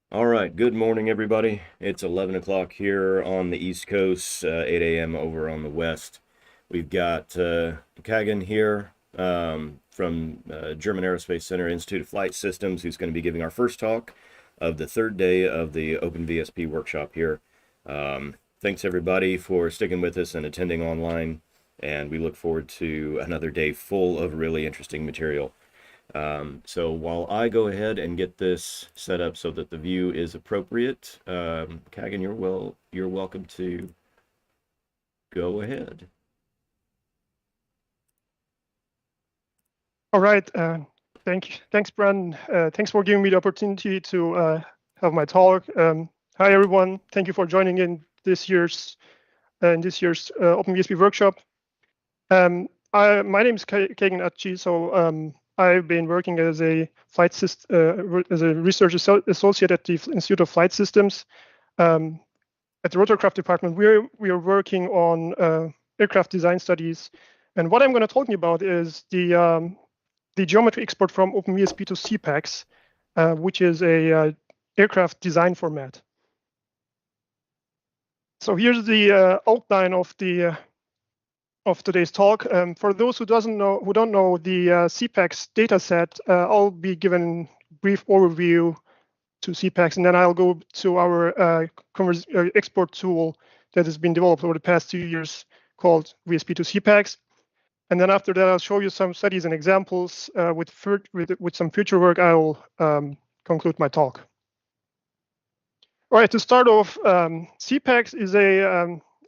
All right, good morning, everybody. It's 11 o'clock here on the East Coast, 8 a.m. over on the West. We've got Kagan here from German Aerospace Center Institute of Flight Systems, who's going to be giving our first talk of the third day of the OpenVSP workshop here. Thanks, everybody, for sticking with us and attending online, and we look forward to another day full of really interesting material. So while I go ahead and get this set up so that the view is appropriate, Kagan, you're welcome to go ahead. All right. Thanks, Brandon. Thanks for giving me the opportunity to have my talk. Hi, everyone. Thank you for joining in this year's OpenVSP workshop. My name is Kagan Atchi. So I've been working as a research associate at the Institute of Flight Systems. At the Rotorcraft department, we are working on aircraft design studies. And what I'm going to talk about is the geometry export from OpenVSP to CPACS, which is a aircraft design format. So here's the outline of today's talk. For those who don't know the CPACS dataset, I'll be given a brief overview to CPACS, and then I'll go to our export tool that has been developed over the past 2 years called VSP to CPACS. And then after that, I'll show you some studies and examples. With some future work, I will conclude my talk. All right, to start off, CPACS is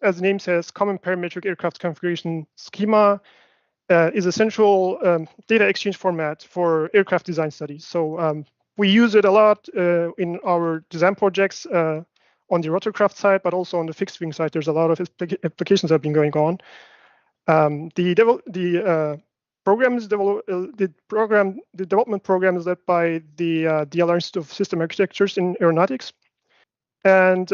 as the name says, Common Parametric Aircraft Configuration Schema, is a central data exchange format for aircraft design studies. So we use it a lot in our design projects on the rotorcraft side, but also on the fixed wing side. There's a lot of applications that have been going on. The development program is led by the DLR Institute of System Architectures in Aeronautics, and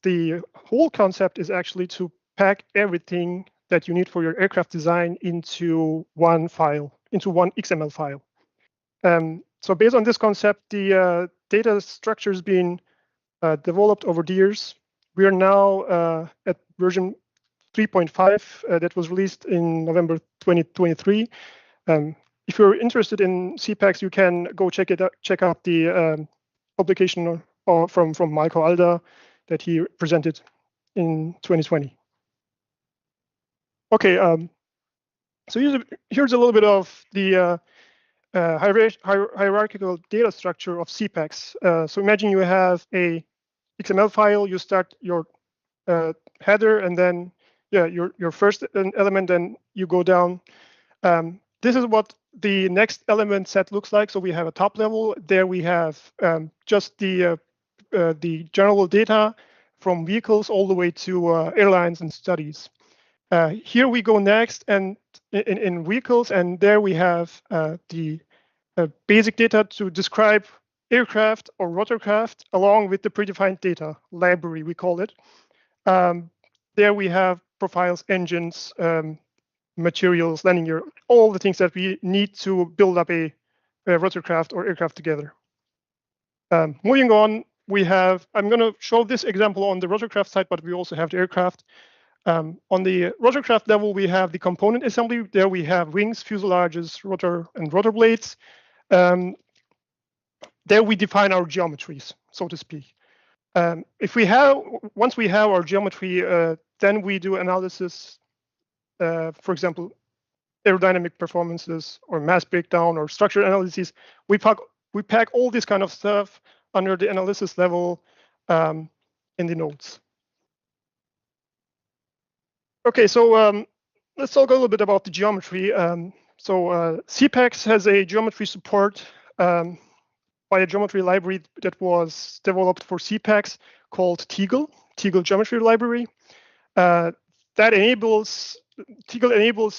the whole concept is actually to pack everything that you need for your aircraft design into one file, into one XML file. So based on this concept, the data structure has been developed over the years. We are now at version 3.5 that was released in November 2023. If you're interested in CPACS, you can go check out the publication from Michael Alda that he presented in 2020. Okay, so here's a little bit of the hierarchical data structure of CPACS. So imagine you have a XML file. You start your header, and then your first element, then you go down. This is what the next element set looks like. So we have a top level. There we have just the general data from vehicles all the way to airlines and studies. Here we go next, and in vehicles, and there we have the basic data to describe aircraft or rotorcraft along with the predefined data library, we call it. There we have profiles, engines, materials, landing gear, all the things that we need to build up a rotorcraft or aircraft together. Moving on, I'm going to show this example on the rotorcraft side, but we also have the aircraft. On the rotorcraft level, we have the component assembly. There we have wings, fuselages, rotor, and rotor blades. There we define our geometries, so to speak. Once we have our geometry, then we do analysis, for example, aerodynamic performances or mass breakdown or structure analyses. We pack all this kind of stuff under the analysis level in the nodes. Okay, so let's talk a little bit about the geometry. So CPACS has a geometry support by a geometry library that was developed for CPACS called Teagle Geometry Library. Teagle enables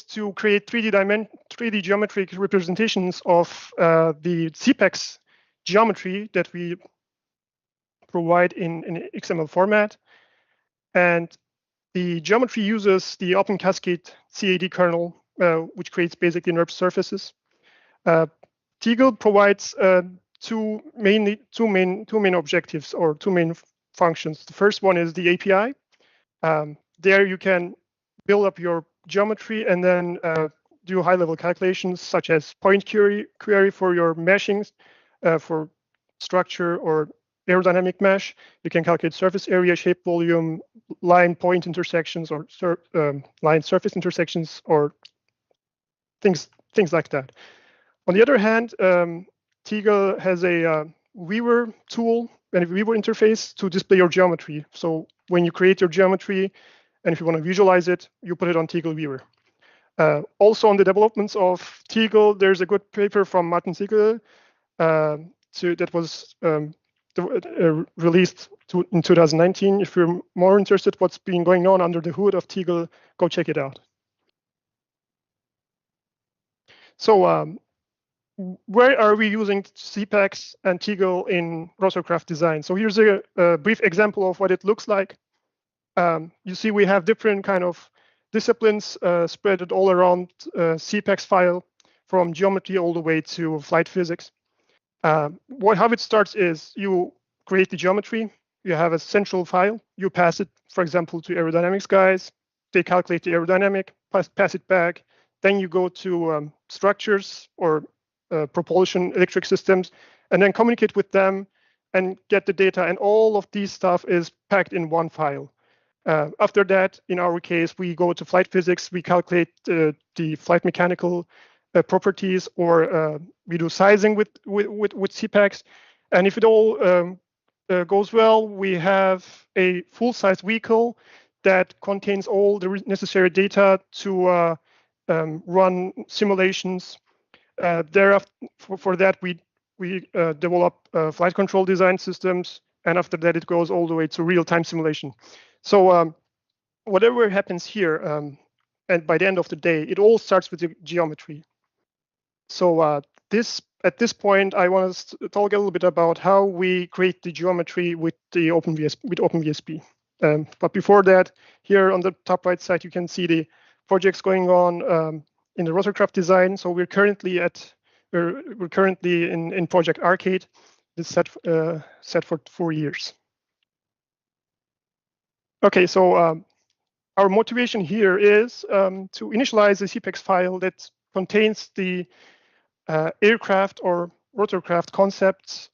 to create 3D geometric representations of the CPACS geometry that we provide in XML format. And the geometry uses the Open Cascade CAD kernel, which creates basically NURBS surfaces. Teagle provides two main objectives or two main functions. The first one is the API. There you can build up your geometry and then do high-level calculations such as point query for your meshings for structure or aerodynamic mesh. You can calculate surface area, shape volume, line point intersections, or line surface intersections, or things like that. On the other hand, Tegel has a viewer tool and a viewer interface to display your geometry. So when you create your geometry, and if you want to visualize it, you put it on Tegel Viewer. Also on the developments of Tegel, there's a good paper from Martin Siegel that was released in 2019. If you're more interested what's been going on under the hood of Tegel, go check it out. So where are we using CPACS and Tegel in Rotorcraft design? So here's a brief example of what it looks like. You see we have different kind of disciplines spread all around CPACS file, from geometry all the way to flight physics. How it starts is you create the geometry, you have a central file, you pass it, for example, to aerodynamics guys, they calculate the aerodynamic, pass it back, then you go to structures or propulsion electric systems, and then communicate with them and get the data, and all of these stuff is packed in one file. After that, in our case, we go to flight physics, we calculate the flight mechanical properties, or we do sizing with CPACS. And if it all goes well, we have a full-size vehicle that contains all the necessary data to run simulations. Thereafter, for that, we develop flight control design systems, and after that, it goes all the way to real-time simulation. So whatever happens here, and by the end of the day, it all starts with the geometry. So at this point, I want to talk a little bit about how we create the geometry with the OpenVSP. But before that, here on the top right side, you can see the projects going on in the Rotorcraft design. So we're currently in Project Arcade. It's set for 4 years. Okay, so our motivation here is to initialize a CPACS file that contains the aircraft or rotorcraft concepts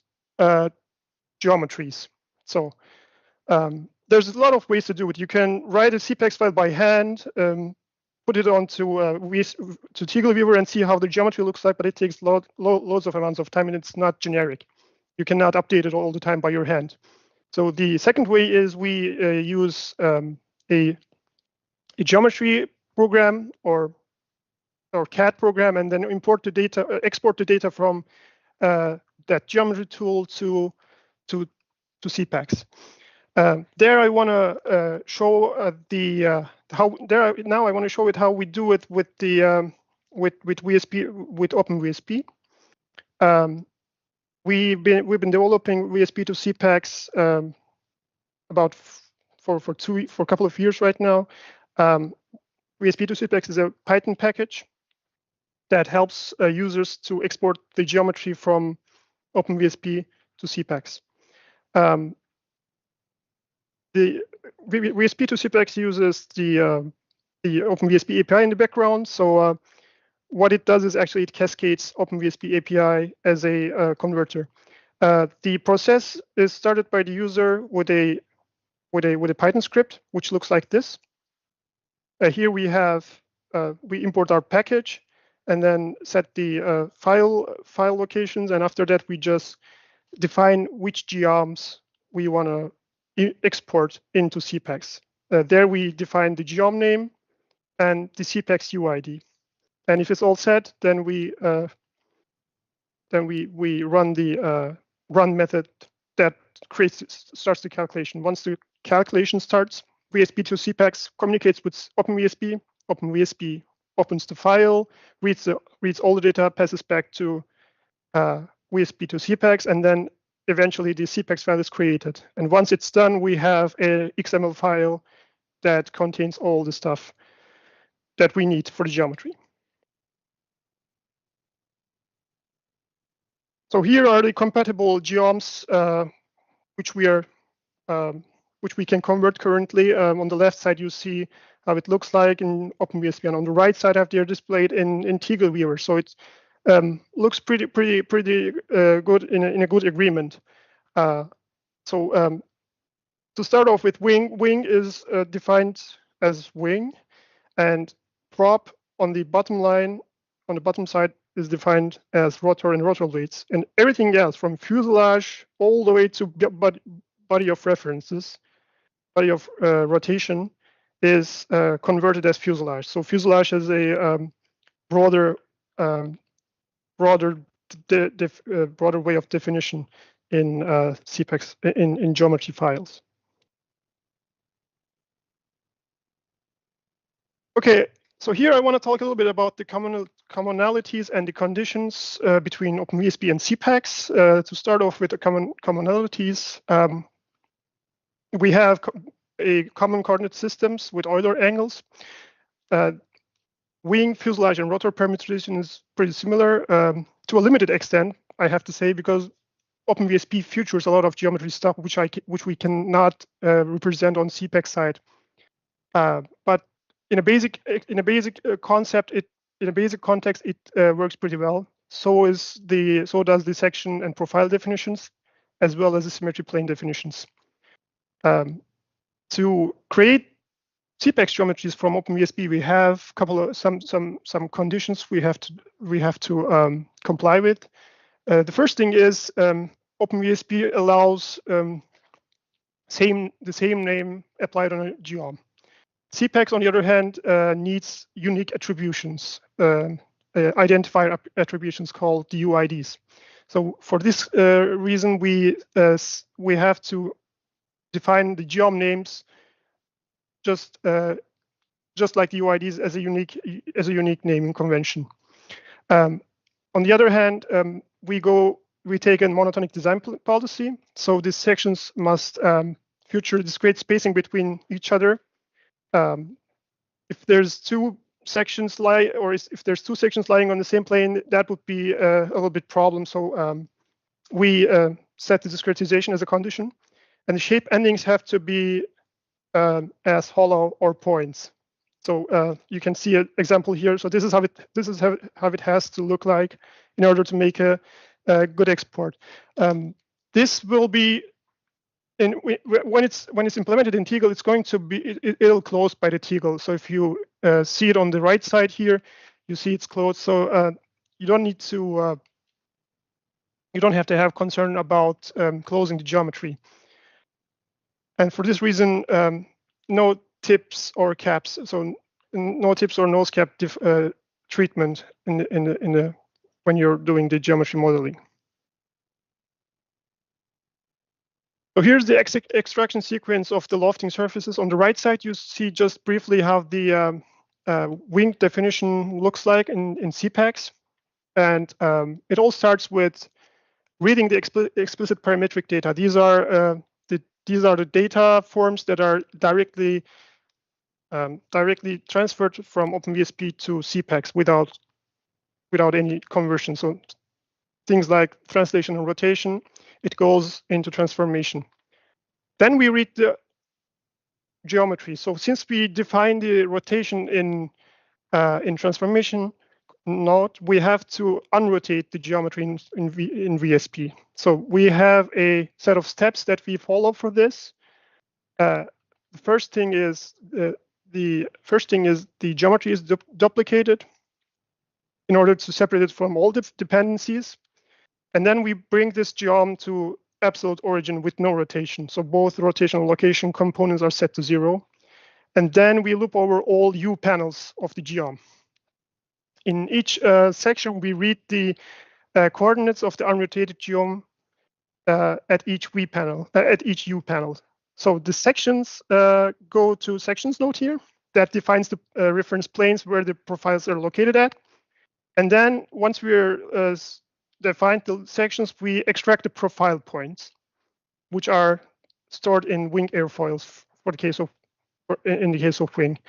geometries. So there's a lot of ways to do it. You can write a CPACS file by hand, put it onto Tegel Viewer and see how the geometry looks like, but it takes loads of amounts of time, and it's not generic. You cannot update it all the time by your hand. So the second way is we use a geometry program or CAD program, and then import the data, export the data from that geometry tool to CPACS. There I want to show now I want to show it how we do it with the with OpenVSP. We've been developing VSP to CPACS about for a couple of years right now. VSP to CPACS is a Python package that helps users to export the geometry from OpenVSP to CPACS. The VSP to CPACS uses the OpenVSP API in the background. So what it does is actually it cascades OpenVSP API as a converter. The process is started by the user with a Python script, which looks like this. Here we have we import our package and then set the file locations, and after that we just define which geoms we want to export into CPACS. There we define the geom name and the CPACS UID. And if it's all set, then we run the run method that starts the calculation. Once the calculation starts, VSP to CPACS communicates with OpenVSP. OpenVSP opens the file, reads all the data, passes back to VSP to CPACS, and then eventually the CPACS file is created. And once it's done, we have a XML file that contains all the stuff that we need for the geometry. So here are the compatible geoms which we can convert currently. On the left side, you see how it looks like in OpenVSP, and on the right side, they're displayed in Tegel Viewer. So it looks pretty good in a good agreement. To start off with, wing is defined as wing, and prop on the bottom line, on the bottom side, is defined as rotor and rotor blades, and everything else from fuselage all the way to body of references, body of rotation, is converted as fuselage. So fuselage is a broader way of definition in CPACS in geometry files. Okay, so here I want to talk a little bit about the commonalities and the conditions between OpenVSP and CPACS. To start off with the commonalities, we have a common coordinate systems with Euler angles. Wing, fuselage, and rotor parameterization is pretty similar to a limited extent, I have to say, because OpenVSP features a lot of geometry stuff which we cannot represent on CPACS side. But in a basic context, it works pretty well. So does the section and profile definitions, as well as the symmetry plane definitions. To create CPACS geometries from OpenVSP, we have some conditions we have to comply with. The first thing is OpenVSP allows the same name applied on a geom. CPACS, on the other hand, needs unique attributions, identifier attributions called UIDs. So for this reason, we have to define the geom names just like the UIDs as a unique naming convention. On the other hand, we take a monotonic design policy. So these sections must feature discrete spacing between each other. If there's two sections if there's two sections lying on the same plane, that would be a little bit problem. So we set the discretization as a condition, and the shape endings have to be as hollow or points. So you can see an example here. So this is how it has to look like in order to make a good export. This will be when it's implemented in Tegel, it's going to be it'll close by the Tegel. So if you see it on the right side here, you see it's closed. So you don't need to you don't have to have concern about closing the geometry. And for this reason, no tips or caps. So no tips or nose cap treatment when you're doing the geometry modeling. So here's the extraction sequence of the lofting surfaces. On the right side, you see just briefly how the wing definition looks like in CPACS. And it all starts with reading the explicit parametric data. These are the data forms that are directly transferred from OpenVSP to CPACS without any conversion. So things like translation and rotation, it goes into transformation. Then we read the geometry. So since we define the rotation in transformation node, we have to unrotate the geometry in VSP. So we have a set of steps that we follow for this. The first thing is the geometry is duplicated in order to separate it from all dependencies. And then we bring this geom to absolute origin with no rotation. So both rotation and location components are set to 0. And then we loop over all U panels of the geom. In each section, we read the coordinates of the unrotated geom at each U panel. So the sections go to sections node here that defines the reference planes where the profiles are located at. And then once we're defined the sections, we extract the profile points, which are stored in wing airfoils in the case of wing.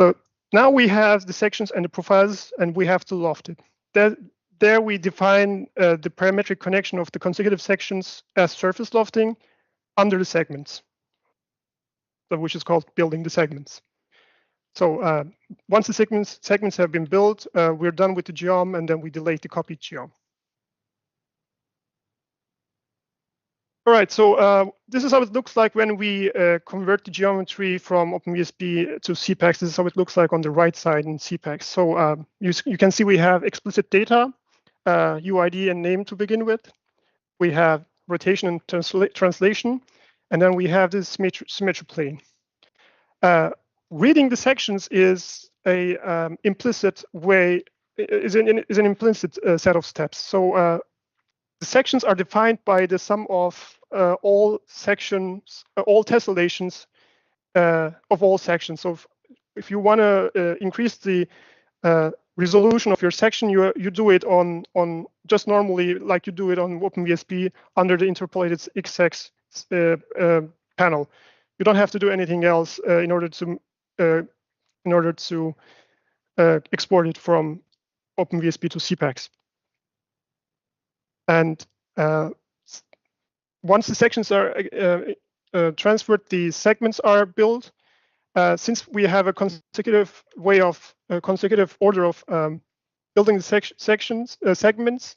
So now we have the sections and the profiles, and we have to loft it. there we define the parametric connection of the consecutive sections as surface lofting under the segments, which is called building the segments. So once the segments have been built, we're done with the geom, and then we delete the copied geom. All right, so this is how it looks like when we convert the geometry from OpenVSP to CPACS. This is how it looks like on the right side in CPACS. So you can see we have explicit data, UID and name to begin with. We have rotation and translation, and then we have this symmetry plane. Reading the sections is a implicit way, is an implicit set of steps. So the sections are defined by the sum of all sections, all tessellations of all sections. So if you want to increase the resolution of your section, you do it on just normally like you do it on OpenVSP under the interpolated XSEX panel. You don't have to do anything else in order to export it from OpenVSP to CPACS. And once the sections are transferred, the segments are built. Since we have a consecutive way of consecutive order of building the segments,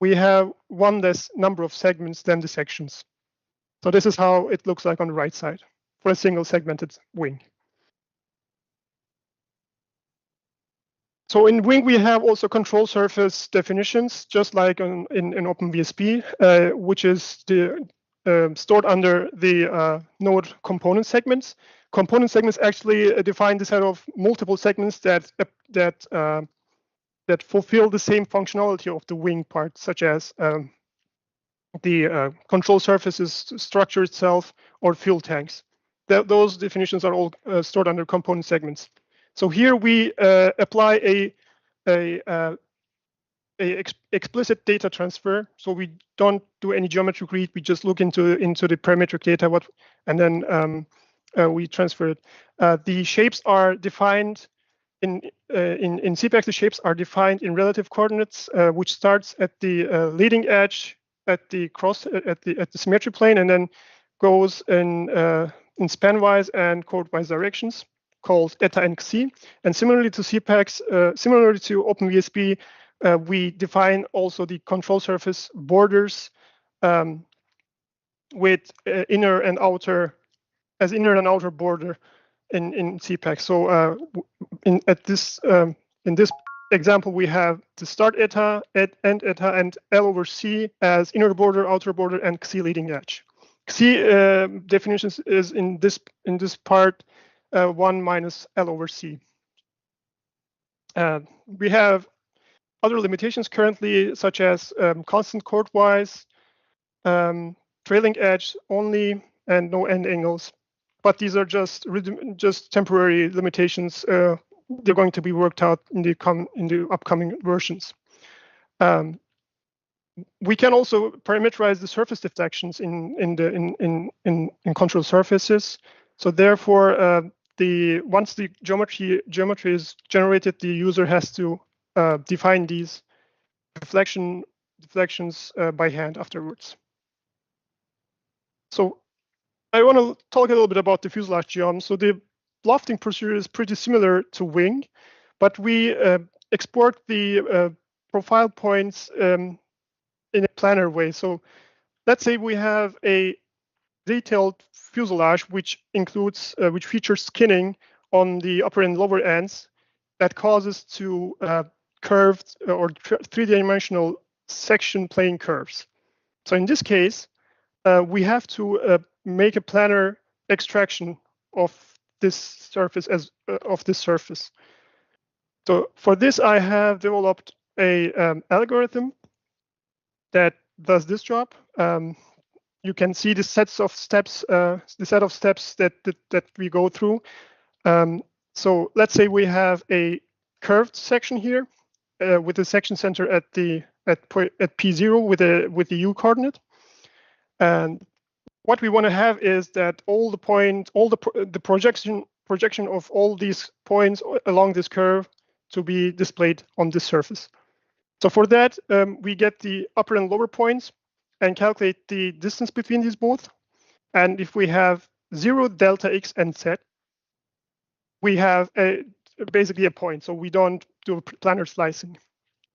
we have one less number of segments than the sections. So this is how it looks like on the right side for a single segmented wing. So in wing, we have also control surface definitions, just like in OpenVSP, which is stored under the node component segments. Component segments actually define the set of multiple segments that fulfill the same functionality of the wing part, such as the control surfaces, structure itself, or fuel tanks. Those definitions are all stored under component segments. So here we apply a explicit data transfer. So we don't do any geometric read. We just look into the parametric data, and then we transfer it. The shapes are defined in CPACS. The shapes are defined in relative coordinates, which starts at the leading edge at the symmetry plane, and then goes in spanwise and chordwise directions, called eta and xi. And similarly to CPACS, similarly to OpenVSP, we define also the control surface borders with inner and outer border in CPACS. So in this example, we have the start eta, end eta, and L over C as inner border, outer border, and xi leading edge. Xi definitions is in this part 1 minus L over C. We have other limitations currently, such as constant chordwise, trailing edge only, and no end angles. But these are just temporary limitations. They're going to be worked out in the upcoming versions. We can also parameterize the surface deflections in control surfaces. So therefore, once the geometry is generated, the user has to define these deflections by hand afterwards. So I want to talk a little bit about the fuselage geom. So the lofting procedure is pretty similar to wing, but we export the profile points in a planar way. So let's say we have a detailed fuselage which features skinning on the upper and lower ends that causes to curved or three-dimensional section plane curves. So in this case, we have to make a planar extraction of this surface So for this, I have developed a algorithm that does this job. You can see the set of steps that we go through. So let's say we have a curved section here with the section center at P0 with the U coordinate. And what we want to have is that the projection of all these points along this curve to be displayed on this surface. So for that, we get the upper and lower points and calculate the distance between these both. And if we have 0, delta x, and z, we have basically a point. So we don't do planar slicing.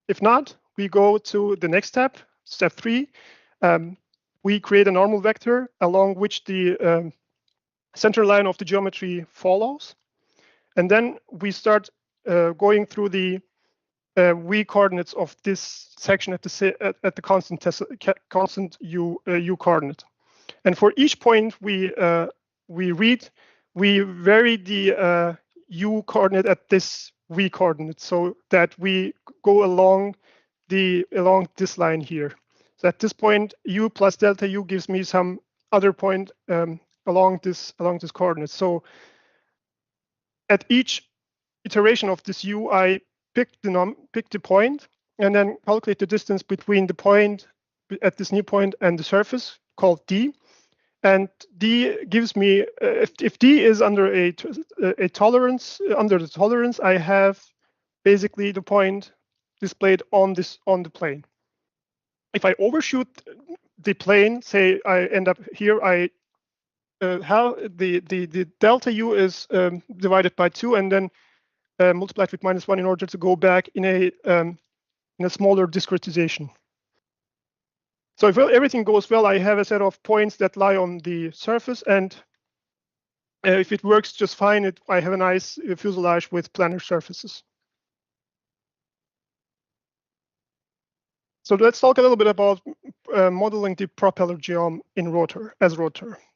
If not, we go to the next step, step 3. We create a normal vector along which the center line of the geometry follows. And then we start going through the v coordinates of this section at the constant u coordinate. And for each point we read, we vary the u coordinate at this v coordinate so that we go along this line here. So at this point, u plus delta u gives me some other point along this coordinate. So at each iteration of this u, I pick the point and then calculate the distance between the point at this new point and the surface called d. And d gives me if d is under a tolerance, under the tolerance, I have basically the point displayed on the plane. If I overshoot the plane, say I end up here, I how the delta u is divided by 2 and then multiplied with -1 in order to go back in a smaller discretization. So if everything goes well, I have a set of points that lie on the surface, and if it works just fine, I have a nice fuselage with planar surfaces. So let's talk a little bit about modeling the propeller geom in rotor.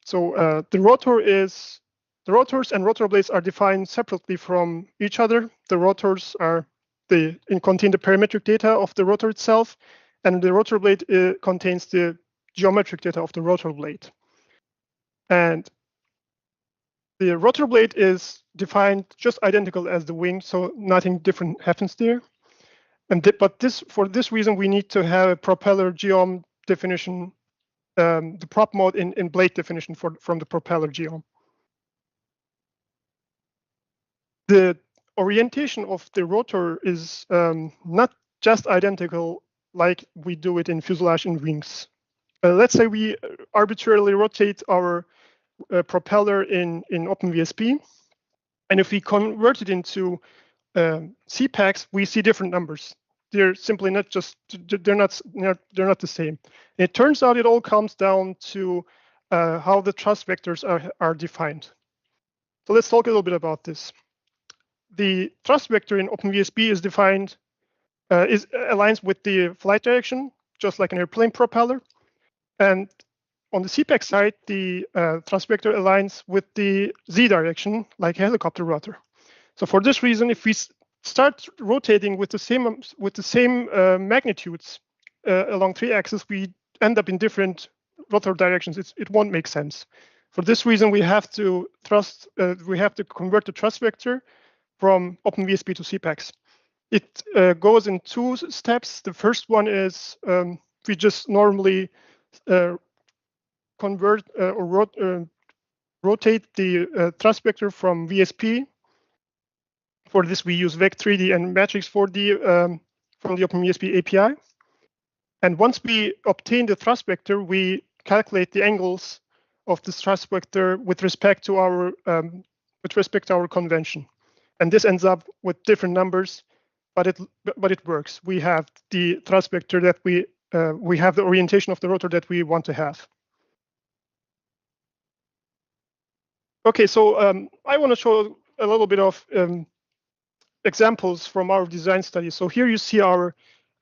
So the rotors and rotor blades are defined separately from each other. The rotors contain the parametric data of the rotor itself, and the rotor blade contains the geometric data of the rotor blade. And the rotor blade is defined just identical as the wing, so nothing different happens there. But for this reason, we need to have a propeller geom definition, the prop mode in blade definition from the propeller geom. The orientation of the rotor is not just identical like we do it in fuselage and wings. Let's say we arbitrarily rotate our propeller in OpenVSP, and if we convert it into CPACS, we see different numbers. They're simply not they're not the same. And it turns out it all comes down to how the thrust vectors are defined. So let's talk a little bit about this. The thrust vector in OpenVSP is defined aligns with the flight direction, just like an airplane propeller. And on the CPACS side, the thrust vector aligns with the z direction, like a helicopter rotor. So for this reason, if we start rotating with the same magnitudes along 3 axes, we end up in different rotor directions. It won't make sense. For this reason, we have to convert the thrust vector from OpenVSP to CPACS. It goes in 2 steps. The first one is we just normally convert or rotate the thrust vector from VSP. For this, we use Vec3D and Matrix 4D from the OpenVSP API. And once we obtain the thrust vector, we calculate the angles of this thrust vector with respect to our convention. And this ends up with different numbers, but it works. We have the thrust vector that we have the orientation of the rotor that we want to have. Okay, so I want to show a little bit of examples from our design study. So here you see our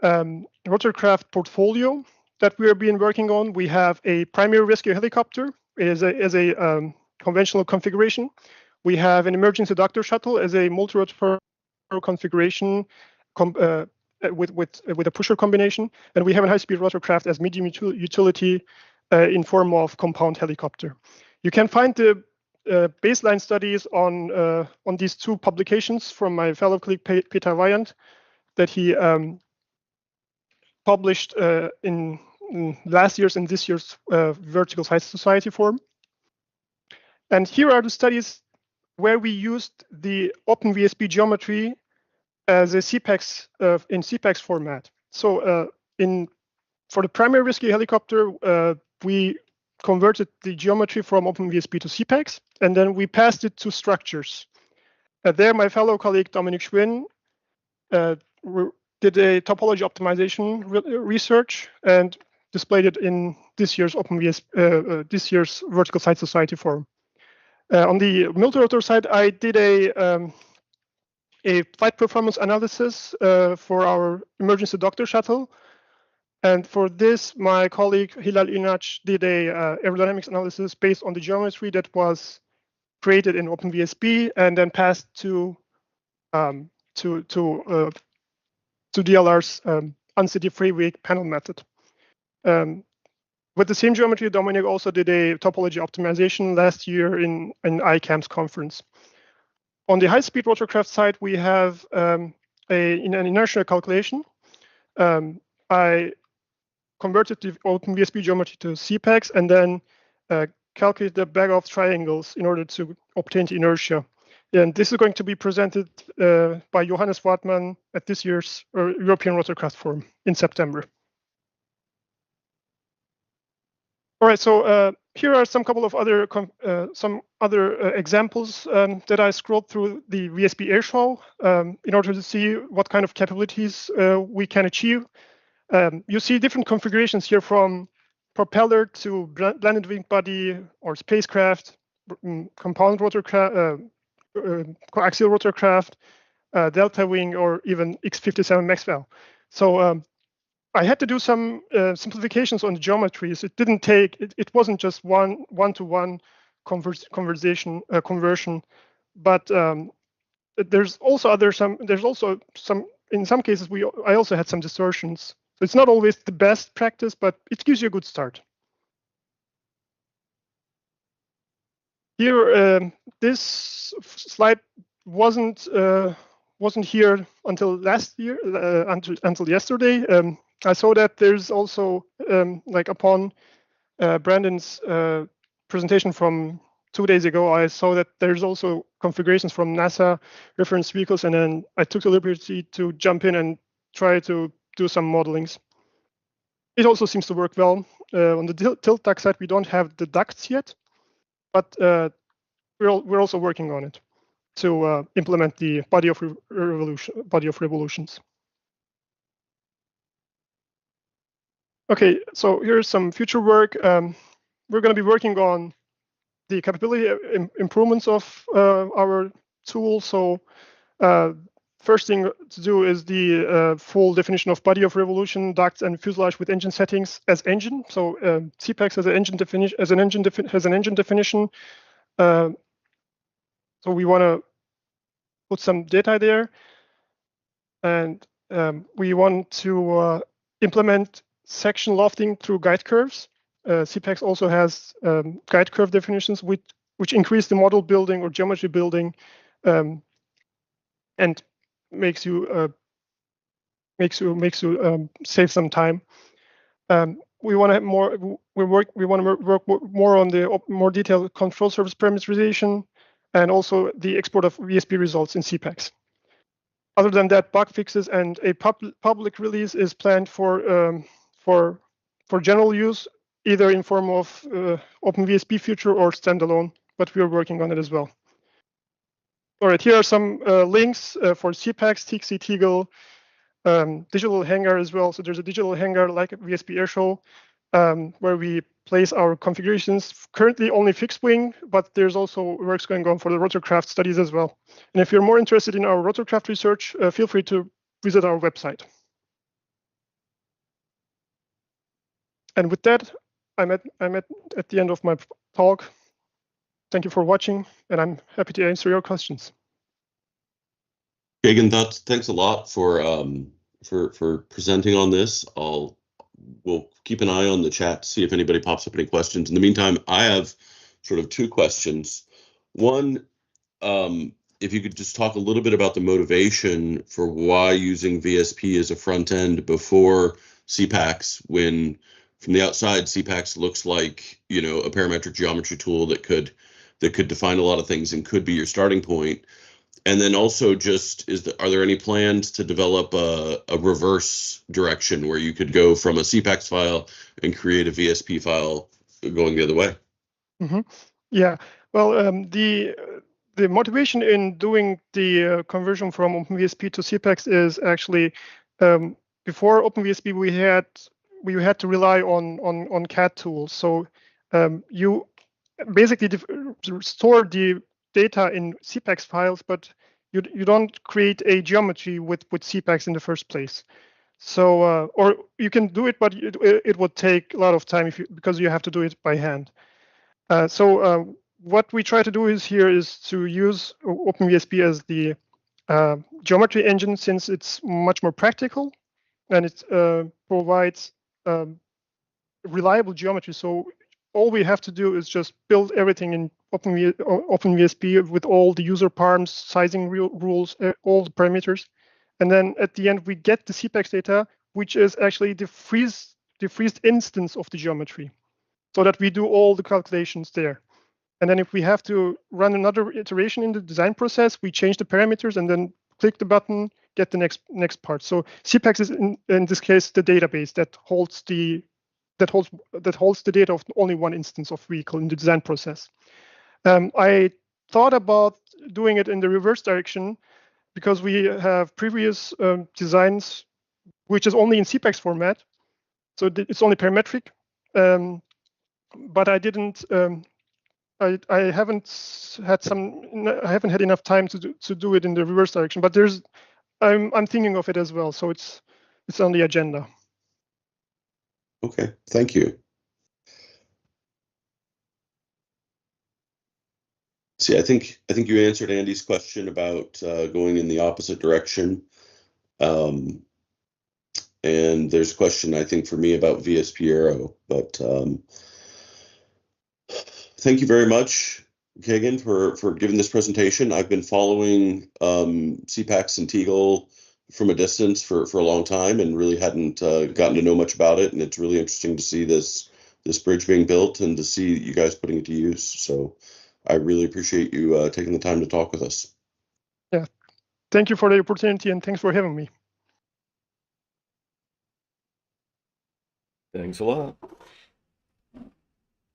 Rotorcraft portfolio that we have been working on. We have a primary rescue helicopter as a conventional configuration. We have an emergency doctor shuttle as a multi-rotor configuration with a pusher combination, and we have a high-speed rotorcraft as medium utility in form of compound helicopter. You can find the baseline studies on these 2 publications from my fellow colleague Peter Weyand that he published in last year's and this year's Vertical Science Society forum. And here are the studies where we used the OpenVSP geometry as a CPACS in CPACS format. So for the primary rescue helicopter, we converted the geometry from OpenVSP to CPACS, and then we passed it to structures. There, my fellow colleague Dominic Schwinn did a topology optimization research and displayed it in this year's this year's Vertical Site Society forum. On the multi-rotor side, I did a flight performance analysis for our emergency doctor shuttle. And for this, my colleague Hilal Inach did a aerodynamics analysis based on the geometry that was created in OpenVSP and then passed to DLR's uncity free-wake panel method. With the same geometry, Dominic also did a topology optimization last year in an ICAMS conference. On the high-speed rotorcraft side, we have in an inertial calculation. I converted the OpenVSP geometry to CPACS and then calculate the bag-off triangles in order to obtain the inertia. And this is going to be presented by Johannes Wartmann at this year's European Rotorcraft Forum in September. All right, so here are some other examples that I scrolled through the VSP Air Show in order to see what kind of capabilities we can achieve. You see different configurations here, from propeller to blended wing body or spacecraft, compound rotorcraft, coaxial rotorcraft, delta wing, or even X-57 Maxwell. So I had to do some simplifications on the geometries. It didn't take. It wasn't just one-to-one conversion, but there's also some. In some cases, I also had some distortions. So it's not always the best practice, but it gives you a good start. Here, this slide wasn't here until last year, until yesterday. I saw that there's also, like upon Brandon's presentation from 2 days ago, I saw that there's also configurations from NASA reference vehicles, and then I took the liberty to jump in and try to do some modelings. It also seems to work well. On the tilt duct side, we don't have the ducts yet, but we're also working on it to implement the body of revolutions. Okay, so here's some future work. We're going to be working on the capability improvements of our tool. So first thing to do is the full definition of body of revolution, ducts, and fuselage with engine settings as engine. So CPACS has an engine definition. So we want to put some data there, and we want to implement section lofting through guide curves. CPACS also has guide curve definitions which increase the model building or geometry building, and makes you save some time. We want to have more. We want to work more on the more detailed control surface parameterization, and also the export of VSP results in CPACS. Other than that, bug fixes and a public release is planned for general use, either in form of OpenVSP feature or standalone, but we are working on it as well. All right, here are some links for CPACS, TXC, Tegel, digital hangar as well. So there's a digital hangar like VSP Airshow where we place our configurations. Currently only fixed wing, but there's also works going on for the rotorcraft studies as well. And if you're more interested in our rotorcraft research, feel free to visit our website. And with that, I'm at the end of my talk. Thank you for watching, and I'm happy to answer your questions. Kagan, thanks a lot for presenting on this. We'll keep an eye on the chat to see if anybody pops up any questions. In the meantime, I have sort of two questions. One, if you could just talk a little bit about the motivation for why using VSP as a front end before CPACS, when from the outside CPACS looks like, you know, a parametric geometry tool that could define a lot of things and could be your starting point. And then also just are there any plans to develop a reverse direction where you could go from a CPACS file and create a VSP file going the other way? Yeah, well, the motivation in doing the conversion from OpenVSP to CPACS is actually before OpenVSP we had to rely on CAD tools. So you basically store the data in CPACS files, but you don't create a geometry with CPACS in the first place. So or you can do it, but it would take a lot of time because you have to do it by hand. So what we try to do is to use OpenVSP as the geometry engine, since it's much more practical and it provides reliable geometry. So all we have to do is just build everything in OpenVSP with all the user params, sizing rules, all the parameters. And then at the end, we get the CPACS data, which is actually the freezed instance of the geometry, so that we do all the calculations there. And then if we have to run another iteration in the design process, we change the parameters and then click the button, get the next part. So CPACS is in this case the database that holds the data of only one instance of vehicle in the design process. I thought about doing it in the reverse direction because we have previous designs which is only in CPACS format, so it's only parametric. But I didn't. I haven't had enough time to do it in the reverse direction. But I'm thinking of it as well, so it's on the agenda. Okay, thank you. See, I think you answered Andy's question about going in the opposite direction. And there's a question, I think, for me about VSP Aero, but thank you very much, Kagan, for giving this presentation. I've been following CPACS and Teagle from a distance for a long time and really hadn't gotten to know much about it. And it's really interesting to see this bridge being built and to see you guys putting it to use. So I really appreciate you taking the time to talk with us. Yeah, thank you for the opportunity and thanks for having me. Thanks a lot.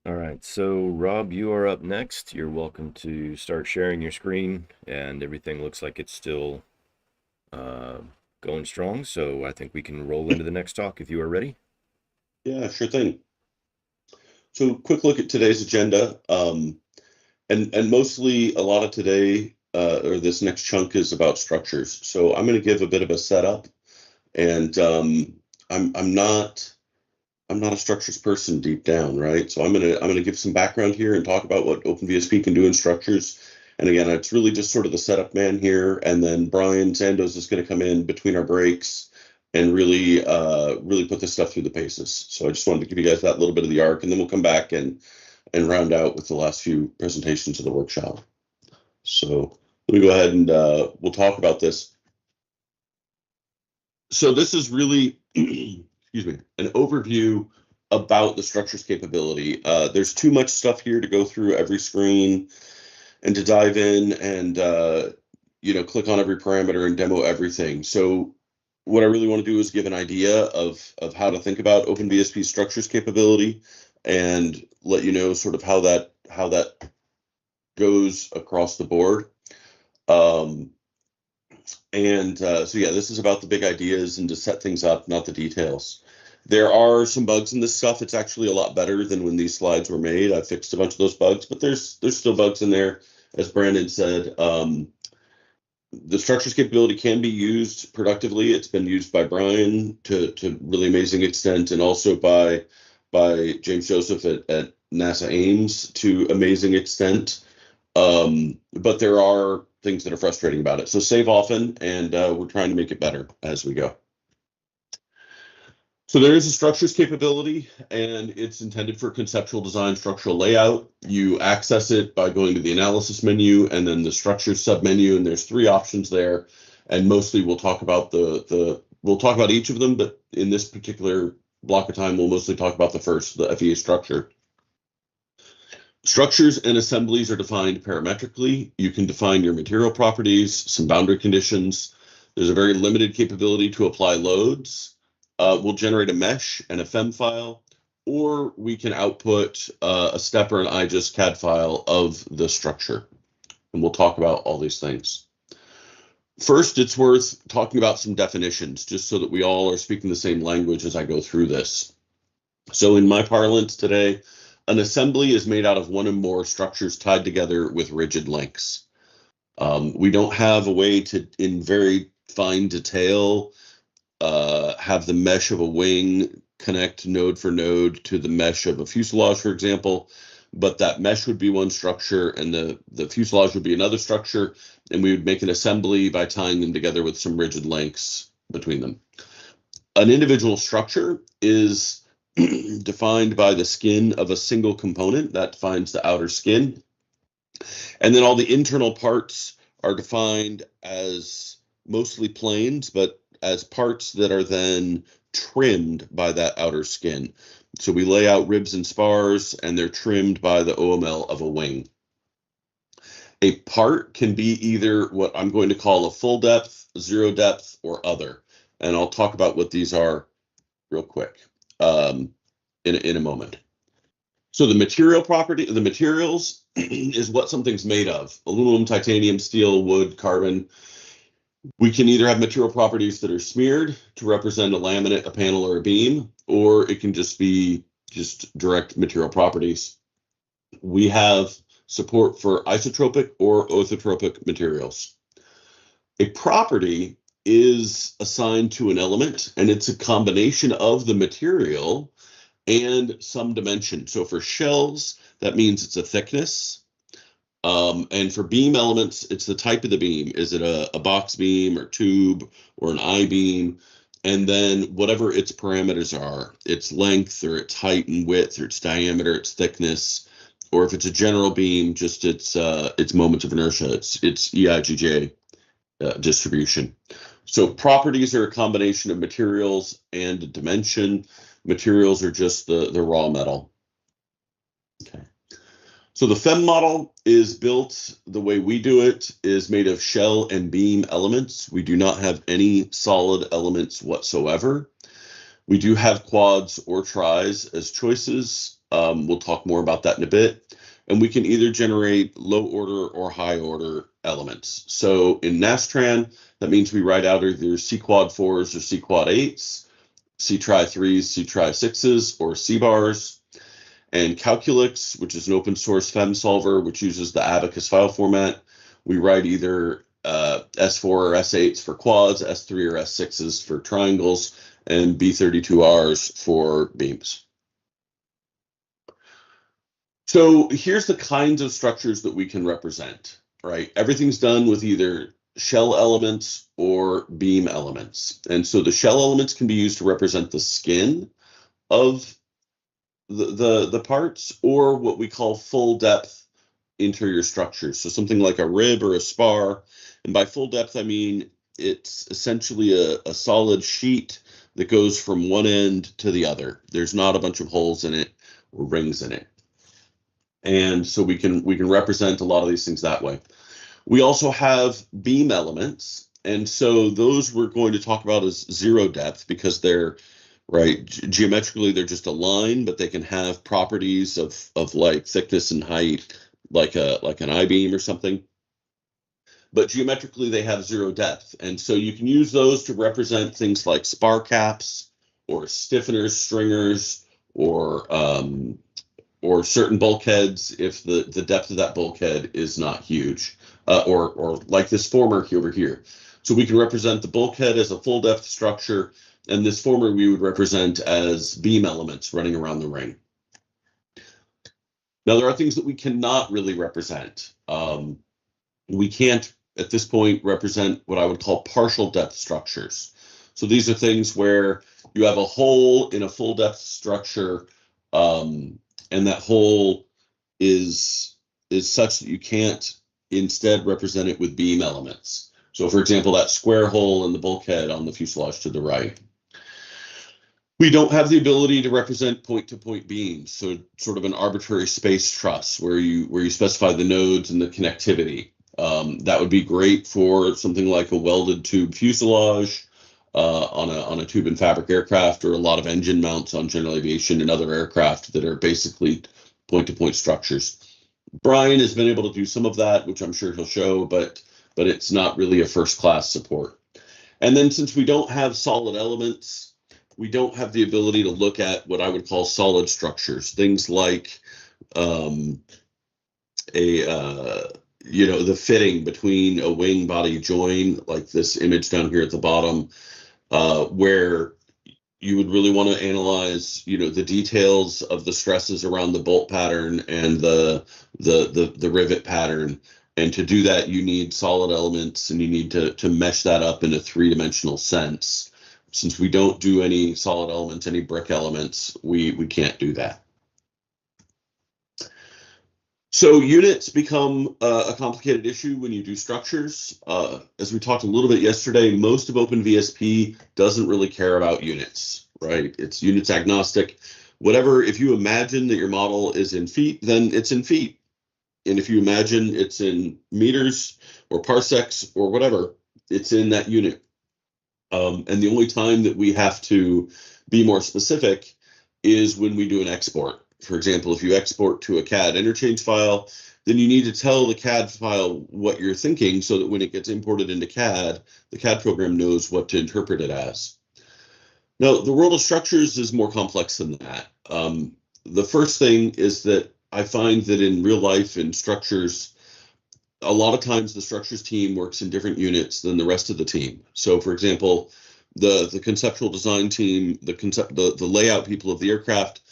All right, so Rob, you are up next. You're welcome to start sharing your screen, and everything looks like it's still going strong. So I think we can roll into the next talk if you are ready. Yeah, sure thing. So quick look at today's agenda. And mostly a lot of today, or this next chunk is about structures. So I'm going to give a bit of a setup, and I'm not a structures person deep down, right? So I'm gonna give some background here and talk about what OpenVSP can do in structures. And again, it's really just sort of the setup man here, and then Brian Sandoz is going to come in between our breaks and really put this stuff through the paces. So I just wanted to give you guys that little bit of the arc, and then we'll come back and round out with the last few presentations of the workshop. So let me go ahead and we'll talk about this. So this is really, excuse me, an overview about the structures capability. There's too much stuff here to go through every screen and to dive in and click on every parameter and demo everything. So what I really want to do is give an idea of how to think about OpenVSP structures capability and let you know sort of how that goes across the board. So yeah, this is about the big ideas and to set things up, not the details. There are some bugs in this stuff. It's actually a lot better than when these slides were made. I fixed a bunch of those bugs, but there's still bugs in there. As Brandon said, the structures capability can be used productively. It's been used by Brian to really amazing extent, and also by James Joseph at NASA Ames to amazing extent. But there are things that are frustrating about it. So save often, and we're trying to make it better as we go. So there is a structures capability, and it's intended for conceptual design, structural layout. You access it by going to the analysis menu and then the structures submenu, and there's 3 options there. And mostly we'll talk about we'll talk about each of them, but in this particular block of time, we'll mostly talk about the first, the FEA structure. Structures and assemblies are defined parametrically. You can define your material properties, some boundary conditions. There's a very limited capability to apply loads. We'll generate a mesh and a FEM file, or we can output a step or an IGES CAD file of the structure. And we'll talk about all these things. First, it's worth talking about some definitions, just so that we all are speaking the same language as I go through this. So in my parlance today, an assembly is made out of one or more structures tied together with rigid links. We don't have a way to, in very fine detail, have the mesh of a wing connect node for node to the mesh of a fuselage, for example, but that mesh would be one structure and the fuselage would be another structure, and we would make an assembly by tying them together with some rigid links between them. An individual structure is defined by the skin of a single component that defines the outer skin. And then all the internal parts are defined as mostly planes, but as parts that are then trimmed by that outer skin. So we lay out ribs and spars, and they're trimmed by the OML of a wing. A part can be either what I'm going to call a full depth, zero depth, or other. And I'll talk about what these are real quick in a moment. So the material property, the materials is what something's made of. Aluminum, titanium, steel, wood, carbon. We can either have material properties that are smeared to represent a laminate, a panel, or a beam, or it can just be direct material properties. We have support for isotropic or orthotropic materials. A property is assigned to an element, and it's a combination of the material and some dimension. So for shells, that means it's a thickness. And for beam elements, it's the type of the beam. Is it a box beam or tube or an I-beam? And then whatever its parameters are, its length or its height and width or its diameter, its thickness, or if it's a general beam, just its moments of inertia, its EIGJ distribution. So properties are a combination of materials and dimension. Materials are just the raw metal. Okay. So the FEM model is built the way we do it, is made of shell and beam elements. We do not have any solid elements whatsoever. We do have quads or tris as choices. We'll talk more about that in a bit. And we can either generate low order or high order elements. So in Nastran, that means we write out either C quad 4s or C quad 8s, C tri 3s, C tri 6s, or C bars. And Calculix, which is an open source FEM solver, which uses the Abacus file format, we write either S4 or S8s for quads, S3 or S6s for triangles, and B32Rs for beams. So here's the kinds of structures that we can represent, right? Everything's done with either shell elements or beam elements. And so the shell elements can be used to represent the skin of the parts, or what we call full depth interior structures. So something like a rib or a spar. And by full depth, I mean it's essentially a solid sheet that goes from one end to the other. There's not a bunch of holes in it or rings in it. And so we can represent a lot of these things that way. We also have beam elements. And so those we're going to talk about as zero depth, because they're right, geometrically they're just a line, but they can have properties of like thickness and height, like an I-beam or something. But geometrically they have zero depth, and so you can use those to represent things like spar caps or stiffeners, stringers, or certain bulkheads if the depth of that bulkhead is not huge, or like this former over here. So we can represent the bulkhead as a full depth structure, and this former we would represent as beam elements running around the ring. Now, there are things that we cannot really represent. We can't, at this point, represent what I would call partial depth structures. So these are things where you have a hole in a full depth structure, and that hole is such that you can't instead represent it with beam elements. So, for example, that square hole in the bulkhead on the fuselage to the right. We don't have the ability to represent point-to-point beams, so sort of an arbitrary space truss where you specify the nodes and the connectivity. That would be great for something like a welded tube fuselage on a tube and fabric aircraft, or a lot of engine mounts on general aviation and other aircraft that are basically point-to-point structures. Brian has been able to do some of that, which I'm sure he'll show, but it's not really a first-class support. And then since we don't have solid elements, we don't have the ability to look at what I would call solid structures, things like the fitting between a wing body join, like this image down here at the bottom, where you would really want to analyze, the details of the stresses around the bolt pattern and the rivet pattern. And to do that, you need solid elements, and you need to mesh that up in a three-dimensional sense. Since we don't do any solid elements, any brick elements, we can't do that. So units become a complicated issue when you do structures. As we talked a little bit yesterday, most of OpenVSP doesn't really care about units, right? It's units agnostic. Whatever, if you imagine that your model is in feet, then it's in feet. And if you imagine it's in meters or parsecs or whatever, it's in that unit. And the only time that we have to be more specific is when we do an export. For example, if you export to a CAD interchange file, then you need to tell the CAD file what you're thinking so that when it gets imported into CAD, the CAD program knows what to interpret it as. Now, the world of structures is more complex than that. The first thing is that I find that in real life in structures, a lot of times the structures team works in different units than the rest of the team. So for example, the conceptual design team, the layout people of the aircraft,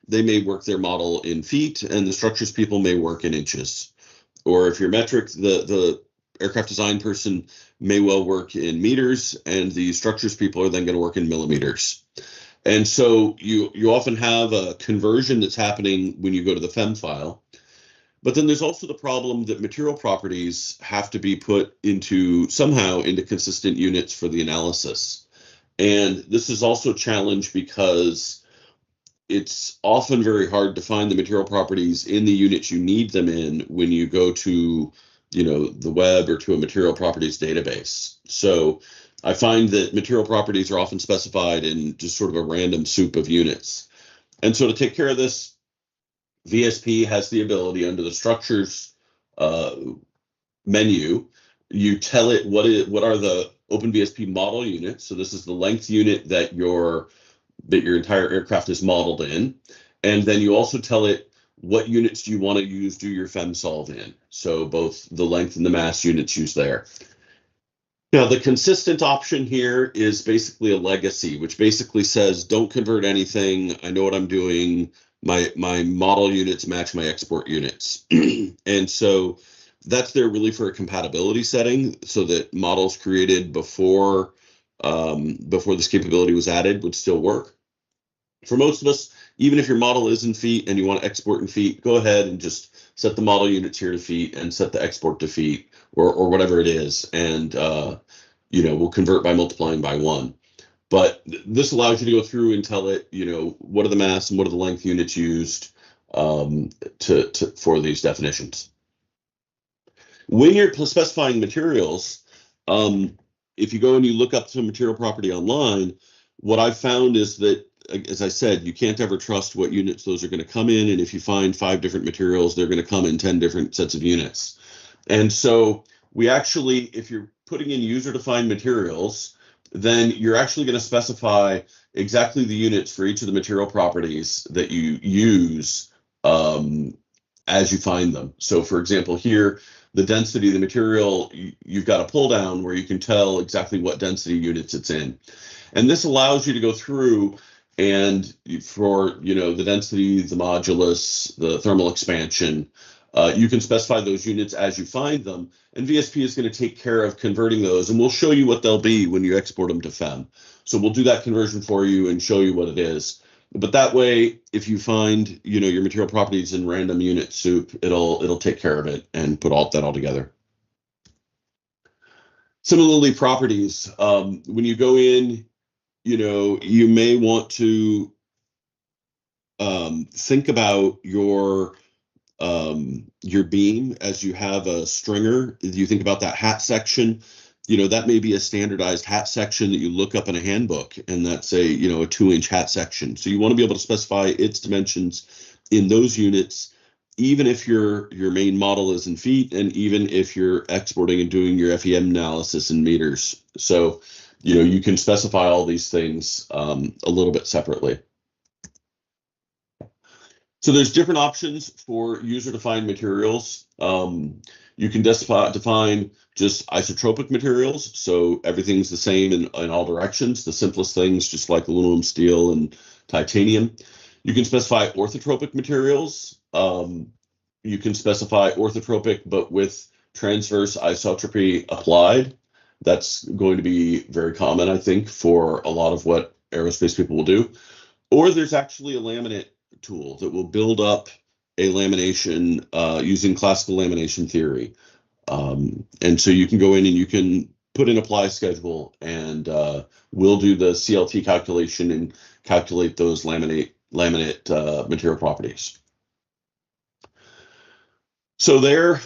they may work their model in feet, and the structures people may work in inches. Or if you're metric, the aircraft design person may well work in meters, and the structures people are then going to work in millimeters. And so you often have a conversion that's happening when you go to the FEM file. But then there's also the problem that material properties have to be put somehow into consistent units for the analysis. And this is also a challenge because it's often very hard to find the material properties in the units you need them in when you go to, the web or to a material properties database. So I find that material properties are often specified in just sort of a random soup of units. And so to take care of this, VSP has the ability under the structures menu, you tell it what are the OpenVSP model units. So this is the length unit that your entire aircraft is modeled in. And then you also tell it what units do you want to do your FEMSolve in. So both the length and the mass units used there. Now, the consistent option here is basically a legacy, which basically says, don't convert anything. I know what I'm doing. My model units match my export units. And so that's there really for a compatibility setting, so that models created before this capability was added would still work. For most of us, even if your model is in feet and you want to export in feet, go ahead and just set the model units here to feet and set the export to feet, or whatever it is, and we'll convert by multiplying by 1. But this allows you to go through and tell it, what are the mass and what are the length units used for these definitions. When you're specifying materials, if you go and you look up some material property online, what I've found is that, as I said, you can't ever trust what units those are going to come in. And if you find 5 different materials, they're going to come in 10 different sets of units. And so we actually, if you're putting in user-defined materials, then you're actually going to specify exactly the units for each of the material properties that you use as you find them. So for example, here, the density of the material, you've got a pull down where you can tell exactly what density units it's in. And this allows you to go through and for, the density, the modulus, the thermal expansion, you can specify those units as you find them, and VSP is going to take care of converting those, and we'll show you what they'll be when you export them to FEM. So we'll do that conversion for you and show you what it is. But that way, if you find, your material properties in random unit soup, it'll take care of it and put that all together. Similarly, properties. When you go in, you may want to think about your beam as you have a stringer. You think about that hat section. That may be a standardized hat section that you look up in a handbook, and that's a 2-inch hat section. So you want to be able to specify its dimensions in those units, even if your main model is in feet, and even if you're exporting and doing your FEM analysis in meters. So you can specify all these things a little bit separately. So there's different options for user-defined materials. You can define just isotropic materials, so everything's the same in all directions. The simplest things, just like aluminum, steel, and titanium. You can specify orthotropic materials. You can specify orthotropic, but with transverse isotropy applied. That's going to be very common, I think, for a lot of what aerospace people will do. Or there's actually a laminate tool that will build up a lamination using classical lamination theory. And so you can go in and you can put in apply schedule, and we'll do the CLT calculation and calculate those laminate material properties. So there,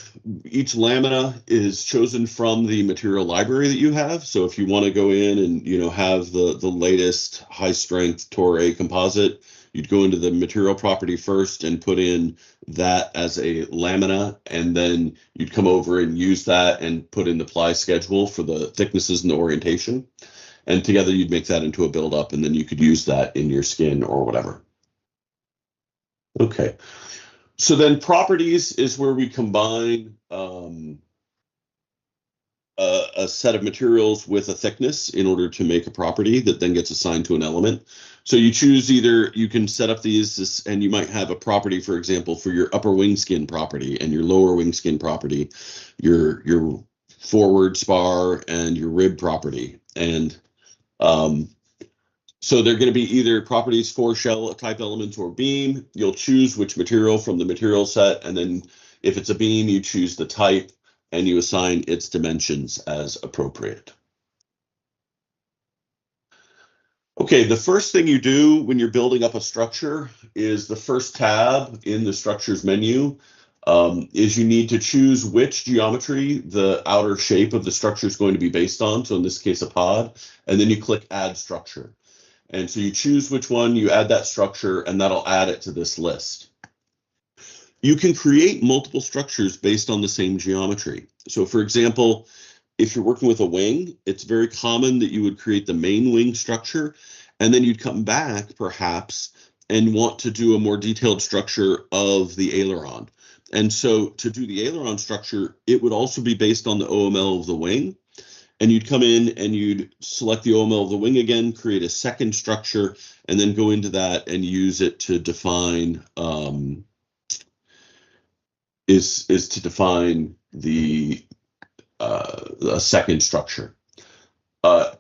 each lamina is chosen from the material library that you have. So if you want to go in and have the latest high strength Torre composite, you'd go into the material property first and put in that as a lamina, and then you'd come over and use that and put in the ply schedule for the thicknesses and the orientation. And together you'd make that into a buildup, and then you could use that in your skin or whatever. Okay. So then properties is where we combine a set of materials with a thickness in order to make a property that then gets assigned to an element. So you choose either, you can set up these, and you might have a property, for example, for your upper wing skin property and your lower wing skin property, your forward spar and your rib property. And so they're going to be either properties for shell type elements or beam. You'll choose which material from the material set, and then if it's a beam, you choose the type and you assign its dimensions as appropriate. Okay, the first thing you do when you're building up a structure is the first tab in the structures menu is you need to choose which geometry the outer shape of the structure is going to be based on. So in this case, a pod, and then you click add structure. And so you choose which one, you add that structure, and that'll add it to this list. You can create multiple structures based on the same geometry. So for example, if you're working with a wing, it's very common that you would create the main wing structure, and then you'd come back perhaps and want to do a more detailed structure of the aileron. And so to do the aileron structure, it would also be based on the OML of the wing. And you'd come in and you'd select the OML of the wing again, create a second structure, and then go into that and use it to define to define the second structure.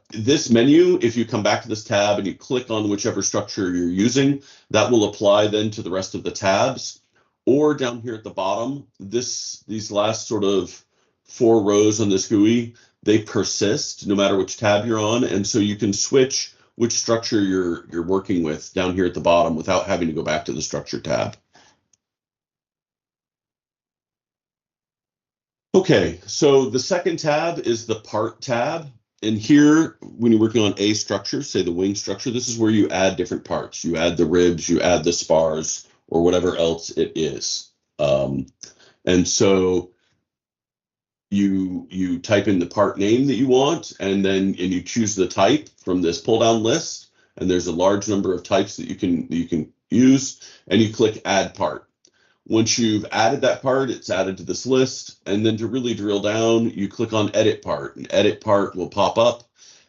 This menu, if you come back to this tab and you click on whichever structure you're using, that will apply then to the rest of the tabs. Or down here at the bottom, these last sort of 4 rows on this GUI, they persist no matter which tab you're on, and so you can switch which structure you're working with down here at the bottom without having to go back to the structure tab. Okay, so the second tab is the part tab, and here when you're working on a structure, say the wing structure, this is where you add different parts. You add the ribs, you add the spars, or whatever else it is. And so you type in the part name that you want, and you choose the type from this pull down list, and there's a large number of types that you can use, and you click add part. Once you've added that part, it's added to this list, and then to really drill down, you click on edit part, and edit part will pop up,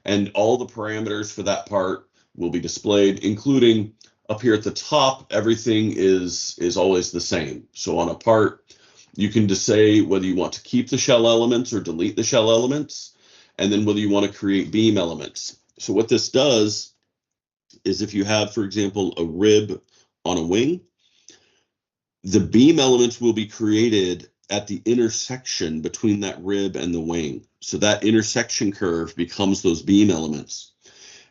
and all the parameters for that part will be displayed, including up here at the top, everything is always the same. So on a part, you can just say whether you want to keep the shell elements or delete the shell elements, and then whether you want to create beam elements. So what this does is if you have, for example, a rib on a wing, the beam elements will be created at the intersection between that rib and the wing. So that intersection curve becomes those beam elements.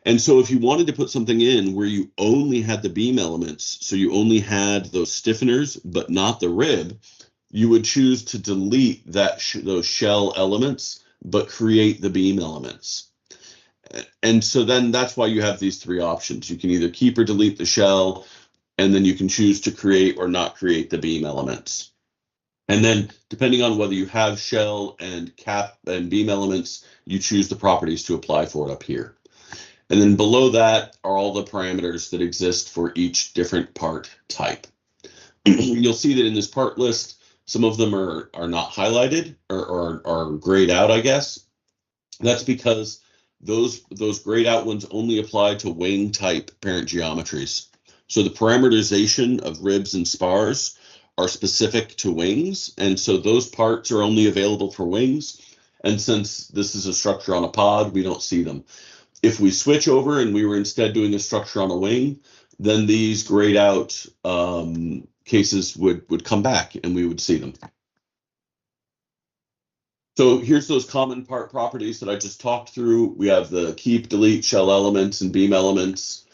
And so if you wanted to put something in where you only had the beam elements, so you only had those stiffeners but not the rib, you would choose to delete those shell elements but create the beam elements. And so then that's why you have these three options. You can either keep or delete the shell, and then you can choose to create or not create the beam elements. And then depending on whether you have shell and cap and beam elements, you choose the properties to apply for it up here. And then below that are all the parameters that exist for each different part type. You'll see that in this part list, some of them are not highlighted or are grayed out, I guess. That's because those grayed out ones only apply to wing type parent geometries. So the parameterization of ribs and spars are specific to wings, and so those parts are only available for wings. And since this is a structure on a pod, we don't see them. If we switch over and we were instead doing a structure on a wing, then these grayed out cases would come back and we would see them. So here's those common part properties that I just talked through. We have the keep, delete, shell elements, and beam elements.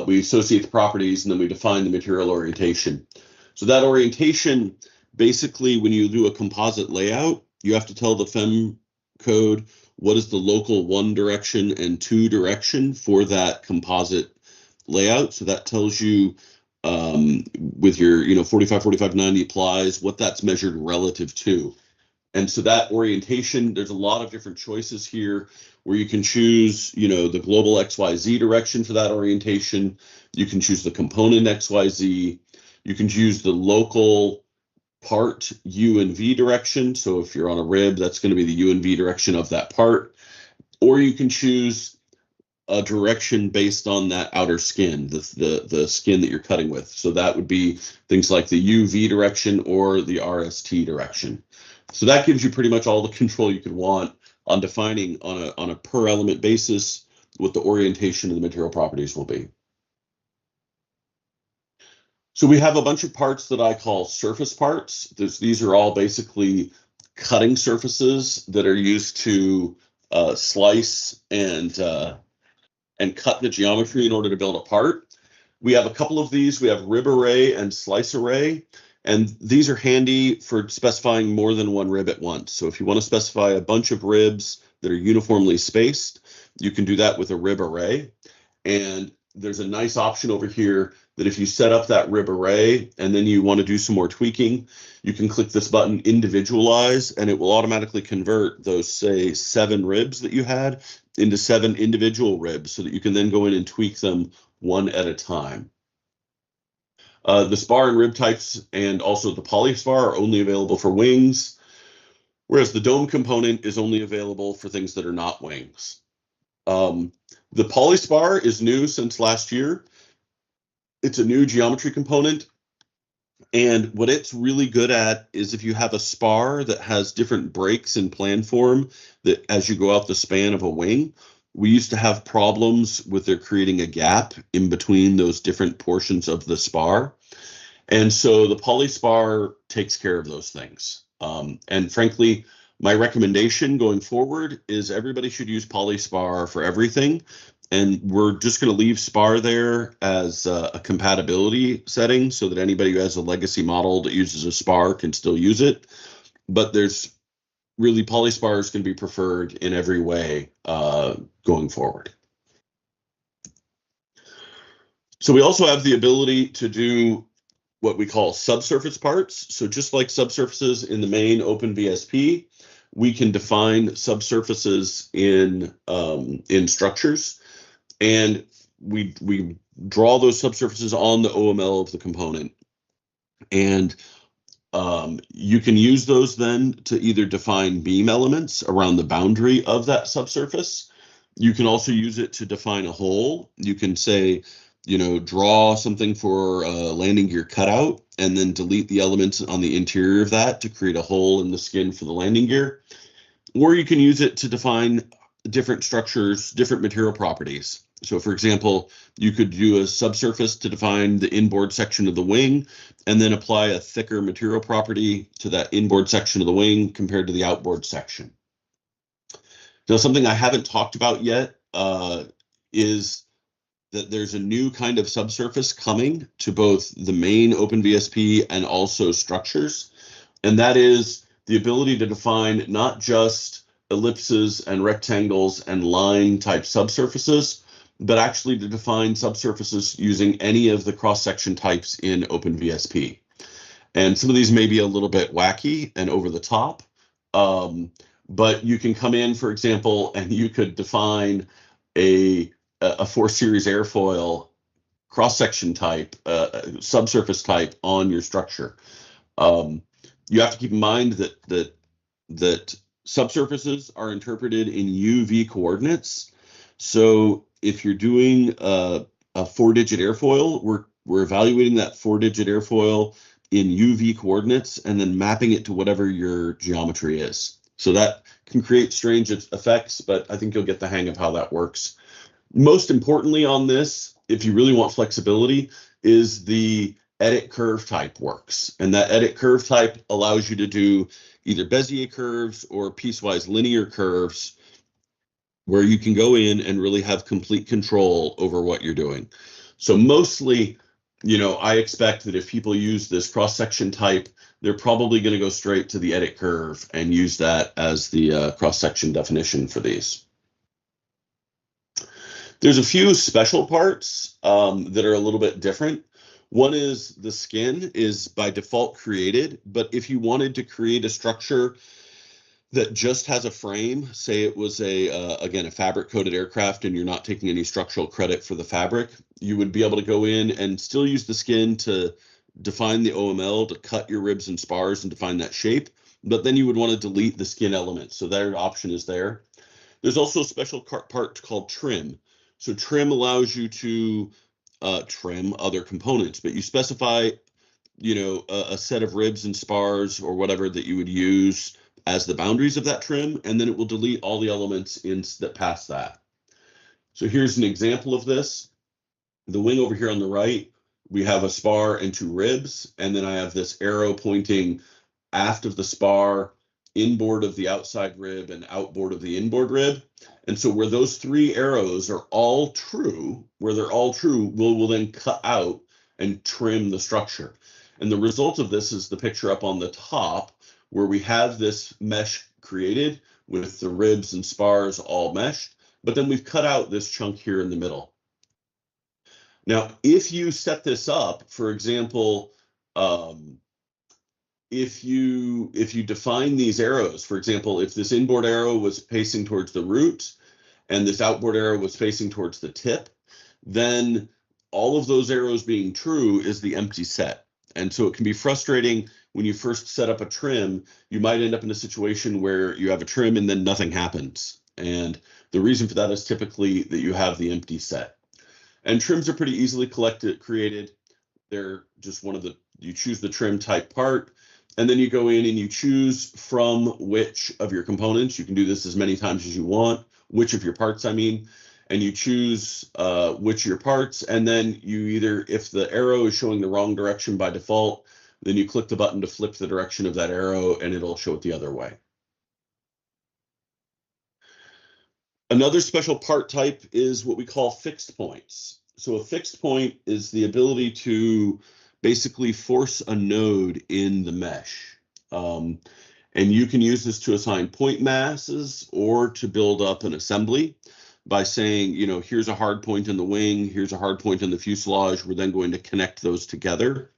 We associate the properties, and then we define the material orientation. So that orientation, basically, when you do a composite layout, you have to tell the FEM code what is the local 1 direction and 2 direction for that composite layout. So that tells you with your 45, 45, 90 applies, what that's measured relative to. And so that orientation, there's a lot of different choices here where you can choose, the global XYZ direction for that orientation. You can choose the component XYZ. You can choose the local part U and V direction. So if you're on a rib, that's going to be the U and V direction of that part. Or you can choose a direction based on that outer skin, the skin that you're cutting with. So that would be things like the UV direction or the RST direction. So that gives you pretty much all the control you could want on defining on a per element basis what the orientation of the material properties will be. So we have a bunch of parts that I call surface parts. These are all basically cutting surfaces that are used to slice and cut the geometry in order to build a part. We have a couple of these. We have rib array and slice array. And these are handy for specifying more than one rib at once. So if you want to specify a bunch of ribs that are uniformly spaced, you can do that with a rib array. And there's a nice option over here that if you set up that rib array and then you want to do some more tweaking, you can click this button, individualize, and it will automatically convert those, say, 7 ribs that you had into 7 individual ribs so that you can then go in and tweak them one at a time. The spar and rib types and also the polyspar are only available for wings, whereas the dome component is only available for things that are not wings. The polyspar is new since last year. It's a new geometry component, and what it's really good at is if you have a spar that has different breaks in plan form that as you go out the span of a wing, we used to have problems with there creating a gap in between those different portions of the spar. And so the polyspar takes care of those things. And frankly, my recommendation going forward is everybody should use polyspar for everything. And we're just going to leave spar there as a compatibility setting so that anybody who has a legacy model that uses a spar can still use it. But there's really polyspar is going to be preferred in every way going forward. So we also have the ability to do what we call subsurface parts. So just like subsurfaces in the main OpenVSP, we can define subsurfaces in structures, and we draw those subsurfaces on the OML of the component. And you can use those then to either define beam elements around the boundary of that subsurface. You can also use it to define a hole. You can say, draw something for a landing gear cutout and then delete the elements on the interior of that to create a hole in the skin for the landing gear. Or you can use it to define different structures, different material properties. So for example, you could do a subsurface to define the inboard section of the wing and then apply a thicker material property to that inboard section of the wing compared to the outboard section. Now, something I haven't talked about yet is that there's a new kind of subsurface coming to both the main OpenVSP and also structures. And that is the ability to define not just ellipses and rectangles and line type subsurfaces, but actually to define subsurfaces using any of the cross-section types in OpenVSP. And some of these may be a little bit wacky and over the top, but you can come in, for example, and you could define a 4-series airfoil cross-section type, subsurface type on your structure. You have to keep in mind that subsurfaces are interpreted in UV coordinates. So if you're doing a 4-digit airfoil, we're evaluating that 4-digit airfoil in UV coordinates and then mapping it to whatever your geometry is. So that can create strange effects, but I think you'll get the hang of how that works. Most importantly on this, if you really want flexibility, is the edit curve type works. And that edit curve type allows you to do either Bezier curves or piecewise linear curves where you can go in and really have complete control over what you're doing. So mostly, I expect that if people use this cross-section type, they're probably going to go straight to the edit curve and use that as the cross-section definition for these. There's a few special parts that are a little bit different. One is the skin is by default created, but if you wanted to create a structure that just has a frame, say it was again, a fabric coated aircraft and you're not taking any structural credit for the fabric, you would be able to go in and still use the skin to define the OML, to cut your ribs and spars and define that shape, but then you would want to delete the skin element. So that option is there. There's also a special part called trim. So trim allows you to trim other components, but you specify, a set of ribs and spars or whatever that you would use as the boundaries of that trim, and then it will delete all the elements that pass that. So here's an example of this. The wing over here on the right, we have a spar and 2 ribs, and then I have this arrow pointing aft of the spar, inboard of the outside rib, and outboard of the inboard rib. And so where those 3 arrows are all true, we'll then cut out and trim the structure. And the result of this is the picture up on the top, where we have this mesh created with the ribs and spars all meshed, but then we've cut out this chunk here in the middle. Now, if you set this up, for example, if you define these arrows, for example, if this inboard arrow was facing towards the root and this outboard arrow was facing towards the tip, then all of those arrows being true is the empty set. And so it can be frustrating when you first set up a trim. You might end up in a situation where you have a trim and then nothing happens. And the reason for that is typically that you have the empty set. And trims are pretty easily created. They're just you choose the trim type part, and then you go in and you choose from which of your components. You can do this as many times as you want, which of your parts, I mean, and you choose which of your parts, and then you either, if the arrow is showing the wrong direction by default, then you click the button to flip the direction of that arrow and it'll show it the other way. Another special part type is what we call fixed points. So a fixed point is the ability to basically force a node in the mesh. And you can use this to assign point masses or to build up an assembly by saying, here's a hard point in the wing, here's a hard point in the fuselage. We're then going to connect those together.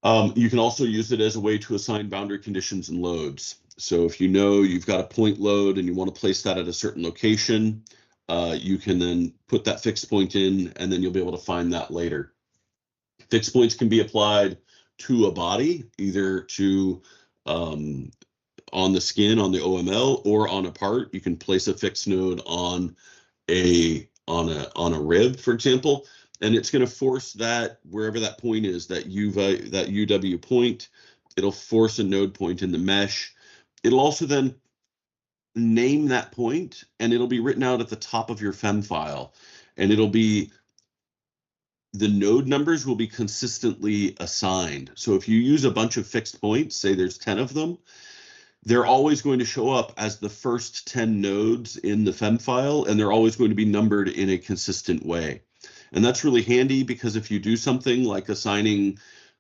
You can also use it as a way to assign boundary conditions and loads. So if you've got a point load and you want to place that at a certain location, you can then put that fixed point in, and then you'll be able to find that later. Fixed points can be applied to a body, either to on the skin, on the OML, or on a part. You can place a fixed node on a rib, for example, and it's going to force that wherever that point is, that UW point, it'll force a node point in the mesh. It'll also then name that point, and it'll be written out at the top of your FEM file, and the node numbers will be consistently assigned. So if you use a bunch of fixed points, say there's 10 of them, they're always going to show up as the first 10 nodes in the FEM file, and they're always going to be numbered in a consistent way. And that's really handy because if you do something like assigning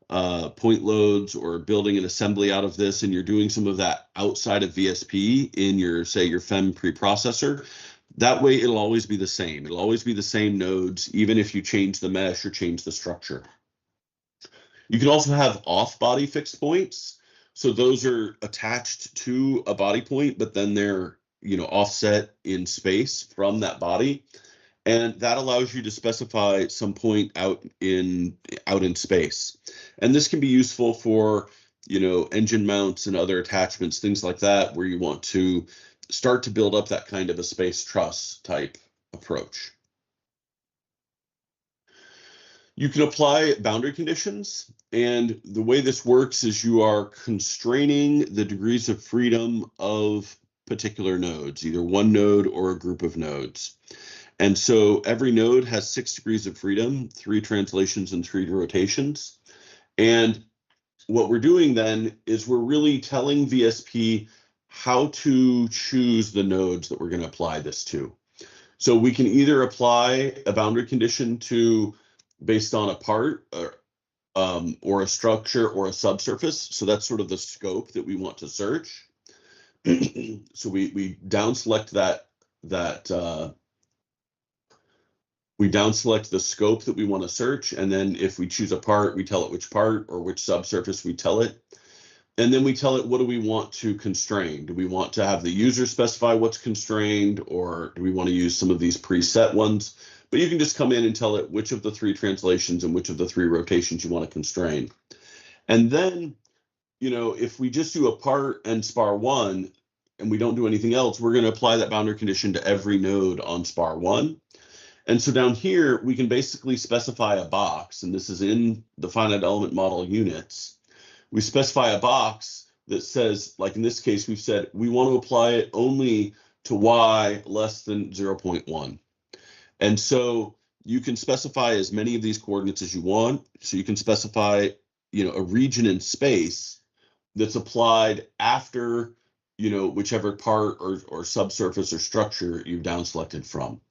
point loads or building an assembly out of this, and you're doing some of that outside of VSP in your, say, your FEM preprocessor, that way it'll always be the same. It'll always be the same nodes, even if you change the mesh or change the structure. You can also have off-body fixed points. So those are attached to a body point, but then they're, you know, offset in space from that body. And that allows you to specify some point out in space. And this can be useful for, you know, engine mounts and other attachments, things like that, where you want to start to build up that kind of a space truss type approach. You can apply boundary conditions, and the way this works is you are constraining the degrees of freedom of particular nodes, either one node or a group of nodes. And so every node has 6 degrees of freedom, 3 translations and 3 rotations. And what we're doing then is we're really telling VSP how to choose the nodes that we're going to apply this to. So we can either apply a boundary condition to based on a part or a structure or a subsurface. So that's sort of the scope that we want to search. So we down select we down select the scope that we want to search, and then if we choose a part, we tell it which part or which subsurface we tell it. And then we tell it, what do we want to constrain? Do we want to have the user specify what's constrained, or do we want to use some of these preset ones? But you can just come in and tell it which of the 3 translations and which of the 3 rotations you want to constrain. And then, you know, if we just do a part and spar 1 and we don't do anything else, we're going to apply that boundary condition to every node on spar 1. And so down here, we can basically specify a box, and this is in the finite element model units. We specify a box that says, like in this case, we've said we want to apply it only to y less than 0.1. And so you can specify as many of these coordinates as you want. So you can specify, you know, a region in space that's applied after, you know, whichever part or subsurface or structure you've down selected from.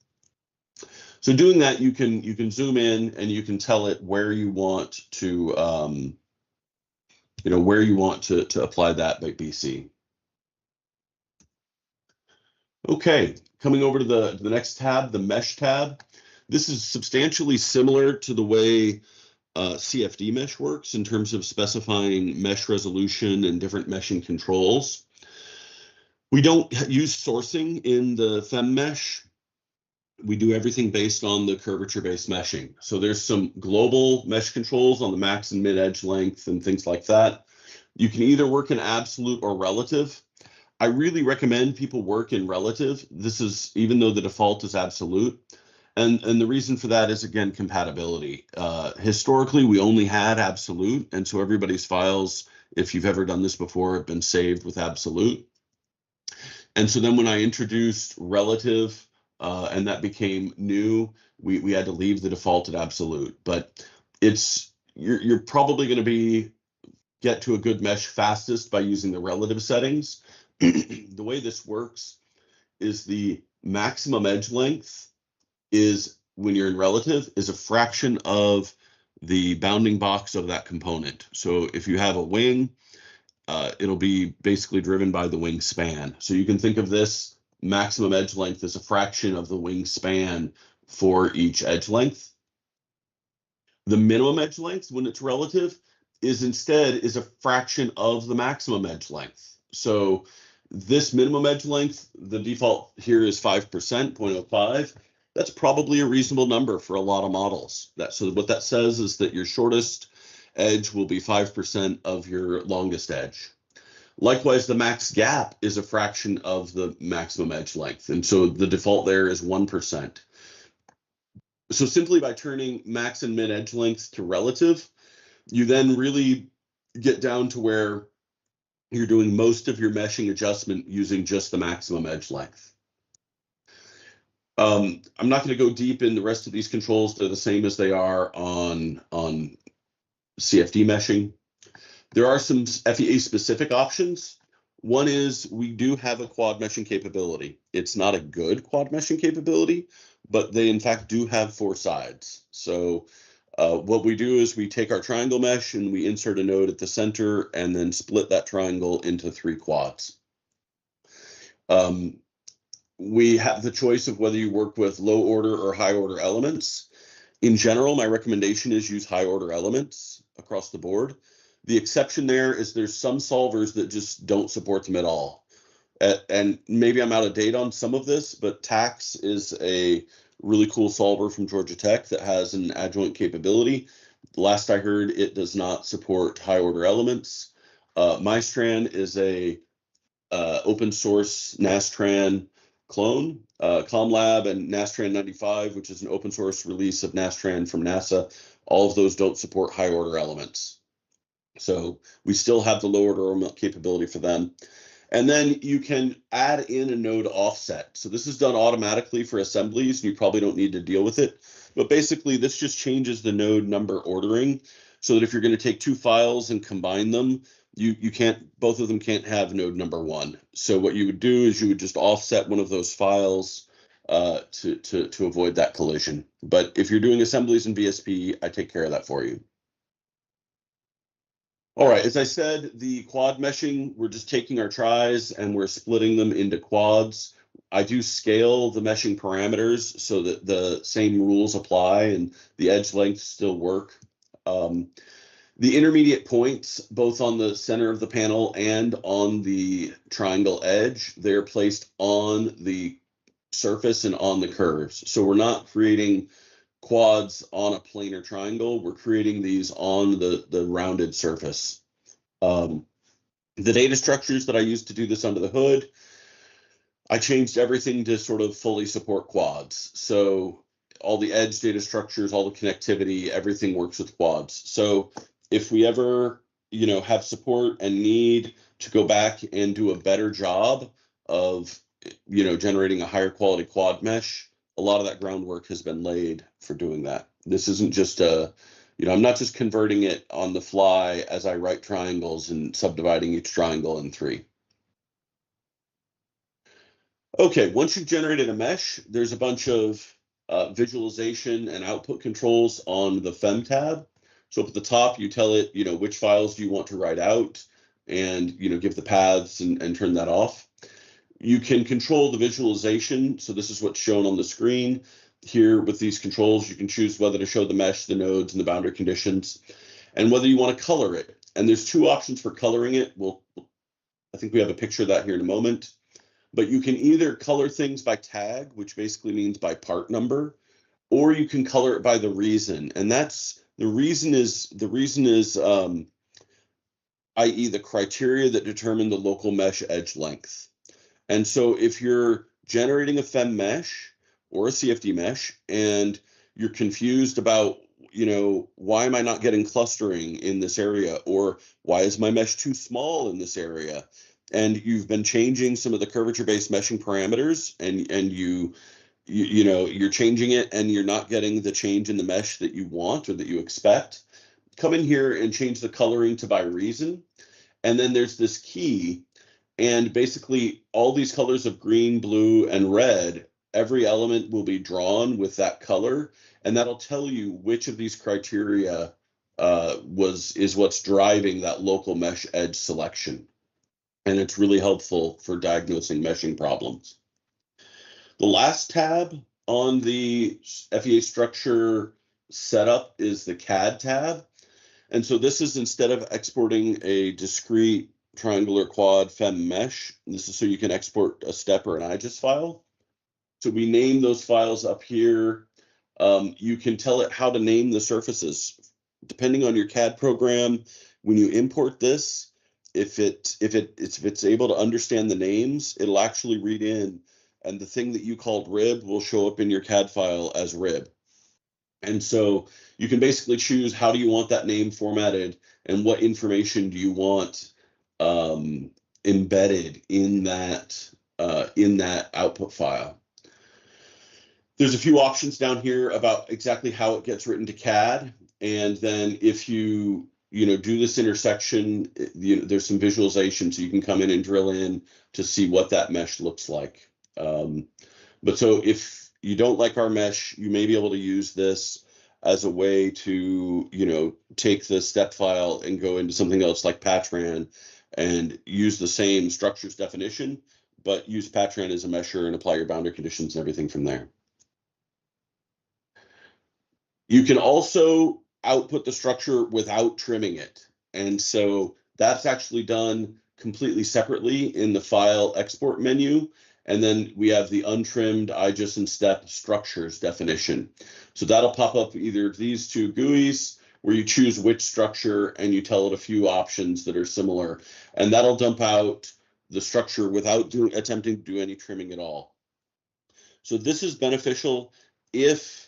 So doing that, you can zoom in and you can tell it where you want to, you know, where you want to apply that by BC. Okay, coming over to the next tab, the mesh tab. This is substantially similar to the way CFD mesh works in terms of specifying mesh resolution and different meshing controls. We don't use sourcing in the FEM mesh. We do everything based on the curvature-based meshing. So there's some global mesh controls on the max and mid edge length and things like that. You can either work in absolute or relative. I really recommend people work in relative. This is, even though the default is absolute. And the reason for that is, again, compatibility. Historically, we only had absolute, and so everybody's files, if you've ever done this before, have been saved with absolute. And so then when I introduced relative, and that became new, we had to leave the default at absolute. But it's you're probably going to get to a good mesh fastest by using the relative settings. The way this works is the maximum edge length is, when you're in relative, is a fraction of the bounding box of that component. So if you have a wing, it'll be basically driven by the wing span. So you can think of this maximum edge length as a fraction of the wing span for each edge length. The minimum edge length, when it's relative, is a fraction of the maximum edge length. So this minimum edge length, the default here is 5%, 0.05. That's probably a reasonable number for a lot of models. So what that says is that your shortest edge will be 5% of your longest edge. Likewise, the max gap is a fraction of the maximum edge length. And so the default there is 1%. So simply by turning max and min edge lengths to relative, you then really get down to where you're doing most of your meshing adjustment using just the maximum edge length. I'm not going to go deep in the rest of these controls. They're the same as they are on CFD meshing. There are some FEA specific options. One is we do have a quad meshing capability. It's not a good quad meshing capability, but they in fact do have 4 sides. So what we do is we take our triangle mesh and we insert a node at the center and then split that triangle into 3 quads. We have the choice of whether you work with low order or high order elements. In general, my recommendation is use high order elements across the board. The exception there is there's some solvers that just don't support them at all. And maybe I'm out of date on some of this, but TACS is a really cool solver from Georgia Tech that has an adjoint capability. Last I heard, it does not support high order elements. MyStran is a open source Nastran clone. ComLab and Nastran 95, which is an open source release of Nastran from NASA, all of those don't support high order elements. So we still have the low order element capability for them. And then you can add in a node offset. So this is done automatically for assemblies, and you probably don't need to deal with it. But basically, this just changes the node number ordering so that if you're going to take 2 files and combine them, you can't, both of them can't have node number 1. So what you would do is you would just offset one of those files to avoid that collision. But if you're doing assemblies in VSP, I take care of that for you. All right, as I said, the quad meshing, we're just taking our tries and we're splitting them into quads. I do scale the meshing parameters so that the same rules apply and the edge lengths still work. The intermediate points, both on the center of the panel and on the triangle edge, they're placed on the surface and on the curves. So we're not creating quads on a planar triangle. We're creating these on the rounded surface. The data structures that I used to do this under the hood, I changed everything to sort of fully support quads. So all the edge data structures, all the connectivity, everything works with quads. So if we ever, have support and need to go back and do a better job of, generating a higher quality quad mesh, a lot of that groundwork has been laid for doing that. This isn't just I'm not just converting it on the fly as I write triangles and subdividing each triangle in 3. Okay, once you've generated a mesh, there's a bunch of visualization and output controls on the FEM tab. So up at the top, you tell it, which files do you want to write out and, give the paths and turn that off. You can control the visualization. So this is what's shown on the screen. Here with these controls, you can choose whether to show the mesh, the nodes, and the boundary conditions, and whether you want to color it. And there's 2 options for coloring it. I think we have a picture of that here in a moment. But you can either color things by tag, which basically means by part number, or you can color it by the reason. And the reason is i.e. the criteria that determine the local mesh edge length. And so if you're generating a FEM mesh or a CFD mesh and you're confused about, why am I not getting clustering in this area? Or why is my mesh too small in this area? And you've been changing some of the curvature-based meshing parameters and you're changing it and you're not getting the change in the mesh that you want or that you expect, come in here and change the coloring to by reason. And then there's this key, and basically all these colors of green, blue, and red, every element will be drawn with that color, and that'll tell you which of these criteria is what's driving that local mesh edge selection. And it's really helpful for diagnosing meshing problems. The last tab on the FEA structure setup is the CAD tab. And so this is, instead of exporting a discrete triangular quad FEM mesh, this is so you can export a step or an IGES file. So we name those files up here. You can tell it how to name the surfaces. Depending on your CAD program, when you import this, if it's able to understand the names, it'll actually read in, and the thing that you called rib will show up in your CAD file as rib. And so you can basically choose how do you want that name formatted and what information do you want embedded in that output file. There's a few options down here about exactly how it gets written to CAD. And then if you do this intersection, there's some visualization, so you can come in and drill in to see what that mesh looks like. But so if you don't like our mesh, you may be able to use this as a way to, take the step file and go into something else like Patran and use the same structures definition, but use Patran as a mesher and apply your boundary conditions and everything from there. You can also output the structure without trimming it. And so that's actually done completely separately in the file export menu. And then we have the untrimmed IGES and step structures definition. So that'll pop up either these two GUIs where you choose which structure and you tell it a few options that are similar. And that'll dump out the structure without attempting to do any trimming at all. So this is beneficial if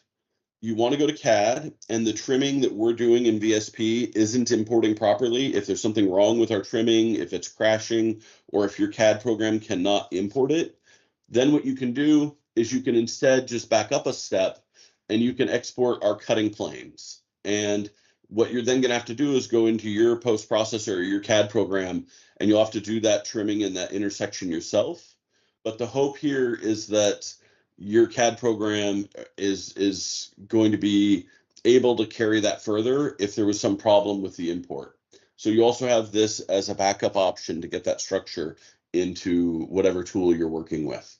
you want to go to CAD and the trimming that we're doing in VSP isn't importing properly. If there's something wrong with our trimming, if it's crashing, or if your CAD program cannot import it, then what you can do is you can instead just back up a step and you can export our cutting planes. And what you're then going to have to do is go into your post processor or your CAD program, and you'll have to do that trimming in that intersection yourself. But the hope here is that your CAD program is going to be able to carry that further if there was some problem with the import. So you also have this as a backup option to get that structure into whatever tool you're working with.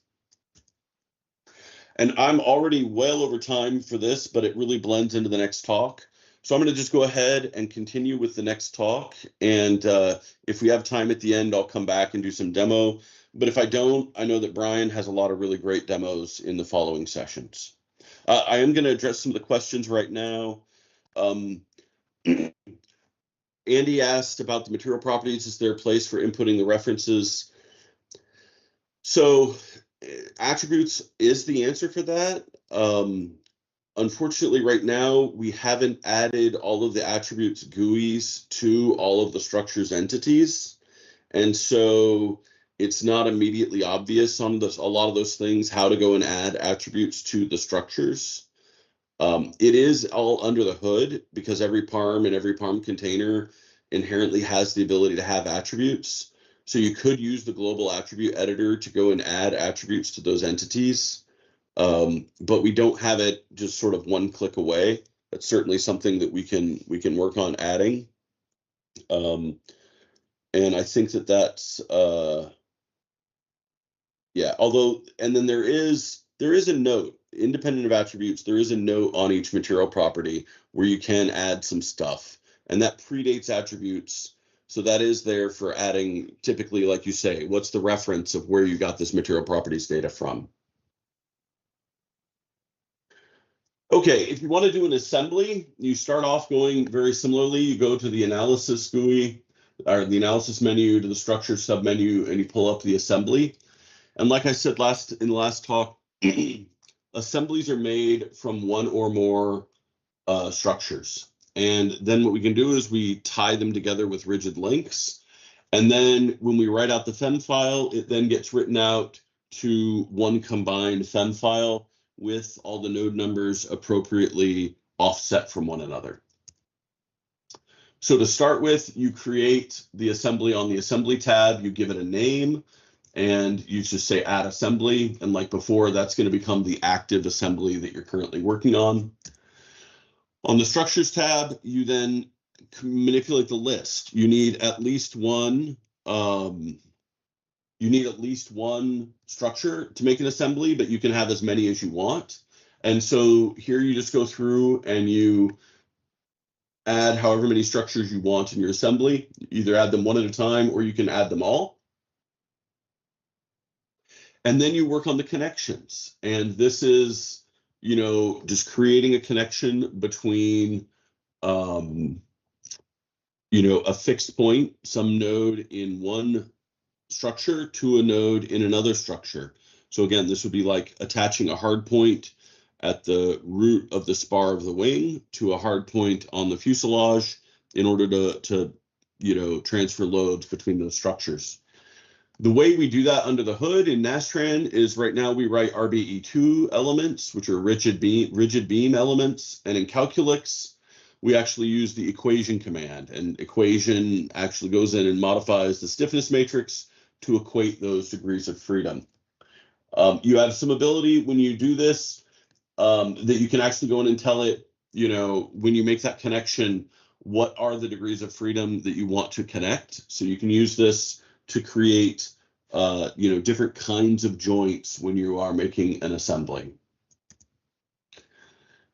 And I'm already well over time for this, but it really blends into the next talk. So I'm going to just go ahead and continue with the next talk. And if we have time at the end, I'll come back and do some demo. But if I don't, I know that Brian has a lot of really great demos in the following sessions. I am going to address some of the questions right now. Andy asked about the material properties. Is there a place for inputting the references? So attributes is the answer for that. Unfortunately, right now, we haven't added all of the attributes GUIs to all of the structures entities. And so it's not immediately obvious on a lot of those things how to go and add attributes to the structures. It is all under the hood because every parm and every parm container inherently has the ability to have attributes. So you could use the global attribute editor to go and add attributes to those entities. But we don't have it just sort of one click away. That's certainly something that we can work on adding. And I think that's yeah, although, and then there is a note, independent of attributes, there is a note on each material property where you can add some stuff, and that predates attributes. So that is there for adding, typically, like you say, what's the reference of where you got this material properties data from? Okay, if you want to do an assembly, you start off going very similarly. You go to the analysis GUI, or the analysis menu, to the structure submenu, and you pull up the assembly. And like I said in the last talk, assemblies are made from one or more structures. And then what we can do is we tie them together with rigid links. And then when we write out the FEM file, it then gets written out to one combined FEM file with all the node numbers appropriately offset from one another. So to start with, you create the assembly on the assembly tab, you give it a name, and you just say add assembly. And like before, that's going to become the active assembly that you're currently working on. On the structures tab, you then manipulate the list. You need at least one structure to make an assembly, but you can have as many as you want. And so here you just go through and you add however many structures you want in your assembly. Either add them one at a time or you can add them all. And then you work on the connections. And this is, just creating a connection between, a fixed point, some node in one structure to a node in another structure. So again, this would be like attaching a hard point at the root of the spar of the wing to a hard point on the fuselage in order to transfer loads between those structures. The way we do that under the hood in Nastran is right now we write RBE2 elements, which are rigid beam elements. And in Calculix, we actually use the equation command, and equation actually goes in and modifies the stiffness matrix to equate those degrees of freedom. You have some ability when you do this that you can actually go in and tell it, you know, when you make that connection, what are the degrees of freedom that you want to connect. So you can use this to create, you know, different kinds of joints when you are making an assembly.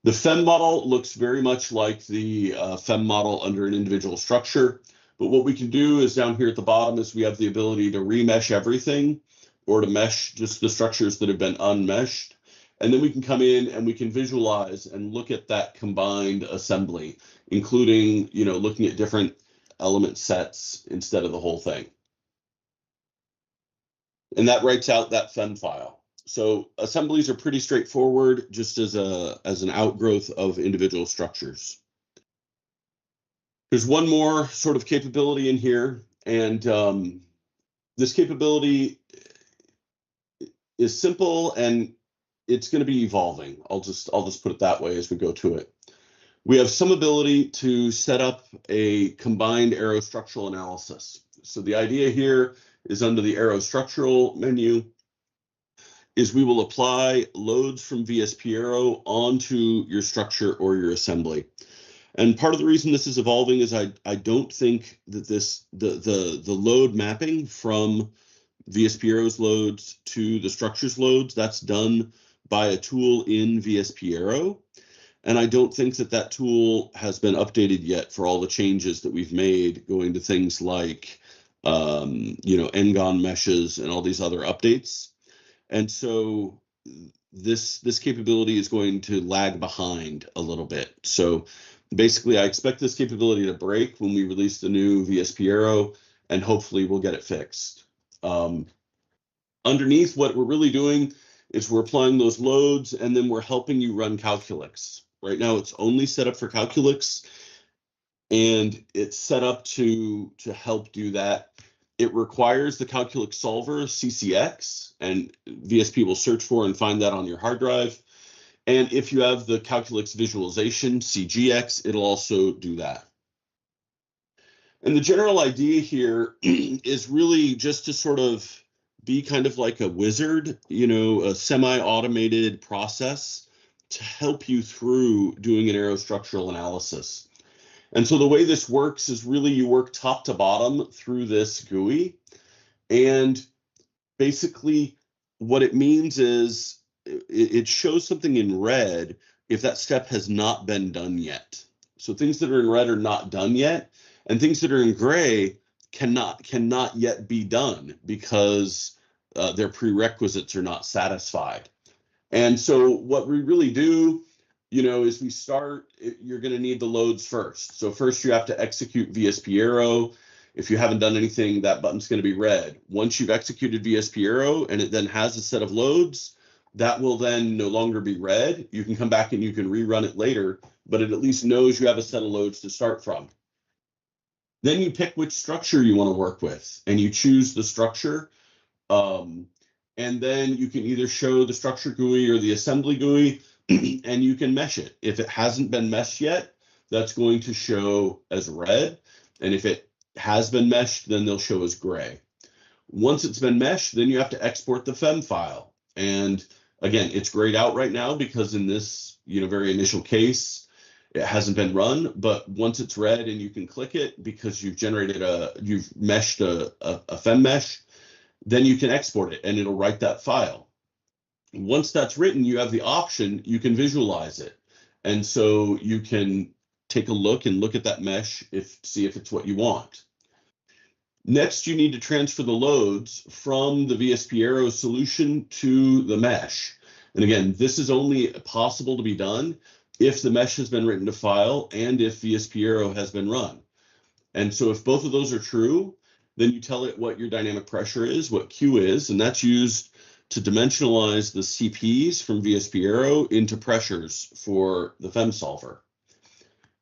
The FEM model looks very much like the FEM model under an individual structure, but what we can do is down here at the bottom is we have the ability to remesh everything or to mesh just the structures that have been unmeshed. And then we can come in and we can visualize and look at that combined assembly, including, you know, looking at different element sets instead of the whole thing. And that writes out that FEM file. So assemblies are pretty straightforward, just as an outgrowth of individual structures. There's one more sort of capability in here, and this capability is simple and it's going to be evolving. I'll just put it that way as we go to it. We have some ability to set up a combined aero-structural analysis. So the idea here is under the Aero-structural menu is we will apply loads from VSP Aero onto your structure or your assembly. And part of the reason this is evolving is I don't think that the load mapping from VSP Aero's loads to the structure's loads, that's done by a tool in VSP Aero. And I don't think that that tool has been updated yet for all the changes that we've made going to things like, you know, Ngon meshes and all these other updates. And so this capability is going to lag behind a little bit. So basically, I expect this capability to break when we release the new VSP Aero, and hopefully we'll get it fixed. Underneath, what we're really doing is we're applying those loads, and then we're helping you run Calculix. Right now, it's only set up for Calculix, and it's set up to help do that. It requires the Calculix solver, CCX, and VSP will search for and find that on your hard drive. And if you have the Calculix visualization, CGX, it'll also do that. And the general idea here is really just to sort of be kind of like a wizard, you know, a semi-automated process to help you through doing an aerostructural analysis. And so the way this works is really you work top to bottom through this GUI. And basically what it means is it shows something in red if that step has not been done yet. So things that are in red are not done yet, and things that are in gray cannot yet be done because their prerequisites are not satisfied. And so what we really do, you know, is we start, you're going to need the loads first. So first you have to execute VSP Aero. If you haven't done anything, that button's going to be red. Once you've executed VSP Aero and it then has a set of loads, that will then no longer be red. You can come back and you can rerun it later, but it at least knows you have a set of loads to start from. Then you pick which structure you want to work with, and you choose the structure. And then you can either show the structure GUI or the assembly GUI, and you can mesh it. If it hasn't been meshed yet, that's going to show as red. And if it has been meshed, then they'll show as gray. Once it's been meshed, then you have to export the FEM file. And again, it's grayed out right now because in this, you know, very initial case, it hasn't been run. But once it's red and you can click it because you've generated you've meshed a FEM mesh, then you can export it and it'll write that file. Once that's written, you have the option, you can visualize it. And so you can take a look and look at that mesh, see if it's what you want. Next, you need to transfer the loads from the VSP Aero solution to the mesh. And again, this is only possible to be done if the mesh has been written to file and if VSP Aero has been run. And so if both of those are true, then you tell it what your dynamic pressure is, what Q is, and that's used to dimensionalize the CPs from VSP Aero into pressures for the FEM solver.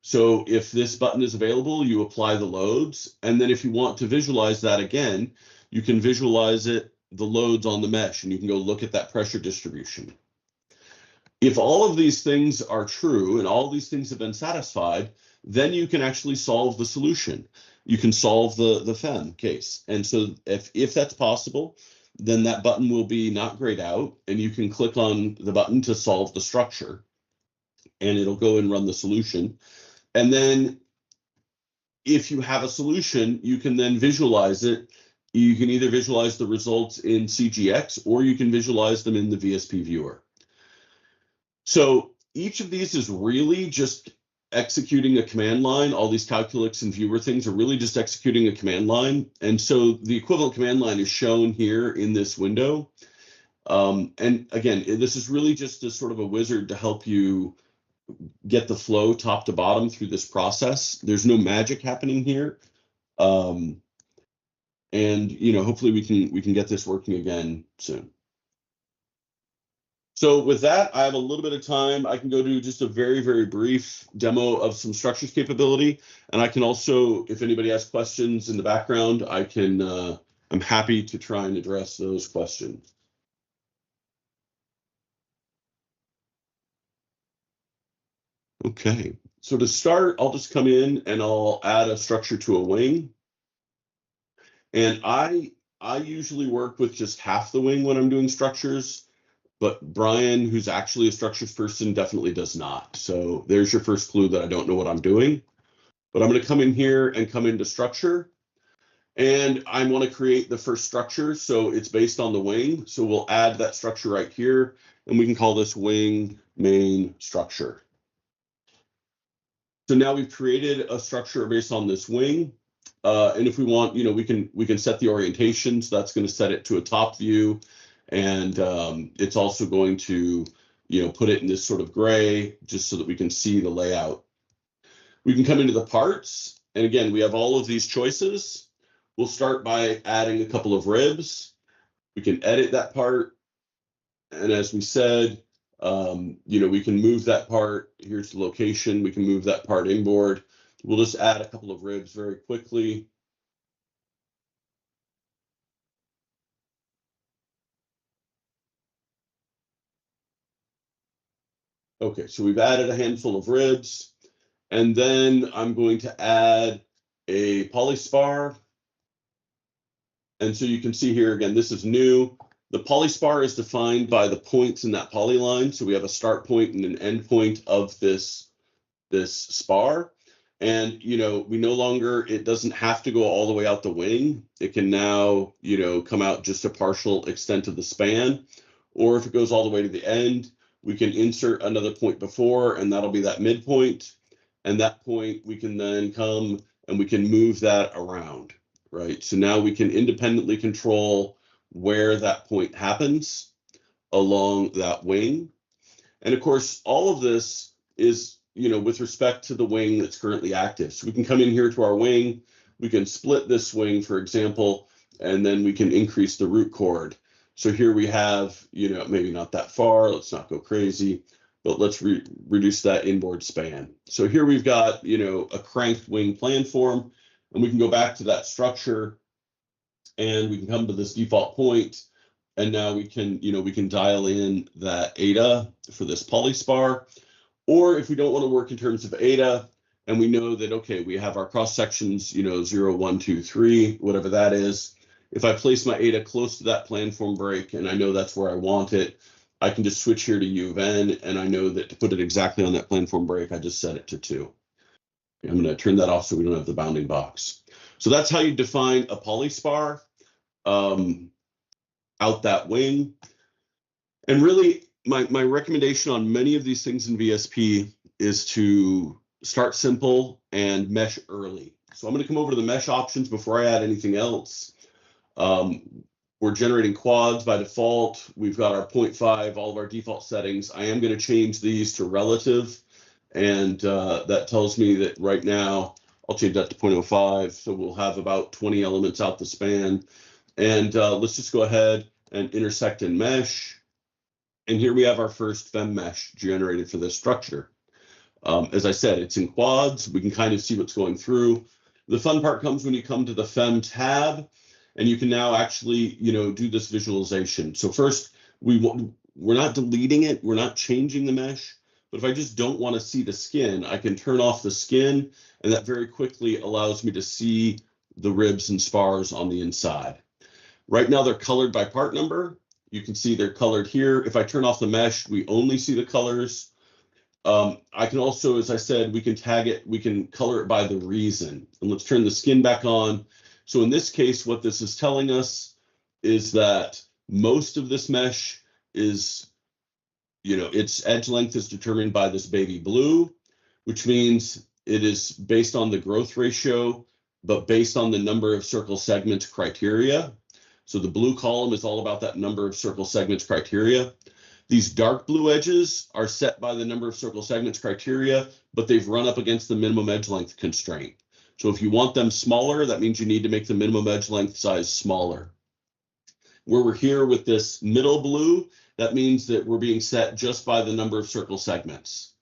So if this button is available, you apply the loads, and then if you want to visualize that again, you can visualize the loads on the mesh, and you can go look at that pressure distribution. If all of these things are true and all these things have been satisfied, then you can actually solve the solution. You can solve the FEM case. And so if that's possible, then that button will be not grayed out, and you can click on the button to solve the structure, and it'll go and run the solution. And then if you have a solution, you can then visualize it. You can either visualize the results in CGX, or you can visualize them in the VSP viewer. So each of these is really just executing a command line. All these calculus and viewer things are really just executing a command line. And so the equivalent command line is shown here in this window. And again, this is really just a sort of a wizard to help you get the flow top to bottom through this process. There's no magic happening here. And hopefully we can get this working again soon. So with that, I have a little bit of time. I can go do just a very, very brief demo of some structures capability. And I can also, if anybody has questions in the background, I'm happy to try and address those questions. Okay, so to start, I'll just come in and I'll add a structure to a wing. And I usually work with just half the wing when I'm doing structures. But Brian, who's actually a structures person, definitely does not. So there's your first clue that I don't know what I'm doing. But I'm going to come in here and come into structure. And I want to create the first structure. So it's based on the wing. So we'll add that structure right here. And we can call this wing main structure. So now we've created a structure based on this wing. And if we want, we can set the orientation. So that's going to set it to a top view. And it's also going to, put it in this sort of gray, just so that we can see the layout. We can come into the parts. And again, we have all of these choices. We'll start by adding a couple of ribs. We can edit that part. And as we said, we can move that part. Here's the location. We can move that part inboard. We'll just add a couple of ribs very quickly. Okay, so we've added a handful of ribs, and then I'm going to add a polyspar. And so you can see here, again, this is new. The polyspar is defined by the points in that polyline. So we have a start point and an end point of this spar. And, we no longer, it doesn't have to go all the way out the wing. It can now, come out just a partial extent of the span. Or if it goes all the way to the end, we can insert another point before, and that'll be that midpoint. And that point, we can then come and we can move that around, right? So now we can independently control where that point happens along that wing. And of course, all of this is, with respect to the wing that's currently active. So we can come in here to our wing, we can split this wing, for example, and then we can increase the root chord. So here we have, maybe not that far, let's not go crazy, but let's reduce that inboard span. So here we've got, a cranked wing plan form, and we can go back to that structure and we can come to this default point. And now we can, we can dial in that eta for this polyspar. Or if we don't want to work in terms of eta, and we know that, okay, we have our cross sections, 0, 1, 2, 3, whatever that is. If I place my eta close to that planform break and I know that's where I want it, I can just switch here to U of N, and I know that to put it exactly on that planform break, I just set it to 2. I'm going to turn that off so we don't have the bounding box. So that's how you define a polyspar out that wing. And really, my recommendation on many of these things in VSP is to start simple and mesh early. So I'm going to come over to the mesh options before I add anything else. We're generating quads by default. We've got our 0.5, all of our default settings. I am going to change these to relative. And that tells me that right now, I'll change that to 0.05. So we'll have about 20 elements out the span. And let's just go ahead and intersect and mesh. And here we have our first FEM mesh generated for this structure. As I said, it's in quads. We can kind of see what's going through. The fun part comes when you come to the FEM tab, and you can now actually, do this visualization. So first, we're not deleting it. We're not changing the mesh, But if I just don't want to see the skin, I can turn off the skin, and that very quickly allows me to see the ribs and spars on the inside. Right now they're colored by part number. You can see they're colored here. If I turn off the mesh, we only see the colors. I can also, as I said, we can tag it, we can color it by the reason. And let's turn the skin back on. So in this case, what this is telling us is that most of this mesh is, its edge length is determined by this baby blue, which means it is based on the growth ratio, but based on the number of circle segments criteria. So the blue column is all about that number of circle segments criteria. These dark blue edges are set by the number of circle segments criteria, but they've run up against the minimum edge length constraint. So if you want them smaller, that means you need to make the minimum edge length size smaller. Where we're here with this middle blue, that means that we're being set just by the number of circle segments.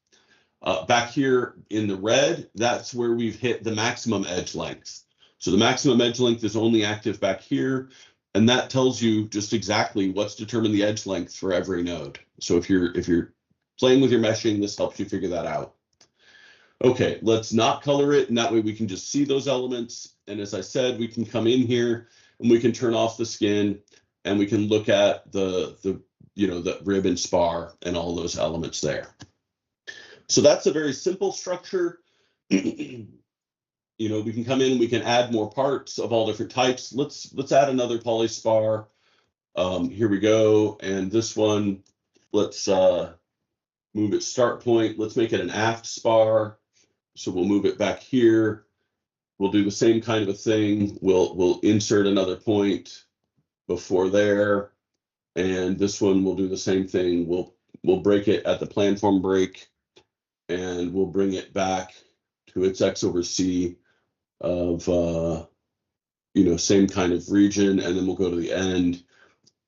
Back here in the red, that's where we've hit the maximum edge length. So the maximum edge length is only active back here. And that tells you just exactly what's determined the edge length for every node. So if you're playing with your meshing, this helps you figure that out. Okay, let's not color it, and that way we can just see those elements. And as I said, we can come in here and we can turn off the skin, and we can look at the rib and spar and all those elements there. So that's a very simple structure. We can come in and we can add more parts of all different types. Let's add another polyspar. Here we go. And this one, let's move its start point. Let's make it an aft spar. So we'll move it back here. We'll do the same kind of a thing. We'll insert another point before there. And this one we'll do the same thing. We'll break it at the planform break, and we'll bring it back to its X over C of same kind of region, and then we'll go to the end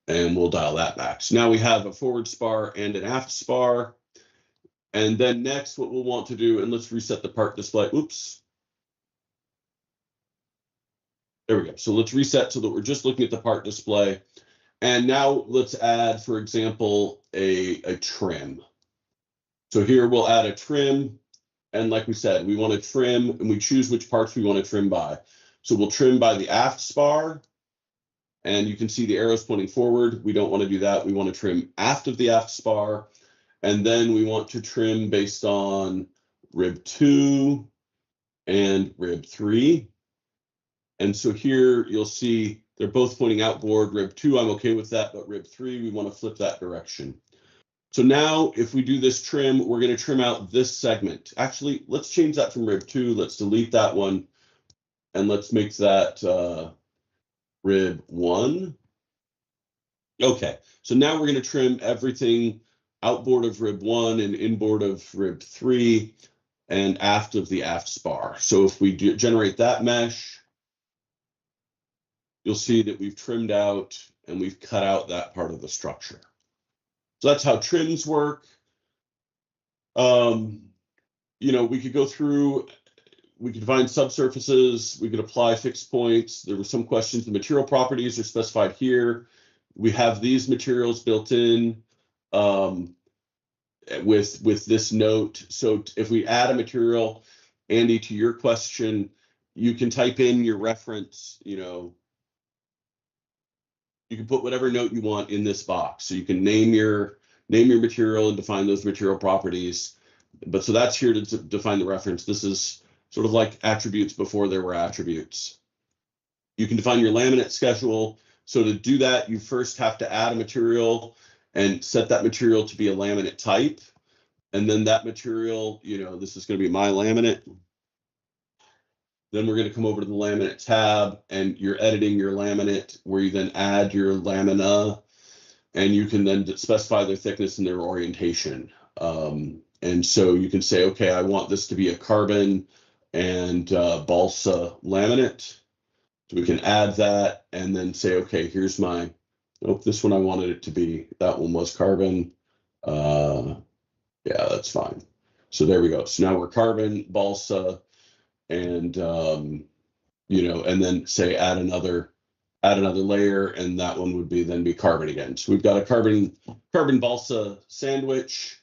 and we'll dial that back. So now we have a forward spar and an aft spar. And then next what we'll want to do, and let's reset the part display. Oops. There we go. So let's reset so that we're just looking at the part display. And now let's add, for example, a trim. So here we'll add a trim. And like we said, we want to trim, and we choose which parts we want to trim by. So we'll trim by the aft spar, and you can see the arrows pointing forward. We don't want to do that. We want to trim aft of the aft spar, and then we want to trim based on rib 2 and rib 3. And so here you'll see they're both pointing outboard. Rib 2, I'm okay with that, but rib 3, we want to flip that direction. So now if we do this trim, we're going to trim out this segment. Actually, let's change that from rib 2. Let's delete that one, and let's make that rib 1. Okay, so now we're going to trim everything outboard of rib 1 and inboard of rib 3 and aft of the aft spar. So if we generate that mesh, you'll see that we've trimmed out and we've cut out that part of the structure. So that's how trims work. We could go through, we could find subsurfaces, we could apply fixed points. There were some questions. The material properties are specified here. We have these materials built in with this note. So if we add a material, Andy, to your question, you can type in your reference, you can put whatever note you want in this box. So you can name your material and define those material properties. But so that's here to define the reference. This is sort of like attributes before there were attributes. You can define your laminate schedule. So to do that, you first have to add a material and set that material to be a laminate type. And then that material, this is going to be my laminate. Then we're going to come over to the laminate tab, and you're editing your laminate, where you then add your lamina, and you can then specify their thickness and their orientation. And so you can say, okay, I want this to be a carbon and balsa laminate. So we can add that and then say, okay, here's my, this one I wanted it to be. That one was carbon. Yeah, that's fine. So there we go. So now we're carbon, balsa, and and then say add another layer, and that one would be carbon again. So we've got a carbon balsa sandwich.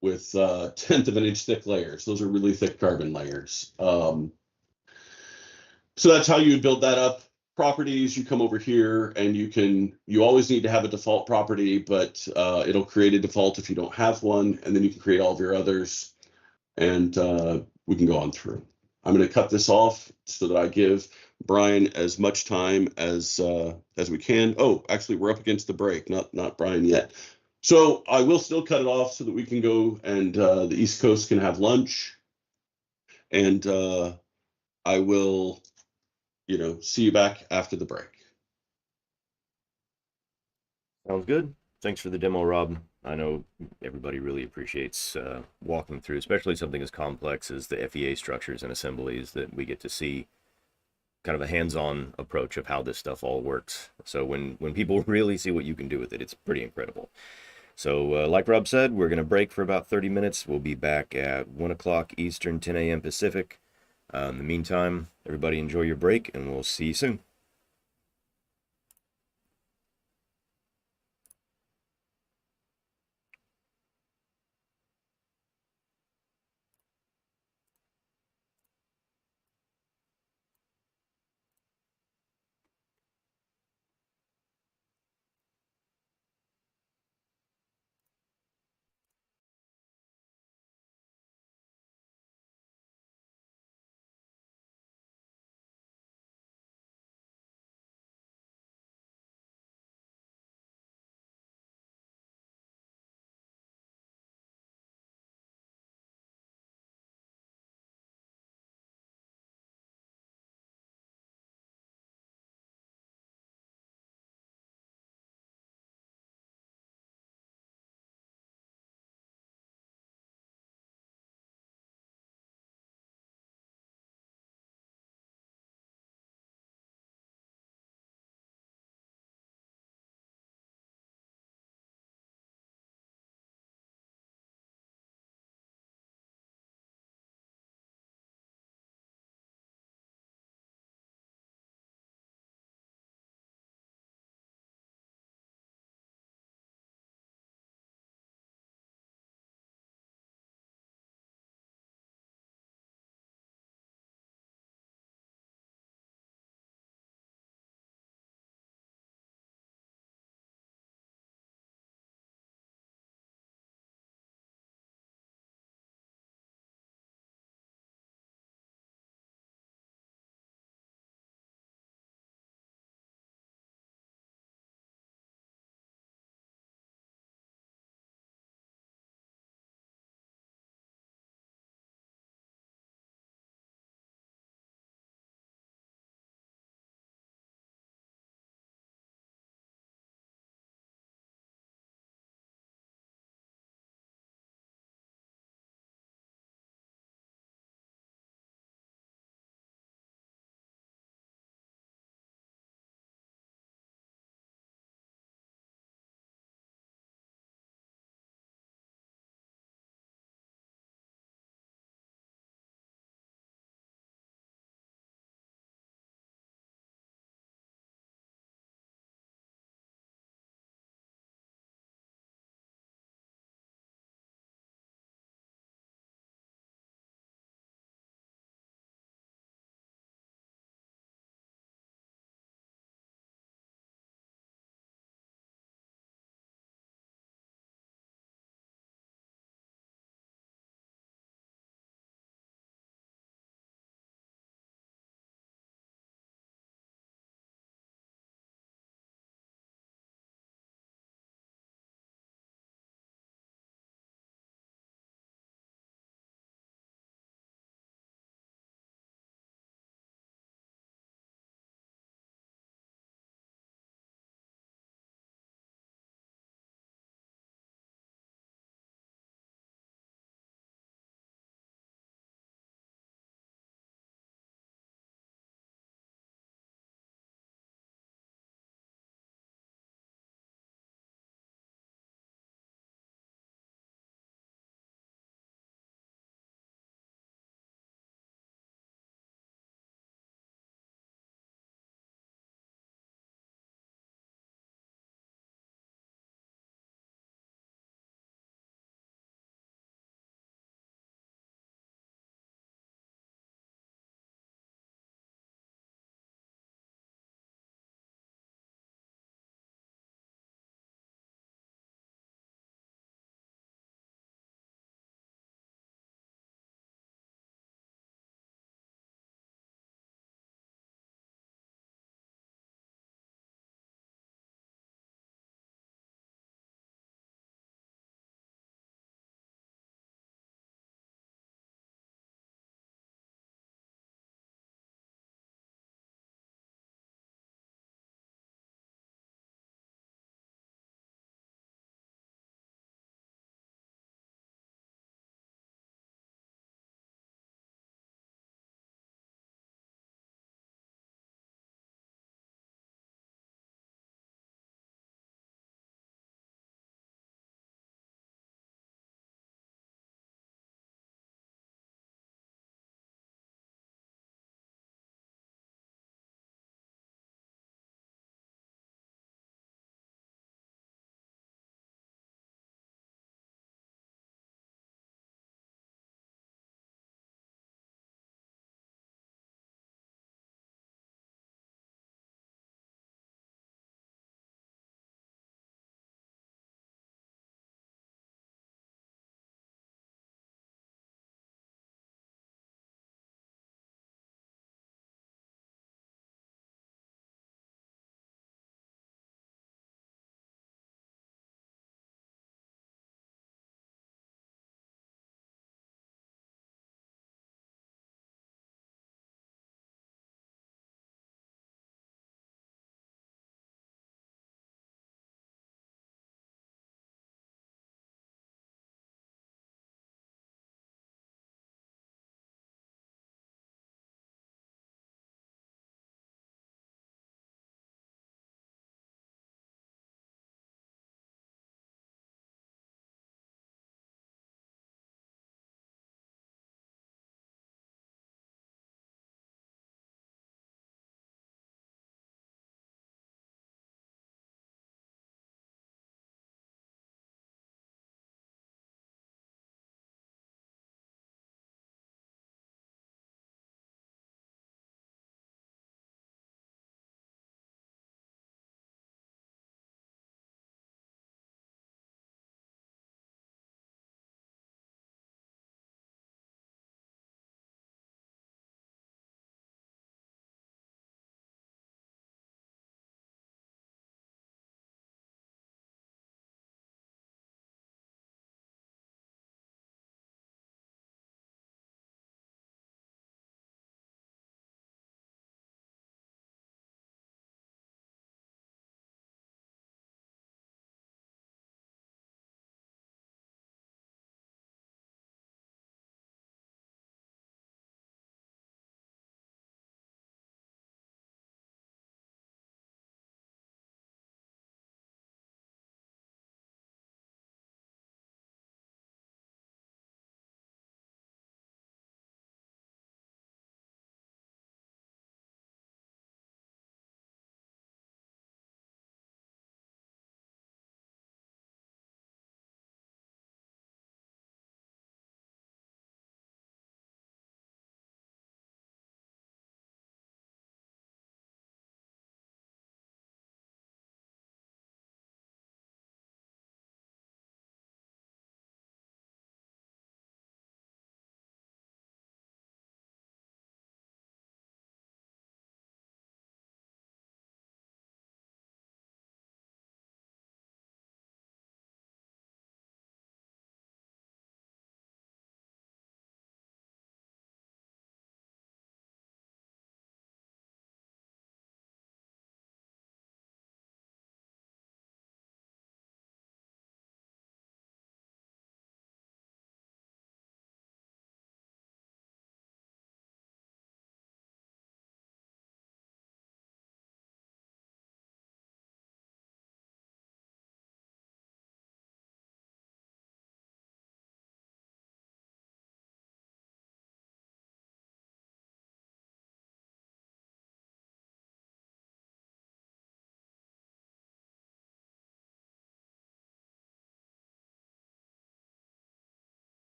with 1/10 of an inch thick layers. Those are really thick carbon layers. So that's how you would build that up. Properties, you come over here and you always need to have a default property, but it'll create a default if you don't have one, and then you can create all of your others, and we can go on through. I'm going to cut this off so that I give Brian as much time as we can. Oh, actually, we're up against the break, not Brian yet. So I will still cut it off so that we can go and the East Coast can have lunch, and I will, see you back after the break. Sounds good. Thanks for the demo, Rob. I know everybody really appreciates walking through, especially something as complex as the FEA structures and assemblies, that we get to see kind of a hands-on approach of how this stuff all works. So when people really see what you can do with it, it's pretty incredible. So like Rob said, we're going to break for about 30 minutes. We'll be back at 1 o'clock Eastern, 10 a.m. Pacific. In the meantime, everybody enjoy your break, and we'll see you soon.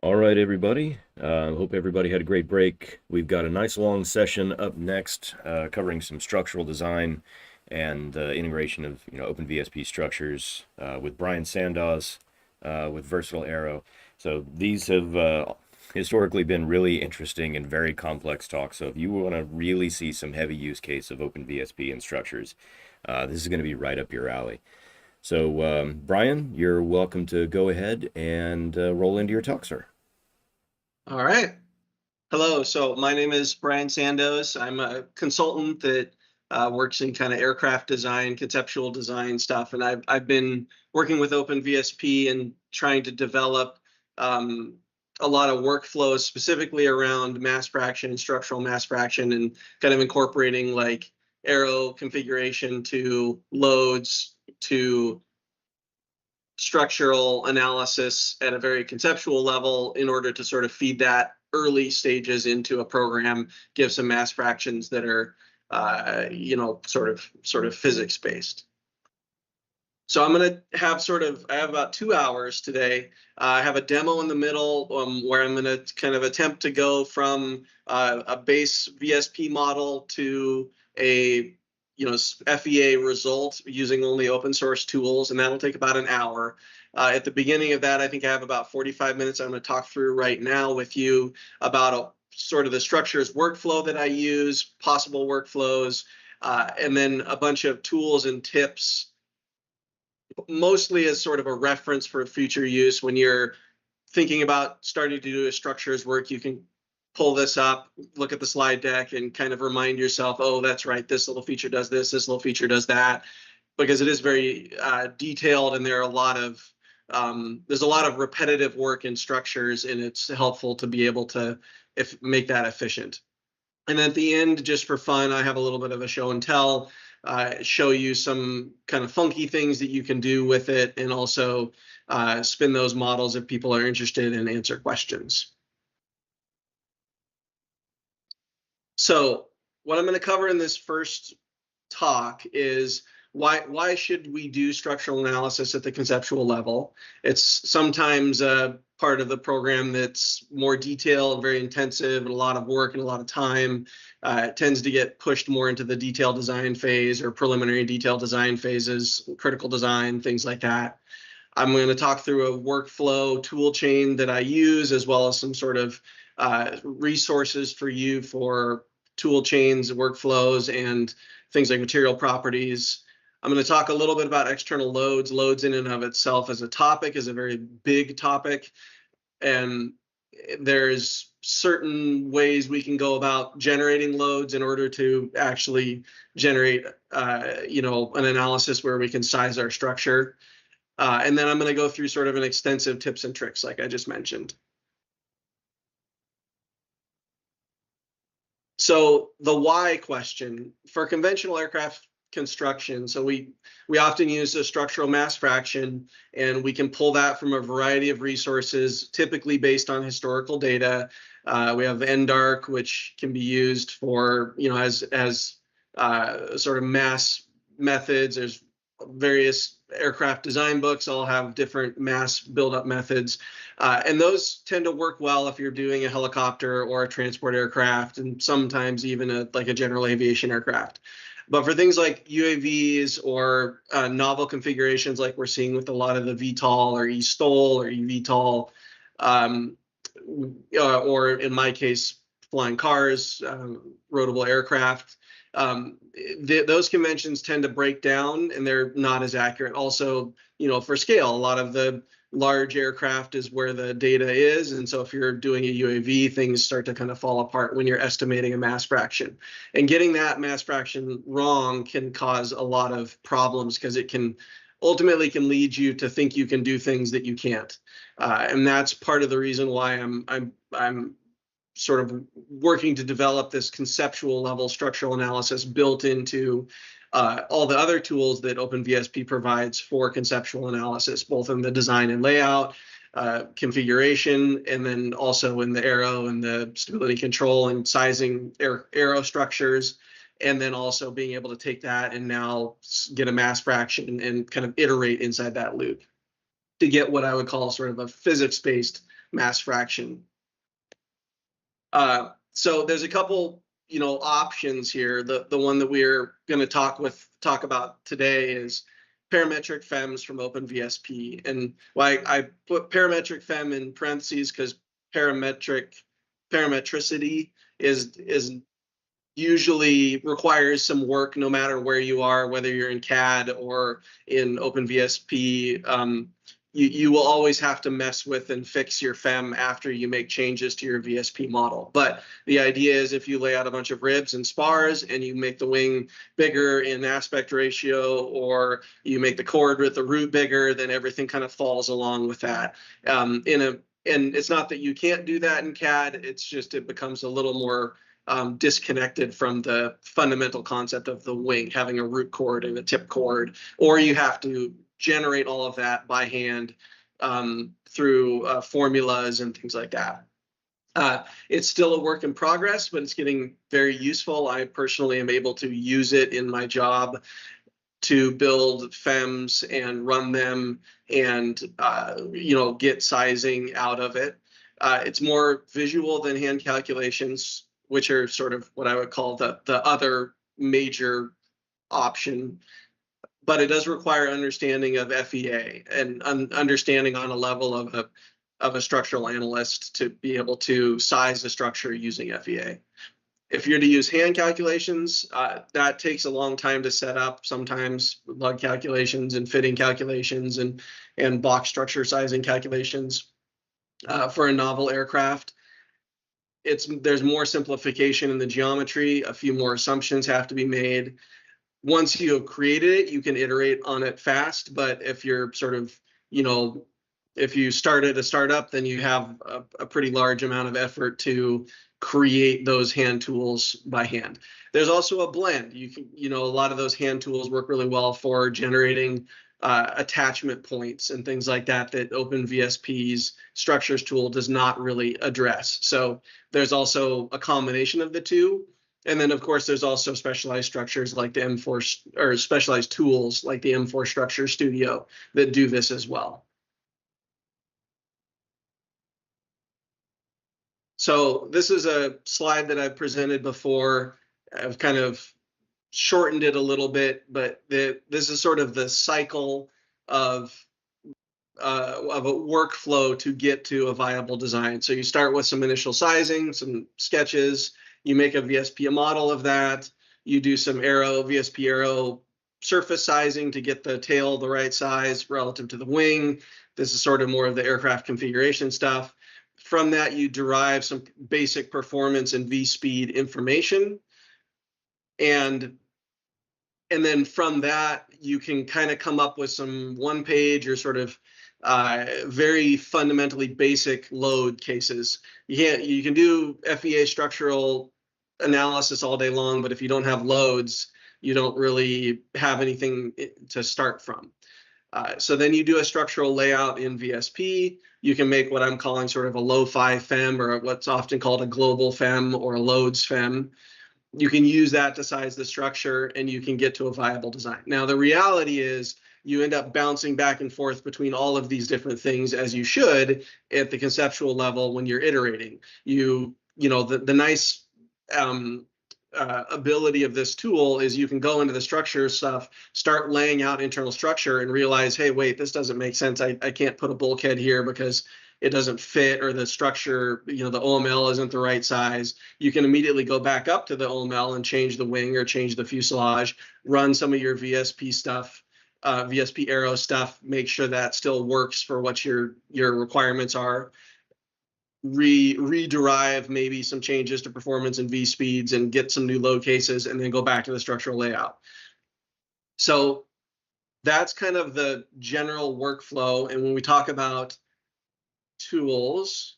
All right, everybody. Hope everybody had a great break. We've got a nice long session up next, covering some structural design and integration of OpenVSP structures with Brian Sandoz with Versatile Aero. So these have historically been really interesting and very complex talks. So if you want to really see some heavy use case of OpenVSP and structures, this is going to be right up your alley. So Brian, you're welcome to go ahead and roll into your talk, sir. All right. Hello. So my name is Brian Sandoz. I'm a consultant that works in kind of aircraft design, conceptual design stuff. And I've been working with OpenVSP and trying to develop a lot of workflows specifically around mass fraction and structural mass fraction, and kind of incorporating like aero configuration to loads to structural analysis at a very conceptual level in order to sort of feed that early stages into a program, give some mass fractions that are, sort of physics based. So I'm going to have I have about 2 hours today. I have a demo in the middle where I'm going to kind of attempt to go from a base VSP model to a FEA result using only open source tools, and that'll take about an hour. At the beginning of that, I think I have about 45 minutes I'm going to talk through right now with you about sort of the structures workflow that I use, possible workflows, and then a bunch of tools and tips, mostly as sort of a reference for future use. When you're thinking about starting to do a structures work, you can pull this up, look at the slide deck, and kind of remind yourself, oh, that's right, this little feature does this little feature does that, because it is very detailed, and there are a lot of there's a lot of repetitive work in structures, and it's helpful to be able to make that efficient. And at the end, just for fun, I have a little bit of a show and tell, show you some kind of funky things that you can do with it, and also spin those models if people are interested and answer questions. So what I'm going to cover in this first talk is why should we do structural analysis at the conceptual level? It's sometimes a part of the program that's more detailed, very intensive, and a lot of work and a lot of time. It tends to get pushed more into the detailed design phase or preliminary detailed design phases, critical design, things like that. I'm going to talk through a workflow tool chain that I use, as well as some sort of resources for you for tool chains, workflows, and things like material properties. I'm going to talk a little bit about external loads. Loads in and of itself as a topic is a very big topic, and there's certain ways we can go about generating loads in order to actually generate an analysis where we can size our structure. And then I'm going to go through sort of an extensive tips and tricks like I just mentioned. So the why question for conventional aircraft construction. So we often use a structural mass fraction, and we can pull that from a variety of resources, typically based on historical data. We have NDARC, which can be used for, as sort of mass methods. There's various aircraft design books all have different mass buildup methods. And those tend to work well if you're doing a helicopter or a transport aircraft, and sometimes even like a general aviation aircraft. But for things like UAVs or novel configurations like we're seeing with a lot of the VTOL or eSTOL or eVTOL, or in my case, flying cars, rotable aircraft, those conventions tend to break down, and they're not as accurate. Also, for scale, a lot of the large aircraft is where the data is, and so if you're doing a UAV, things start to kind of fall apart when you're estimating a mass fraction. And getting that mass fraction wrong can cause a lot of problems, because it can ultimately lead you to think you can do things that you can't. And that's part of the reason why I'm sort of working to develop this conceptual level structural analysis built into all the other tools that OpenVSP provides for conceptual analysis, both in the design and layout, configuration, and then also in the aero and the stability control and sizing aero structures, and then also being able to take that and now get a mass fraction and kind of iterate inside that loop to get what I would call sort of a physics-based mass fraction. So there's a couple, options here. The one that we're going to talk about today is parametric FEMs from OpenVSP. And why I put parametric FEM in parentheses because parametricity is usually requires some work no matter where you are, whether you're in CAD or in OpenVSP. You will always have to mess with and fix your FEM after you make changes to your VSP model. But the idea is if you lay out a bunch of ribs and spars and you make the wing bigger in aspect ratio, or you make the chord with the root bigger, then everything kind of falls along with that. And it's not that you can't do that in CAD, it's just it becomes a little more disconnected from the fundamental concept of the wing having a root chord and a tip chord, or you have to generate all of that by hand through formulas and things like that. It's still a work in progress, but it's getting very useful. I personally am able to use it in my job to build FEMs and run them and get sizing out of it. It's more visual than hand calculations, which are sort of what I would call the other major option. But it does require understanding of FEA and understanding on a level of a structural analyst to be able to size the structure using FEA. If you're to use hand calculations, that takes a long time to set up, sometimes lug calculations and fitting calculations and box structure sizing calculations for a novel aircraft. There's more simplification in the geometry, a few more assumptions have to be made. Once you have created it, you can iterate on it fast, but if you're sort of, if you started a startup, then you have a pretty large amount of effort to create those hand tools by hand. There's also a blend. You can, a lot of those hand tools work really well for generating attachment points and things like that OpenVSP's structures tool does not really address. So there's also a combination of the two. And then, of course, there's also specialized structures like the M4, or specialized tools like the M4 Structure Studio that do this as well. So this is a slide that I've presented before. I've kind of shortened it a little bit, but this is sort of the cycle of a workflow to get to a viable design. So you start with some initial sizing, some sketches. You make a VSP model of that. You do some VSP Aero surface sizing to get the tail the right size relative to the wing. This is sort of more of the aircraft configuration stuff. From that, you derive some basic performance and V-speed information. And then from that, you can kind of come up with some one-page or sort of very fundamentally basic load cases. You can do FEA structural analysis all day long, but if you don't have loads, you don't really have anything to start from. So then you do a structural layout in VSP. You can make what I'm calling sort of a lo-fi FEM, or what's often called a global FEM or a loads FEM. You can use that to size the structure and you can get to a viable design. Now, the reality is you end up bouncing back and forth between all of these different things, as you should at the conceptual level when you're iterating. The nice ability of this tool is you can go into the structure stuff, start laying out internal structure and realize, hey, wait, this doesn't make sense. I can't put a bulkhead here because it doesn't fit, or the structure, the OML isn't the right size. You can immediately go back up to the OML and change the wing or change the fuselage, run some of your VSP stuff, VSP Aero stuff, make sure that still works for what your requirements are. Rederive maybe some changes to performance and V speeds and get some new load cases, and then go back to the structural layout. So that's kind of the general workflow. And when we talk about tools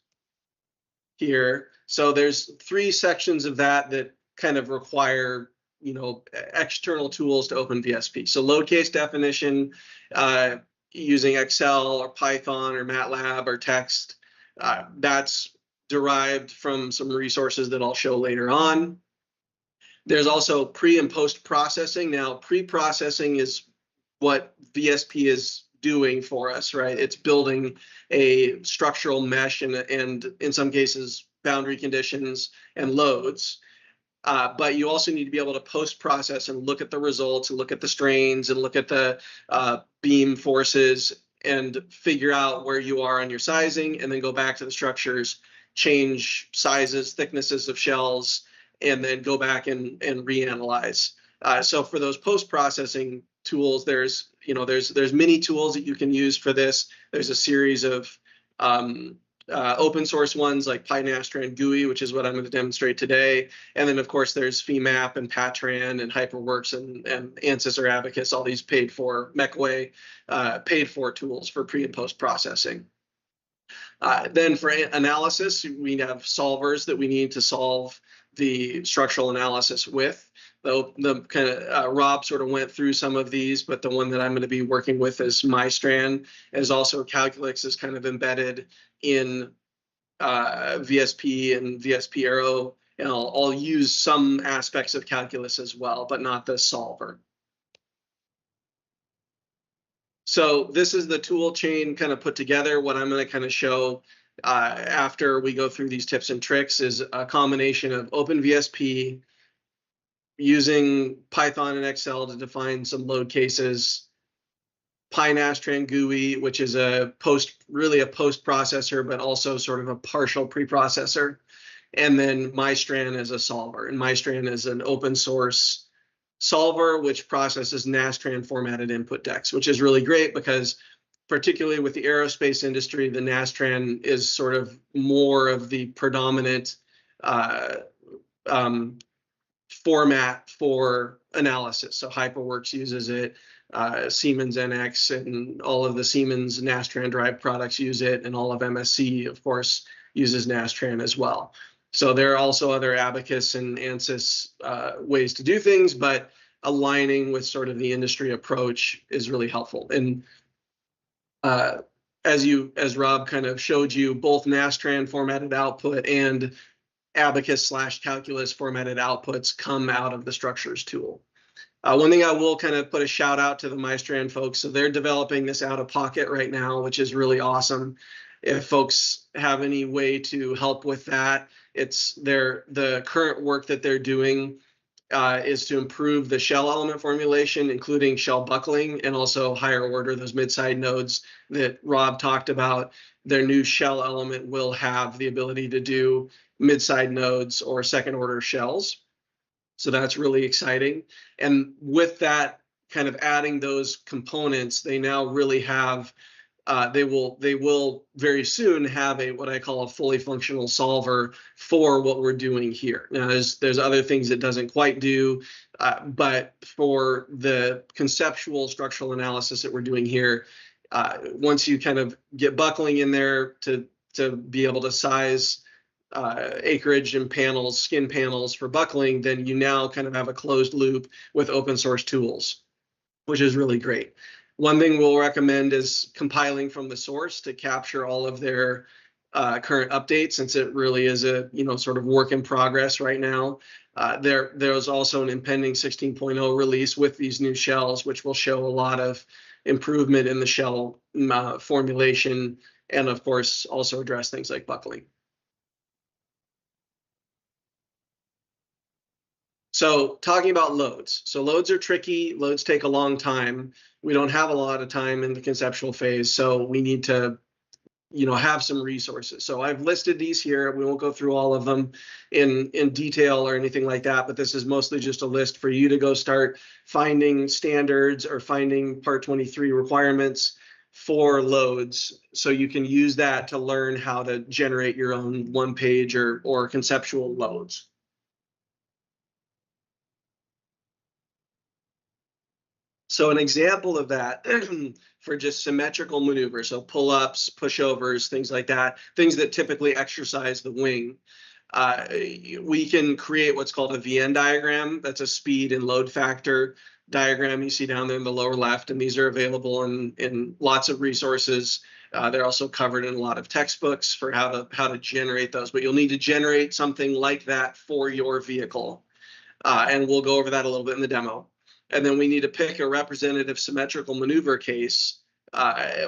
here, so there's 3 sections of that kind of require external tools to OpenVSP. So load case definition using Excel or Python or MATLAB or text. That's derived from some resources that I'll show later on. There's also pre and post processing. Now, pre-processing is what VSP is doing for us, right? It's building a structural mesh and in some cases boundary conditions and loads. But you also need to be able to post-process and look at the results and look at the strains and look at the beam forces and figure out where you are on your sizing, and then go back to the structures, change sizes, thicknesses of shells, and then go back and reanalyze. So for those post-processing tools, there's many tools that you can use for this. There's a series of open source ones like PyNastran GUI, which is what I'm going to demonstrate today. And then, of course, there's FEMAP and Patran and HyperWorks and ANSYS or Abacus, all these paid for, MechWay, paid for tools for pre and post processing. Then for analysis, we have solvers that we need to solve the structural analysis with. The kind of Rob sort of went through some of these, but the one that I'm going to be working with is MyStran. As also Calculix is kind of embedded in VSP and VSP Aero, and I'll use some aspects of calculus as well, but not the solver. So this is the tool chain kind of put together. What I'm going to kind of show after we go through these tips and tricks is a combination of OpenVSP, using Python and Excel to define some load cases, PyNastran GUI, which is really a post processor, but also sort of a partial preprocessor, and then MyStran as a solver. And MyStran is an open source solver which processes Nastran formatted input decks, which is really great because particularly with the aerospace industry, the Nastran is sort of more of the predominant format for analysis. So HyperWorks uses it, Siemens NX and all of the Siemens Nastran drive products use it, and all of MSC, of course, uses Nastran as well. So there are also other Abacus and ANSYS ways to do things, but aligning with sort of the industry approach is really helpful. And as Rob kind of showed you, both Nastran formatted output and Abacus/Calculus formatted outputs come out of the structures tool. One thing I will kind of put a shout out to the MyStran folks. So they're developing this out of pocket right now, which is really awesome. If folks have any way to help with that, the current work that they're doing is to improve the shell element formulation, including shell buckling, and also higher order, those mid-side nodes that Rob talked about. Their new shell element will have the ability to do mid-side nodes or second order shells. So that's really exciting. And with that, kind of adding those components, they now really have, they will very soon have what I call a fully functional solver for what we're doing here. Now, there's other things it doesn't quite do, but for the conceptual structural analysis that we're doing here, once you kind of get buckling in there to be able to size acreage and panels, skin panels for buckling, then you now kind of have a closed loop with open source tools, which is really great. One thing we'll recommend is compiling from the source to capture all of their current updates, since it really is a sort of work in progress right now. There's also an impending 16.0 release with these new shells, which will show a lot of improvement in the shell formulation, and of course also address things like buckling. So talking about loads. So loads are tricky. Loads take a long time. We don't have a lot of time in the conceptual phase, so we need to, have some resources. So I've listed these here. We won't go through all of them in detail or anything like that, but this is mostly just a list for you to go start finding standards or finding Part 23 requirements for loads, so you can use that to learn how to generate your own one-page or conceptual loads. So an example of that for just symmetrical maneuvers, so pull-ups, pushovers, things like that, things that typically exercise the wing, we can create what's called a VN diagram. That's a speed and load factor diagram you see down there in the lower left, and these are available in lots of resources. They're also covered in a lot of textbooks for how to generate those, but you'll need to generate something like that for your vehicle, and we'll go over that a little bit in the demo. And then we need to pick a representative symmetrical maneuver case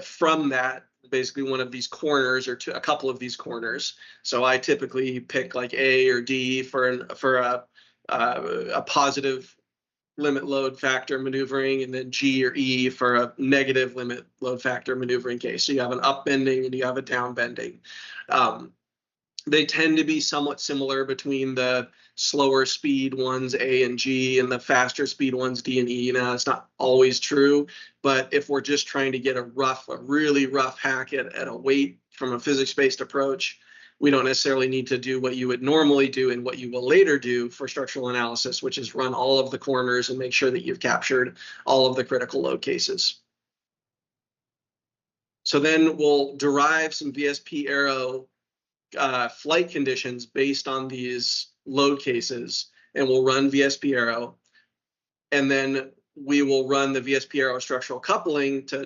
from that, basically one of these corners or a couple of these corners. So I typically pick like A or D for a positive limit load factor maneuvering, and then G or E for a negative limit load factor maneuvering case. So you have an up bending and you have a down bending. They tend to be somewhat similar between the slower speed ones, A and G, and the faster speed ones, D and E. Now, it's not always true, but if we're just trying to get a really rough hack at a weight from a physics-based approach, we don't necessarily need to do what you would normally do and what you will later do for structural analysis, which is run all of the corners and make sure that you've captured all of the critical load cases. So then we'll derive some VSP Aero flight conditions based on these load cases, and we'll run VSP Aero. And then we will run the VSP Aero-structural coupling to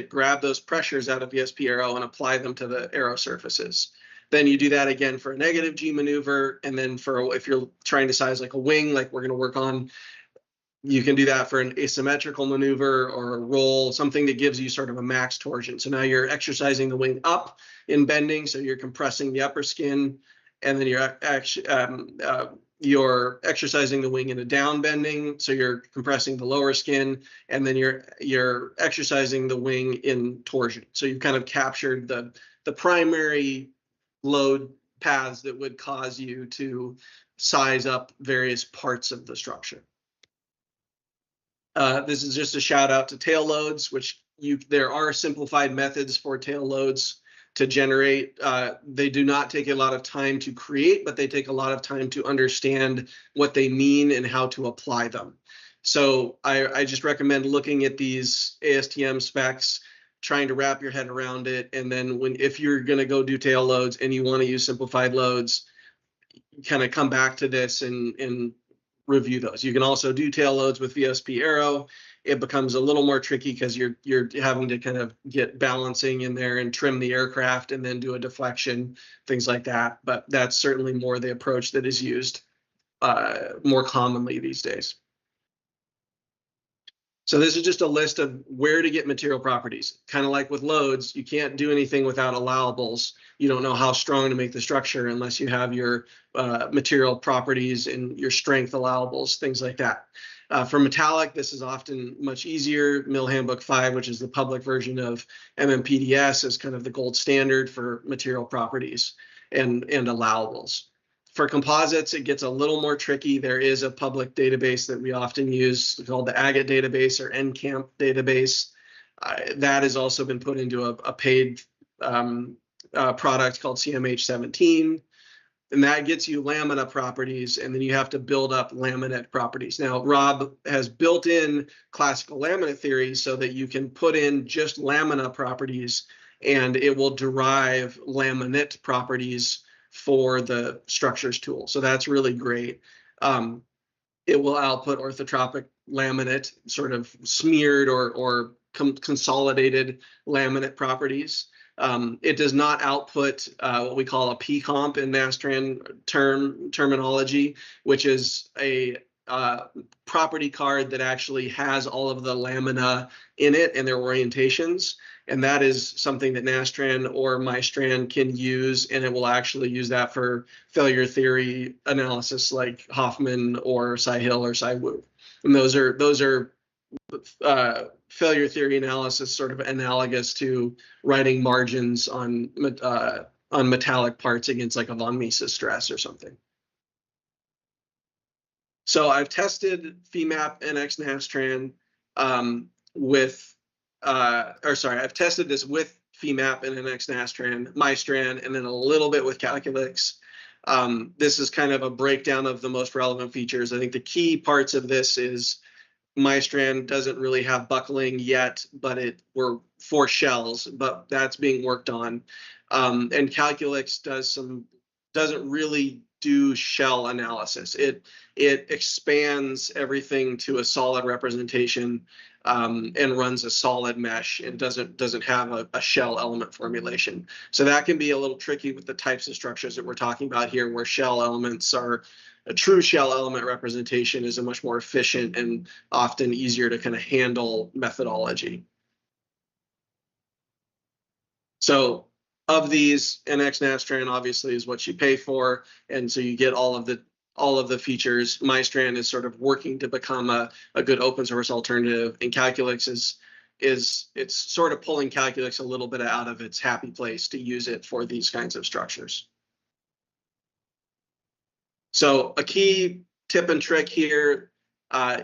grab those pressures out of VSP Aero and apply them to the aero surfaces. Then you do that again for a negative G maneuver, and then for if you're trying to size like a wing, like we're going to work on, you can do that for an asymmetrical maneuver or a roll, something that gives you sort of a max torsion. So now you're exercising the wing up in bending, so you're compressing the upper skin, and then you're exercising the wing in a down bending, so you're compressing the lower skin, and then you're exercising the wing in torsion. So you've kind of captured the primary load paths that would cause you to size up various parts of the structure. This is just a shout out to tail loads, which there are simplified methods for tail loads to generate. They do not take a lot of time to create, but they take a lot of time to understand what they mean and how to apply them. So I just recommend looking at these ASTM specs, trying to wrap your head around it, and then if you're going to go do tail loads and you want to use simplified loads, kind of come back to this and review those. You can also do tail loads with VSP Aero. It becomes a little more tricky because you're having to kind of get balancing in there and trim the aircraft and then do a deflection, things like that. But that's certainly more the approach that is used more commonly these days. So this is just a list of where to get material properties. Kind of like with loads, you can't do anything without allowables. You don't know how strong to make the structure unless you have your material properties and your strength allowables, things like that. For metallic, this is often much easier. Mill Handbook 5, which is the public version of MMPDS, is kind of the gold standard for material properties and allowables. For composites, it gets a little more tricky. There is a public database that we often use called the Agate database or NCAMP database. That has also been put into a paid product called CMH17. And that gets you lamina properties, and then you have to build up laminate properties. Now, Rob has built in classical laminate theory so that you can put in just lamina properties, and it will derive laminate properties for the structures tool. So that's really great. It will output orthotropic laminate, sort of smeared or consolidated laminate properties. It does not output what we call a P-comp in Nastran terminology, which is a property card that actually has all of the lamina in it and their orientations. And that is something that Nastran or Maestran can use, and it will actually use that for failure theory analysis like Hoffman or Cy-Hill or Cy-Wu. And those are failure theory analysis sort of analogous to writing margins on metallic parts against like a von Mises stress or something. So I've tested FEMAP NX Nastran I've tested this with FEMAP and NX Nastran, Maestran, and then a little bit with Calculix. This is kind of a breakdown of the most relevant features. I think the key parts of this is Maestran doesn't really have buckling yet, but we're for shells, but that's being worked on. And Calculix doesn't really do shell analysis. It expands everything to a solid representation and runs a solid mesh and doesn't have a shell element formulation. So that can be a little tricky with the types of structures that we're talking about here, where shell elements are a true shell element representation is a much more efficient and often easier to kind of handle methodology. So of these, NX Navstrand obviously is what you pay for, and so you get all of the features. MyStrand is sort of working to become a good open source alternative, and Calculix is it's sort of pulling Calculix a little bit out of its happy place to use it for these kinds of structures. So a key tip and trick here,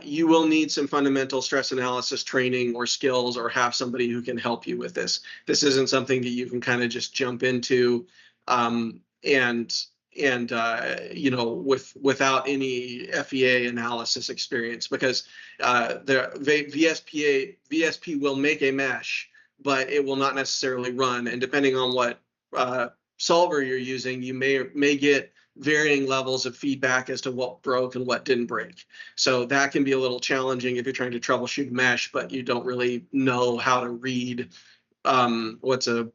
you will need some fundamental stress analysis training or skills, or have somebody who can help you with this. This isn't something that you can kind of just jump into without any FEA analysis experience, because the VSP will make a mesh, but it will not necessarily run. And depending on what solver you're using, you may get varying levels of feedback as to what broke and what didn't break. So that can be a little challenging if you're trying to troubleshoot mesh, but you don't really know how to read what's a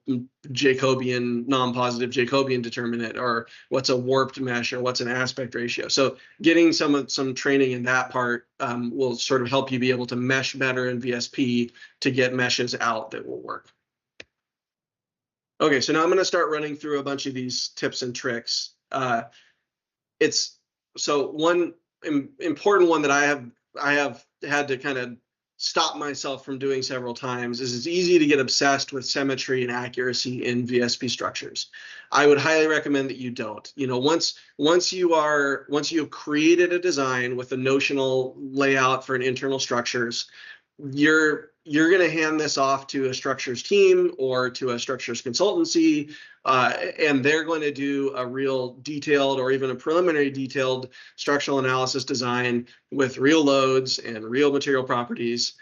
Jacobian, non-positive Jacobian determinant, or what's a warped mesh, or what's an aspect ratio. So getting some training in that part will sort of help you be able to mesh better in VSP to get meshes out that will work. Okay, so now I'm going to start running through a bunch of these tips and tricks. One important one that I have had to kind of stop myself from doing several times is it's easy to get obsessed with symmetry and accuracy in VSP structures. I would highly recommend that you don't. You know, once you have created a design with a notional layout for an internal structures, you're going to hand this off to a structures team or to a structures consultancy, and they're going to do a real detailed or even a preliminary detailed structural analysis design with real loads and real material properties.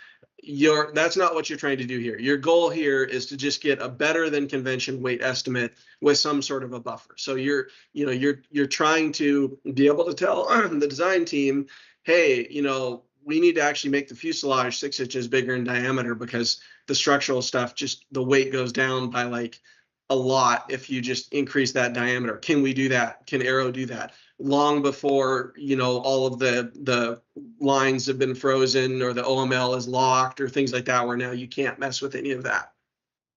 That's not what you're trying to do here. Your goal here is to just get a better than convention weight estimate with some sort of a buffer. So you're trying to be able to tell the design team, hey, we need to actually make the fuselage 6 inches bigger in diameter, because the structural stuff, just the weight goes down by like a lot if you just increase that diameter. Can we do that? Can Aero do that? Long before, all of the lines have been frozen or the OML is locked or things like that, where now you can't mess with any of that.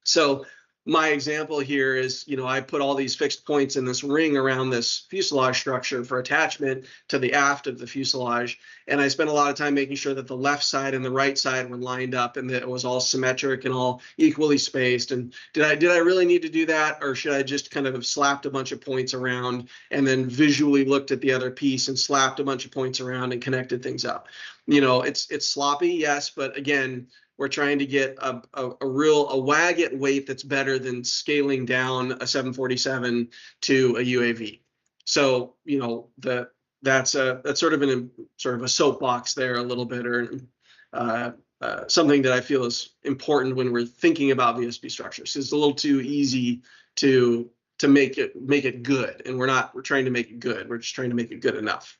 So my example here is, I put all these fixed points in this ring around this fuselage structure for attachment to the aft of the fuselage. And I spent a lot of time making sure that the left side and the right side were lined up and that it was all symmetric and all equally spaced. And did I really need to do that? Or should I just kind of have slapped a bunch of points around and then visually looked at the other piece and slapped a bunch of points around and connected things up? It's sloppy, yes, but again, we're trying to get a Waggett weight that's better than scaling down a 747 to a UAV. So that's sort of a soapbox there a little bit, or something that I feel is important when we're thinking about VSP structures. It's a little too easy to make it good, and we're trying to make it good. We're just trying to make it good enough.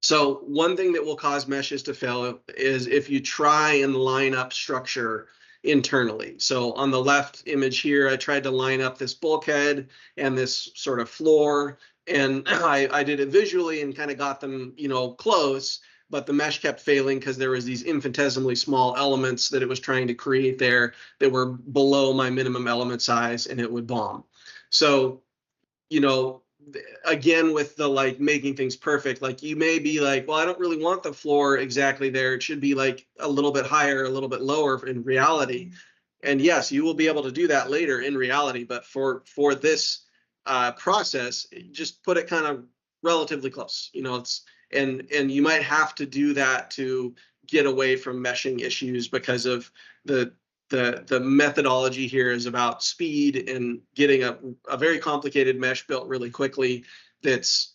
So one thing that will cause meshes to fail is if you try and line up structure internally. So on the left image here, I tried to line up this bulkhead and this sort of floor, and I did it visually and kind of got them, close, but the mesh kept failing because there was these infinitesimally small elements that it was trying to create there that were below my minimum element size, and it would bomb. So, again, with the making things perfect, you may be like, well, I don't really want the floor exactly there. It should be like a little bit higher, a little bit lower in reality. And yes, you will be able to do that later in reality. But for this process, just put it kind of relatively close. And you might have to do that to get away from meshing issues, because of the methodology here is about speed and getting a very complicated mesh built really quickly. That's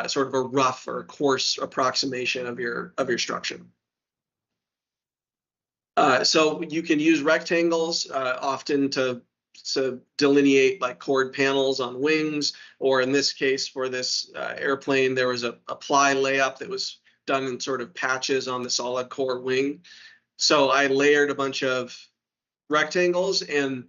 sort of a rough or coarse approximation of your structure. So you can use rectangles often to delineate chord panels on wings, or in this case for this airplane, there was a ply layup that was done in sort of patches on the solid core wing. So I layered a bunch of rectangles, and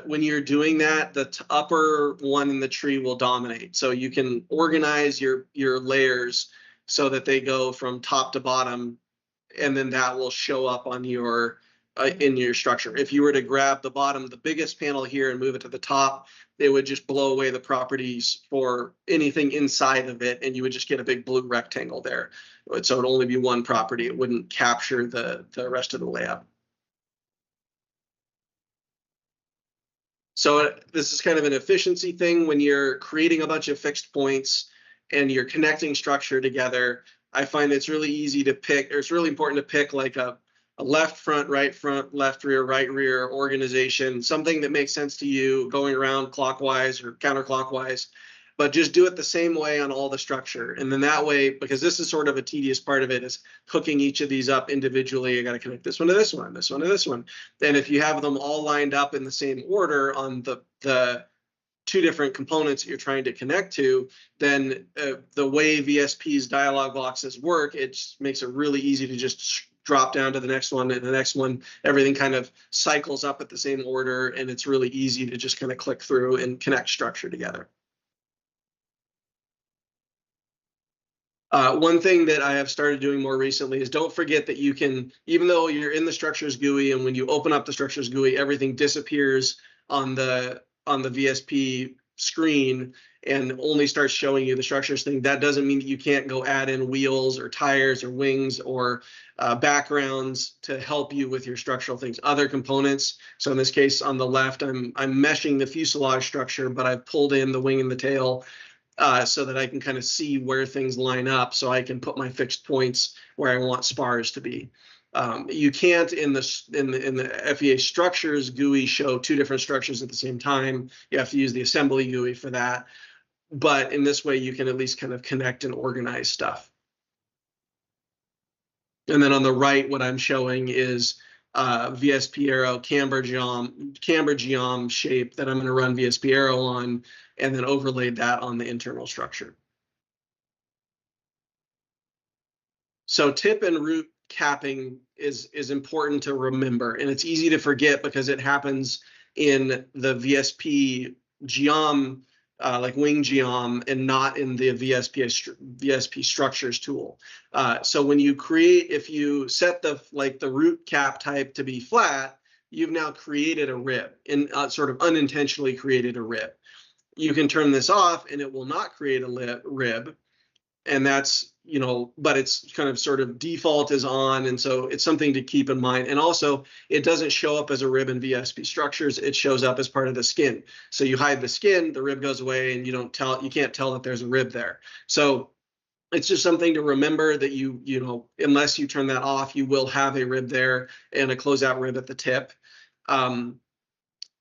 when you're doing that, the upper one in the tree will dominate. So you can organize your layers so that they go from top to bottom, and then that will show up on your in your structure. If you were to grab the bottom, the biggest panel here and move it to the top, it would just blow away the properties for anything inside of it, and you would just get a big blue rectangle there. So it would only be one property. It wouldn't capture the rest of the layout. So this is kind of an efficiency thing when you're creating a bunch of fixed points and you're connecting structure together. I find it's really easy to pick, or it's really important to pick like a left front, left rear, right rear organization, something that makes sense to you going around clockwise or counterclockwise, but just do it the same way on all the structure. And then that way, because this is sort of a tedious part of it, is hooking each of these up individually. I got to connect this one to this one, this one to this one. And if you have them all lined up in the same order on the two different components that you're trying to connect to, then the way VSP's dialog boxes work, it just makes it really easy to just drop down to the next one and the next one. Everything kind of cycles up at the same order, and it's really easy to just kind of click through and connect structure together. One thing that I have started doing more recently is don't forget that you can, even though you're in the structures GUI, and when you open up the structures GUI, everything disappears on the VSP screen and only starts showing you the structures thing. That doesn't mean that you can't go add in wheels or tires or wings or backgrounds to help you with your structural things, other components. So in this case, on the left, I'm meshing the fuselage structure, but I've pulled in the wing and the tail so that I can kind of see where things line up, so I can put my fixed points where I want spars to be. You can't in the FEA structures GUI show two different structures at the same time. You have to use the assembly GUI for that. But in this way, you can at least kind of connect and organize stuff. And then on the right, what I'm showing is VSP Aero camber geom shape that I'm going to run VSP Aero on, and then overlaid that on the internal structure. So tip and root capping is important to remember, and it's easy to forget because it happens in the VSP geom, like wing geom, and not in the VSP structures tool. So when you create, if you set the root cap type to be flat, you've now created a rib, and sort of unintentionally created a rib. You can turn this off and it will not create a rib. And that's, you know, but it's kind of sort of default is on. And so it's something to keep in mind. And also it doesn't show up as a rib in VSP structures. It shows up as part of the skin. So you hide the skin, the rib goes away, and you can't tell that there's a rib there. So it's just something to remember that you know, unless you turn that off, you will have a rib there and a closeout rib at the tip.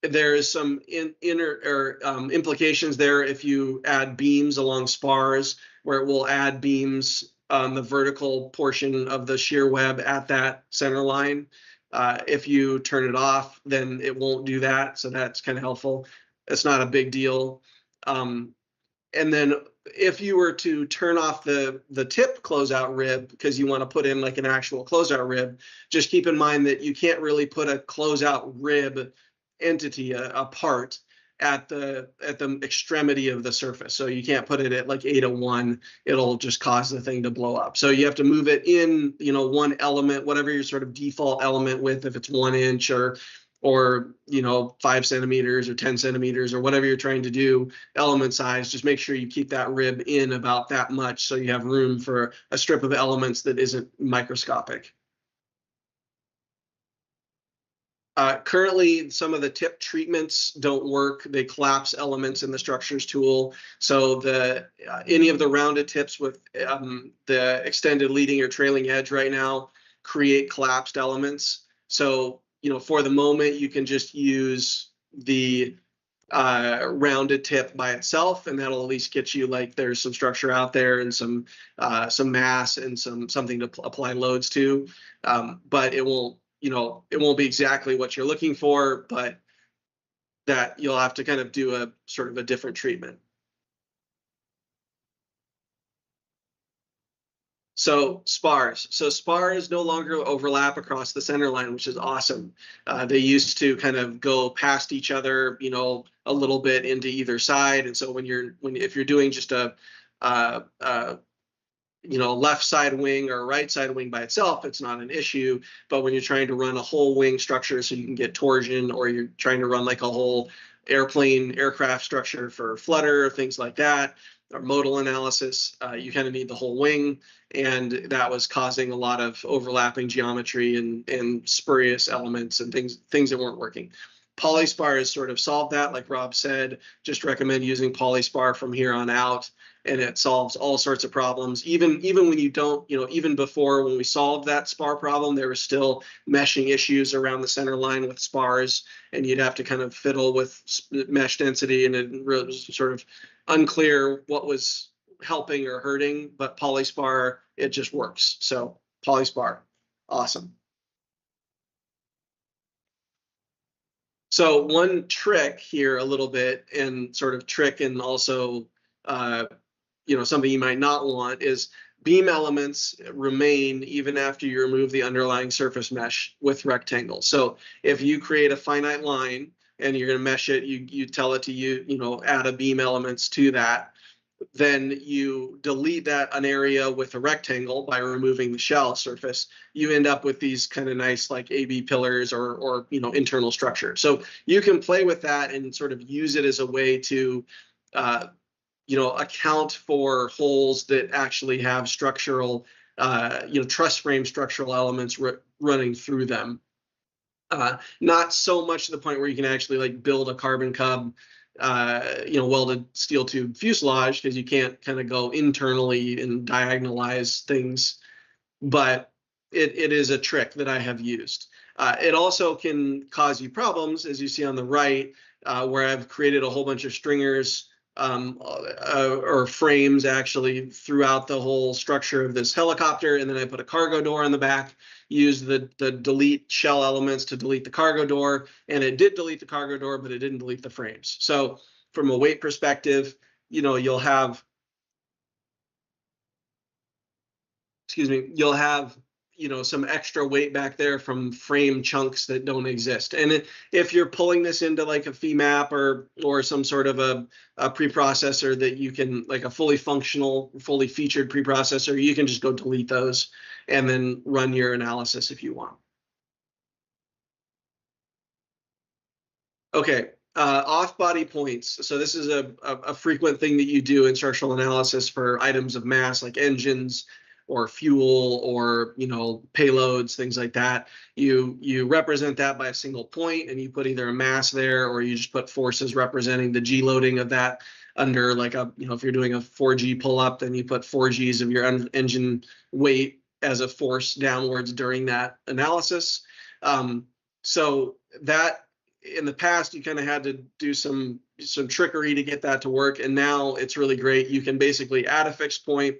There is some implications there if you add beams along spars, where it will add beams on the vertical portion of the shear web at that center line. If you turn it off, then it won't do that. So that's kind of helpful. It's not a big deal. And then if you were to turn off the tip closeout rib because you want to put in like an actual closeout rib, just keep in mind that you can't really put a closeout rib entity, a part at the extremity of the surface. So you can't put it at like 801. It'll just cause the thing to blow up. So you have to move it in, you know, one element, whatever your sort of default element width, if it's 1 inch or you know, 5 centimeters or 10 centimeters or whatever you're trying to do, element size, just make sure you keep that rib in about that much so you have room for a strip of elements that isn't microscopic. Currently, some of the tip treatments don't work. They collapse elements in the structures tool. So any of the rounded tips with the extended leading or trailing edge right now create collapsed elements. So, you know, for the moment, you can just use the rounded tip by itself, and that'll at least get you like there's some structure out there and some mass and something to apply loads to. But it won't. You know, it won't be exactly what you're looking for, but that you'll have to kind of do a sort of a different treatment. So spars. So spars no longer overlap across the center line, which is awesome. They used to kind of go past each other, you know, a little bit into either side. And so if you're doing just left side wing or right side wing by itself, it's not an issue. But when you're trying to run a whole wing structure so you can get torsion, or you're trying to run like a whole aircraft structure for flutter, things like that, or modal analysis, you kind of need the whole wing. And that was causing a lot of overlapping geometry and spurious elements and things that weren't working. Polyspar has sort of solved that. Like Rob said, just recommend using Polyspar from here on out, and it solves all sorts of problems. Even when you don't, even before, when we solved that spar problem, there were still meshing issues around the center line with spars, and you'd have to kind of fiddle with mesh density, and it was sort of unclear what was helping or hurting. But Polyspar, it just works. So Polyspar, awesome. So one trick here a little bit, and sort of trick and also something you might not want, is beam elements remain even after you remove the underlying surface mesh with rectangles. So if you create a finite line and you're going to mesh it, you tell it to add a beam elements to that, then you delete an area with a rectangle by removing the shell surface, you end up with these kind of nice like AB pillars or internal structure. So you can play with that and sort of use it as a way to account for holes that actually have structural, truss frame structural elements running through them. Not so much to the point where you can actually like build a carbon cub welded steel tube fuselage, because you can't kind of go internally and diagonalize things, but it is a trick that I have used. It also can cause you problems, as you see on the right, where I've created a whole bunch of stringers or frames actually throughout the whole structure of this helicopter, and then I put a cargo door on the back, used the delete shell elements to delete the cargo door, and it did delete the cargo door, but it didn't delete the frames. So from a weight perspective, you'll have some extra weight back there from frame chunks that don't exist. And if you're pulling this into like a FEMAP or some sort of a preprocessor that you can, like a fully functional, fully featured preprocessor, you can just go delete those and then run your analysis if you want. Okay, off-body points. So this is a frequent thing that you do in structural analysis for items of mass like engines or fuel or payloads, things like that. You represent that by a single point, and you put either a mass there, or you just put forces representing the G loading of that under like if you're doing a 4G pull up, then you put 4Gs of your engine weight as a force downwards during that analysis. So that in the past you kind of had to do some trickery to get that to work, and now it's really great. You can basically add a fixed point,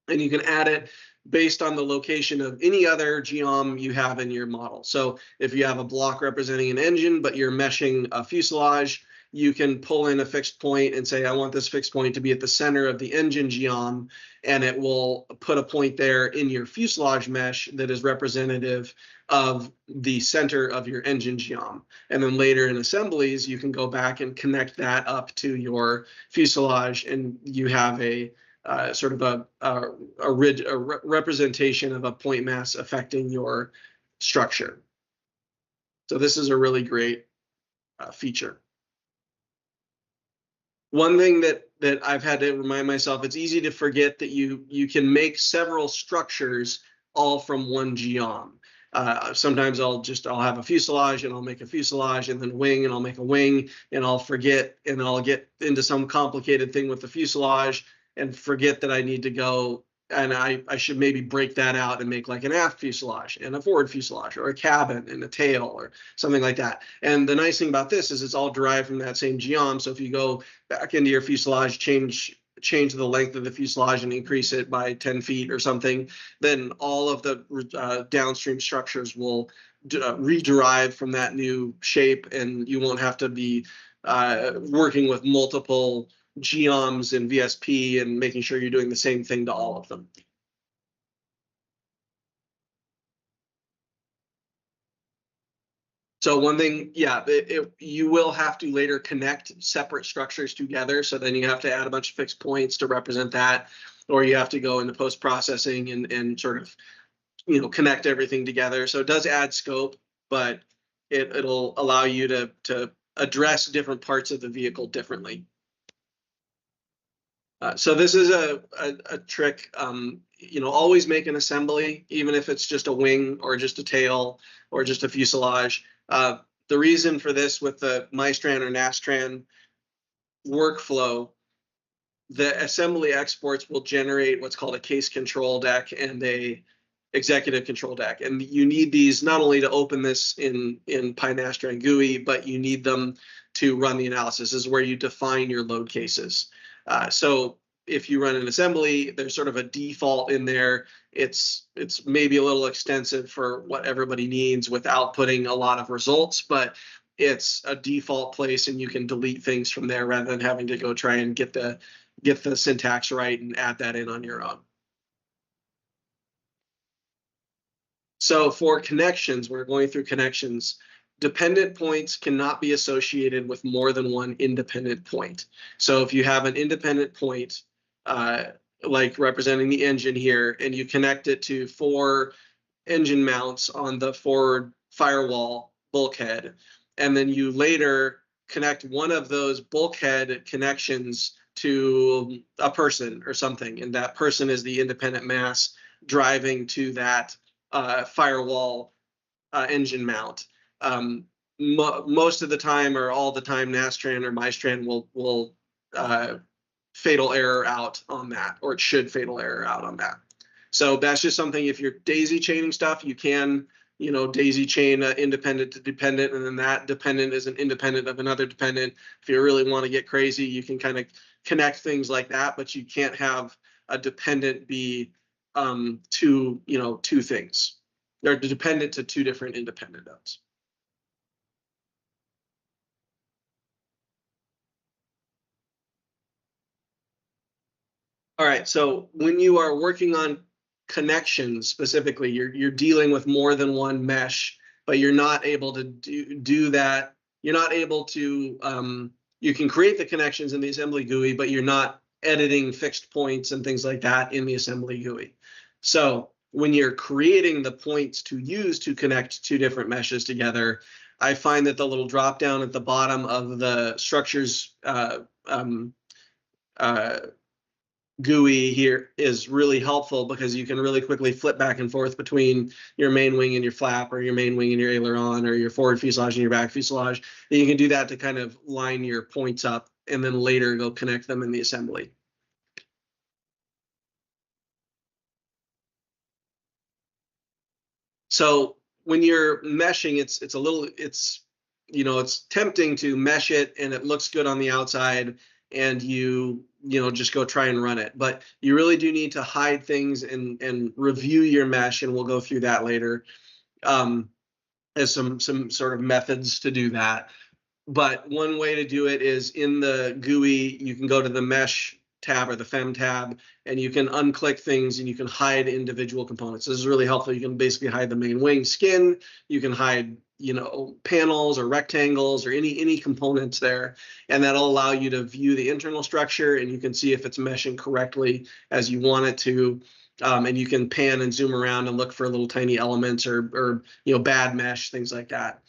and you can add it based on the location of any other geom you have in your model. So if you have a block representing an engine, but you're meshing a fuselage, you can pull in a fixed point and say, I want this fixed point to be at the center of the engine geom, and it will put a point there in your fuselage mesh that is representative of the center of your engine geom. And then later in assemblies, you can go back and connect that up to your fuselage, and you have a sort of a representation of a point mass affecting your structure. So this is a really great feature. One thing that I've had to remind myself, it's easy to forget that you can make several structures all from one geom. Sometimes I'll have a fuselage, and I'll make a fuselage, and then wing, and I'll make a wing, and I'll forget, and I'll get into some complicated thing with the fuselage and forget that I need to go, and I should maybe break that out and make like an aft fuselage and a forward fuselage, or a cabin and a tail, or something like that. And the nice thing about this is it's all derived from that same geom. So if you go back into your fuselage, change the length of the fuselage and increase it by 10 feet or something, then all of the downstream structures will rederive from that new shape, and you won't have to be working with multiple geoms and VSP and making sure you're doing the same thing to all of them. So one thing, you will have to later connect separate structures together. So then you have to add a bunch of fixed points to represent that. or you have to go into post-processing and sort of, you know, connect everything together. So it does add scope, but it'll allow you to address different parts of the vehicle differently. So this is a trick. You know, always make an assembly, even if it's just a wing or just a tail or just a fuselage. The reason for this with the MyStran or Nastran workflow, the assembly exports will generate what's called a case control deck and a executive control deck. And you need these not only to open this in PyNastran GUI, but you need them to run the analysis. This is where you define your load cases. So if you run an assembly, there's sort of a default in there. It's maybe a little extensive for what everybody needs without putting a lot of results, but it's a default place and you can delete things from there rather than having to go try and get the syntax right and add that in on your own. So for connections, we're going through connections. Dependent points cannot be associated with more than one independent point. So if you have an independent point, like representing the engine here, and you connect it to 4 engine mounts on the forward firewall bulkhead, and then you later connect one of those bulkhead connections to a person or something, and that person is the independent mass driving to that firewall engine mount. Most of the time, or all the time, Nastran or MyStran will fatal error out on that, or it should fatal error out on that. So that's just something, if you're daisy chaining stuff, you can, you know, daisy chain independent to dependent, and then that dependent is an independent of another dependent. If you really want to get crazy, you can kind of connect things like that, but you can't have a dependent be two things. They're dependent to 2 different independent nodes. All right, so when you are working on connections specifically, you're dealing with more than one mesh, but you're not able to do that. You're not able to, you can create the connections in the assembly GUI, but you're not editing fixed points and things like that in the assembly GUI. So when you're creating the points to use to connect 2 different meshes together, I find that the little drop down at the bottom of the structures GUI here is really helpful, because you can really quickly flip back and forth between your main wing and your flap, or your main wing and your aileron, or your forward fuselage and your back fuselage. And you can do that to kind of line your points up and then later go connect them in the assembly. So when you're meshing, it's tempting to mesh it and it looks good on the outside, and you just go try and run it. But you really do need to hide things and review your mesh, and we'll go through that later as some sort of methods to do that. But one way to do it is in the GUI, you can go to the mesh tab or the FEM tab, and you can unclick things and you can hide individual components. This is really helpful. You can basically hide the main wing skin. You can hide, panels or rectangles or any components there, and that'll allow you to view the internal structure, and you can see if it's meshing correctly as you want it to. And you can pan and zoom around and look for little tiny elements or bad mesh, things like that.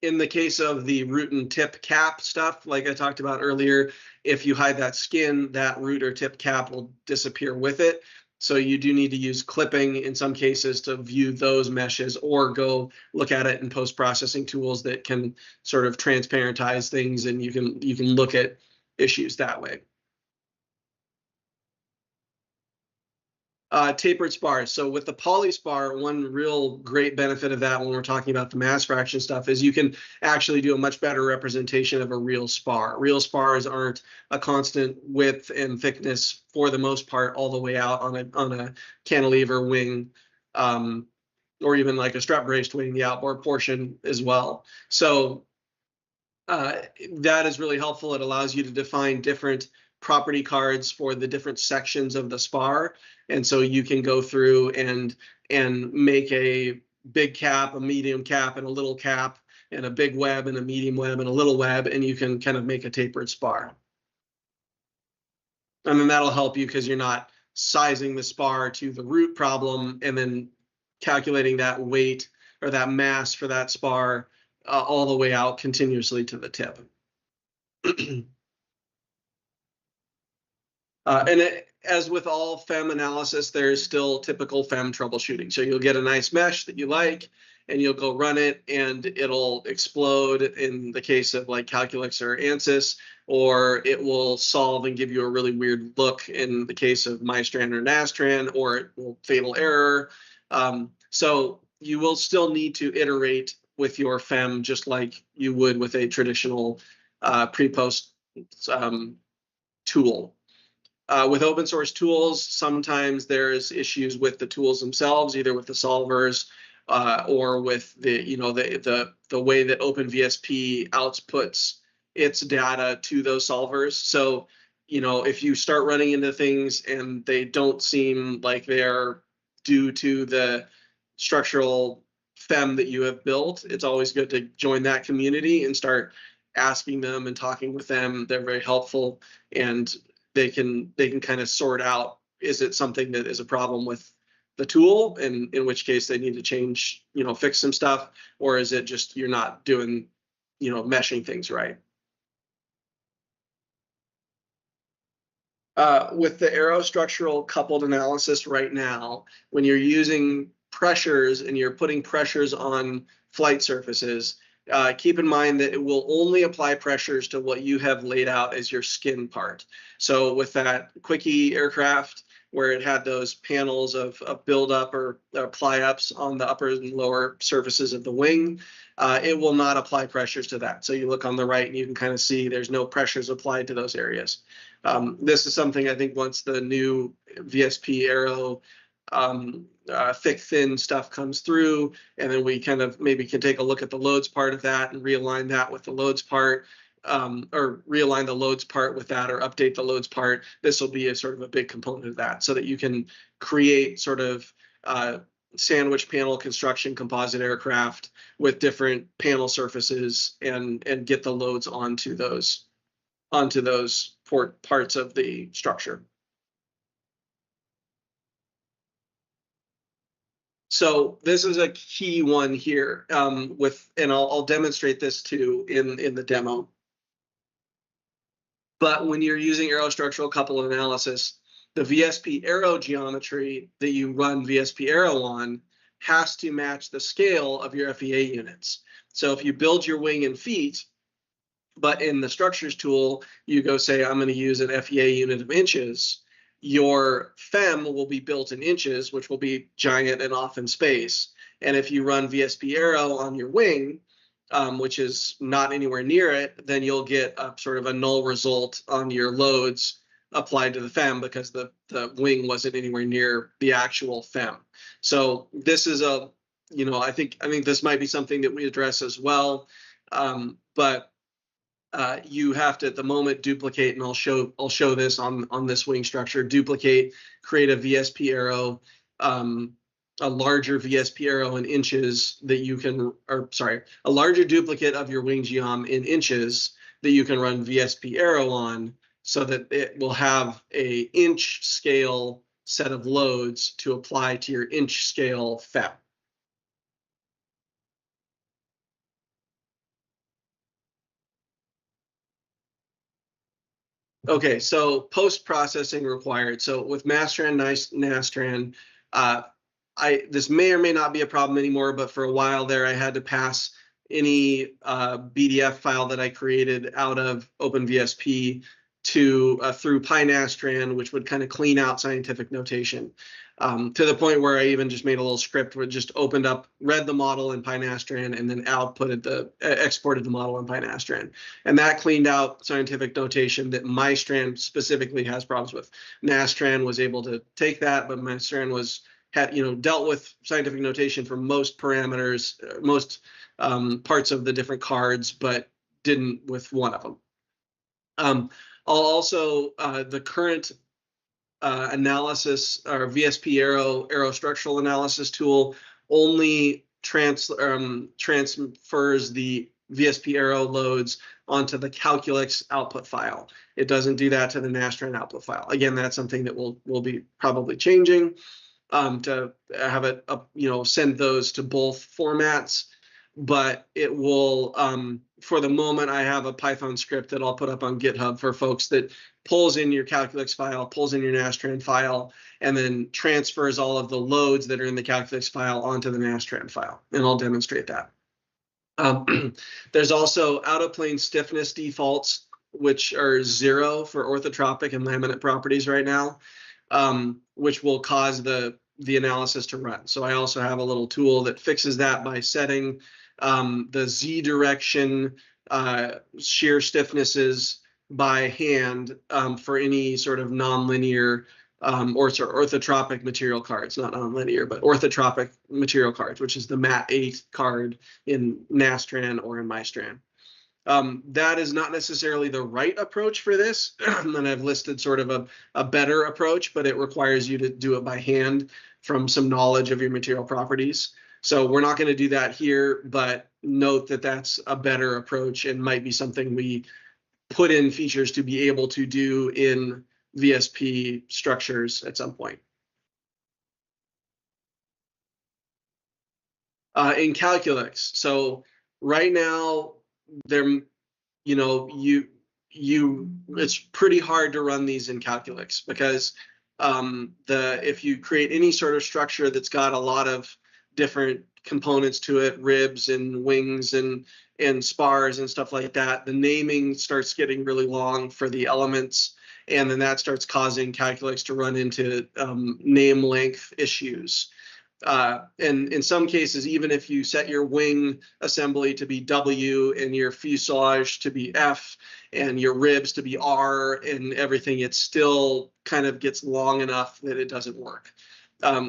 In the case of the root and tip cap stuff, like I talked about earlier, if you hide that skin, that root or tip cap will disappear with it. So you do need to use clipping in some cases to view those meshes, or go look at it in post-processing tools that can sort of transparentize things, and you can look at issues that way. Tapered spars. So with the polyspar, one real great benefit of that when we're talking about the mass fraction stuff is you can actually do a much better representation of a real spar. Real spars aren't a constant width and thickness for the most part all the way out on a cantilever wing, or even like a strap braced wing, the outboard portion as well. So that is really helpful. It allows you to define different property cards for the different sections of the spar, and so you can go through and make a big cap, a medium cap, and a little cap, and a big web and a medium web and a little web, and you can kind of make a tapered spar. And then that'll help you because you're not sizing the spar to the root problem and then calculating that weight or that mass for that spar all the way out continuously to the tip. As with all FEM analysis, there's still typical FEM troubleshooting. So you'll get a nice mesh that you like, and you'll go run it, and it'll explode in the case of like Calculix or ANSYS, or it will solve and give you a really weird look in the case of MyStrand or Nastran, or it will fatal error. So you will still need to iterate with your FEM just like you would with a traditional pre-post tool. With open source tools, sometimes there's issues with the tools themselves, either with the solvers or with the way that OpenVSP outputs its data to those solvers. So, if you start running into things and they don't seem like they're due to the structural FEM that you have built, it's always good to join that community and start asking them and talking with them. They're very helpful, and they can kind of sort out, is it something that is a problem with the tool, and in which case they need to change, fix some stuff, or is it just you're not doing, meshing things right. With the Aero-structural coupled analysis right now, when you're using pressures and you're putting pressures on flight surfaces, keep in mind that it will only apply pressures to what you have laid out as your skin part. So with that Quickie aircraft, where it had those panels of buildup or ply-ups on the upper and lower surfaces of the wing, it will not apply pressures to that. So you look on the right and you can kind of see there's no pressures applied to those areas. This is something I think once the new VSP Aero thick, thin stuff comes through, and then we kind of maybe can take a look at the loads part of that and realign that with the loads part, or realign the loads part with that, or update the loads part. This will be a sort of a big component of that, so that you can create sort of sandwich panel construction composite aircraft with different panel surfaces and get the loads onto those parts of the structure. So this is a key one here and I'll demonstrate this too in the demo. But when you're using aerostructural coupled analysis, the VSP Aero geometry that you run VSP Aero on has to match the scale of your FEA units. So if you build your wing in feet, but in the structures tool, you go say, I'm going to use an FEA unit of inches, your FEM will be built in inches, which will be giant and off in space. And if you run VSP Aero on your wing, which is not anywhere near it, then you'll get a sort of a null result on your loads applied to the FEM because the wing wasn't anywhere near the actual FEM. So this is I think this might be something that we address as well. But you have to at the moment duplicate, and I'll show this on this wing structure, duplicate, create a VSP Aero, a larger VSP Aero in inches that you can, a larger duplicate of your wing geom in inches that you can run VSP Aero on, so that it will have a inch scale set of loads to apply to your inch scale FEM. Okay, so post-processing required. So with Mastran, Nastran, this may or may not be a problem anymore, but for a while there, I had to pass any BDF file that I created out of OpenVSP to through PyNastran, which would kind of clean out scientific notation. To the point where I even just made a little script where it just opened up, read the model in PyNastran, and then exported the model in PyNastran. And that cleaned out scientific notation that MyStrand specifically has problems with. Nastran was able to take that, but MyStrand had dealt with scientific notation for most parameters, most parts of the different cards, but didn't with one of them. I'll also, the current analysis or VSP Aero-structural analysis tool only transfers the VSP Aero loads onto the Calculix output file. It doesn't do that to the Nastran output file. Again, that's something that we'll be probably changing to have it send those to both formats. But it will, for the moment, I have a Python script that I'll put up on GitHub for folks that pulls in your Calculix file, pulls in your Nastran file, and then transfers all of the loads that are in the Calculix file onto the Nastran file. And I'll demonstrate that. There's also out-of-plane stiffness defaults, which are 0 for orthotropic and laminate properties right now, which will cause the analysis to run. So I also have a little tool that fixes that by setting the Z direction shear stiffnesses by hand for any sort of nonlinear or orthotropic material cards, not nonlinear, but orthotropic material cards, which is the MAT8 card in Nastran or in MyStran. That is not necessarily the right approach for this, and I've listed sort of a better approach, but it requires you to do it by hand from some knowledge of your material properties. So we're not going to do that here, but note that that's a better approach and might be something we put in features to be able to do in VSP structures at some point. In Calculix, so right now, it's pretty hard to run these in Calculix because if you create any sort of structure that's got a lot of different components to it, ribs and wings and spars and stuff like that, the naming starts getting really long for the elements, and then that starts causing Calculix to run into name length issues. And in some cases, even if you set your wing assembly to be W and your fuselage to be F and your ribs to be R and everything, it still kind of gets long enough that it doesn't work.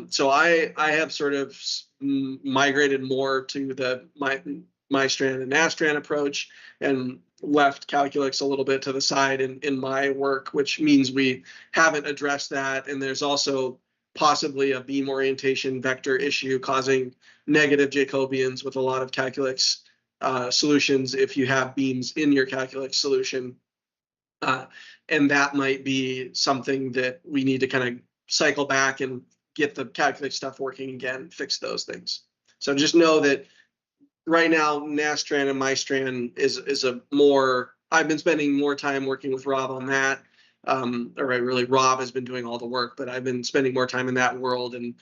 So I have sort of migrated more to the MyStran and Nastran approach and left Calculix a little bit to the side in my work, which means we haven't addressed that. And there's also possibly a beam orientation vector issue causing negative Jacobians with a lot of Calculix solutions if you have beams in your Calculix solution. And that might be something that we need to kind of cycle back and get the Calculix stuff working again, fix those things. So just know that right now, Nastran and MyStran is a more, I've been spending more time working with Rob on that. Really, Rob has been doing all the work, but I've been spending more time in that world and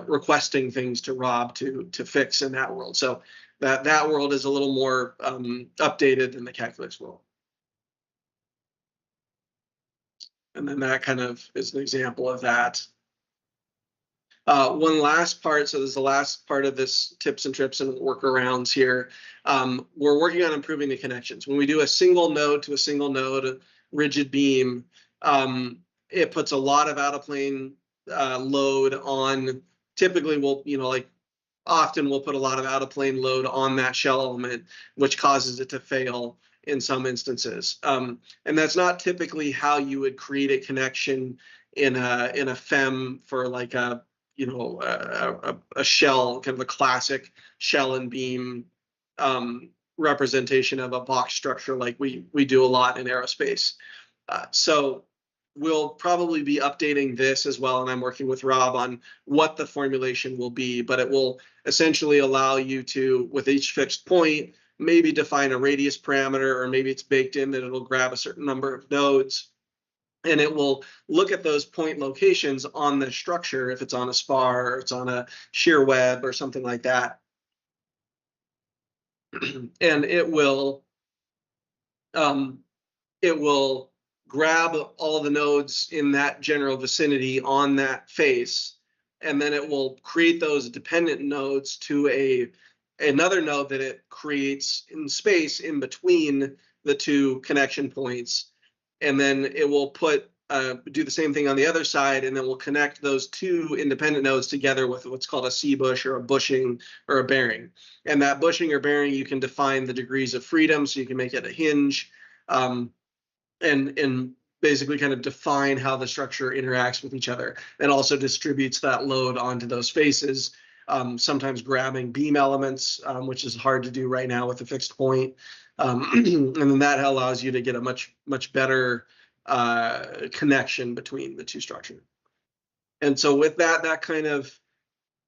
requesting things to Rob to fix in that world. So that world is a little more updated than the Calculix world. And then that kind of is an example of that. One last part, so this is the last part of this tips and trips and workarounds here. We're working on improving the connections. When we do a single node to a single node rigid beam, it puts a lot of out-of-plane load on. Typically, often we'll put a lot of out-of-plane load on that shell element, which causes it to fail in some instances. And that's not typically how you would create a connection in a FEM for like a shell, kind of a classic shell and beam representation of a box structure like we do a lot in aerospace. So we'll probably be updating this as well, and I'm working with Rob on what the formulation will be, but it will essentially allow you to, with each fixed point, maybe define a radius parameter, or maybe it's baked in that it'll grab a certain number of nodes. And it will look at those point locations on the structure, if it's on a spar or it's on a shear web or something like that. And it will grab all the nodes in that general vicinity on that face, and then it will create those dependent nodes to another node that it creates in space in between the two connection points. And then it will do the same thing on the other side, and then we'll connect those two independent nodes together with what's called a C-bush or a bushing or a bearing. And that bushing or bearing, you can define the degrees of freedom, so you can make it a hinge, and basically kind of define how the structure interacts with each other, and also distributes that load onto those faces. sometimes grabbing beam elements, which is hard to do right now with a fixed point. And then that allows you to get a much better connection between the two structures. And so with that kind of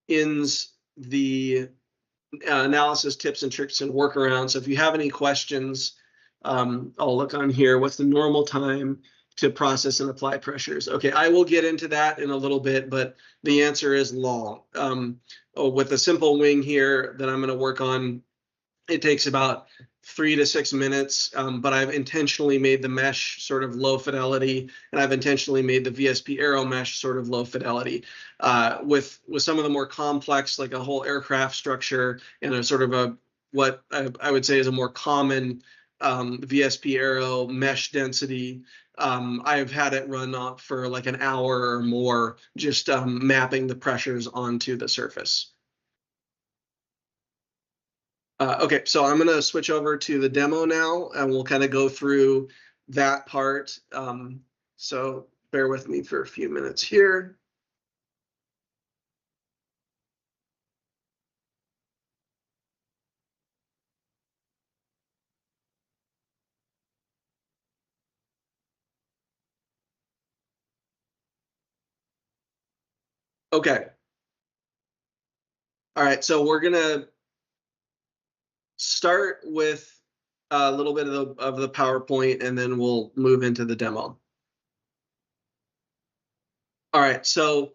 ends the analysis tips and tricks and workarounds. So if you have any questions, I'll look on here. What's the normal time to process and apply pressures? Okay, I will get into that in a little bit, but the answer is long. With a simple wing here that I'm going to work on, it takes about 3 to 6 minutes, but I've intentionally made the mesh sort of low fidelity, and I've intentionally made the VSP Aero mesh sort of low fidelity. With some of the more complex, like a whole aircraft structure and a sort of a what I would say is a more common VSP Aero mesh density, I've had it run for like an hour or more, just mapping the pressures onto the surface. Okay, so I'm going to switch over to the demo now, and we'll kind of go through that part. So bear with me for a few minutes here. Okay. All right, so we're going to start with a little bit of the PowerPoint, and then we'll move into the demo. All right, so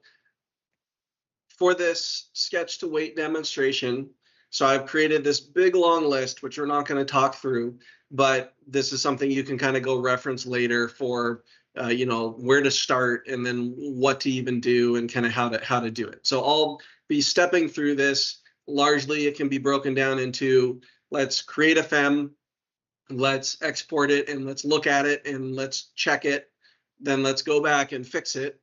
for this sketch to weight demonstration, so I've created this big long list, which we're not going to talk through, but this is something you can kind of go reference later for, you know, where to start and then what to even do and kind of how to do it. So I'll be stepping through this. Largely, it can be broken down into, let's create a FEM, let's export it, and let's look at it, and let's check it. Then let's go back and fix it.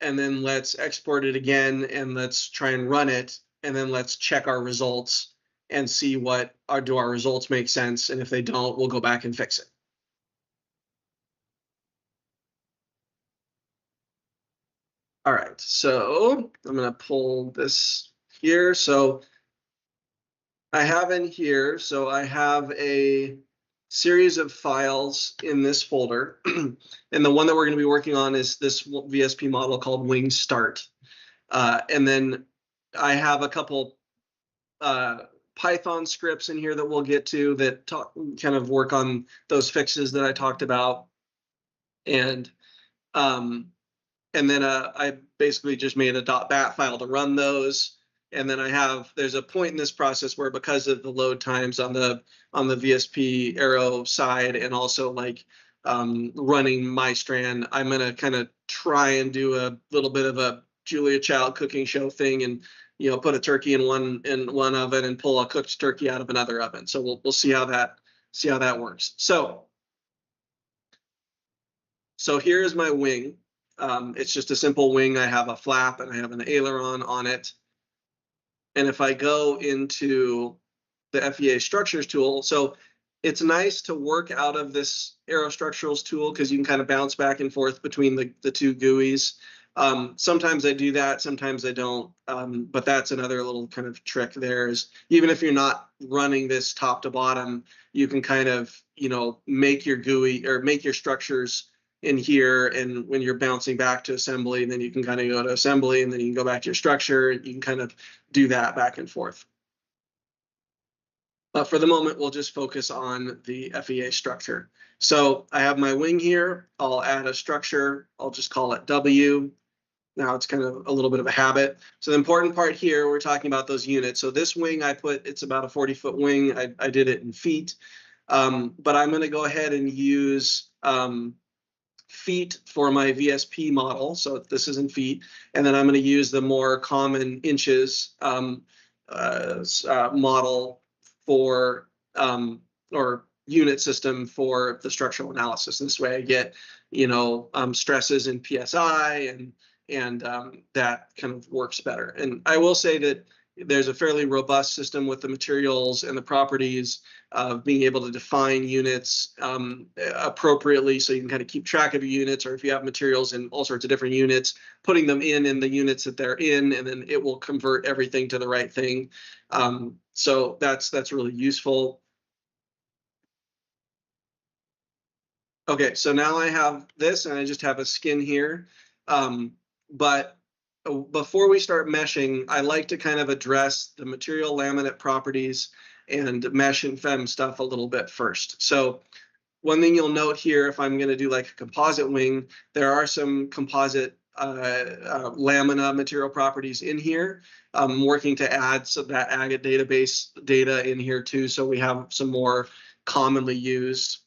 And then let's export it again, and let's try and run it. And then let's check our results and see do our results make sense. And if they don't, we'll go back and fix it. All right, so I'm going to pull this here. So I have in here, so I have a series of files in this folder. And the one that we're going to be working on is this VSP model called Wing Start. And then I have a couple Python scripts in here that we'll get to that kind of work on those fixes that I talked about. And then I basically just made a .bat file to run those. And then there's a point in this process where, because of the load times on the VSP Aero side, and also like running my strand, I'm gonna kind of try and do a little bit of a Julia Child cooking show thing, and put a turkey in one oven and pull a cooked turkey out of another oven. So we'll see how that works. So here's my wing. It's just a simple wing. I have a flap and I have an aileron on it. And if I go into the FEA structures tool, so it's nice to work out of this Aero-structurals tool because you can kind of bounce back and forth between the two GUIs. Sometimes I do that, sometimes I don't. But that's another little kind of trick there, is even if you're not running this top to bottom, you can kind of, make your GUI or make your structures in here, and when you're bouncing back to assembly, then you can kind of go to assembly, and then you can go back to your structure. You can kind of do that back and forth. But for the moment, we'll just focus on the FEA structure. So I have my wing here. I'll add a structure. I'll just call it W. Now it's kind of a little bit of a habit. So the important part here, we're talking about those units. So this wing it's about a 40-foot wing. I did it in feet. But I'm going to go ahead and use feet for my VSP model. So this is in feet. And then I'm going to use the more common inches model for or unit system for the structural analysis. And this way I get, stresses in PSI, and that kind of works better. And I will say that there's a fairly robust system with the materials and the properties of being able to define units appropriately, so you can kind of keep track of your units, or if you have materials in all sorts of different units, putting them in the units that they're in, and then it will convert everything to the right thing. So that's really useful. Okay, so now I have this, and I just have a skin here. But before we start meshing, I like to kind of address the material laminate properties and mesh and fem stuff a little bit first. So one thing you'll note here, if I'm going to do like a composite wing, there are some composite lamina material properties in here. I'm working to add some of that agate database data in here too, so we have some more commonly used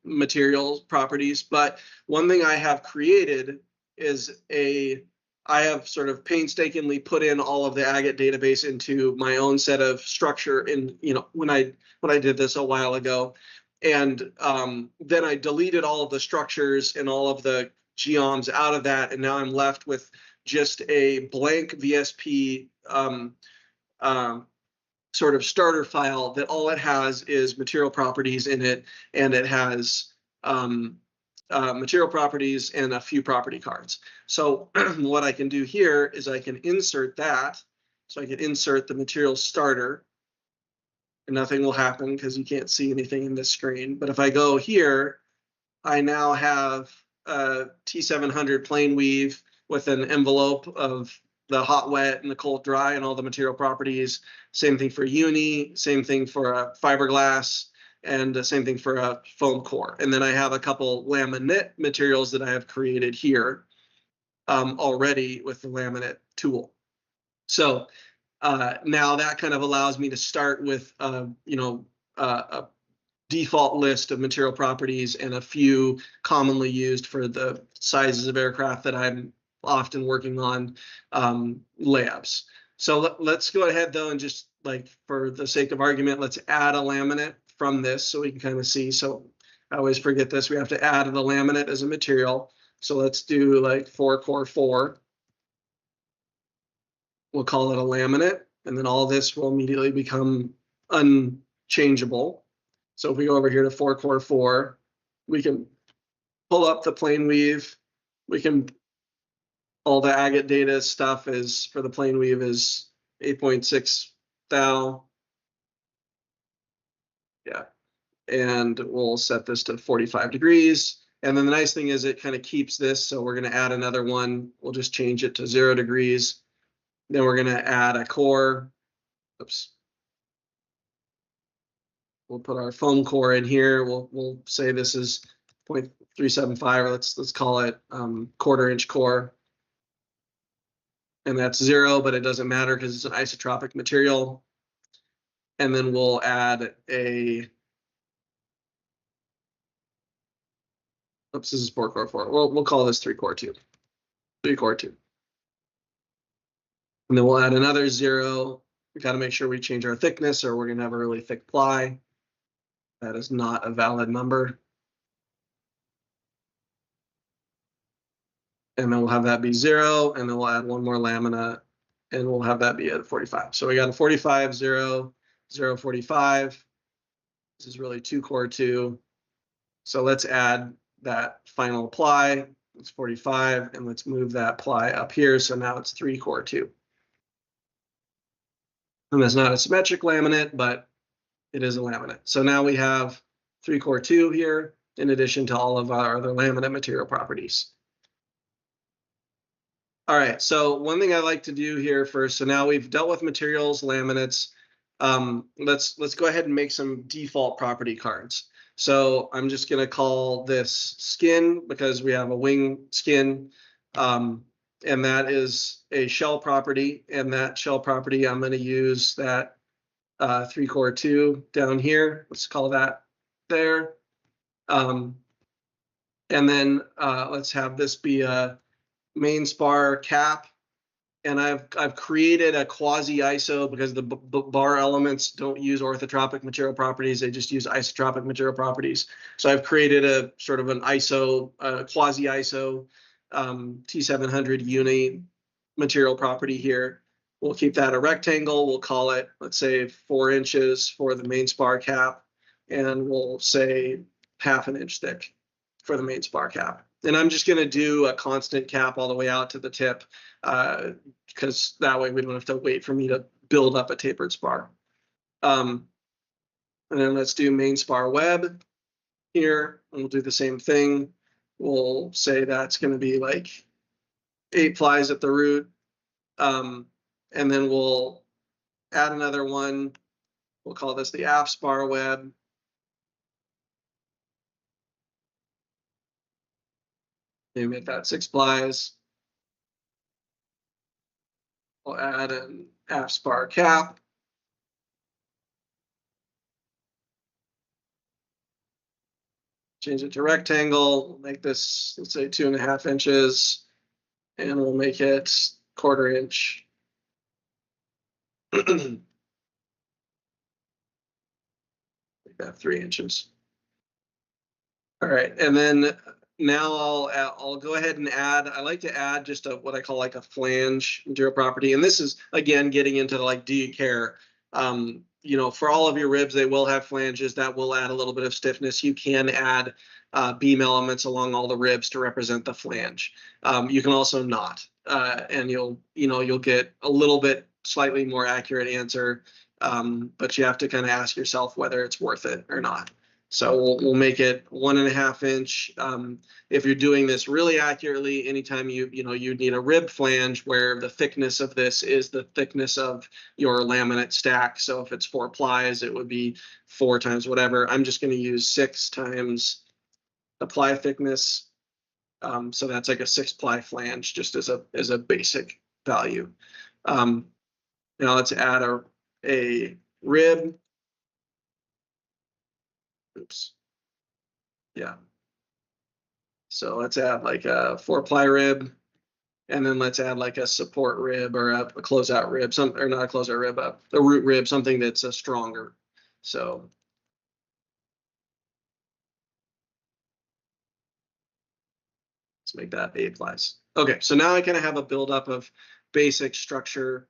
materials properties. But one thing I have created is I have sort of painstakingly put in all of the agate database into my own set of structure in, when I did this a while ago. And then I deleted all of the structures and all of the geoms out of that, and now I'm left with just a blank VSP sort of starter file that all it has is material properties in it, and it has material properties and a few property cards. So what I can do here is I can insert that. So I can insert the material starter, and nothing will happen because you can't see anything in this screen. But if I go here, I now have a T700 plane weave with an envelope of the hot wet and the cold dry and all the material properties. Same thing for uni, same thing for a fiberglass, and the same thing for a foam core. And then I have a couple laminate materials that I have created here already with the laminate tool. So now that kind of allows me to start with a default list of material properties and a few commonly used for the sizes of aircraft that I'm often working on layups. So let's go ahead though, and just like for the sake of argument, let's add a laminate from this so we can kind of see. So I always forget this. We have to add the laminate as a material. So let's do like 4 core 4. We'll call it a laminate, and then all this will immediately become unchangeable. So if we go over here to 4 core 4, we can pull up the plane weave. We can, all the agate data stuff is for the plane weave is 8.6 thou. Yeah. And we'll set this to 45 degrees. And then the nice thing is it kind of keeps this. So we're going to add another one. We'll just change it to 0 degrees. Then we're going to add a core. Oops. We'll put our foam core in here. We'll say this is 0.375, or let's call it 1/4 inch core. And that's 0, but it doesn't matter because it's an isotropic material. And then we'll add a, oops, this is 4 core 4. We'll call this 3 core 2. 3 core 2. And then we'll add another 0. We got to make sure we change our thickness, or we're going to have a really thick ply. That is not a valid number. And then we'll have that be 0, and then we'll add one more lamina, and we'll have that be at 45. So we got a 45, 0, 0, 45. This is really 2 core 2. So let's add that final ply. It's 45, and let's move that ply up here. So now it's 3 core 2. And that's not a symmetric laminate, but it is a laminate. So now we have 3 core 2 here, in addition to all of our other laminate material properties. All right, so one thing I like to do here first, so now we've dealt with materials, laminates. Let's go ahead and make some default property cards. So I'm just going to call this skin because we have a wing skin. And that is a shell property, and that shell property, I'm going to use that 3 core 2 down here. Let's call that there. And then let's have this be a main spar cap. And I've created a quasi ISO because the bar elements don't use orthotropic material properties. They just use isotropic material properties. So I've created a sort of an ISO, quasi ISO T700 uni material property here. We'll keep that a rectangle. We'll call it, let's say, 4 inches for the main spar cap, and we'll say 1/2 inch thick for the main spar cap. And I'm just going to do a constant cap all the way out to the tip, because that way we don't have to wait for me to build up a tapered spar. And then let's do main spar web here, and we'll do the same thing. We'll say that's going to be like 8 plies at the root. And then we'll add another one. We'll call this the aft spar web. Maybe make that 6 plies. We'll add an aft spar cap. Change it to rectangle. We'll make this, let's say, 2.5 inches, and we'll make it 1/4 inch. Make that 3 inches. All right, and then now I'll go ahead and add. I like to add just what I call like a flange material property, and this is again getting into like, do you care? You know, for all of your ribs, they will have flanges that will add a little bit of stiffness. You can add beam elements along all the ribs to represent the flange. You can also not, and you'll get a little bit slightly more accurate answer, but you have to kind of ask yourself whether it's worth it or not. So we'll make it 1.5 inch. If you're doing this really accurately, anytime you need a rib flange where the thickness of this is the thickness of your laminate stack. So if it's 4 plies, it would be 4 times whatever. I'm just going to use 6 times the ply thickness. So that's like a 6 ply flange, just as a basic value. Now let's add a rib. Oops. Yeah. So let's add like a 4 ply rib, and then let's add like a support rib or a closeout rib, or not a closeout rib, a root rib, something that's stronger. So let's make that 8 plies. Okay, so now I kind of have a buildup of basic structure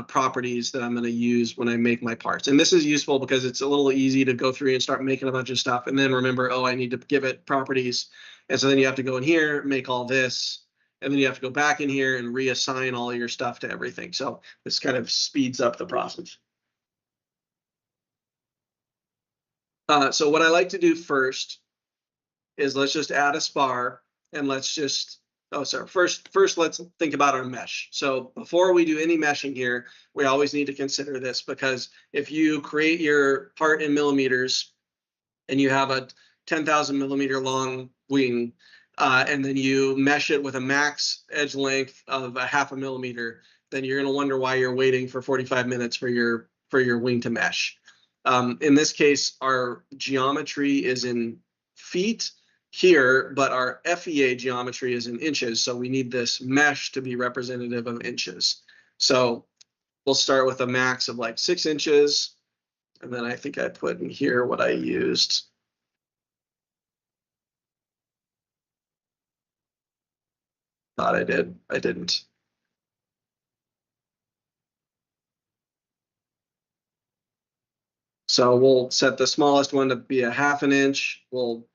properties that I'm going to use when I make my parts. And this is useful because it's a little easy to go through and start making a bunch of stuff and then remember, oh, I need to give it properties. And so then you have to go in here, make all this, and then you have to go back in here and reassign all your stuff to everything. So this kind of speeds up the process. So what I like to do first is let's just add a spar, and let's just first let's think about our mesh. So before we do any meshing here, we always need to consider this, because if you create your part in millimeters and you have a 10,000 millimeter long wing, and then you mesh it with a max edge length of 1/2 millimeter, then you're going to wonder why you're waiting for 45 minutes for your wing to mesh. In this case, our geometry is in feet here, but our FEA geometry is in inches, so we need this mesh to be representative of inches. So we'll start with a max of like 6 inches, and then I think I put in here what I used. Thought I did. I didn't. So we'll set the smallest one to be 1/2 inch. We'll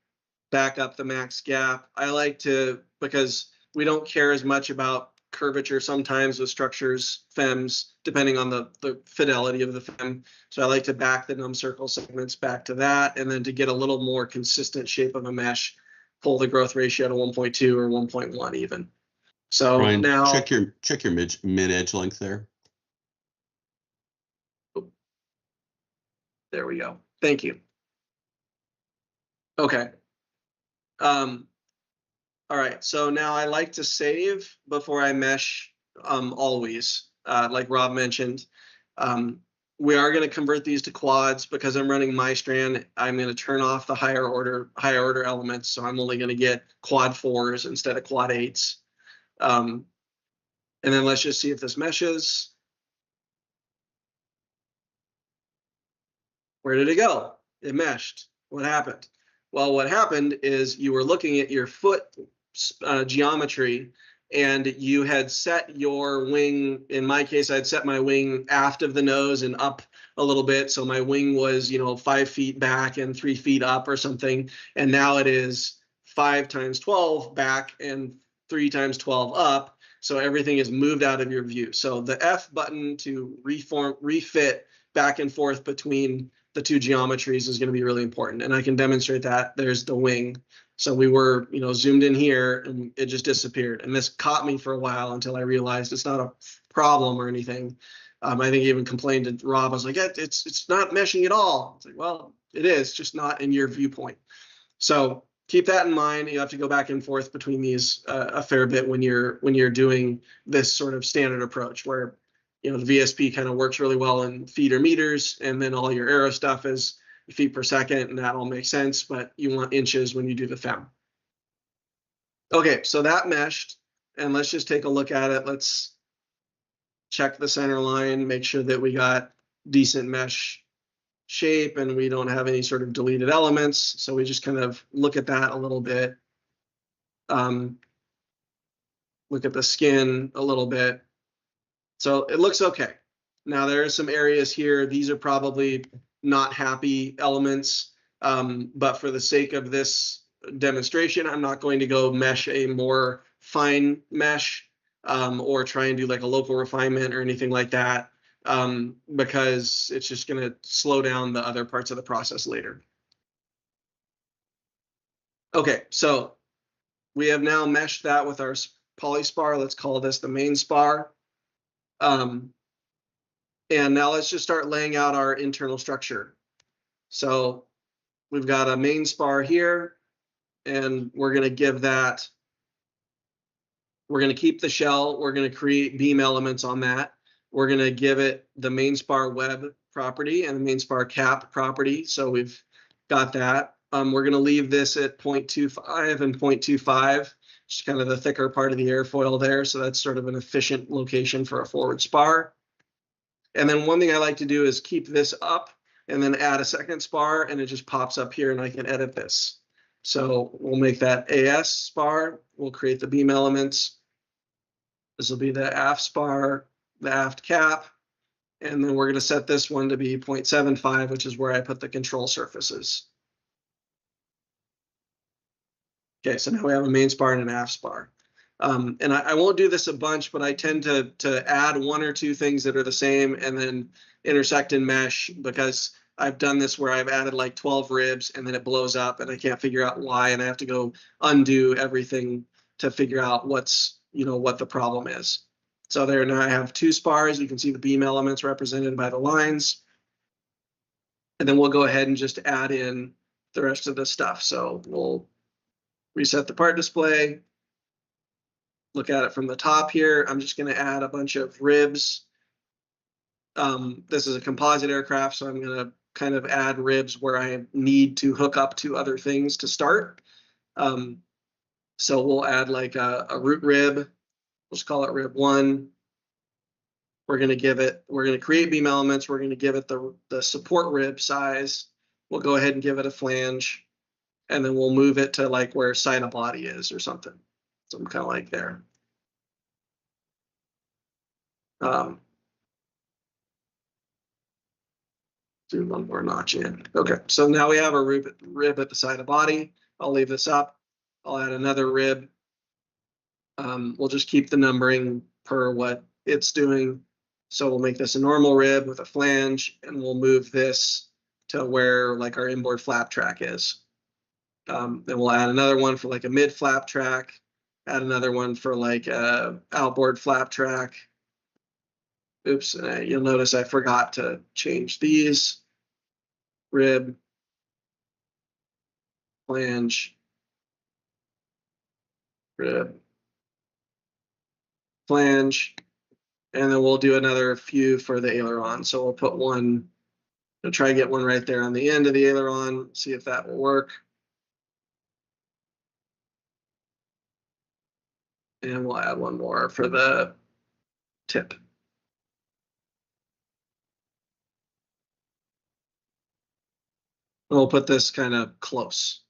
back up the max gap. I like to, because we don't care as much about curvature sometimes with structures, FEMs, depending on the fidelity of the FEM. So I like to back the num circle segments back to that, and then to get a little more consistent shape of a mesh, pull the growth ratio to 1.2 or 1.1 even. So Ryan, now check your mid edge length there. There we go. Thank you. Okay. All right, so now I like to save before I mesh, always, like Rob mentioned. We are going to convert these to quads because I'm running my strand. I'm going to turn off the higher order elements, so I'm only going to get quad 4s instead of quad 8s. And then let's just see if this meshes. Where did it go? It meshed. What happened? Well, what happened is you were looking at your foot geometry, and you had set your wing, in my case, I'd set my wing aft of the nose and up a little bit. So my wing was, 5 feet back and 3 feet up or something. And now it is 5 times 12 back and 3 times 12 up. So everything is moved out of your view. So the F button to refit back and forth between the two geometries is going to be really important. And I can demonstrate that. There's the wing. So we were, zoomed in here and it just disappeared. And this caught me for a while until I realized it's not a problem or anything. I think I even complained to Rob. I was like, it's not meshing at all. It's like, well, it is, just not in your viewpoint. So keep that in mind. You have to go back and forth between these a fair bit when you're doing this sort of standard approach where, the VSP kind of works really well in feet or meters, and then all your aero stuff is feet per second, and that all makes sense, but you want inches when you do the FEM. Okay, so that meshed, and let's just take a look at it. Let's check the center line, make sure that we got decent mesh shape and we don't have any sort of deleted elements. So we just kind of look at that a little bit. Look at the skin a little bit. So it looks okay. Now there are some areas here. These are probably not happy elements, but for the sake of this demonstration, I'm not going to go mesh a more fine mesh or try and do like a local refinement or anything like that, because it's just going to slow down the other parts of the process later. Okay, so we have now meshed that with our polyspar. Let's call this the main spar. And now let's just start laying out our internal structure. So we've got a main spar here, and we're going to give that, we're going to keep the shell. We're going to create beam elements on that. We're going to give it the main spar web property and the main spar cap property. So we've got that. We're going to leave this at 0.25 and 0.25, just kind of the thicker part of the airfoil there. So that's sort of an efficient location for a forward spar. And then one thing I like to do is keep this up and then add a second spar, and it just pops up here and I can edit this. So we'll make that AS spar. We'll create the beam elements. This will be the aft spar, the aft cap, and then we're going to set this one to be 0.75, which is where I put the control surfaces. Okay, so now we have a main spar and an aft spar. And I won't do this a bunch, but I tend to add 1 or 2 things that are the same and then intersect and mesh, because I've done this where I've added like 12 ribs and then it blows up and I can't figure out why, and I have to go undo everything to figure out what's, what the problem is. So there now I have 2 spars. You can see the beam elements represented by the lines. And then we'll go ahead and just add in the rest of the stuff. So we'll reset the part display. Look at it from the top here. I'm just going to add a bunch of ribs. This is a composite aircraft, so I'm going to kind of add ribs where I need to hook up to other things to start. So we'll add like a root rib. Let's call it rib 1. We're going to create beam elements. We're going to give it the support rib size. We'll go ahead and give it a flange, and then we'll move it to like where side of body is or something. So I'm kind of like there. Do one more notch in. Okay, so now we have a rib at the side of body. I'll leave this up. I'll add another rib. We'll just keep the numbering per what it's doing. So we'll make this a normal rib with a flange, and we'll move this to where like our inboard flap track is. Then we'll add another one for like a mid flap track. Add another one for like a outboard flap track. Oops, you'll notice I forgot to change these. Rib, flange, rib, flange, and then we'll do another few for the aileron. So we'll put one, we'll try and get one right there on the end of the aileron, see if that will work. And we'll add one more for the tip. We'll put this kind of close.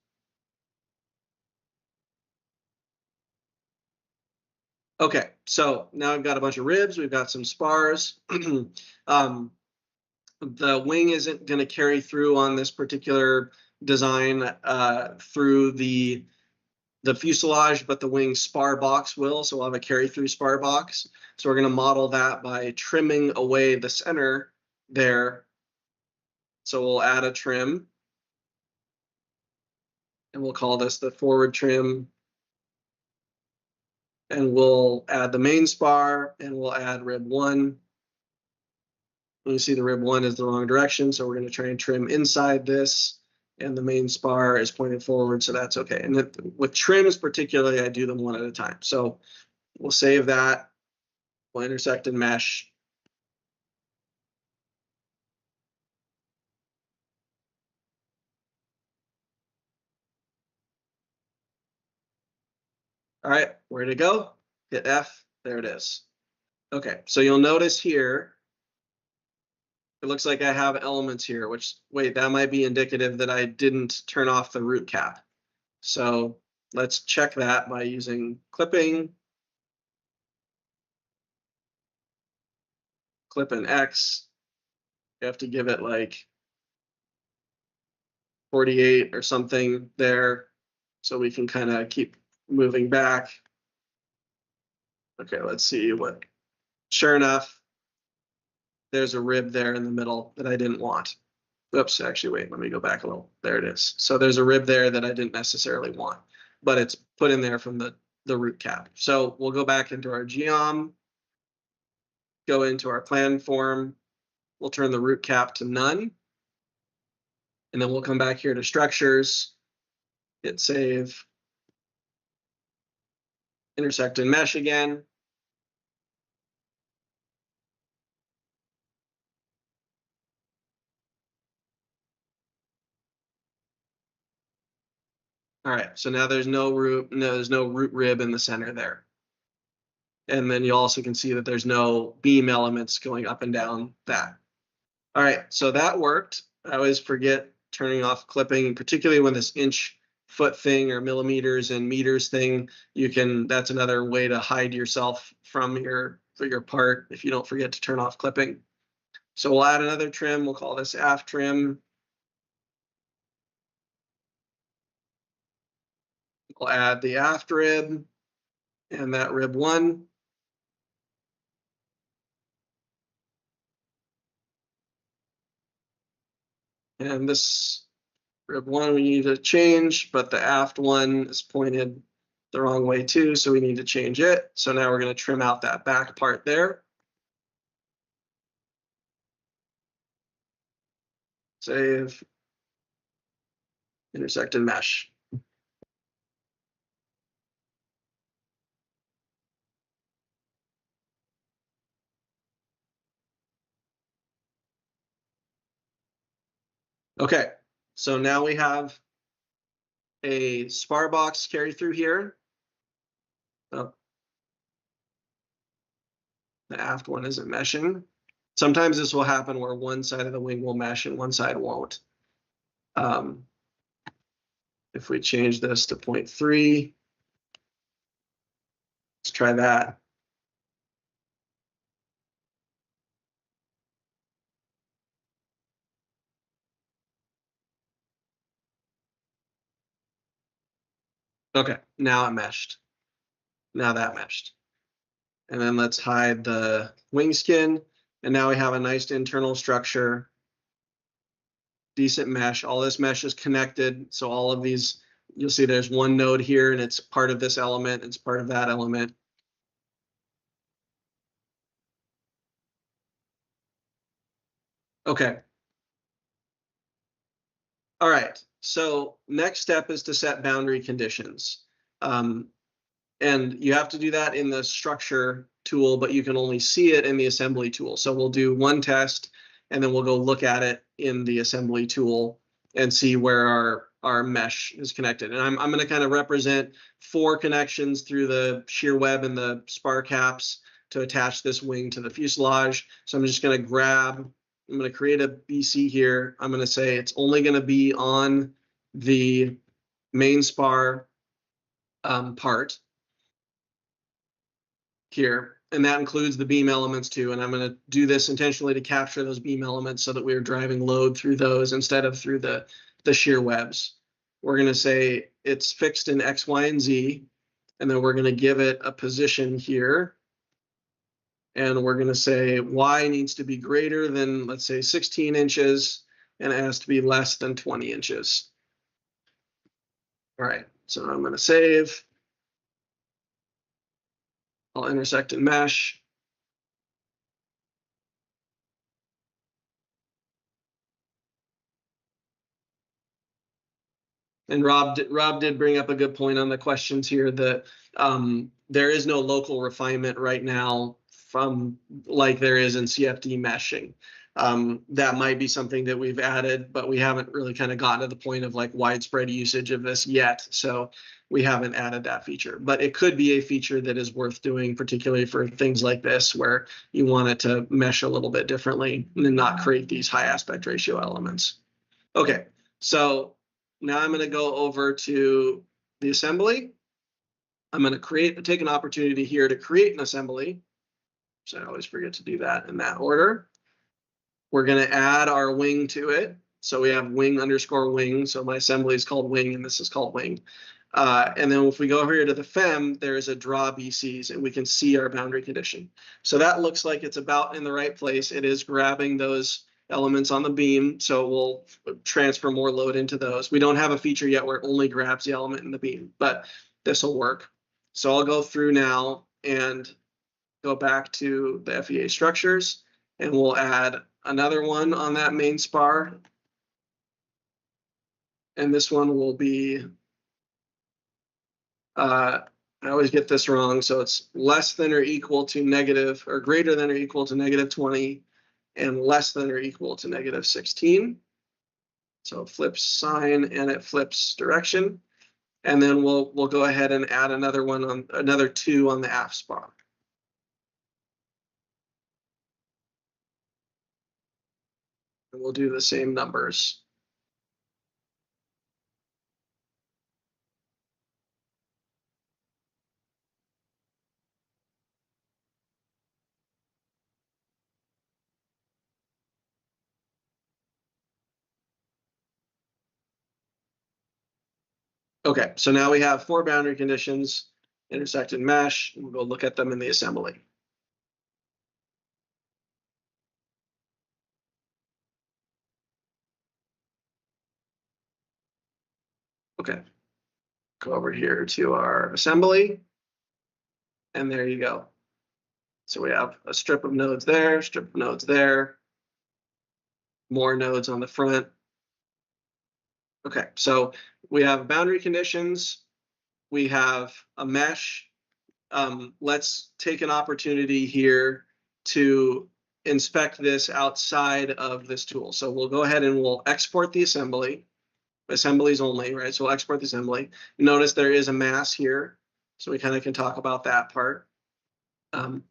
Okay, so now I've got a bunch of ribs, we've got some spars. The wing isn't going to carry through on this particular design through the fuselage, but the wing spar box will. So we'll have a carry through spar box. So we're going to model that by trimming away the center there. So we'll add a trim. And we'll call this the forward trim. And we'll add the main spar, and we'll add rib 1. You see the rib 1 is the wrong direction, so we're going to try and trim inside this. And the main spar is pointed forward, so that's okay. And with trims particularly, I do them one at a time. So we'll save that. We'll intersect and mesh. All right, where'd it go? Hit F, there it is. Okay, so you'll notice here, it looks like I have elements here, which, wait, that might be indicative that I didn't turn off the root cap. So let's check that by using clipping, clip and X. You have to give it like 48 or something there, so we can kind of keep moving back. Okay, let's see what, sure enough, there's a rib there in the middle that I didn't want. Oops, actually, wait, let me go back a little. There it is. So there's a rib there that I didn't necessarily want, but it's put in there from the root cap. So we'll go back into our geom, go into our plan form. We'll turn the root cap to none. And then we'll come back here to structures, hit save, intersect and mesh again. All right, so now there's no root rib in the center there. And then you also can see that there's no beam elements going up and down that. All right, so that worked. I always forget turning off clipping, particularly when this inch foot thing or millimeters and meters thing, that's another way to hide yourself from your part if you don't forget to turn off clipping. So we'll add another trim. We'll call this aft trim. We'll add the aft rib and that rib 1. And this rib 1 we need to change, but the aft one is pointed the wrong way too, so we need to change it. So now we're going to trim out that back part there. Save, intersect and mesh. Okay, so now we have a spar box carry through here. Oh. The aft one isn't meshing. Sometimes this will happen where one side of the wing will mesh and one side won't. If we change this to 0.3, let's try that. Okay, now it meshed. Now that meshed. And then let's hide the wing skin. And now we have a nice internal structure. Decent mesh. All this mesh is connected. So all of these, you'll see there's one node here and it's part of this element. It's part of that element. Okay. All right. So next step is to set boundary conditions. And you have to do that in the structure tool, but you can only see it in the assembly tool. So we'll do one test and then we'll go look at it in the assembly tool and see where our mesh is connected. And I'm going to kind of represent 4 connections through the shear web and the spar caps to attach this wing to the fuselage. So I'm just going to I'm going to create a BC here. I'm going to say it's only going to be on the main spar part. here, and that includes the beam elements too. And I'm going to do this intentionally to capture those beam elements so that we're driving load through those instead of through the shear webs. We're going to say it's fixed in X, Y, and Z, and then we're going to give it a position here. And we're going to say Y needs to be greater than, let's say, 16 inches, and it has to be less than 20 inches. All right, so I'm going to save. I'll intersect and mesh. And Rob did bring up a good point on the questions here that there is no local refinement right now from like there is in CFD meshing. That might be something that we've added, but we haven't really kind of gotten to the point of like widespread usage of this yet. So we haven't added that feature, but it could be a feature that is worth doing, particularly for things like this, where you want it to mesh a little bit differently and not create these high aspect ratio elements. Okay, so now I'm going to go over to the assembly. I'm going to take an opportunity here to create an assembly. So I always forget to do that in that order. We're going to add our wing to it. So we have wing underscore wing. So my assembly is called wing and this is called wing. And then if we go over here to the FEM, there is a draw BCs and we can see our boundary condition. So that looks like it's about in the right place. It is grabbing those elements on the beam, so it will transfer more load into those. We don't have a feature yet where it only grabs the element in the beam, but this will work. So I'll go through now and go back to the FEA structures, and we'll add another one on that main spar. And this one will be, I always get this wrong, so it's less than or equal to negative, or greater than or equal to negative 20, and less than or equal to negative 16. So it flips sign and it flips direction. And then we'll go ahead and add another one on another 2 on the aft spar. And we'll do the same numbers. Okay, so now we have 4 boundary conditions, intersect and mesh, and we'll go look at them in the assembly. Okay, go over here to our assembly, and there you go. So we have a strip of nodes there, strip of nodes there, more nodes on the front. Okay, so we have boundary conditions, we have a mesh. Let's take an opportunity here to inspect this outside of this tool. So we'll go ahead and we'll export the assembly, assemblies only, right? So we'll export the assembly. Notice there is a mass here, so we kind of can talk about that part. And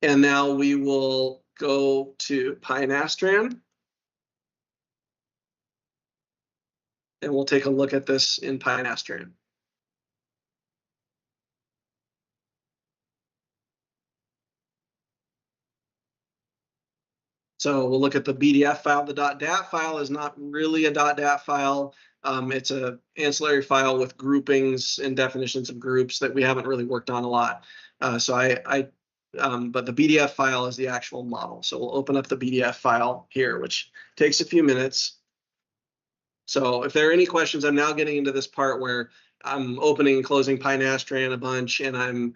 now we will go to Pinastran. And we'll take a look at this in Pinastran. So we'll look at the BDF file. The .dat file is not really a .dat file. It's an ancillary file with groupings and definitions of groups that we haven't really worked on a lot. But the BDF file is the actual model. So we'll open up the BDF file here, which takes a few minutes. So if there are any questions, I'm now getting into this part where I'm opening and closing Pinastran a bunch, and I'm,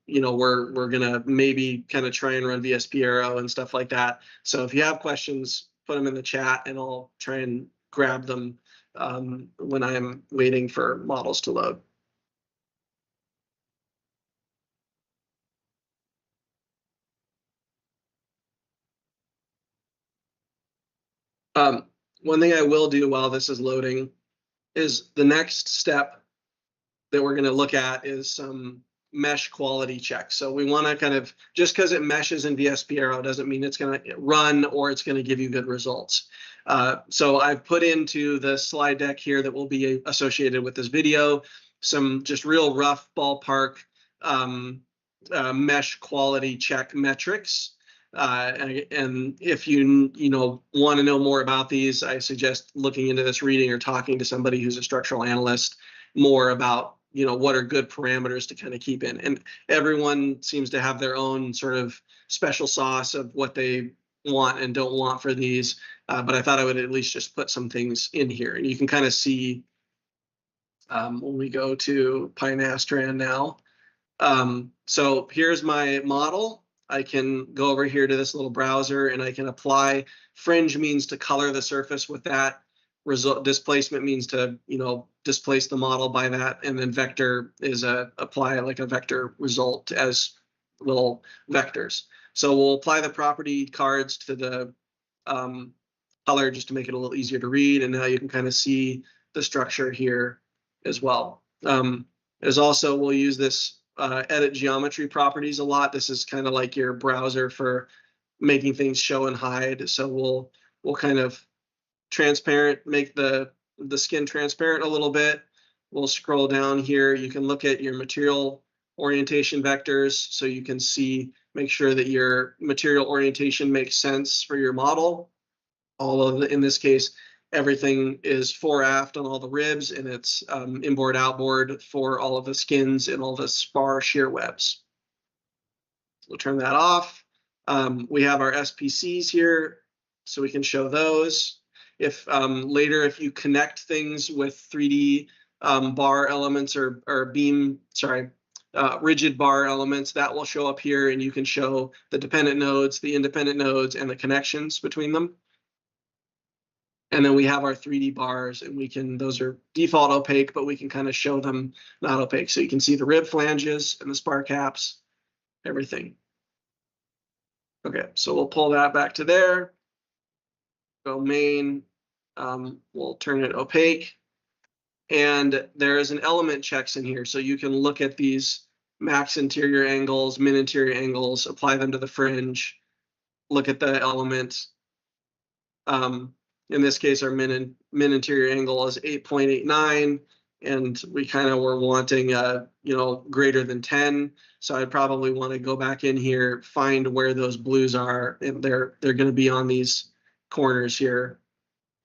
we're gonna maybe kind of try and run VSP Aero and stuff like that. So if you have questions, put them in the chat, and I'll try and grab them when I'm waiting for models to load. One thing I will do while this is loading is the next step that we're going to look at is some mesh quality checks. So we want to kind of, just because it meshes in VSP Aero doesn't mean it's going to run or it's going to give you good results. So I've put into the slide deck here that will be associated with this video some just real rough ballpark mesh quality check metrics. And if you want to know more about these, I suggest looking into this, reading, or talking to somebody who's a structural analyst more about what are good parameters to kind of keep in. And everyone seems to have their own sort of special sauce of what they want and don't want for these. But I thought I would at least just put some things in here, and you can kind of see when we go to Pinastran now. So here's my model. I can go over here to this little browser and I can apply. Fringe means to color the surface with that. Result displacement means to displace the model by that, and then vector is apply like a vector result as little vectors. So we'll apply the property cards to the color just to make it a little easier to read, and now you can kind of see the structure here as well. There's also, we'll use this edit geometry properties a lot. This is kind of like your browser for making things show and hide. So we'll kind of make the skin transparent a little bit. We'll scroll down here. You can look at your material orientation vectors, so you can make sure that your material orientation makes sense for your model. In this case, everything is fore aft on all the ribs, and it's inboard outboard for all of the skins and all the spar shear webs. We'll turn that off. We have our SPCs here, so we can show those. If later, if you connect things with 3D bar elements or rigid bar elements, that will show up here, and you can show the dependent nodes, the independent nodes, and the connections between them. And then we have our 3D bars, and those are default opaque, but we can kind of show them not opaque. So you can see the rib flanges and the spar caps, everything. Okay, so we'll pull that back to there. Go main, we'll turn it opaque. And there is an element checks in here. So you can look at these max interior angles, min interior angles, apply them to the fringe, look at the element. In this case, our min interior angle is 8.89, and we kind of were wanting, greater than 10. So I'd probably want to go back in here, find where those blues are, and they're going to be on these corners here,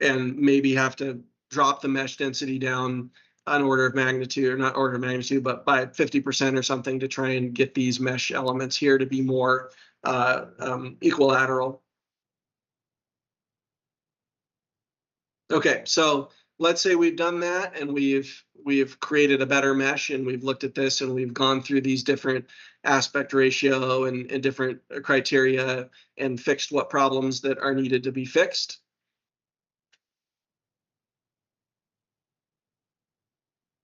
and maybe have to drop the mesh density down an order of magnitude, or not order of magnitude, but by 50% or something, to try and get these mesh elements here to be more equilateral. Okay, so let's say we've done that, and we've created a better mesh, and we've looked at this, and we've gone through these different aspect ratio and different criteria and fixed what problems that are needed to be fixed.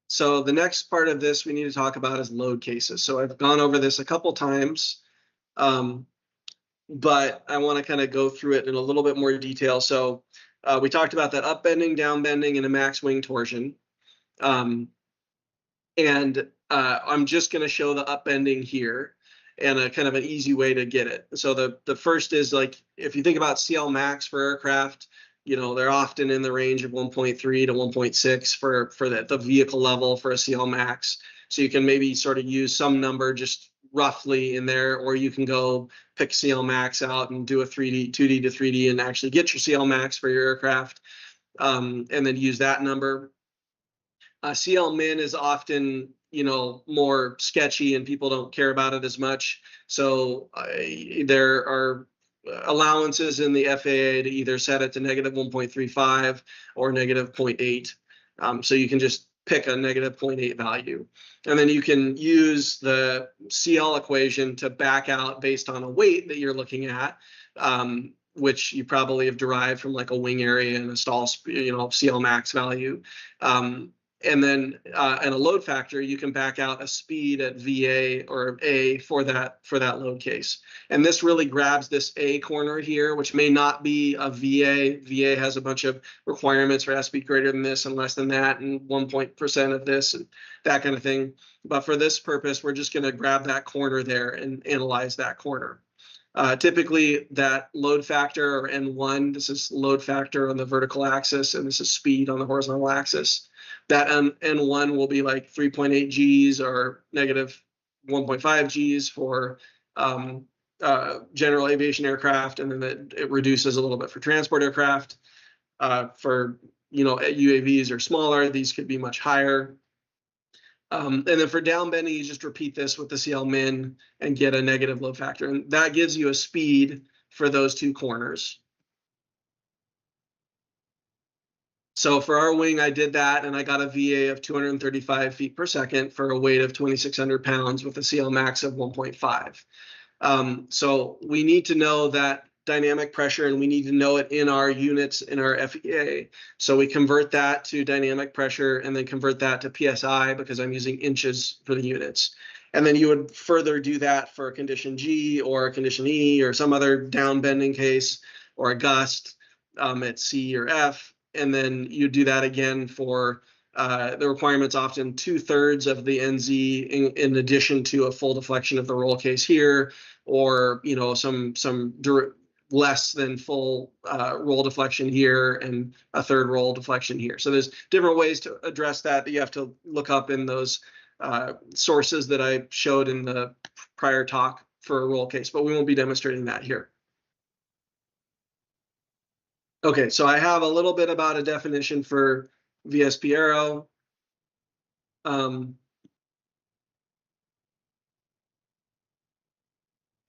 So the next part of this we need to talk about is load cases. So I've gone over this a couple times, but I want to kind of go through it in a little bit more detail. So we talked about that upbending, downbending, and a max wing torsion. I'm just going to show the upbending here, and a kind of an easy way to get it. So the first is, like, if you think about CL max for aircraft, they're often in the range of 1.3 to 1.6 for the vehicle level for a CL max. So you can maybe sort of use some number just roughly in there, or you can go pick CL max out and do a 2D to 3D and actually get your CL max for your aircraft, and then use that number. CL min is often more sketchy, and people don't care about it as much. So there are allowances in the FAA to either set it to negative 1.35 or negative 0.8. So you can just pick a negative 0.8 value. And then you can use the CL equation to back out based on a weight that you're looking at, which you probably have derived from like a wing area and a stall, CL max value. And then in a load factor, you can back out a speed at VA or A for that load case. And this really grabs this A corner here, which may not be a VA. VA has a bunch of requirements for it has to be greater than this and less than that, and 1% of this and that kind of thing. But for this purpose, we're just going to grab that corner there and analyze that corner. Typically, that load factor, or N1, this is load factor on the vertical axis, and this is speed on the horizontal axis. That N1 will be like 3.8 Gs or negative 1.5 Gs for general aviation aircraft, and then it reduces a little bit for transport aircraft. For UAVs are smaller, these could be much higher. And then for downbending, you just repeat this with the CL min and get a negative load factor, and that gives you a speed for those two corners. So for our wing, I did that, and I got a VA of 235 feet per second for a weight of 2,600 pounds with a CL max of 1.5. So we need to know that dynamic pressure, and we need to know it in our units in our FEA. So we convert that to dynamic pressure and then convert that to PSI because I'm using inches for the units. And then you would further do that for a condition G or a condition E or some other downbending case or a gust at C or F. And then you do that again for the requirements, often 2/3 of the NZ in addition to a full deflection of the roll case here, or some less than full roll deflection here and a third roll deflection here. So there's different ways to address that you have to look up in those sources that I showed in the prior talk for a roll case, but we won't be demonstrating that here. Okay, so I have a little bit about a definition for VSP Aero.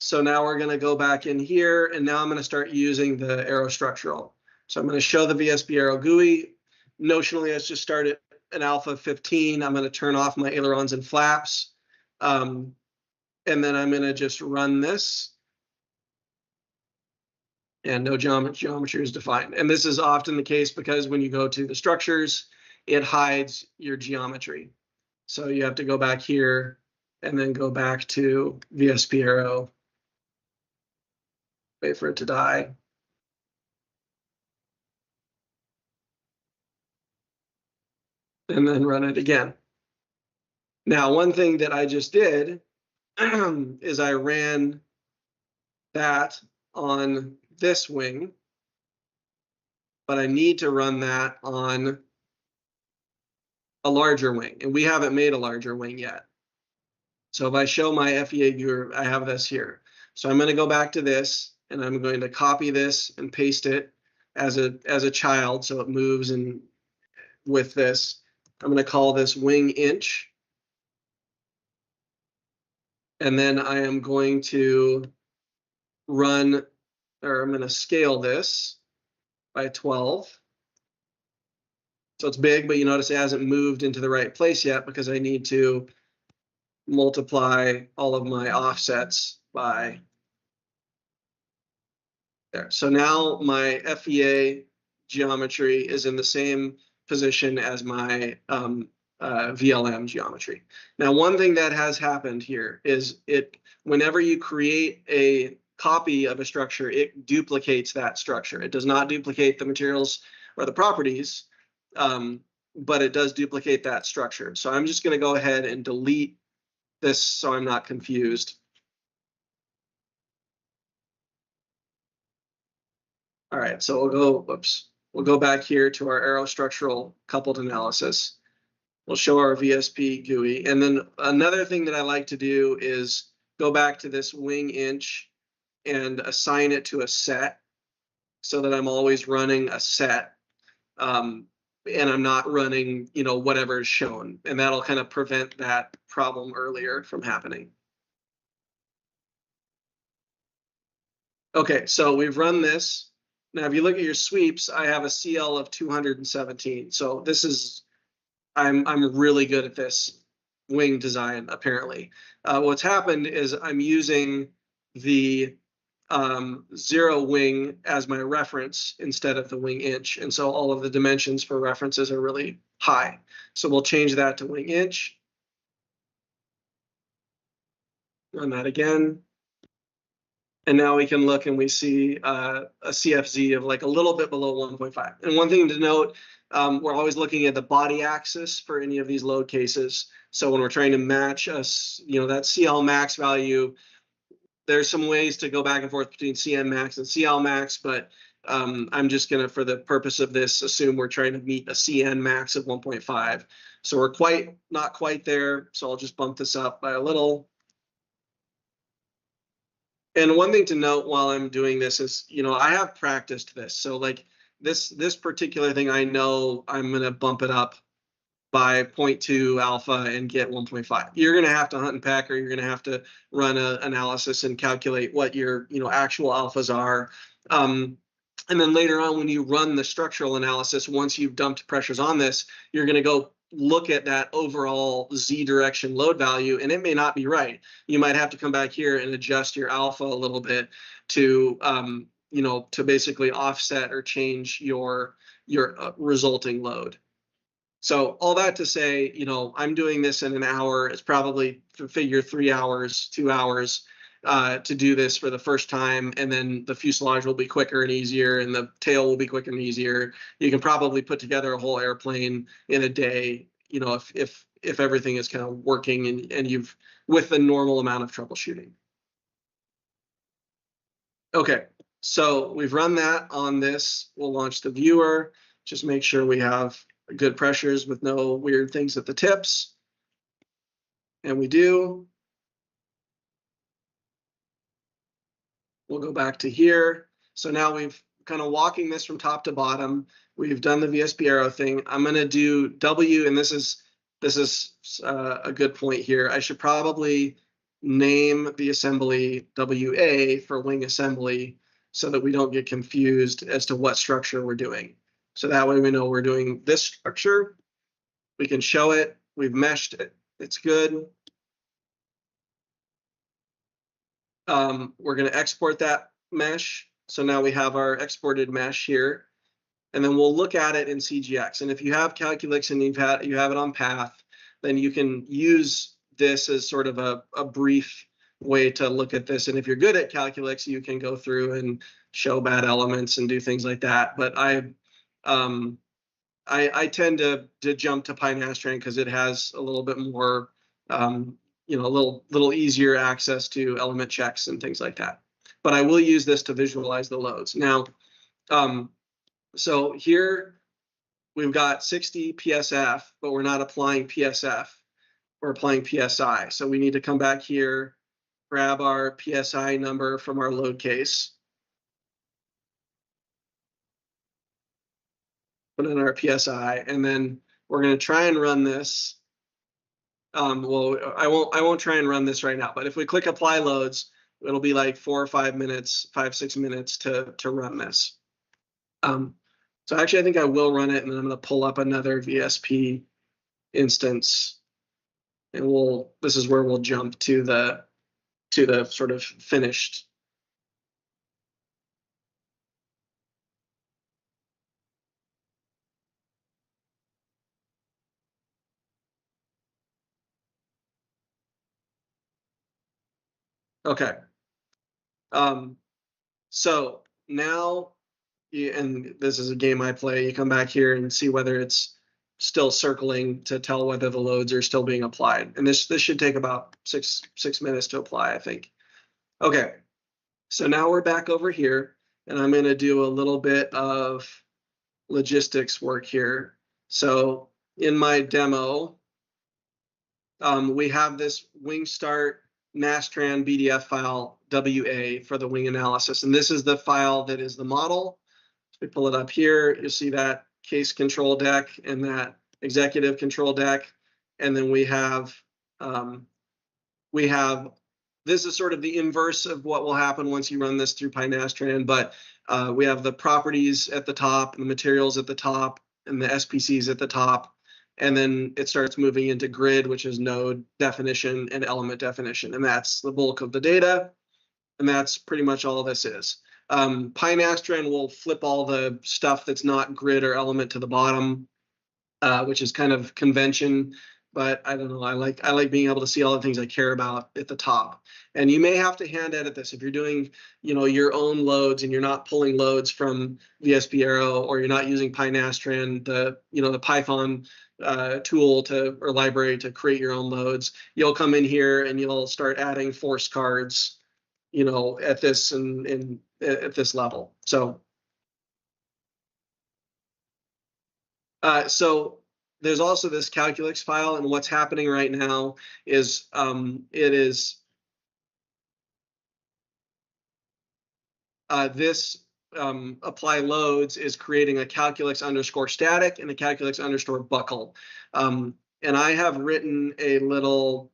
So now we're going to go back in here, and now I'm going to start using the Aero-structural. So I'm going to show the VSP Aero GUI. Notionally, let's just start at an alpha 15. I'm going to turn off my ailerons and flaps. And then I'm going to just run this. And no geometry is defined. And this is often the case because when you go to the structures, it hides your geometry. So you have to go back here and then go back to VSP Aero. Wait for it to die. And then run it again. Now, one thing that I just did is I ran that on this wing, but I need to run that on a larger wing, and we haven't made a larger wing yet. So if I show my FEA viewer, I have this here. So I'm going to go back to this, and I'm going to copy this and paste it as a child, so it moves and with this. I'm going to call this wing inch, and then I am going to run, or I'm going to scale this by 12. So it's big, but you notice it hasn't moved into the right place yet because I need to multiply all of my offsets by there. So now my FEA geometry is in the same position as my VLM geometry. Now, one thing that has happened here is whenever you create a copy of a structure, it duplicates that structure. It does not duplicate the materials or the properties, but it does duplicate that structure. So I'm just going to go ahead and delete this so I'm not confused. All right, so we'll go back here to our aerostructural coupled analysis. We'll show our VSP GUI. And then another thing that I like to do is go back to this wing inch and assign it to a set so that I'm always running a set. And I'm not running, whatever is shown. And that'll kind of prevent that problem earlier from happening. Okay, so we've run this. Now, if you look at your sweeps, I have a CL of 217. So this is, I'm really good at this wing design, apparently. What's happened is I'm using the 0 wing as my reference instead of the wing inch. And so all of the dimensions for references are really high. So we'll change that to wing inch. Run that again. And now we can look and we see a CFZ of like a little bit below 1.5. And one thing to note, we're always looking at the body axis for any of these load cases. So when we're trying to match us, that CL max value, there's some ways to go back and forth between CN max and CL max, but I'm just going to, for the purpose of this, assume we're trying to meet a CN max of 1.5. So we're not quite there. So I'll just bump this up by a little. And one thing to note while I'm doing this is, I have practiced this. So like this particular thing, I know I'm going to bump it up by 0.2 alpha and get 1.5. You're going to have to hunt and peck, or you're going to have to run an analysis and calculate what your actual alphas are. And then later on, when you run the structural analysis, once you've dumped pressures on this, you're going to go look at that overall Z direction load value, and it may not be right. You might have to come back here and adjust your alpha a little bit to, to basically offset or change your resulting load. So all that to say, I'm doing this in an hour. It's probably figure 3 hours, 2 hours to do this for the first time. And then the fuselage will be quicker and easier, and the tail will be quicker and easier. You can probably put together a whole airplane in a day, if everything is kind of working and you've with the normal amount of troubleshooting. Okay, so we've run that on this. We'll launch the viewer. Just make sure we have good pressures with no weird things at the tips. And we do. We'll go back to here. So now we've kind of walking this from top to bottom. We've done the VSP Aero thing. I'm going to do W, and this is a good point here. I should probably name the assembly WA for wing assembly so that we don't get confused as to what structure we're doing. So that way we know we're doing this structure. We can show it. We've meshed it. It's good. We're going to export that mesh. So now we have our exported mesh here. And then we'll look at it in CGX. And if you have Calculix and you have it on path, then you can use this as sort of a brief way to look at this. And if you're good at Calculix, you can go through and show bad elements and do things like that. But I tend to jump to Pinastran because it has a little bit more, a little easier access to element checks and things like that. But I will use this to visualize the loads. Now, so here we've got 60 PSF, but we're not applying PSF. We're applying PSI. So we need to come back here, grab our PSI number from our load case, put in our PSI, and then we're going to try and run this. Well, I won't try and run this right now, but if we click apply loads, it'll be like 4 or 5 minutes, 5-6 minutes to run this. So actually, I think I will run it, and then I'm going to pull up another VSP instance, and this is where we'll jump to the sort of finished. Okay. So now, and this is a game I play, you come back here and see whether it's still circling to tell whether the loads are still being applied. And this should take about six minutes to apply, I think. Okay, so now we're back over here, and I'm going to do a little bit of logistics work here. So in my demo, we have this wing start Nastran BDF file WA for the wing analysis. And this is the file that is the model. So we pull it up here, you'll see that case control deck and that executive control deck. And then we have this is sort of the inverse of what will happen once you run this through Pinastran, but we have the properties at the top, and the materials at the top, and the SPCs at the top. And then it starts moving into grid, which is node definition and element definition. And that's the bulk of the data. And that's pretty much all this is. Pinastran will flip all the stuff that's not grid or element to the bottom, which is kind of convention. But I don't know, I like being able to see all the things I care about at the top. And you may have to hand edit this if you're doing, your own loads and you're not pulling loads from VSP Aero, or you're not using Pinastran, the Python tool or library to create your own loads. You'll come in here and you'll start adding force cards, at this and at this level. So there's also this Calculix file, and what's happening right now is it is this apply loads is creating a calculus underscore static and a calculus underscore buckle. And I have written a little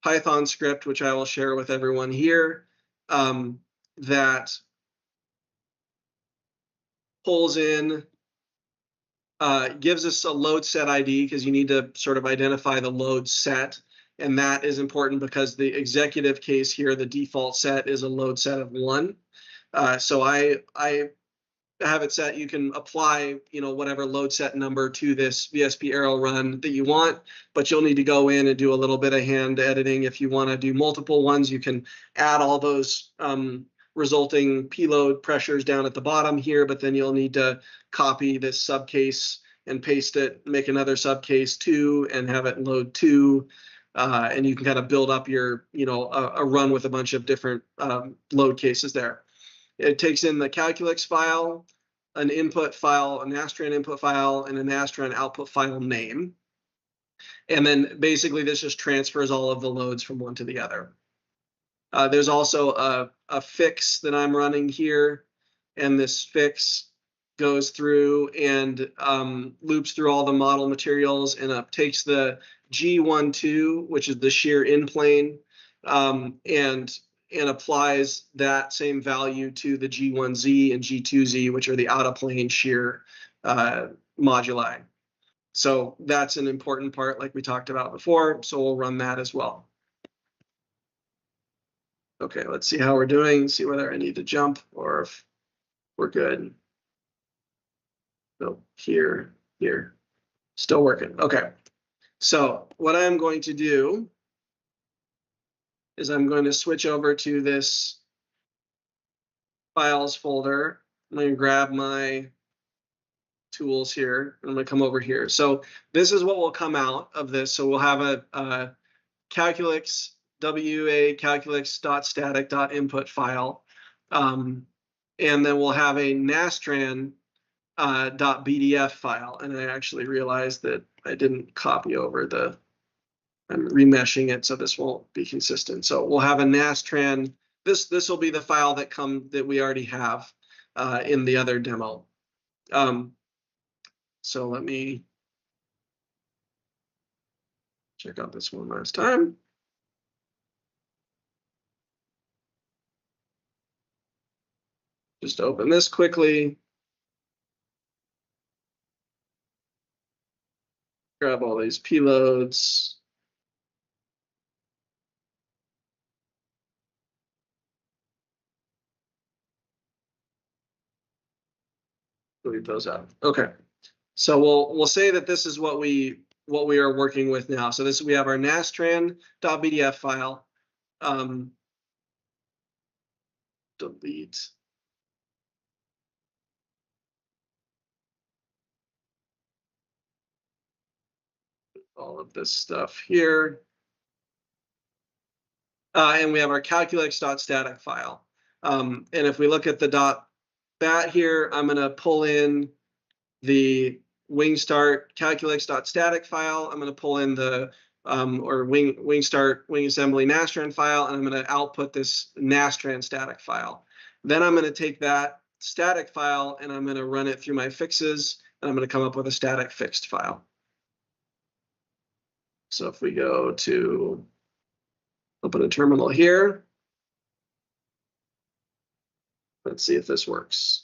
Python script, which I will share with everyone here, that pulls in, gives us a load set ID, because you need to sort of identify the load set. And that is important because the executive case here, the default set is a load set of 1. So I have it set, you can apply, whatever load set number to this VSP Aero run that you want, but you'll need to go in and do a little bit of hand editing. If you want to do multiple ones, you can add all those resulting P-load pressures down at the bottom here, but then you'll need to copy this subcase and paste it, make another subcase 2 and have it load 2. And you can kind of build up your, a run with a bunch of different load cases there. It takes in the calculus file, an input file, a Nastran input file, and a Nastran output file name. And then basically this just transfers all of the loads from one to the other. There's also a fix that I'm running here, and this fix goes through and loops through all the model materials and takes the G12, which is the shear in plane, and applies that same value to the G1Z and G2Z, which are the out of plane shear moduli. So that's an important part, like we talked about before. So we'll run that as well. Okay, let's see how we're doing, see whether I need to jump or if we're good. So here, still working. Okay, so what I'm going to do is I'm going to switch over to this files folder. I'm going to grab my tools here. I'm going to come over here. So this is what will come out of this. So we'll have a calculus WA calculus.static.input file. And then we'll have a Nastran .bdf file. And I actually realized that I didn't copy over I'm remeshing it, so this won't be consistent. So we'll have a Nastran. This will be the file that we already have in the other demo. So let me check out this one last time. Just open this quickly. Grab all these P-loads. Leave those out. Okay. So we'll say that this is what we are working with now. So we have our Nastran.bdf file. Delete. All of this stuff here. And we have our calculus.static file. And if we look at the .bat here, I'm going to pull in the wing-start calculus.static file. I'm going to pull in the wing-start wing-assembly Nastran file, and I'm going to output this Nastran static file. Then I'm going to take that static file and I'm going to run it through my fixes, and I'm going to come up with a static fixed file. So if we go to open a terminal here, let's see if this works.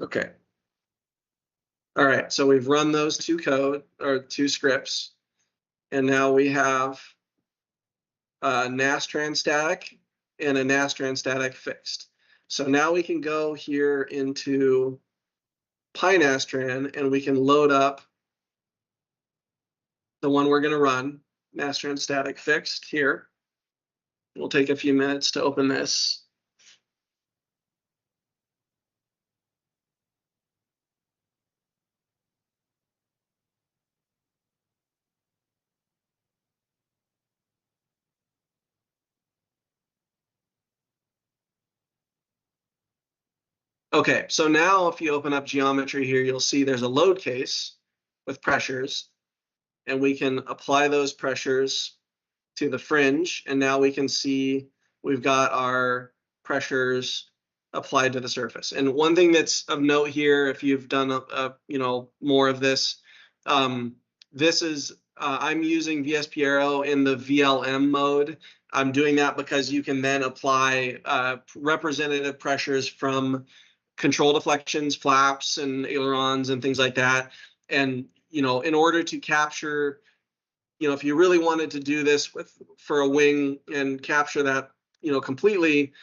Okay. All right, so we've run those two scripts, and now we have a Nastran static and a Nastran static fixed. So now we can go here into PyNastran and we can load up the one we're going to run, Nastran static fixed here. It'll take a few minutes to open this. Okay, so now if you open up geometry here, you'll see there's a load case with pressures, and we can apply those pressures to the fringe, and now we can see we've got our pressures applied to the surface. And one thing that's of note here, if you've done more of this, this is I'm using VSP Aero in the VLM mode. I'm doing that because you can then apply representative pressures from control deflections, flaps, and ailerons, and things like that. And in order to capture, if you really wanted to do this for a wing and capture that, completely,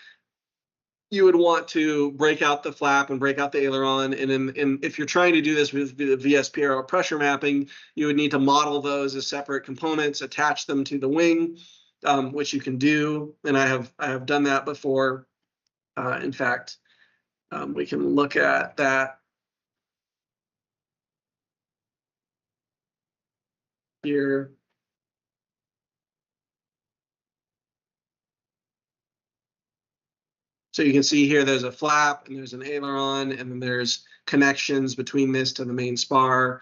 you would want to break out the flap and break out the aileron. And if you're trying to do this with the VSP Aero pressure mapping, you would need to model those as separate components, attach them to the wing, which you can do. And I have done that before. In fact, we can look at that here. So you can see here there's a flap and there's an aileron, and then there's connections between this to the main spar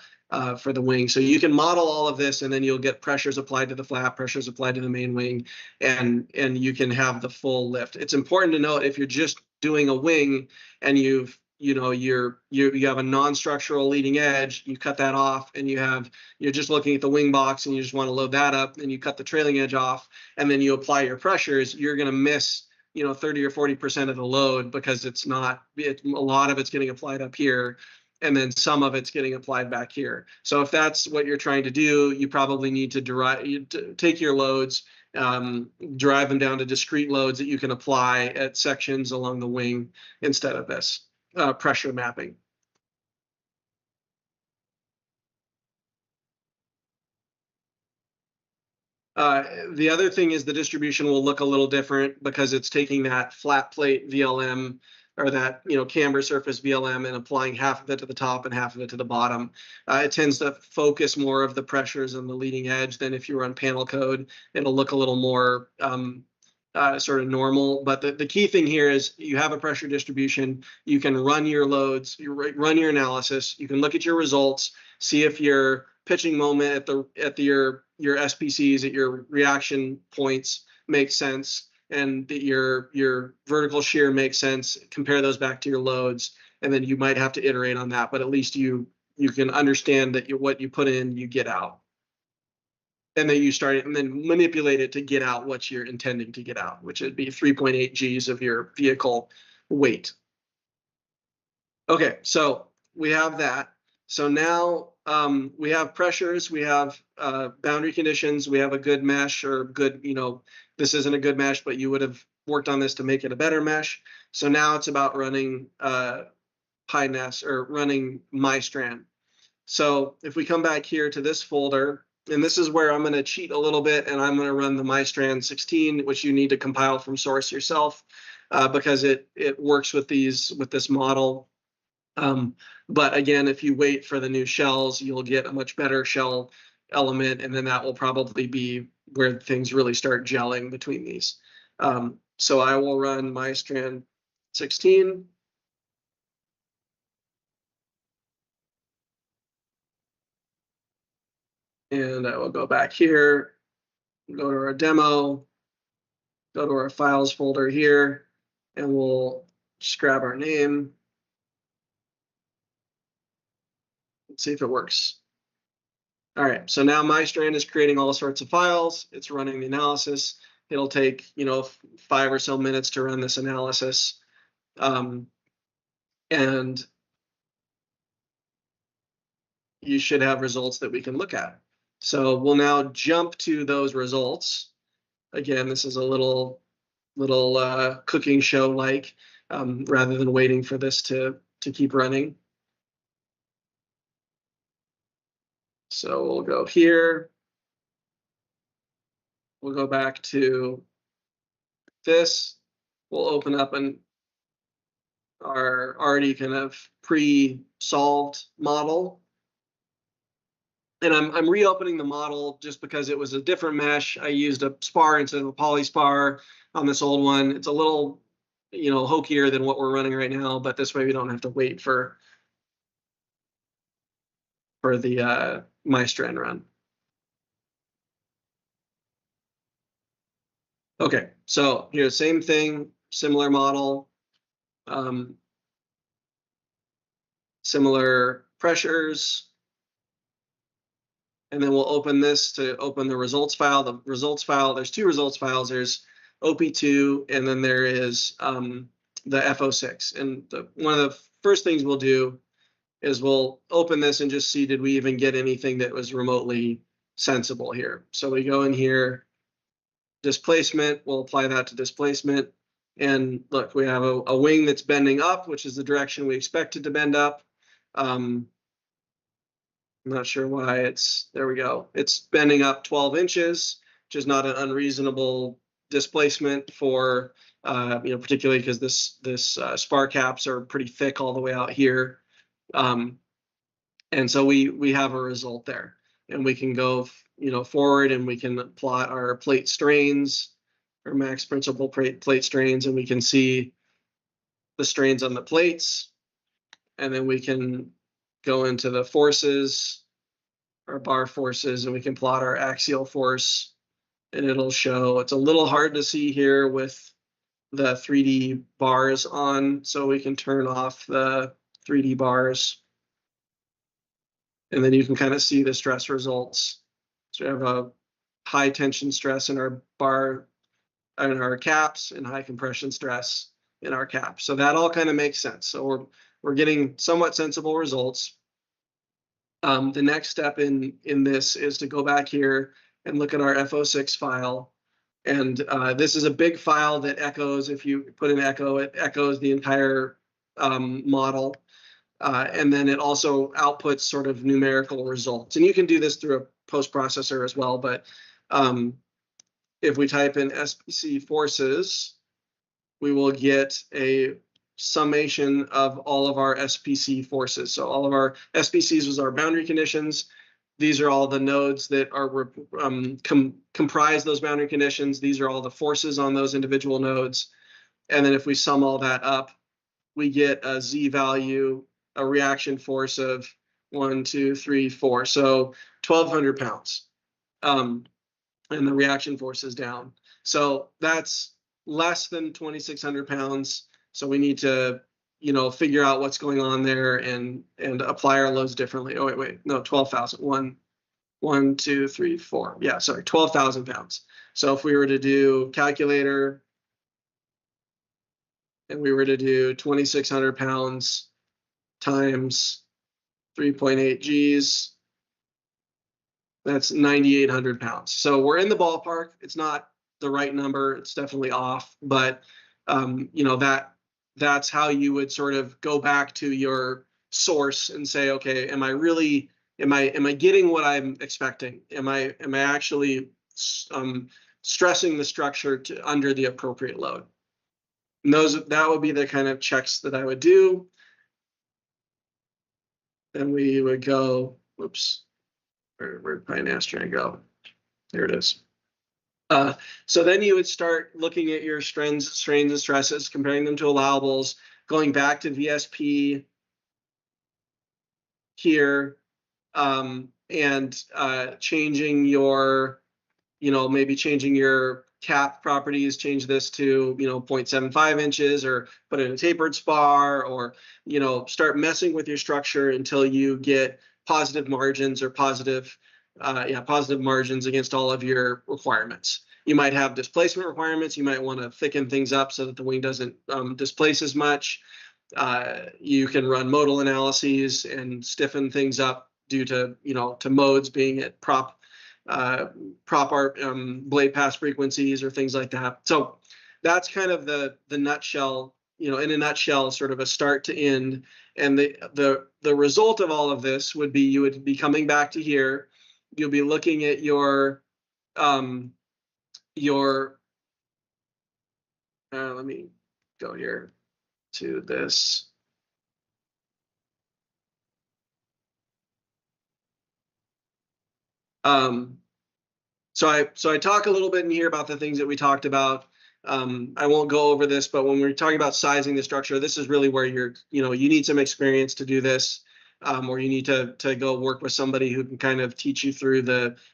for the wing. So you can model all of this, and then you'll get pressures applied to the flap, pressures applied to the main wing, and you can have the full lift. It's important to note, if you're just doing a wing and you have a non-structural leading edge, you cut that off, and you're just looking at the wing box and you just want to load that up, and you cut the trailing edge off, and then you apply your pressures, you're going to miss 30 or 40% of the load, because a lot of it's getting applied up here, and then some of it's getting applied back here. So if that's what you're trying to do, you probably need to take your loads, drive them down to discrete loads that you can apply at sections along the wing instead of this pressure mapping. The other thing is the distribution will look a little different, because it's taking that flat plate VLM, or that camber surface VLM, and applying half of it to the top and half of it to the bottom. It tends to focus more of the pressures on the leading edge than if you run panel code. It'll look a little more sort of normal. But the key thing here is you have a pressure distribution. You can run your loads, run your analysis. You can look at your results, see if your pitching moment at your SPCs, at your reaction points, makes sense, and that your vertical shear makes sense. Compare those back to your loads, and then you might have to iterate on that, but at least you can understand that what you put in, you get out, and then you start it and then manipulate it to get out what you're intending to get out, which would be 3.8 Gs of your vehicle weight. Okay, so we have that. So now we have pressures, we have boundary conditions, we have a good mesh, or good, this isn't a good mesh, but you would have worked on this to make it a better mesh. So now it's about running PyNest, or running MyStrand. So if we come back here to this folder, and this is where I'm going to cheat a little bit, and I'm going to run the MyStrand 16, which you need to compile from source yourself, because it works with this model. But again, if you wait for the new shells, you'll get a much better shell element, and then that will probably be where things really start gelling between these. So I will run MyStrand 16. And I will go back here, go to our demo, go to our files folder here, and we'll just grab our name. Let's see if it works. All right, so now MyStrand is creating all sorts of files. It's running the analysis. It'll take 5 or so minutes to run this analysis. And you should have results that we can look at. So we'll now jump to those results. Again, this is a little cooking show like, rather than waiting for this to keep running. So we'll go here. We'll go back to this. We'll open up our already kind of pre-solved model. And I'm reopening the model just because it was a different mesh. I used a spar instead of a poly spar on this old one. It's a little, hokier than what we're running right now, but this way we don't have to wait for the MyStrand run. Okay, so here, same thing, similar model, similar pressures. And then we'll open this to open the results file. The results file, there's two results files. There's OP2, and then there is the FO6. And one of the first things we'll do is we'll open this and just see, did we even get anything that was remotely sensible here? So we go in here, displacement, we'll apply that to displacement. And look, we have a wing that's bending up, which is the direction we expect it to bend up. I'm not sure why there we go. It's bending up 12 inches, which is not an unreasonable displacement for, particularly because this spar caps are pretty thick all the way out here. And so we have a result there, and we can go, forward, and we can plot our plate strains, or max principal plate strains, and we can see the strains on the plates, and then we can go into the forces, our bar forces, and we can plot our axial force, and it'll show. It's a little hard to see here with the 3D bars on, so we can turn off the 3D bars. And then you can kind of see the stress results. So we have a high tension stress in our bar, in our caps, and high compression stress in our caps. So that all kind of makes sense. So we're getting somewhat sensible results. The next step in this is to go back here and look at our FO6 file. And this is a big file that echoes, if you put an echo, it echoes the entire model. And then it also outputs sort of numerical results. And you can do this through a post processor as well. But if we type in SPC forces, we will get a summation of all of our SPC forces. So all of our SPCs was our boundary conditions. These are all the nodes that are comprise those boundary conditions. These are all the forces on those individual nodes. And then if we sum all that up, we get a Z value, a reaction force of 1, 2, 3, 4. So 1,200 pounds. And the reaction force is down. So that's less than 2,600 pounds. So we need to, figure out what's going on there and apply our loads differently. Oh, wait, no, 12,000. 1, 2, 3, 4. Yeah, sorry, 12,000 pounds. So if we were to do calculator and we were to do 2,600 pounds times 3.8 Gs, that's 9,800 pounds. So we're in the ballpark. It's not the right number. It's definitely off, but that's how you would sort of go back to your source and say, okay, am I getting what I'm expecting? Am I actually stressing the structure under the appropriate load? And that would be the kind of checks that I would do. Then we would go, whoops, where'd my Nastran go? There it is. So then you would start looking at your strains and stresses, comparing them to allowables, going back to VSP here, and changing your, maybe changing your cap properties, change this to, 0.75 inches, or put in a tapered spar, or, start messing with your structure until you get positive margins or positive margins against all of your requirements. You might have displacement requirements. You might want to thicken things up so that the wing doesn't displace as much. You can run modal analyses and stiffen things up due to, to modes being at prop art blade pass frequencies or things like that. So that's kind of the nutshell, in a nutshell, sort of a start to end. And the result of all of this would be, you would be coming back to here. You'll be looking at your let me go here to this. So I talk a little bit in here about the things that we talked about. I won't go over this, but when we're talking about sizing the structure, this is really where you need some experience to do this. or you need to go work with somebody who can kind of teach you through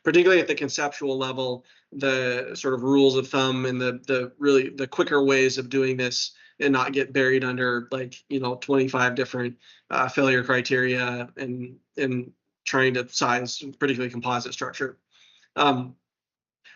particularly at the conceptual level, the sort of rules of thumb and the really the quicker ways of doing this and not get buried under 25 different failure criteria and trying to size particularly composite structure.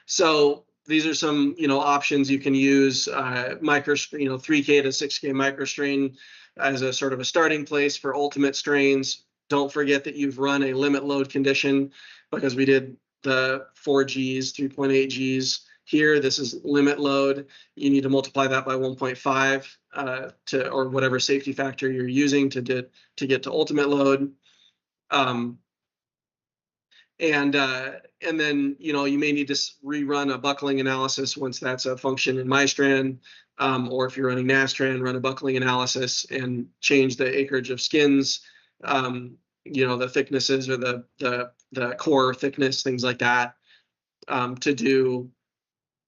So these are some options you can use. 3K to 6K microstrain as a sort of a starting place for ultimate strains. Don't forget that you've run a limit load condition, because we did the 4Gs, 3.8 Gs. Here, this is limit load. You need to multiply that by 1.5 or whatever safety factor you're using to get to ultimate load. And then you may need to rerun a buckling analysis once that's a function in MyStrand, or if you're running Nastran, run a buckling analysis and change the acreage of skins, the thicknesses or the core thickness, things like that, to do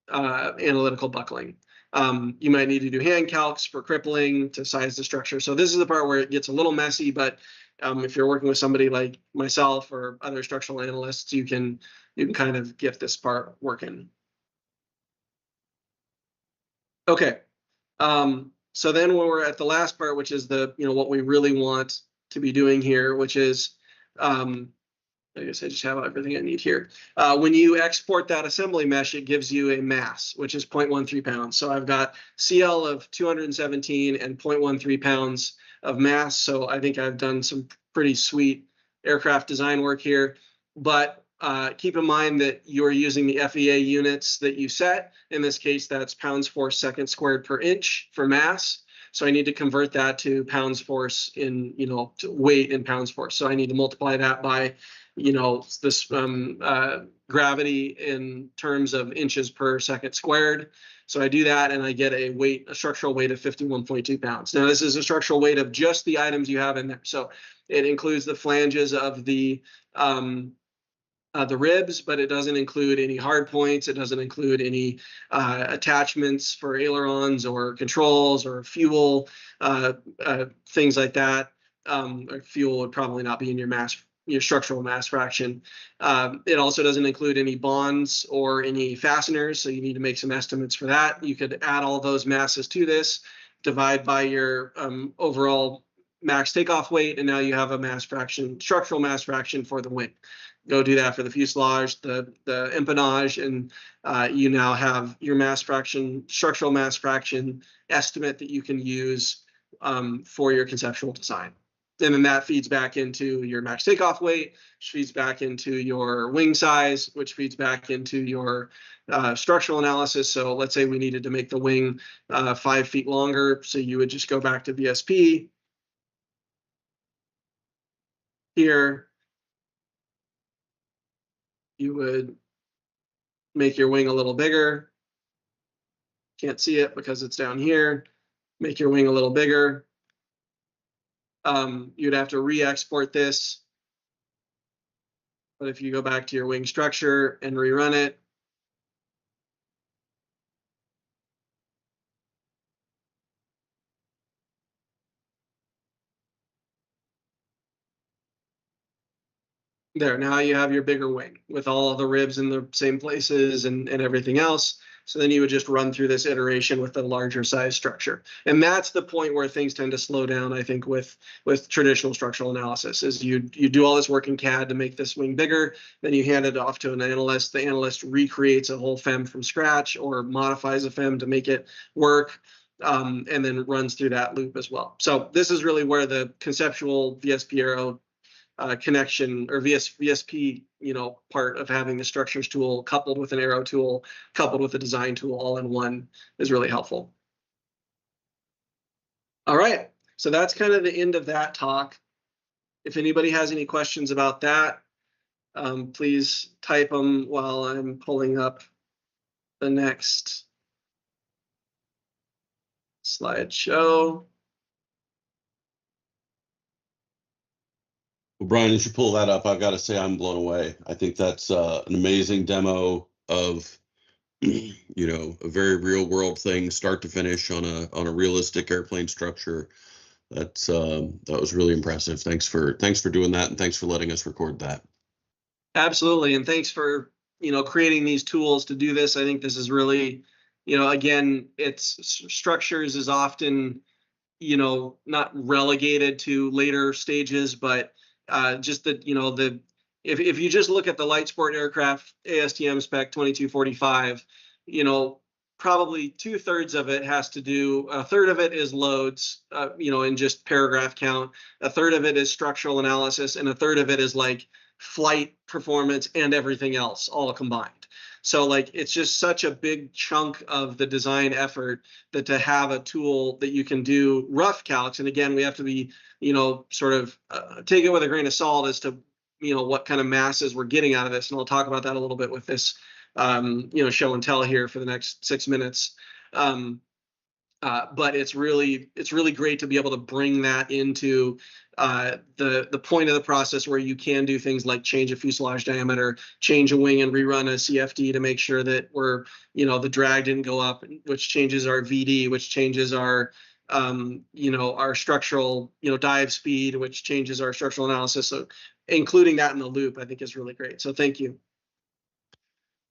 analytical buckling. You might need to do hand calcs for crippling to size the structure. So this is the part where it gets a little messy, but if you're working with somebody like myself or other structural analysts, you can kind of get this part working. Okay. So then when we're at the last part, which is what we really want to be doing here, which is, I guess I just have everything I need here. When you export that assembly mesh, it gives you a mass, which is 0.13 pounds. So I've got CL of 217 and 0.13 pounds of mass. So I think I've done some pretty sweet aircraft design work here. But keep in mind that you're using the FEA units that you set. In this case, that's pounds force second squared per inch for mass. So I need to convert that to pounds force in, to weight in pounds force. So I need to multiply that by, this gravity in terms of inches per second squared. So I do that and I get a structural weight of 51.2 pounds. Now this is a structural weight of just the items you have in there. So it includes the flanges of the ribs, but it doesn't include any hard points. It doesn't include any attachments for ailerons or controls or fuel, things like that. Or fuel would probably not be in your structural mass fraction. It also doesn't include any bonds or any fasteners, so you need to make some estimates for that. You could add all those masses to this, divide by your overall max takeoff weight, and now you have a mass fraction, structural mass fraction for the wing. Go do that for the fuselage, the empennage, and you now have your mass fraction, structural mass fraction estimate that you can use for your conceptual design. And then that feeds back into your max takeoff weight, which feeds back into your wing size, which feeds back into your structural analysis. So let's say we needed to make the wing 5 feet longer. So you would just go back to VSP here. You would make your wing a little bigger. Can't see it because it's down here. Make your wing a little bigger. You'd have to re-export this. But if you go back to your wing structure and rerun it, there, now you have your bigger wing with all of the ribs in the same places and everything else. So then you would just run through this iteration with a larger size structure. And that's the point where things tend to slow down, I think, with traditional structural analysis, is you do all this work in CAD to make this wing bigger, then you hand it off to an analyst. The analyst recreates a whole FEM from scratch or modifies a FEM to make it work, and then runs through that loop as well. So this is really where the conceptual VSP Aero connection or VSP, part of having the structures tool coupled with an Aero tool, coupled with a design tool all in one is really helpful. All right, so that's kind of the end of that talk. If anybody has any questions about that, please type them while I'm pulling up the next slideshow. Well, Brian, as you pull that up, I've got to say I'm blown away. I think that's an amazing demo of, a very real world thing, start to finish on a realistic airplane structure. That was really impressive. Thanks for doing that, and thanks for letting us record that. Absolutely, and thanks for creating these tools to do this. I think this is really, again, it's structures is often not relegated to later stages, but just that if you just look at the light sport aircraft ASTM spec 2245, probably 2/3 of it has to do, a third of it is loads, in just paragraph count, a third of it is structural analysis, and a third of it is like flight performance and everything else all combined. So like it's just such a big chunk of the design effort that to have a tool that you can do rough calcs, and again we have to be sort of take it with a grain of salt as to what kind of masses we're getting out of this, and I'll talk about that a little bit with this show and tell here for the next 6 minutes. But it's really great to be able to bring that into the point of the process where you can do things like change a fuselage diameter, change a wing, and rerun a CFD to make sure that we're the drag didn't go up, which changes our VD, which changes our our structural dive speed, which changes our structural analysis. So including that in the loop, I think is really great. So thank you.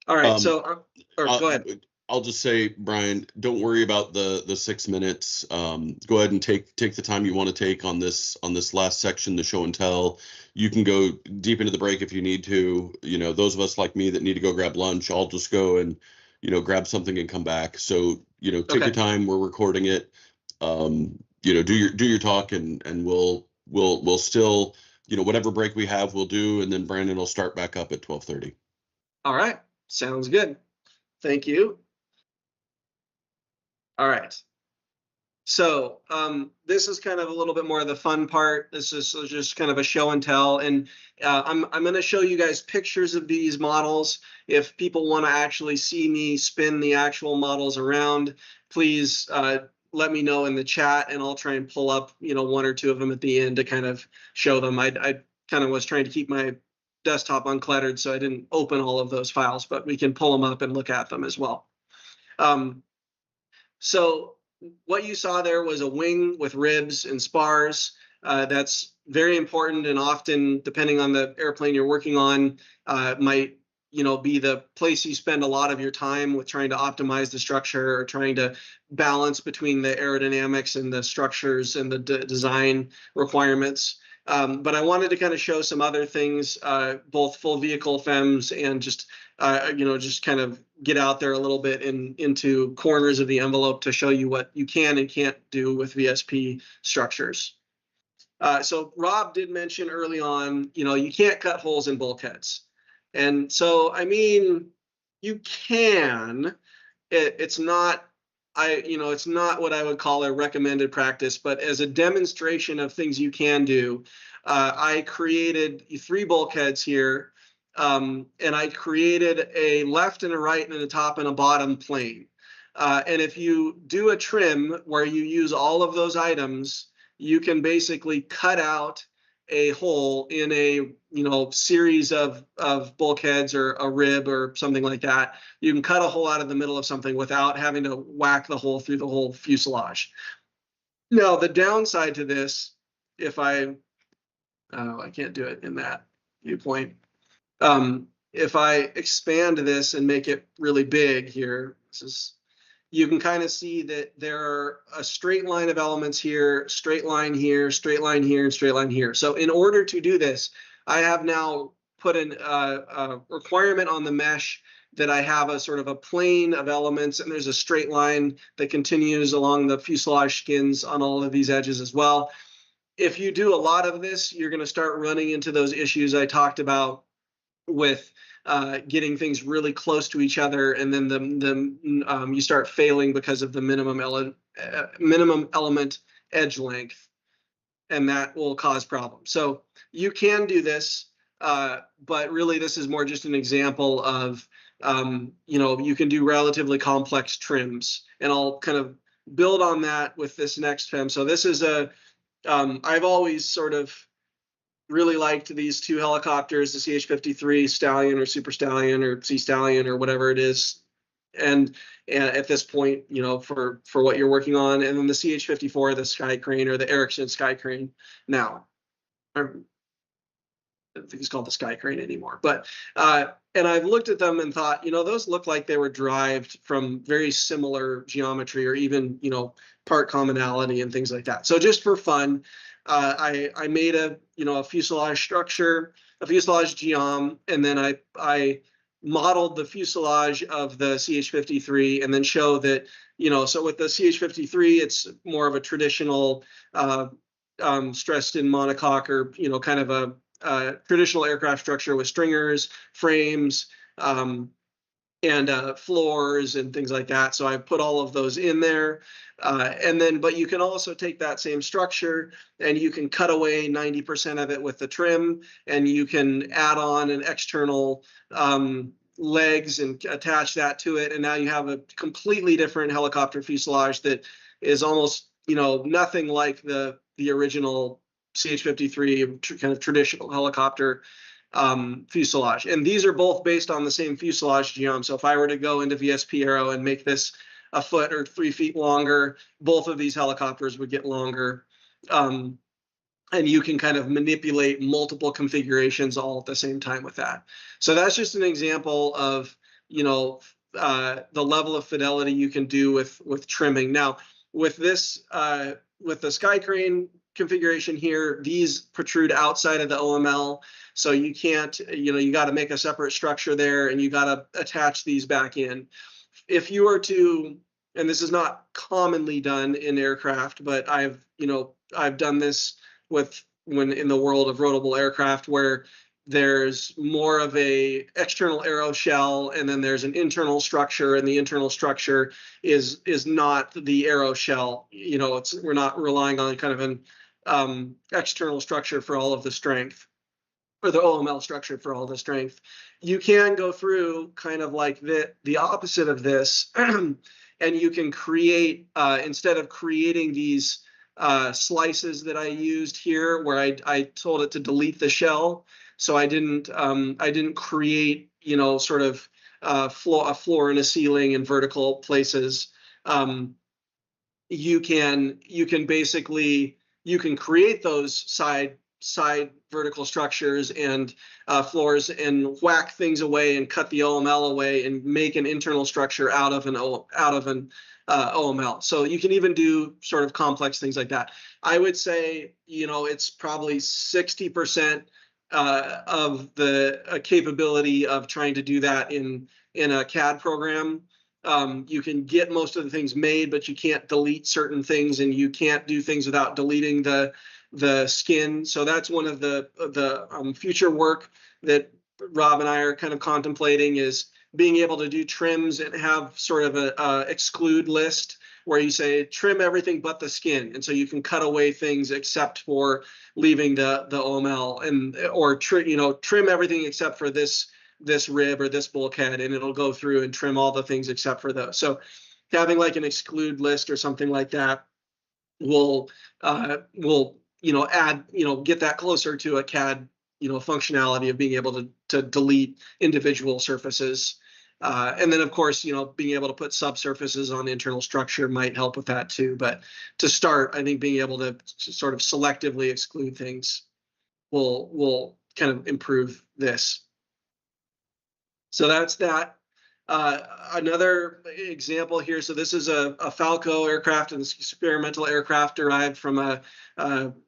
All right, go ahead. I'll just say, Brian, don't worry about the 6 minutes. Go ahead and take the time you want to take on this last section, the show and tell. You can go deep into the break if you need to. Those of us like me that need to go grab lunch, I'll just go and grab something and come back. So take your time. We're recording it. Do your talk, and we'll still whatever break we have we'll do, and then Brandon will start back up at 12:30. All right, sounds good. Thank you. All right. So this is kind of a little bit more of the fun part. This is just kind of a show and tell. And I'm going to show you guys pictures of these models. If people want to actually see me spin the actual models around, please let me know in the chat, and I'll try and pull up, 1 or 2 of them at the end to kind of show them. I kind of was trying to keep my desktop uncluttered, so I didn't open all of those files, but we can pull them up and look at them as well. So what you saw there was a wing with ribs and spars. That's very important, and often, depending on the airplane you're working on, might be the place you spend a lot of your time with trying to optimize the structure or trying to balance between the aerodynamics and the structures and the design requirements. But I wanted to kind of show some other things, both full vehicle FEMs and just kind of get out there a little bit into corners of the envelope to show you what you can and can't do with VSP structures. So Rob did mention early on, you can't cut holes in bulkheads. And so, I mean, you can. It's not it's not what I would call a recommended practice, but as a demonstration of things you can do, I created 3 bulkheads here, and I created a left and a right and a top and a bottom plane. And if you do a trim where you use all of those items, you can basically cut out a hole in a series of bulkheads or a rib or something like that. You can cut a hole out of the middle of something without having to whack the hole through the whole fuselage. Now the downside to this, if I can't do it in that viewpoint. If I expand this and make it really big here, you can kind of see that there are a straight line of elements here, straight line here, straight line here, and straight line here. So in order to do this, I have now put a requirement on the mesh that I have a sort of a plane of elements, and there's a straight line that continues along the fuselage skins on all of these edges as well. If you do a lot of this, you're going to start running into those issues I talked about with getting things really close to each other, and then you start failing because of the minimum element edge length, and that will cause problems. So you can do this, but really this is more just an example of you can do relatively complex trims, and I'll kind of build on that with this next FEM. So this is I've always sort of really liked these 2 helicopters, the CH-53 Stallion or Super Stallion or Sea Stallion or whatever it is. and at this point, you know, for what you're working on. And then the CH-54, the Sky Crane, or the Ericsson Sky Crane now. I don't think it's called the Sky Crane anymore, but and I've looked at them and thought, you know, those look like they were derived from very similar geometry, or even, you know, part commonality and things like that. So just for fun, I made a, you know, a fuselage structure, a fuselage geom, and then I modeled the fuselage of the CH-53, and then show that, you know, so with the CH-53, it's more of a traditional stressed in monocoque, or, you know, kind of a traditional aircraft structure with stringers, frames, and floors and things like that. So I put all of those in there. And then, but you can also take that same structure and you can cut away 90% of it with the trim, and you can add on an external legs and attach that to it. And now you have a completely different helicopter fuselage that is almost, you know, nothing like the original CH-53 kind of traditional helicopter fuselage. And these are both based on the same fuselage geom. So if I were to go into VSP Aero and make this a foot or 3 feet longer, both of these helicopters would get longer. And you can kind of manipulate multiple configurations all at the same time with that. So that's just an example of, you know, the level of fidelity you can do with trimming. Now, with this, with the Sky Crane configuration here, these protrude outside of the OML. So you can't, you know, you got to make a separate structure there, and you got to attach these back in. If you were to, and this is not commonly done in aircraft, but I've done this when in the world of rotable aircraft, where there's more of a external aero shell, and then there's an internal structure, and the internal structure is not the aero shell. You know, we're not relying on kind of an external structure for all of the strength, or the OML structure for all the strength. You can go through kind of like the opposite of this, and you can create, instead of creating these slices that I used here, where I told it to delete the shell. So I didn't create, you know, sort of a floor and a ceiling and vertical places. You can basically, you can create those side vertical structures and floors, and whack things away and cut the OML away and make an internal structure out of an OML. So you can even do sort of complex things like that. I would say, you know, it's probably 60% of the capability of trying to do that in a CAD program. You can get most of the things made, but you can't delete certain things, and you can't do things without deleting the skin. So that's one of the future work that Rob and I are kind of contemplating, is being able to do trims and have sort of a exclude list, where you say trim everything but the skin, and so you can cut away things except for leaving the OML, and or trim everything except for this rib or this bulkhead, and it'll go through and trim all the things except for those. So having like an exclude list or something like that will you know, add, you know, get that closer to a CAD, you know, functionality of being able to delete individual surfaces. And then, of course, you know, being able to put subsurfaces on internal structure might help with that too. But to start, I think being able to sort of selectively exclude things will kind of improve this. So that's that. Another example here. So this is a Falco aircraft, and this experimental aircraft derived from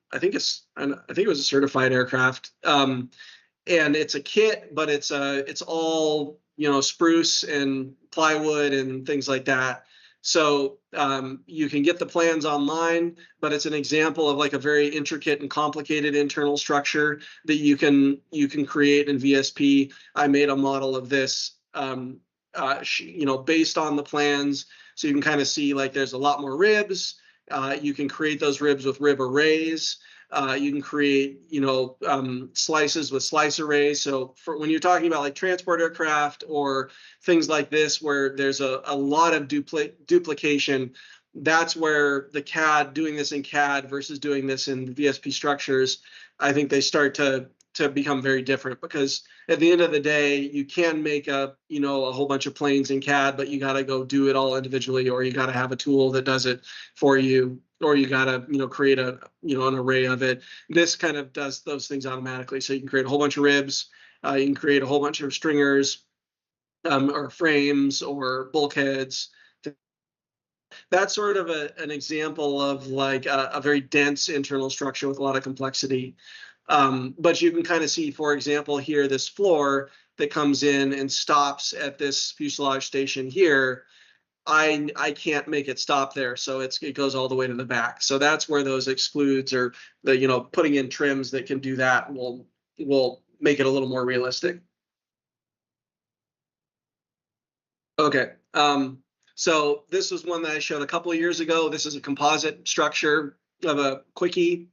I think it was a certified aircraft. And it's a kit, but it's all, you know, spruce and plywood and things like that. So you can get the plans online, but it's an example of like a very intricate and complicated internal structure that you can create in VSP. I made a model of this, you know, based on the plans. So you can kind of see like there's a lot more ribs. You can create those ribs with rib arrays. You can create, you know, slices with slice arrays. So for when you're talking about like transport aircraft or things like this, where there's a lot of duplication, that's where the CAD, doing this in CAD versus doing this in VSP structures, I think they start to to become very different, because at the end of the day, you can make a whole bunch of planes in CAD, but you got to go do it all individually, or you got to have a tool that does it for you, or you got to create an array of it. This kind of does those things automatically. So you can create a whole bunch of ribs, you can create a whole bunch of stringers, or frames or bulkheads. That's sort of an example of like a very dense internal structure with a lot of complexity. But you can kind of see, for example, here, this floor that comes in and stops at this fuselage station here. I can't make it stop there, so it goes all the way to the back. So that's where those excludes, or the putting in trims that can do that will make it a little more realistic. Okay. So this was one that I showed a couple of years ago. This is a composite structure of a quickie.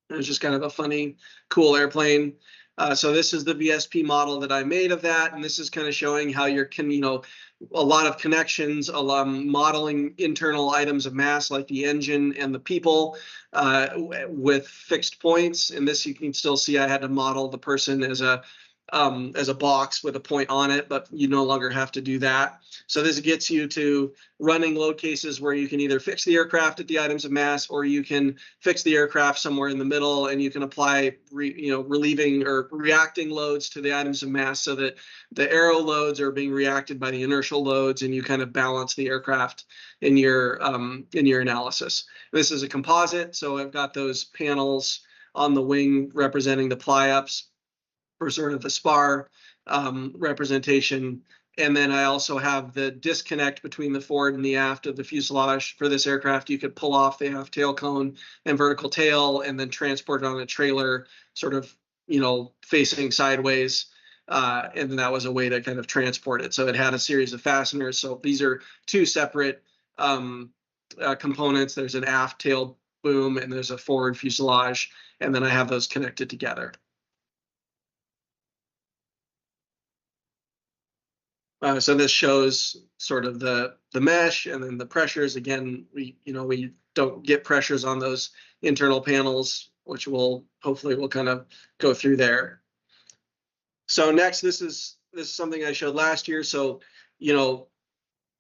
It was just kind of a funny, cool airplane. So this is the VSP model that I made of that, and this is kind of showing how you can, a lot of connections, a lot of modeling internal items of mass like the engine and the people with fixed points. And this, you can still see I had to model the person as a box with a point on it, but you no longer have to do that. So this gets you to running load cases where you can either fix the aircraft at the items of mass, or you can fix the aircraft somewhere in the middle, and you can apply relieving or reacting loads to the items of mass, so that the aero loads are being reacted by the inertial loads, and you kind of balance the aircraft in your analysis. This is a composite, so I've got those panels on the wing representing the ply-ups for sort of the spar representation. And then I also have the disconnect between the forward and the aft of the fuselage. For this aircraft, you could pull off the aft tail cone and vertical tail and then transport it on a trailer, sort of, facing sideways. And then that was a way to kind of transport it. So it had a series of fasteners. So these are two separate components. There's an aft tail boom and there's a forward fuselage. And then I have those connected together. So this shows sort of the mesh and then the pressures. Again, we don't get pressures on those internal panels, which hopefully we'll kind of go through there. So next, this is something I showed last year. So,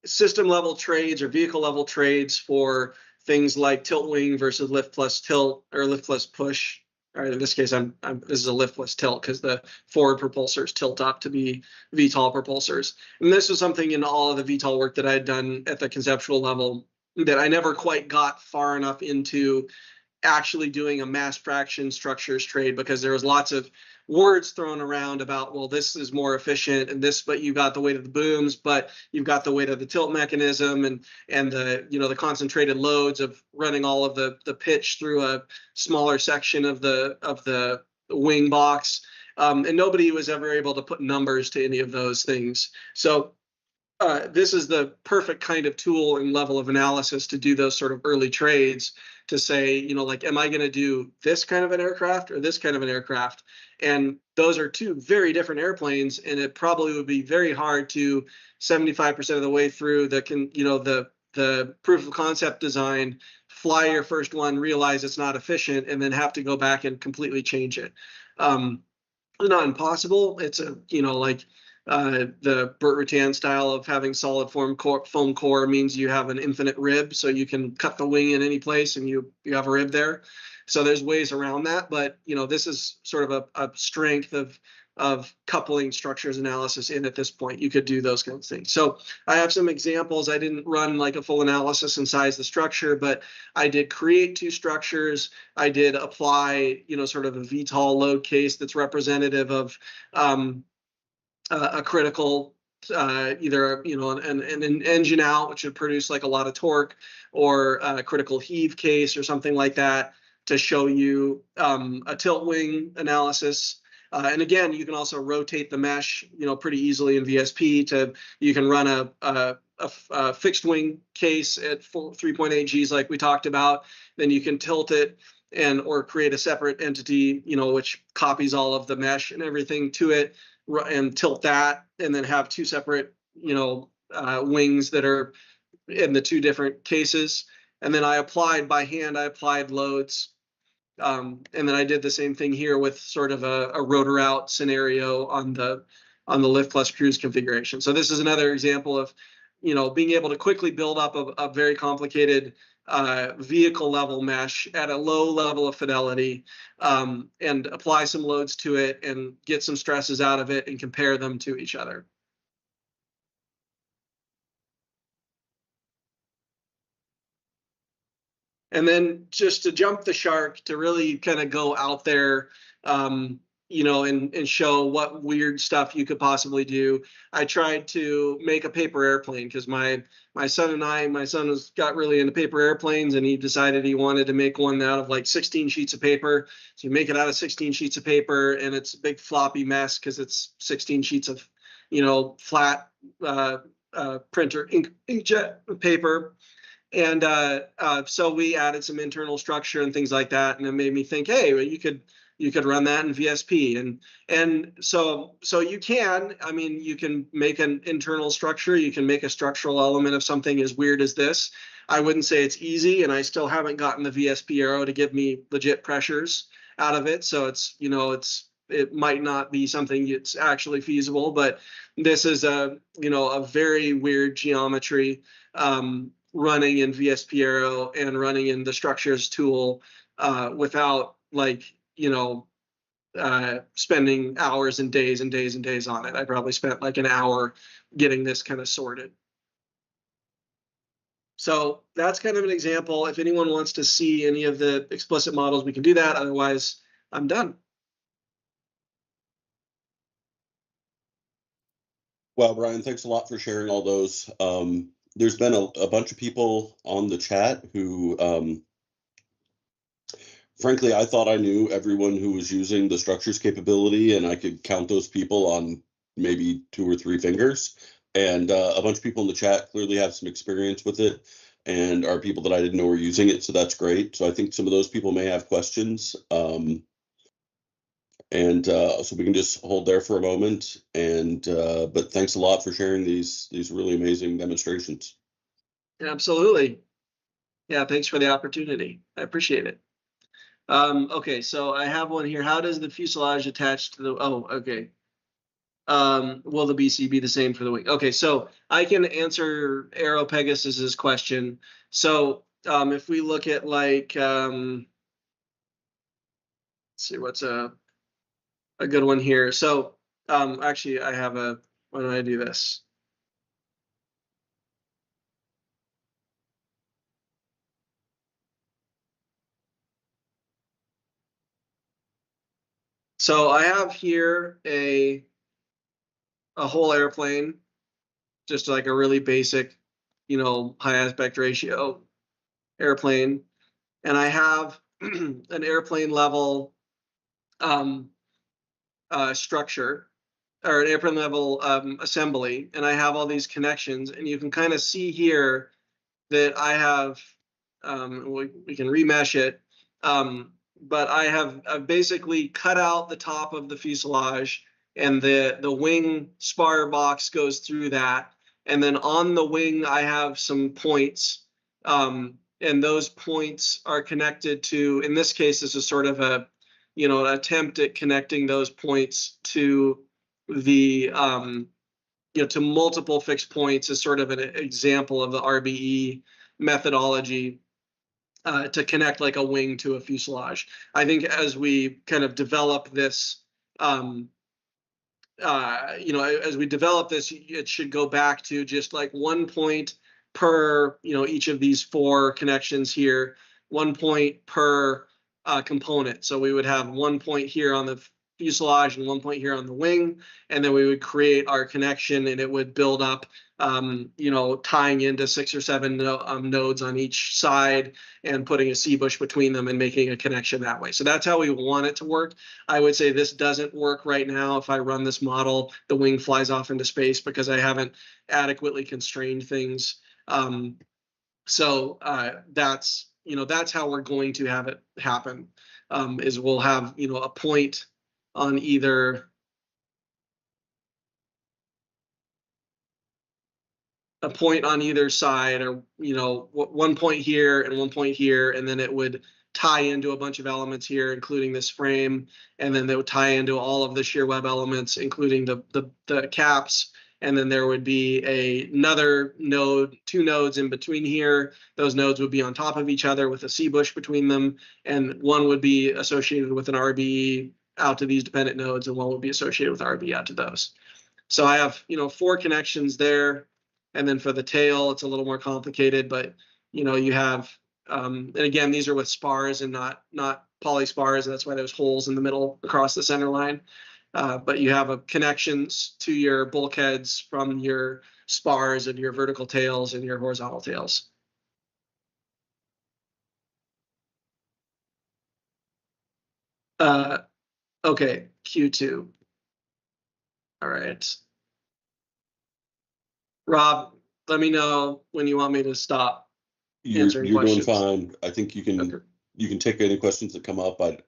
system level trades or vehicle level trades for things like tilt wing versus lift plus tilt, or lift plus push. Or in this case, this is a lift plus tilt, because the forward propulsors tilt up to be VTOL propulsors. And this was something in all of the VTOL work that I had done at the conceptual level that I never quite got far enough into actually doing a mass fraction structures trade, because there was lots of words thrown around about, well, this is more efficient and this, but you got the weight of the booms, but you've got the weight of the tilt mechanism and the the concentrated loads of running all of the pitch through a smaller section of the wing box, and nobody was ever able to put numbers to any of those things. So this is the perfect kind of tool and level of analysis to do those sort of early trades, to say, like, am I going to do this kind of an aircraft or this kind of an aircraft? And those are two very different airplanes, and it probably would be very hard to 75% of the way through the proof of concept design, fly your first one, realize it's not efficient, and then have to go back and completely change it. Not impossible. It's the Burt Rutan style of having solid foam core means you have an infinite rib, so you can cut the wing in any place and you have a rib there. So there's ways around that, but this is sort of a strength of coupling structures analysis in at this point. You could do those kinds of things. So I have some examples. I didn't run like a full analysis and size the structure, but I did create two structures. I did apply sort of a VTOL load case that's representative of a critical either an engine out, which would produce like a lot of torque, or a critical heave case or something like that, to show you a tilt wing analysis. And again, you can also rotate the mesh pretty easily in VSP. You can run a fixed wing case at 3.8 Gs like we talked about. Then you can tilt it or create a separate entity which copies all of the mesh and everything to it, and tilt that, and then have two separate wings that are in the two different cases. And then I applied by hand, loads And then I did the same thing here with sort of a rotor out scenario on the lift plus cruise configuration. So this is another example of, being able to quickly build up a very complicated vehicle level mesh at a low level of fidelity, and apply some loads to it and get some stresses out of it and compare them to each other. And then just to jump the shark, to really kind of go out there, and show what weird stuff you could possibly do. I tried to make a paper airplane because my son got really into paper airplanes, and he decided he wanted to make one out of like 16 sheets of paper. So you make it out of 16 sheets of paper, and it's a big floppy mess because it's 16 sheets of, flat printer inkjet paper. And so we added some internal structure and things like that, and it made me think, hey, well, you could run that in VSP, and so you can. I mean, you can make an internal structure. You can make a structural element of something as weird as this. I wouldn't say it's easy, and I still haven't gotten the VSP Aero to give me legit pressures out of it. So it might not be something that's actually feasible, but this is a very weird geometry. Running in VSP Aero and running in the structures tool without spending hours and days and days and days on it. I probably spent like an hour getting this kind of sorted. So that's kind of an example. If anyone wants to see any of the explicit models, we can do that. Otherwise, I'm done. Well, Brian, thanks a lot for sharing all those. There's been a bunch of people on the chat who, frankly, I thought I knew everyone who was using the structures capability, and I could count those people on maybe 2 or 3 fingers. And a bunch of people in the chat clearly have some experience with it and are people that I didn't know were using it. So that's great. So I think some of those people may have questions. So we can just hold there for a moment, but thanks a lot for sharing these really amazing demonstrations. Absolutely. Yeah, thanks for the opportunity. I appreciate it. Okay, so I have one here. How does the fuselage attach to the, okay. Will the BC be the same for the wing? Okay, so I can answer Aero Pegasus's question. So if we look at like, let's see, what's a good one here. So actually I have why don't I do this? So I have here a whole airplane, just like a really basic, high aspect ratio airplane. And I have an airplane level structure, or an airplane level assembly, and I have all these connections, and you can kind of see here that I have, we can remesh it, but I've basically cut out the top of the fuselage, and the wing spar box goes through that, and then on the wing I have some points, and those points are connected to, in this case, this is sort of an attempt at connecting those points to the to multiple fixed points as sort of an example of the RBE methodology to connect like a wing to a fuselage. I think as we kind of develop this, as we develop this, it should go back to just like 1 point per, each of these 4 connections here, 1 point per component. So we would have 1 point here on the fuselage and 1 point here on the wing, and then we would create our connection, and it would build up, tying into 6 or 7 nodes on each side and putting a C-bush between them and making a connection that way. So that's how we want it to work. I would say this doesn't work right now. If I run this model, the wing flies off into space because I haven't adequately constrained things. That's how we're going to have it happen, is we'll have, a point on either side, or 1 point here and 1 point here, and then it would tie into a bunch of elements here, including this frame, and then they would tie into all of the shear web elements, including the caps. And then there would be another node, 2 nodes in between here. Those nodes would be on top of each other with a C bush between them, and one would be associated with an RBE out to these dependent nodes, and one would be associated with RBE out to those. So I have, 4 connections there. And then for the tail, it's a little more complicated, but you have, and again, these are with spars and not poly spars. That's why there's holes in the middle across the center line. But you have connections to your bulkheads from your spars and your vertical tails and your horizontal tails. Okay, Q2. All right. Rob, let me know when you want me to stop answering You're doing questions. fine. I think you can take any questions that come up. I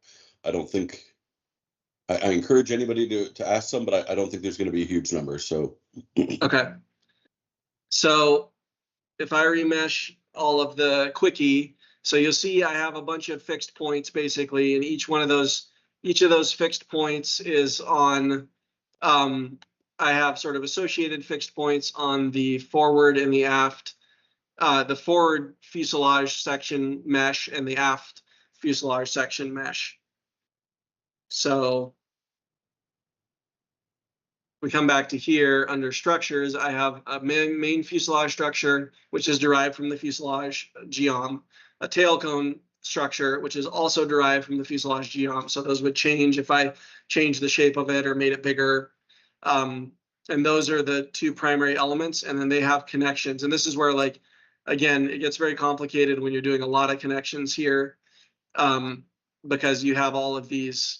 don't think I encourage anybody to ask some, but I don't think there's going to be a huge number. So Okay. So if I remesh all of the quickie, so you'll see I have a bunch of fixed points basically, and each of those fixed points is on, I have sort of associated fixed points on the forward and the aft, the forward fuselage section mesh and the aft fuselage section mesh. So we come back to here under structures. I have a main fuselage structure, which is derived from the fuselage geom, a tail cone structure, which is also derived from the fuselage geom. So those would change if I changed the shape of it or made it bigger. And those are the 2 primary elements, and then they have connections. And this is where, like, again, it gets very complicated when you're doing a lot of connections here, because you have all of these,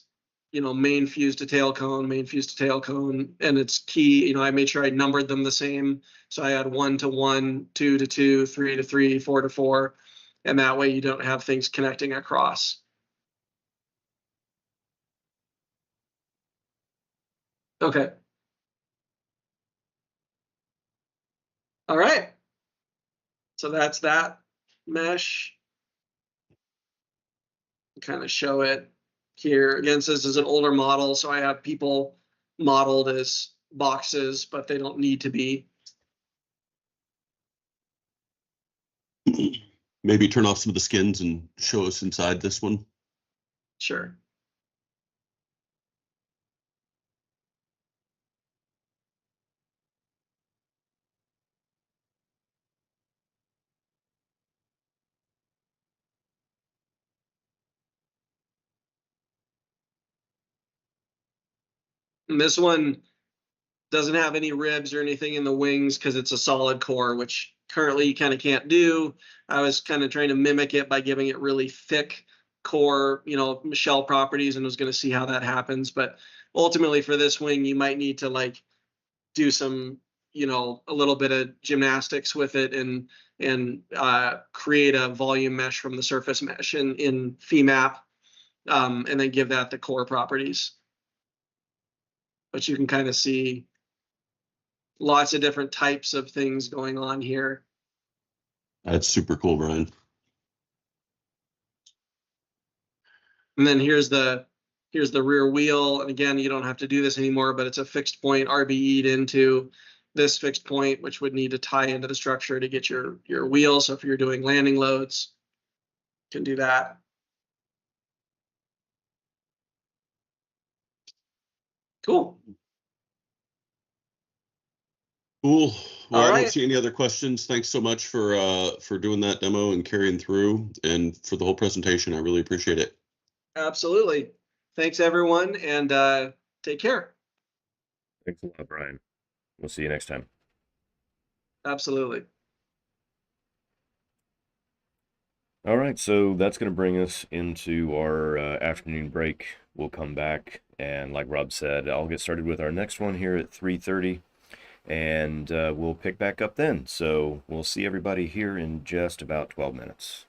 main fuse to tail cone, main fuse to tail cone, and it's key. I made sure I numbered them the same. So I had 1 to 1, 2 to 2, 3 to 3, 4 to 4, and that way you don't have things connecting across. Okay. All right. So that's that mesh. Kind of show it here. Again, this is an older model, so I have people modeled as boxes, but they don't need to be. maybe turn off some of the skins and show us inside this one. Sure. And this one doesn't have any ribs or anything in the wings because it's a solid core, which currently you kind of can't do. I was kind of trying to mimic it by giving it really thick core, shell properties, and was going to see how that happens. But ultimately for this wing, you might need to like do some, a little bit of gymnastics with it and create a volume mesh from the surface mesh in FEMAP, and then give that the core properties. But you can kind of see lots of different types of things going on here. That's super cool, Brian. And then here's the rear wheel. And again, you don't have to do this anymore, but it's a fixed point RBE'd into this fixed point, which would need to tie into the structure to get your wheel. So if you're doing landing loads, you can do that. Cool. Cool. Well, All I right. don't see any other questions. Thanks so much for doing that demo and carrying through, and for the whole presentation. I really appreciate it. Absolutely. Thanks, everyone, and take care. Thanks a lot, Brian. We'll see you next time. Absolutely. All right, so that's going to bring us into our afternoon break. We'll come back, and like Rob said, I'll get started with our next one here at 3:30, and we'll pick back up then. So we'll see everybody here in just about 12 minutes.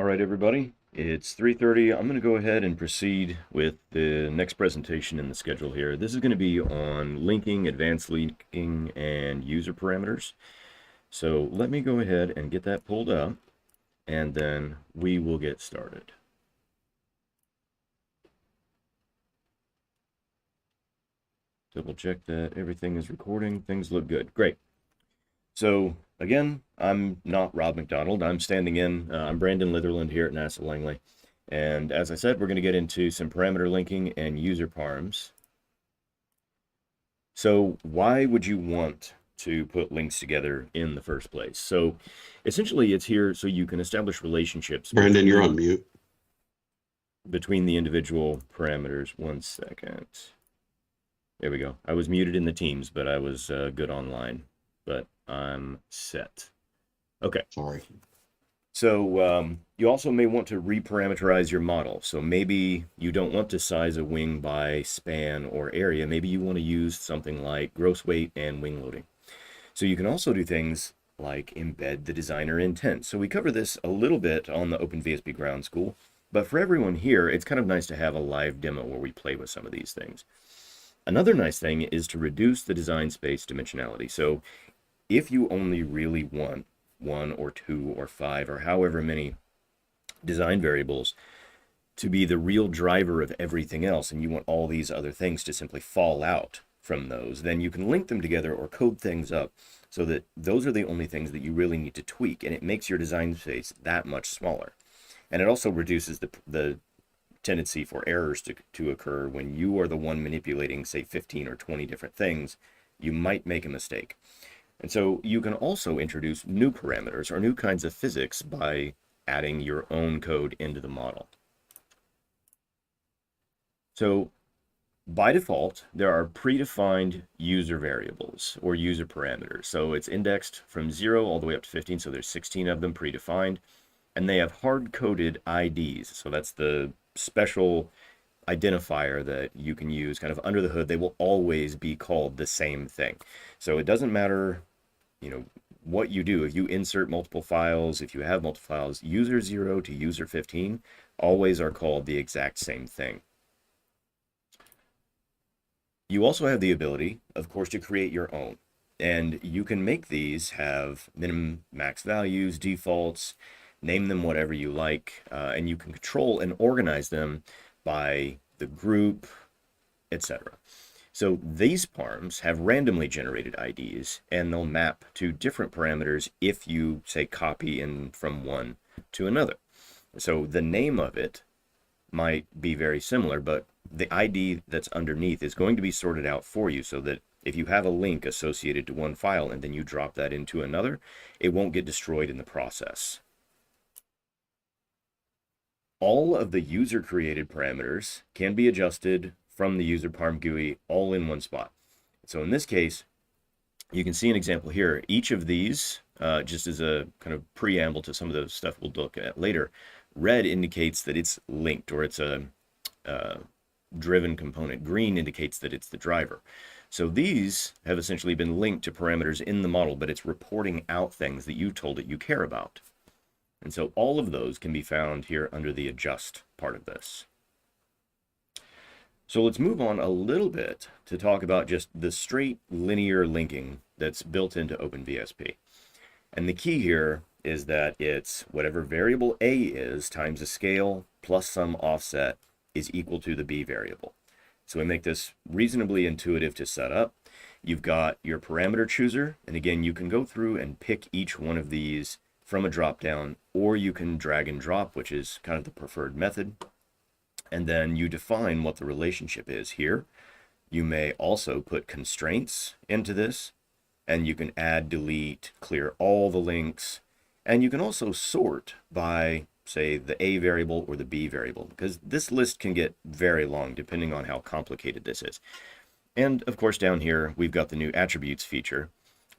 All right, everybody, it's 3:30. I'm going to go ahead and proceed with the next presentation in the schedule here. This is going to be on linking, advanced linking, and user parameters. So let me go ahead and get that pulled up, and then we will get started. Double check that everything is recording. Things look good. Great. So again, I'm not Rob McDonald. I'm standing in. I'm Brandon Litherland here at NASA Langley. And as I said, we're going to get into some parameter linking and user params. So why would you want to put links together in the first place? So essentially it's here so you can establish relationships. Brandon, you're on mute. Between the individual parameters. 1 second. There we go. I was muted in the Teams, but I was good online. But I'm set. Okay. Sorry. So you also may want to reparameterize your model. So maybe you don't want to size a wing by span or area. Maybe you want to use something like gross weight and wing loading. So you can also do things like embed the designer intent. So we cover this a little bit on the OpenVSP Ground School. But for everyone here, it's kind of nice to have a live demo where we play with some of these things. Another nice thing is to reduce the design space dimensionality. So if you only really want 1 or 2 or 5 or however many design variables to be the real driver of everything else, and you want all these other things to simply fall out from those, then you can link them together or code things up so that those are the only things that you really need to tweak, and it makes your design space that much smaller. And it also reduces the tendency for errors to occur when you are the one manipulating, say, 15 or 20 different things. You might make a mistake. And so you can also introduce new parameters or new kinds of physics by adding your own code into the model. So by default, there are predefined user variables or user parameters. So it's indexed from 0 all the way up to 15. So there's 16 of them predefined, and they have hard-coded IDs. So that's the special identifier that you can use kind of under the hood. They will always be called the same thing. So it doesn't matter, you know, what you do. If you insert multiple files, if you have multiple files, user 0 to user 15 always are called the exact same thing. You also have the ability, of course, to create your own. And you can make these have minimum max values, defaults, name them whatever you like, and you can control and organize them by the group, etc. So these params have randomly generated IDs, and they'll map to different parameters if you, say, copy in from one to another. So the name of it might be very similar, but the ID that's underneath is going to be sorted out for you so that if you have a link associated to one file and then you drop that into another, it won't get destroyed in the process. All of the user-created parameters can be adjusted from the user param GUI all in one spot. So in this case, you can see an example here. Each of these, just as a kind of preamble to some of the stuff we'll look at later, red indicates that it's linked or it's a driven component. Green indicates that it's the driver. So these have essentially been linked to parameters in the model, but it's reporting out things that you told it you care about. And so all of those can be found here under the adjust part of this. So let's move on a little bit to talk about just the straight linear linking that's built into OpenVSP. And the key here is that it's whatever variable A is times a scale plus some offset is equal to the B variable. So we make this reasonably intuitive to set up. You've got your parameter chooser, and again, you can go through and pick each one of these from a drop-down, or you can drag and drop, which is kind of the preferred method. And then you define what the relationship is here. You may also put constraints into this, and you can add, delete, clear all the links, and you can also sort by, say, the A variable or the B variable, because this list can get very long depending on how complicated this is. And of course, down here, we've got the new attributes feature.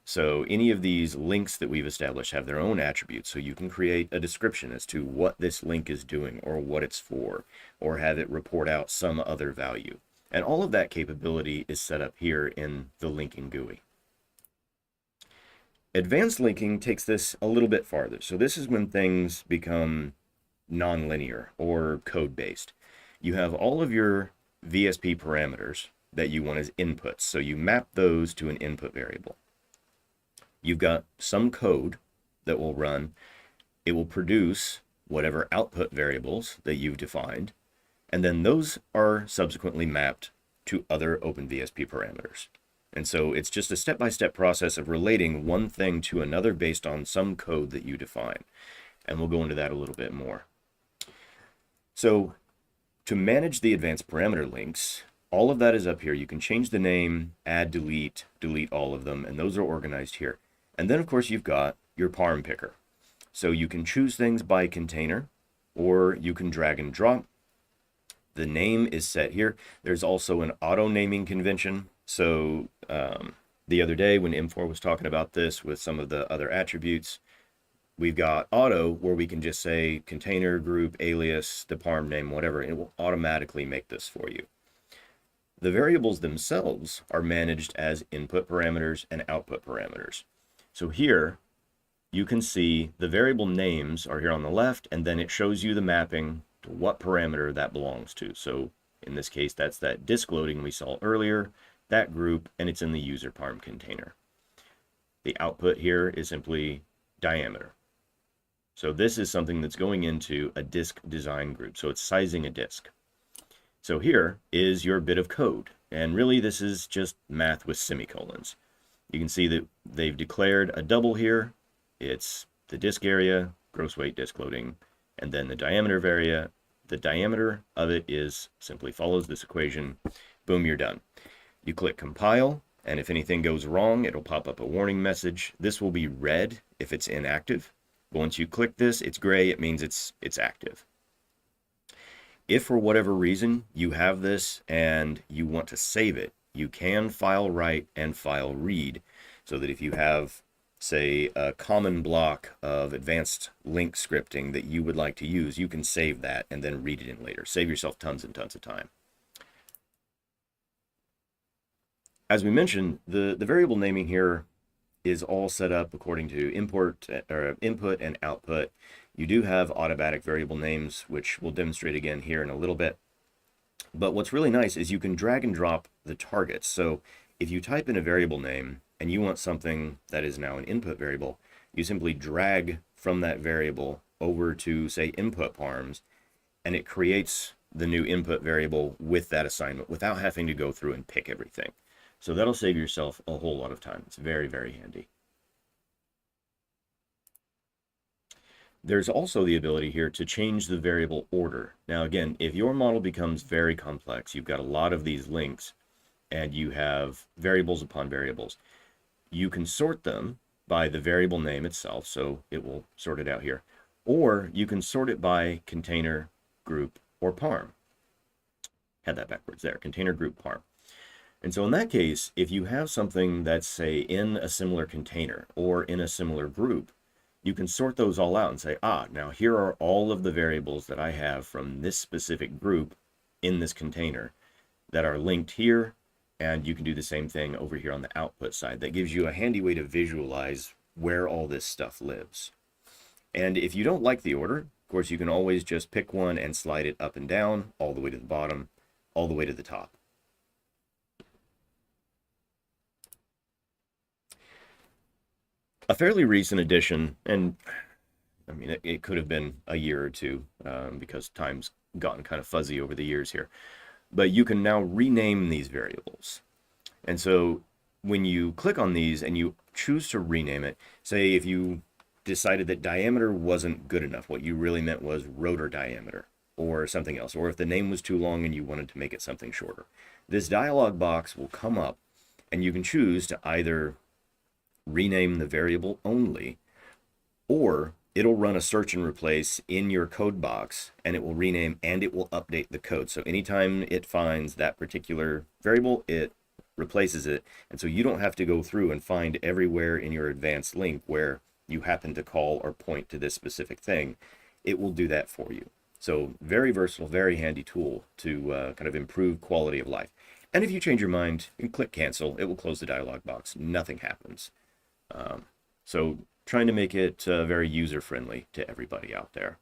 So any of these links that we've established have their own attributes. So you can create a description as to what this link is doing or what it's for, or have it report out some other value. And all of that capability is set up here in the linking GUI. Advanced linking takes this a little bit farther. So this is when things become nonlinear or code-based. You have all of your VSP parameters that you want as inputs. So you map those to an input variable. You've got some code that will run. It will produce whatever output variables that you've defined. And then those are subsequently mapped to other OpenVSP parameters. And so it's just a step-by-step process of relating one thing to another based on some code that you define. And we'll go into that a little bit more. So to manage the advanced parameter links, all of that is up here. You can change the name, add, delete all of them, and those are organized here. And then, of course, you've got your parm picker. So you can choose things by container, or you can drag and drop. The name is set here. There's also an auto naming convention. So the other day when M4 was talking about this with some of the other attributes, we've got auto where we can just say container, group, alias, the parm name, whatever, and it will automatically make this for you. The variables themselves are managed as input parameters and output parameters. So here you can see the variable names are here on the left, and then it shows you the mapping to what parameter that belongs to. So in this case, that's that disk loading we saw earlier, that group, and it's in the user parm container. The output here is simply diameter. So this is something that's going into a disk design group. So it's sizing a disk. So here is your bit of code. And really this is just math with semicolons. You can see that they've declared a double here. It's the disk area, gross weight disk loading, and then the diameter area. The diameter of it is simply follows this equation. Boom, you're done. You click compile, and if anything goes wrong, it'll pop up a warning message. This will be red if it's inactive. But once you click this, it's gray. It means it's active. If for whatever reason you have this and you want to save it, you can file write and file read, so that if you have, say, a common block of advanced link scripting that you would like to use, you can save that and then read it in later. Save yourself tons and tons of time. As we mentioned, the variable naming here is all set up according to input and output. You do have automatic variable names, which we'll demonstrate again here in a little bit. But what's really nice is you can drag and drop the targets. So if you type in a variable name and you want something that is now an input variable, you simply drag from that variable over to, say, input parms, and it creates the new input variable with that assignment without having to go through and pick everything. So that'll save yourself a whole lot of time. It's very, very handy. There's also the ability here to change the variable order. Now again, if your model becomes very complex, you've got a lot of these links, and you have variables upon variables, you can sort them by the variable name itself, so it will sort it out here. Or you can sort it by container, group, or parm. Had that backwards there, container, group, parm. And so in that case, if you have something that's, say, in a similar container or in a similar group, you can sort those all out and say, now here are all of the variables that I have from this specific group in this container that are linked here, and you can do the same thing over here on the output side. That gives you a handy way to visualize where all this stuff lives. And if you don't like the order, of course, you can always just pick one and slide it up and down, all the way to the bottom, all the way to the top. A fairly recent addition, and I mean, it could have been a year or two because time's gotten kind of fuzzy over the years here, but you can now rename these variables. And so when you click on these and you choose to rename it, say if you decided that diameter wasn't good enough, what you really meant was rotor diameter or something else, or if the name was too long and you wanted to make it something shorter, this dialog box will come up and you can choose to either rename the variable only, or it'll run a search and replace in your code box, and it will rename and it will update the code. So anytime it finds that particular variable, it replaces it. And so you don't have to go through and find everywhere in your advanced link where you happen to call or point to this specific thing. It will do that for you. So very versatile, very handy tool to kind of improve quality of life. And if you change your mind, you can click cancel. It will close the dialog box. Nothing happens. So trying to make it very user-friendly to everybody out there.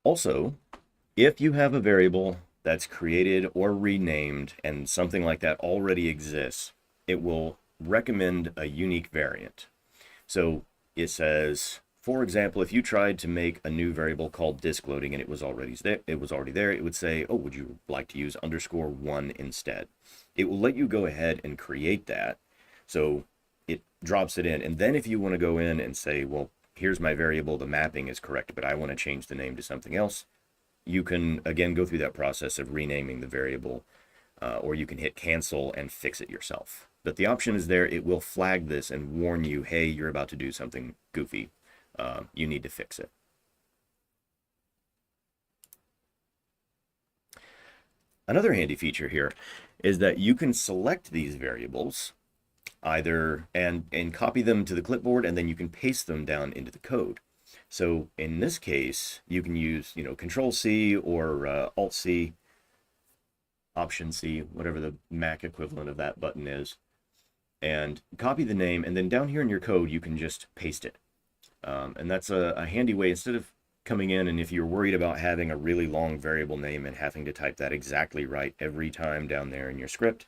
Also, if you have a variable that's created or renamed and something like that already exists, it will recommend a unique variant. So it says, for example, if you tried to make a new variable called disk loading and it was already there, it would say, oh, would you like to use _1 instead? It will let you go ahead and create that. So it drops it in. And then if you want to go in and say, well, here's my variable, the mapping is correct, but I want to change the name to something else, you can, again, go through that process of renaming the variable, or you can hit cancel and fix it yourself. But the option is there. It will flag this and warn you, hey, you're about to do something goofy. You need to fix it. Another handy feature here is that you can select these variables either and copy them to the clipboard, and then you can paste them down into the code. So in this case, you can use, Control C or Alt C, Option C, whatever the Mac equivalent of that button is, and copy the name, and then down here in your code, you can just paste it. And that's a handy way, instead of coming in, and if you're worried about having a really long variable name and having to type that exactly right every time down there in your script,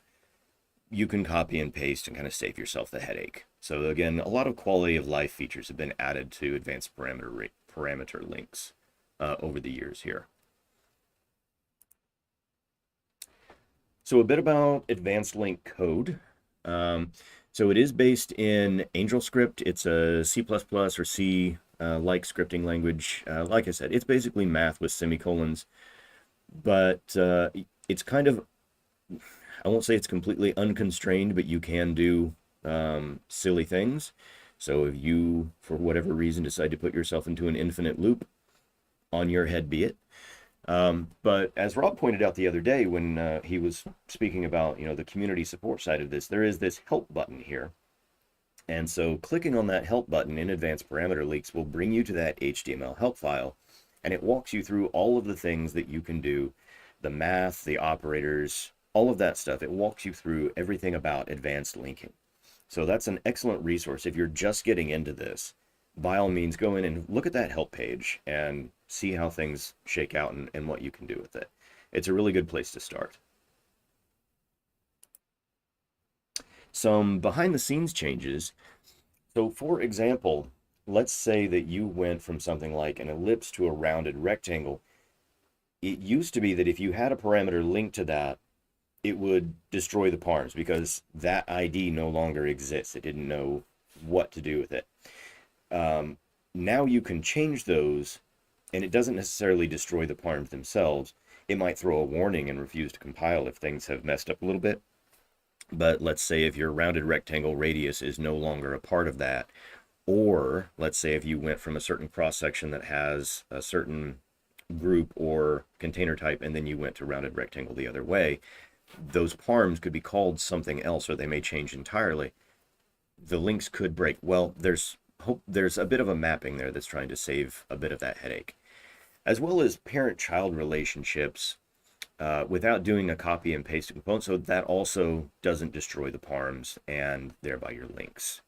you can copy and paste and kind of save yourself the headache. So again, a lot of quality of life features have been added to advanced parameter links over the years here. So a bit about advanced link code. So it is based in AngelScript. It's a C++ or C like scripting language. Like I said, it's basically math with semicolons, but it's kind of, I won't say it's completely unconstrained, but you can do silly things. So if you, for whatever reason, decide to put yourself into an infinite loop, on your head be it. But as Rob pointed out the other day when he was speaking about, the community support side of this, there is this help button here. And so clicking on that help button in Advanced Parameter Leaks will bring you to that HTML help file, and it walks you through all of the things that you can do, the math, the operators, all of that stuff. It walks you through everything about advanced linking. So that's an excellent resource. If you're just getting into this, by all means, go in and look at that help page and see how things shake out and what you can do with it. It's a really good place to start. Some behind the scenes changes. So for example, let's say that you went from something like an ellipse to a rounded rectangle. It used to be that if you had a parameter linked to that, it would destroy the params because that ID no longer exists. It didn't know what to do with it. Now you can change those, and it doesn't necessarily destroy the params themselves. It might throw a warning and refuse to compile if things have messed up a little bit. But let's say if your rounded rectangle radius is no longer a part of that, or let's say if you went from a certain cross-section that has a certain group or container type, and then you went to rounded rectangle the other way, those params could be called something else, or they may change entirely. The links could break. Well, there's a bit of a mapping there that's trying to save a bit of that headache, as well as parent-child relationships without doing a copy and paste component, so that also doesn't destroy the params and thereby your links.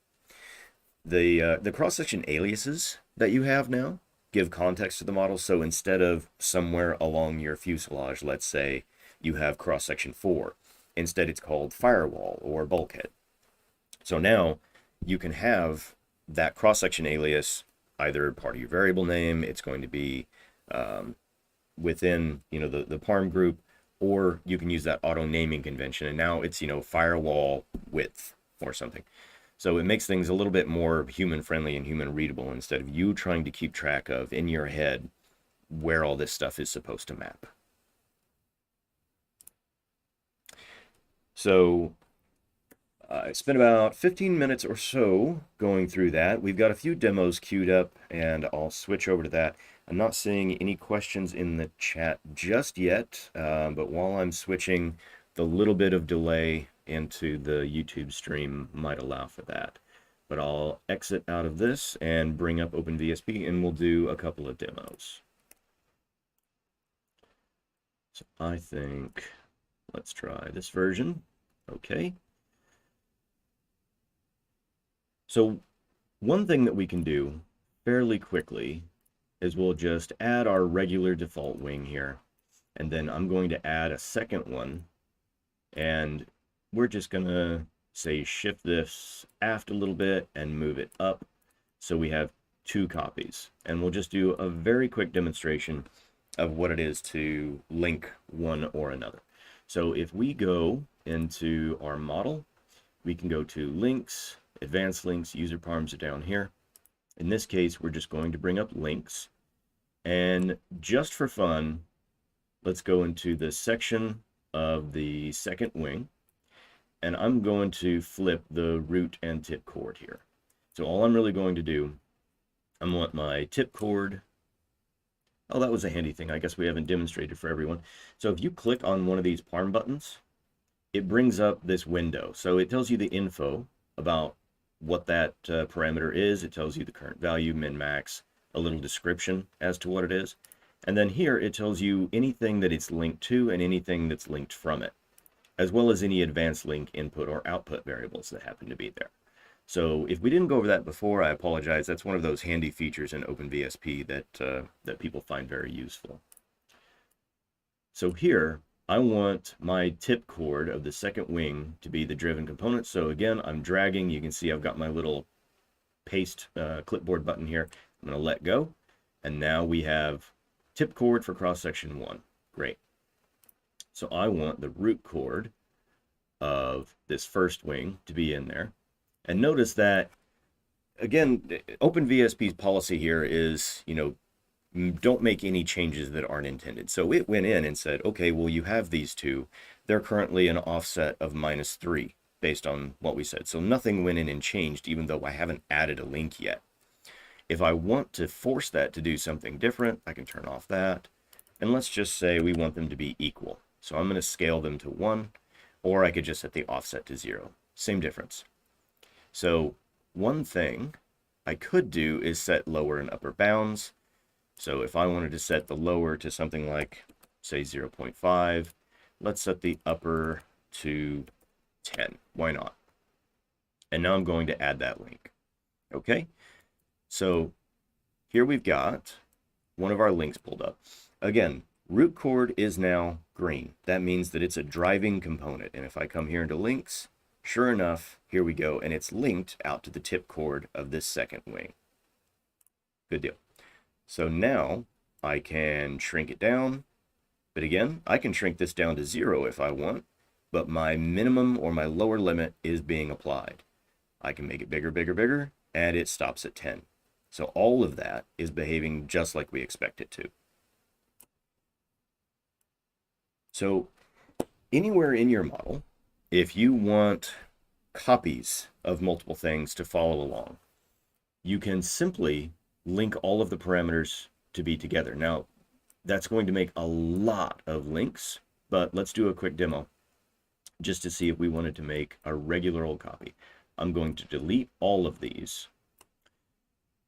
The cross-section aliases that you have now give context to the model. So instead of somewhere along your fuselage, let's say you have cross-section 4, instead it's called firewall or bulkhead. So now you can have that cross-section alias either part of your variable name, it's going to be within the parm group, or you can use that auto naming convention, and now it's firewall width or something. So it makes things a little bit more human friendly and human readable, instead of you trying to keep track of in your head where all this stuff is supposed to map. So I spent about 15 minutes or so going through that. We've got a few demos queued up, and I'll switch over to that. I'm not seeing any questions in the chat just yet, but while I'm switching, the little bit of delay into the YouTube stream might allow for that. But I'll exit out of this and bring up OpenVSP, and we'll do a couple of demos. So I think, let's try this version. Okay. So one thing that we can do fairly quickly is we'll just add our regular default wing here. And then I'm going to add a second one. And we're just going to say shift this aft a little bit and move it up. So we have 2 copies. And we'll just do a very quick demonstration of what it is to link one or another. So if we go into our model, we can go to links, advanced links, user params are down here. In this case, we're just going to bring up links. And just for fun, let's go into the section of the second wing. And I'm going to flip the root and tip cord here. So all I'm really going to do, I want my tip cord. Oh, that was a handy thing. I guess we haven't demonstrated for everyone. So if you click on one of these parm buttons, it brings up this window. So it tells you the info about what that parameter is. It tells you the current value, min, max, a little description as to what it is. And then here it tells you anything that it's linked to and anything that's linked from it, as well as any advanced link input or output variables that happen to be there. So if we didn't go over that before, I apologize. That's one of those handy features in OpenVSP that people find very useful. So here, I want my tip cord of the second wing to be the driven component. So again, I'm dragging. You can see I've got my little paste clipboard button here. I'm going to let go. And now we have tip cord for cross-section 1. Great. So I want the root cord of this first wing to be in there. And notice that, again, OpenVSP's policy here is, don't make any changes that aren't intended. So it went in and said, okay, well, you have these two. They're currently an offset of -3 based on what we said. So nothing went in and changed, even though I haven't added a link yet. If I want to force that to do something different, I can turn off that. And let's just say we want them to be equal. So I'm going to scale them to 1, or I could just set the offset to 0. Same difference. So one thing I could do is set lower and upper bounds. So if I wanted to set the lower to something like, say, 0.5, let's set the upper to 10. Why not? And now I'm going to add that link. Okay? So here we've got one of our links pulled up. Again, root cord is now green. That means that it's a driving component. And if I come here into links, sure enough, here we go. And it's linked out to the tip cord of this second wing. Good deal. So now I can shrink it down. But again, I can shrink this down to 0 if I want. But my minimum or my lower limit is being applied. I can make it bigger, bigger, bigger, and it stops at 10. So all of that is behaving just like we expect it to. So anywhere in your model, if you want copies of multiple things to follow along, you can simply link all of the parameters to be together. Now, that's going to make a lot of links, but let's do a quick demo just to see if we wanted to make a regular old copy. I'm going to delete all of these.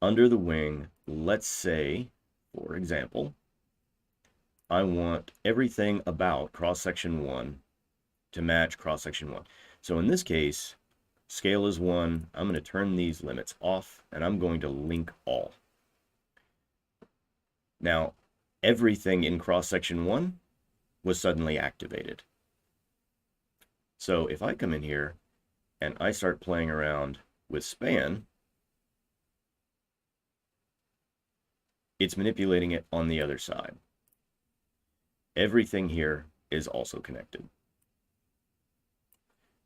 Under the wing, let's say, for example, I want everything about cross-section 1 to match cross-section 1. So in this case, scale is 1. I'm going to turn these limits off, and I'm going to link all. Now, everything in cross-section 1 was suddenly activated. So if I come in here and I start playing around with span, it's manipulating it on the other side. Everything here is also connected.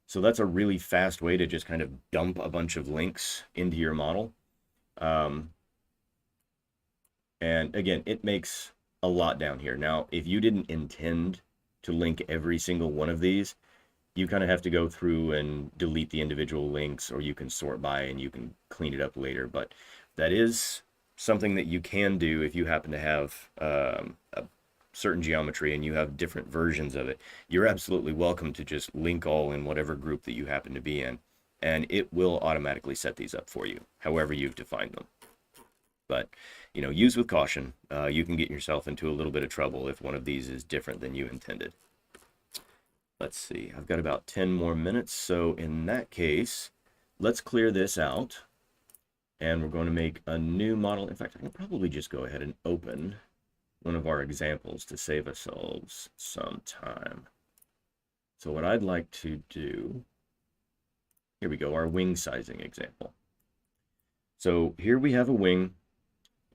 So that's a really fast way to just kind of dump a bunch of links into your model. And again, it makes a lot down here. Now, if you didn't intend to link every single one of these, you kind of have to go through and delete the individual links, or you can sort by and you can clean it up later. But that is something that you can do if you happen to have a certain geometry and you have different versions of it. You're absolutely welcome to just link all in whatever group that you happen to be in, and it will automatically set these up for you, however you've defined them. But, use with caution. You can get yourself into a little bit of trouble if one of these is different than you intended. Let's see, I've got about 10 more minutes, so in that case, let's clear this out. and we're going to make a new model. In fact, I can probably just go ahead and open one of our examples to save ourselves some time. So what I'd like to do, here we go, our wing sizing example. So here we have a wing,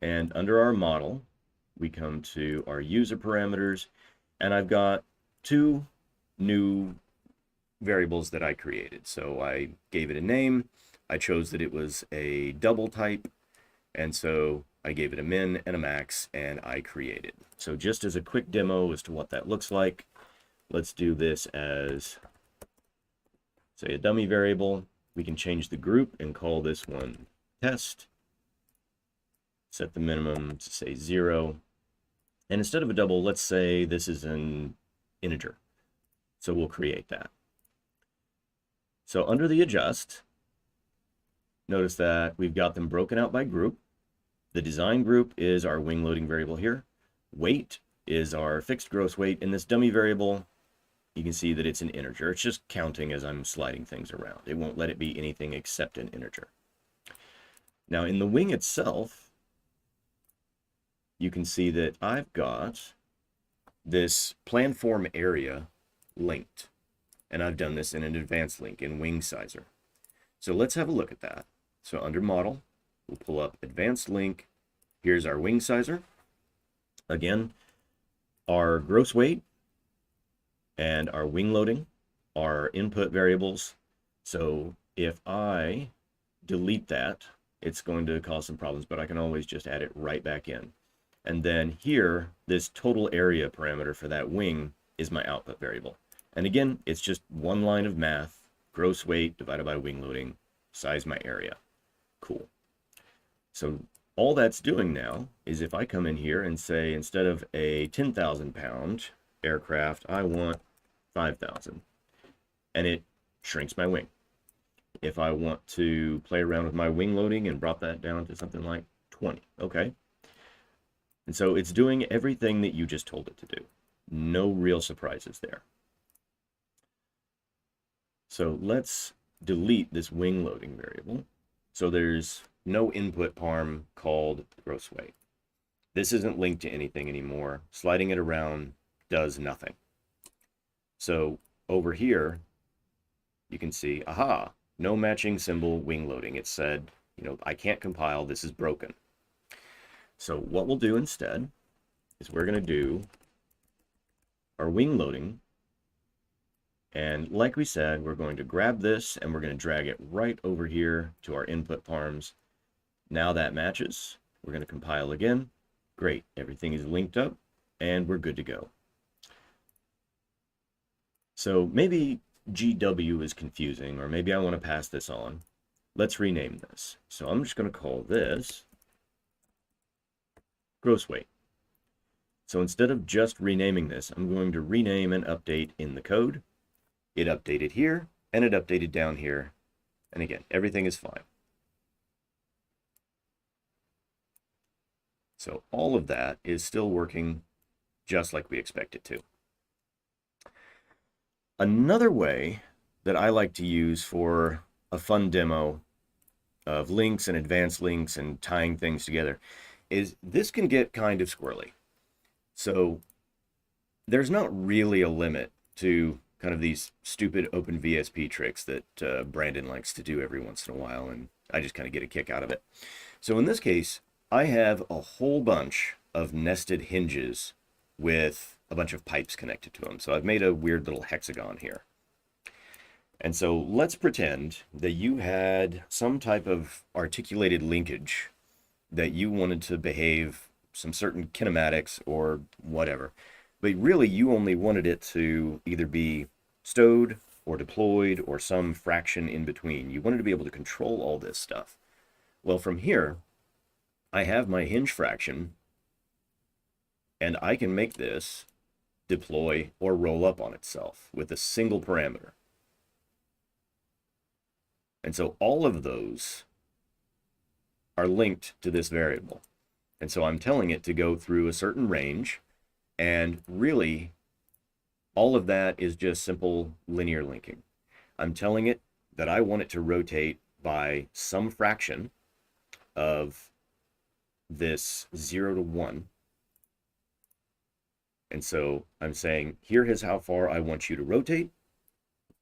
and under our model, we come to our user parameters, and I've got two new variables that I created. So I gave it a name. I chose that it was a double type, and so I gave it a min and a max, and I created. So just as a quick demo as to what that looks like, let's do this as, say, a dummy variable. We can change the group and call this one test. Set the minimum to say 0. And instead of a double, let's say this is an integer. So we'll create that. So under the adjust, notice that we've got them broken out by group. The design group is our wing loading variable here. Weight is our fixed gross weight. In this dummy variable, you can see that it's an integer. It's just counting as I'm sliding things around. It won't let it be anything except an integer. Now in the wing itself, you can see that I've got this plan form area linked. And I've done this in an advanced link in Wing Sizer. So let's have a look at that. So under Model, we'll pull up Advanced Link. Here's our Wing Sizer. Again, our gross weight and our wing loading are input variables. So if I delete that, it's going to cause some problems, but I can always just add it right back in. And then here, this total area parameter for that wing is my output variable. And again, it's just one line of math, gross weight divided by wing loading, size my area. Cool. So all that's doing now is if I come in here and say, instead of a 10,000 pound aircraft, I want 5,000. And it shrinks my wing. If I want to play around with my wing loading and brought that down to something like 20, okay. And so it's doing everything that you just told it to do. No real surprises there. So let's delete this wing loading variable. So there's no input parm called gross weight. This isn't linked to anything anymore. Sliding it around does nothing. So over here, you can see, aha, no matching symbol wing loading. It said, you know, I can't compile, this is broken. So what we'll do instead is we're going to do our wing loading. And like we said, we're going to grab this and we're going to drag it right over here to our input parms. Now that matches. We're going to compile again. Great. Everything is linked up and we're good to go. So maybe GW is confusing, or maybe I want to pass this on. Let's rename this. So I'm just going to call this gross weight. So instead of just renaming this, I'm going to rename and update in the code. It updated here, and it updated down here. And again, everything is fine. So all of that is still working just like we expect it to. Another way that I like to use for a fun demo of links and advanced links and tying things together is this can get kind of squirrely. So there's not really a limit to kind of these stupid OpenVSP tricks that Brandon likes to do every once in a while, and I just kind of get a kick out of it. So in this case, I have a whole bunch of nested hinges with a bunch of pipes connected to them. So I've made a weird little hexagon here. And so let's pretend that you had some type of articulated linkage that you wanted to behave some certain kinematics or whatever. But really, you only wanted it to either be stowed or deployed or some fraction in between. You wanted to be able to control all this stuff. Well, from here, I have my hinge fraction, and I can make this deploy or roll up on itself with a single parameter. And so all of those are linked to this variable. And so I'm telling it to go through a certain range, and really all of that is just simple linear linking. I'm telling it that I want it to rotate by some fraction, of this 0 to 1. And so I'm saying, here is how far I want you to rotate.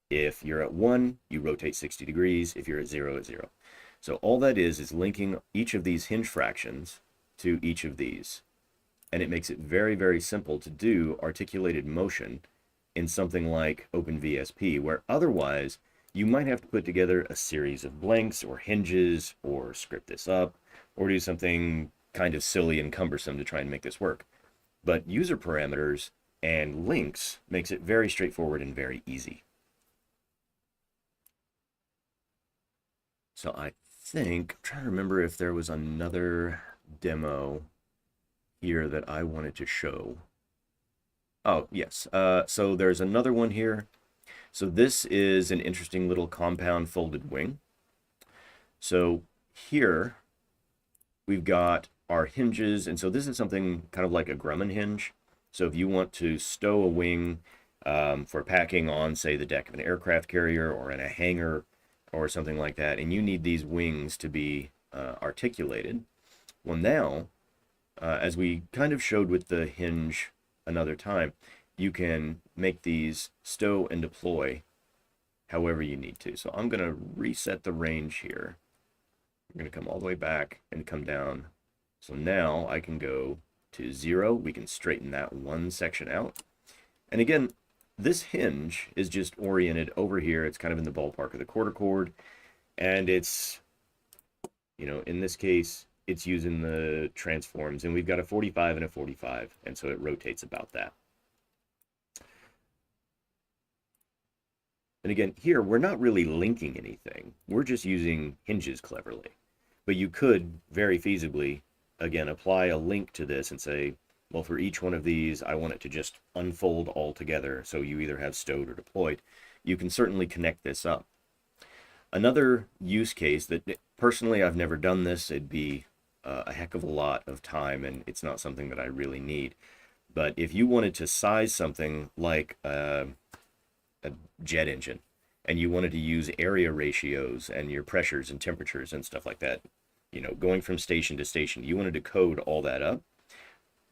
If you're at 1, you rotate 60 degrees. If you're at 0, at 0. So all that is linking each of these hinge fractions to each of these. And it makes it very, very simple to do articulated motion in something like OpenVSP, where otherwise you might have to put together a series of blanks or hinges or script this up or do something kind of silly and cumbersome to try and make this work. But user parameters and links makes it very straightforward and very easy. So I think, I'm trying to remember if there was another demo here that I wanted to show. Oh, yes. So there's another one here. So this is an interesting little compound folded wing. So here we've got our hinges. And so this is something kind of like a Grumman hinge. So if you want to stow a wing for packing on, say, the deck of an aircraft carrier or in a hangar or something like that, and you need these wings to be articulated, well, now, as we kind of showed with the hinge another time, you can make these stow and deploy however you need to. So I'm going to reset the range here. I'm going to come all the way back and come down. So now I can go to 0. We can straighten that one section out. And again, this hinge is just oriented over here. It's kind of in the ballpark of the quarter cord. And it's, you know, in this case, it's using the transforms. And we've got a 45 and a 45. And so it rotates about that. And again, here, we're not really linking anything. We're just using hinges cleverly. But you could very feasibly, again, apply a link to this and say, well, for each one of these, I want it to just unfold all together. So you either have stowed or deployed. You can certainly connect this up. Another use case that personally, I've never done this. It'd be a heck of a lot of time, and it's not something that I really need. But if you wanted to size something like a jet engine, and you wanted to use area ratios and your pressures and temperatures and stuff like that, you know, going from station to station, you wanted to code all that up,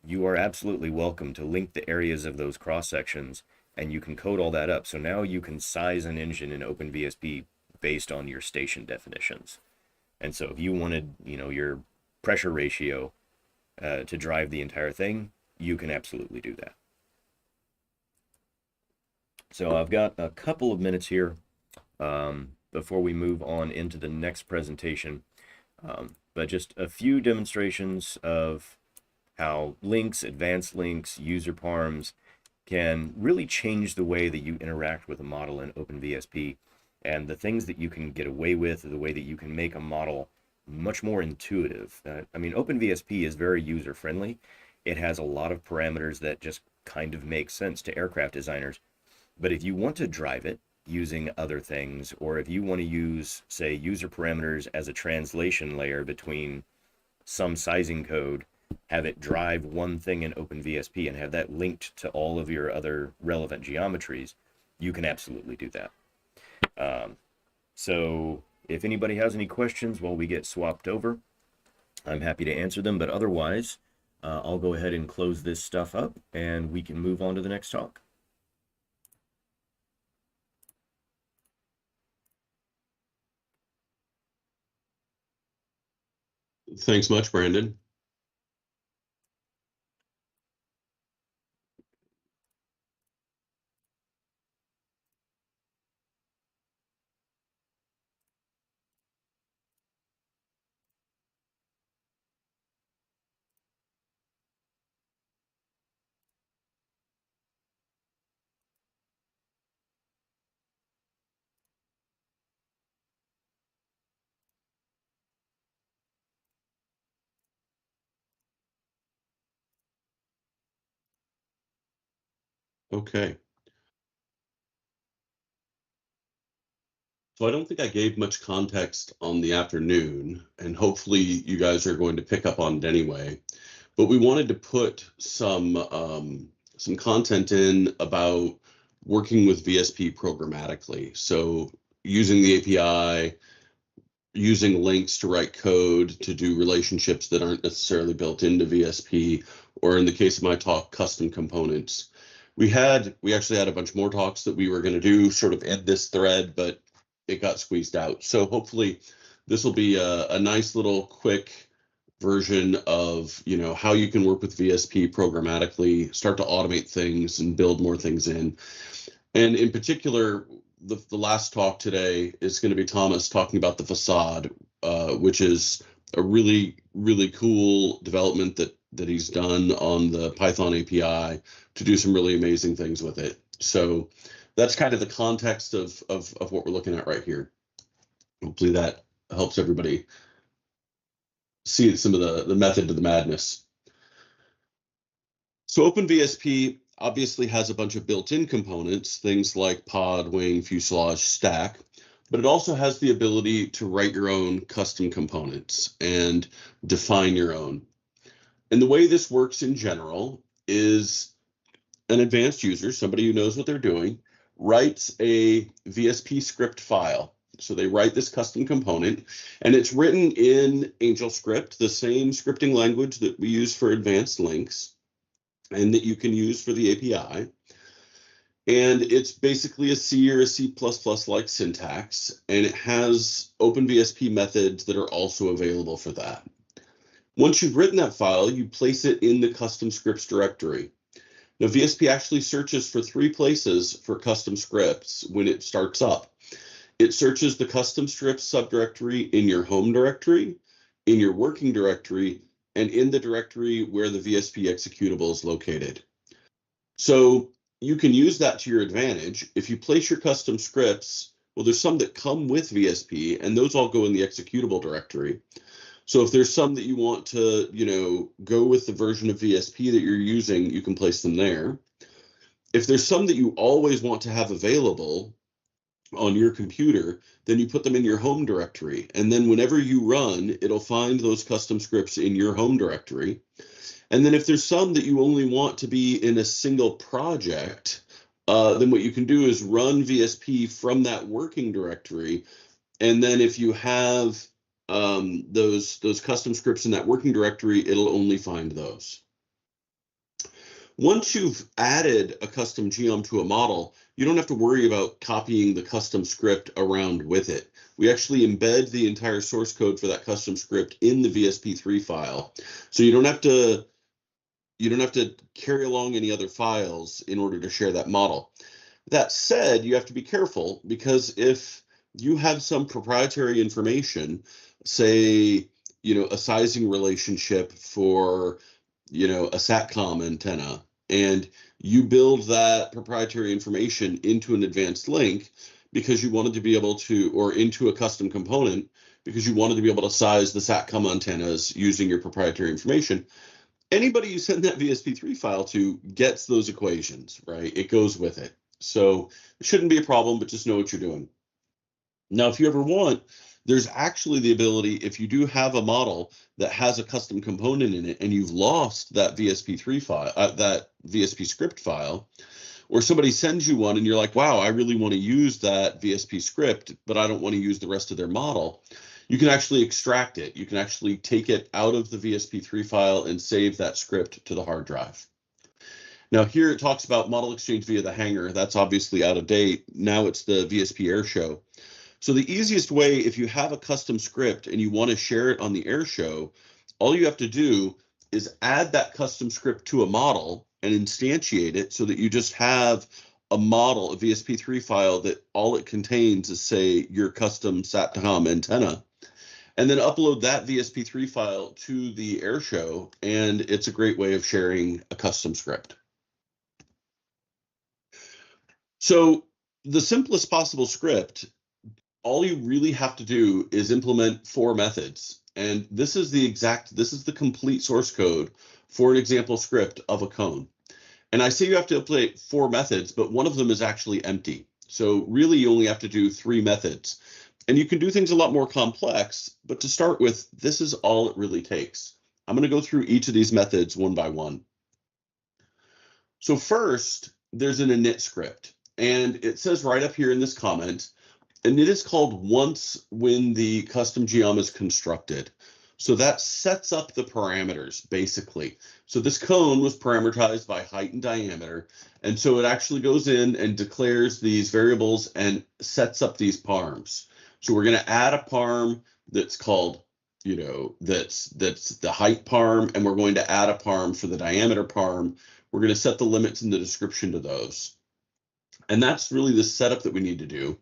you are absolutely welcome to link the areas of those cross sections, and you can code all that up. So now you can size an engine in OpenVSP based on your station definitions. And so if you wanted, you know, your pressure ratio to drive the entire thing, you can absolutely do that. So I've got a couple of minutes here before we move on into the next presentation, but just a few demonstrations of how links, advanced links, user params can really change the way that you interact with a model in OpenVSP, and the things that you can get away with, the way that you can make a model much more intuitive. I mean, OpenVSP is very user-friendly. It has a lot of parameters that just kind of make sense to aircraft designers. But if you want to drive it using other things, or if you want to use, say, user parameters as a translation layer between some sizing code, have it drive one thing in OpenVSP and have that linked to all of your other relevant geometries, you can absolutely do that. So if anybody has any questions while we get swapped over, I'm happy to answer them. But otherwise, I'll go ahead and close this stuff up and we can move on to the next talk. Thanks much, Brandon. Okay. So I don't think I gave much context on the afternoon, and hopefully you guys are going to pick up on it anyway. But we wanted to put some content in about working with VSP programmatically. So using the API, using links to write code to do relationships that aren't necessarily built into VSP, or in the case of my talk, custom components. We actually had a bunch more talks that we were going to do sort of in this thread, but it got squeezed out. So hopefully this will be a nice little quick version of, you know, how you can work with VSP programmatically, start to automate things and build more things in. And in particular, the last talk today is going to be Thomas talking about the Facade, which is a really, really cool development that he's done on the Python API to do some really amazing things with it. So that's kind of the context of what we're looking at right here. Hopefully that helps everybody see some of the method to the madness. So OpenVSP obviously has a bunch of built-in components, things like pod, wing, fuselage, stack, but it also has the ability to write your own custom components and define your own. And the way this works in general is an advanced user, somebody who knows what they're doing, writes a VSP script file. So they write this custom component, and it's written in AngelScript, the same scripting language that we use for advanced links and that you can use for the API. And it's basically a C or a C++ like syntax, and it has OpenVSP methods that are also available for that. Once you've written that file, you place it in the custom scripts directory. Now, VSP actually searches for 3 places for custom scripts when it starts up. It searches the custom scripts subdirectory in your home directory, in your working directory, and in the directory where the VSP executable is located. So you can use that to your advantage. If you place your custom scripts, well, there's some that come with VSP, and those all go in the executable directory. So if there's some that you want to, you know, go with the version of VSP that you're using, you can place them there. If there's some that you always want to have available on your computer, then you put them in your home directory. And then whenever you run, it'll find those custom scripts in your home directory. And then if there's some that you only want to be in a single project, then what you can do is run VSP from that working directory. And then if you have those custom scripts in that working directory, it'll only find those. Once you've added a custom geom to a model, you don't have to worry about copying the custom script around with it. We actually embed the entire source code for that custom script in the VSP3 file. So you don't have to carry along any other files in order to share that model. That said, you have to be careful, because if you have some proprietary information, say, you know, a sizing relationship for, you know, a SATCOM antenna, and you build that proprietary information into an advanced link because you wanted to be able to, or into a custom component because you wanted to be able to size the SATCOM antennas using your proprietary information, anybody you send that VSP3 file to gets those equations, right? It goes with it. So it shouldn't be a problem, but just know what you're doing. Now, if you ever want, there's actually the ability, if you do have a model that has a custom component in it and you've lost that VSP3 file, that VSP script file, or somebody sends you one and you're like, wow, I really want to use that VSP script, but I don't want to use the rest of their model, you can actually extract it. You can actually take it out of the VSP3 file and save that script to the hard drive. Now here it talks about model exchange via the hanger. That's obviously out of date. Now it's the VSP Airshow. So the easiest way, if you have a custom script and you want to share it on the Airshow, all you have to do is add that custom script to a model and instantiate it so that you just have a model, a VSP3 file that all it contains is, say, your custom SATCOM antenna, and then upload that VSP3 file to the Airshow, and it's a great way of sharing a custom script. So the simplest possible script, all you really have to do is implement 4 methods. And this is the complete source code for an example script of a cone. And I say you have to implement 4 methods, but one of them is actually empty. So really you only have to do 3 methods. And you can do things a lot more complex, but to start with, this is all it really takes. I'm going to go through each of these methods one by one. So first, there's an init script. And it says right up here in this comment, and it is called once when the custom geom is constructed. So that sets up the parameters, basically. So this cone was parameterized by height and diameter, and so it actually goes in and declares these variables and sets up these parms. So we're going to add a parm that's called, that's the height parm, and we're going to add a parm for the diameter parm. We're going to set the limits in the description to those. And that's really the setup that we need to do.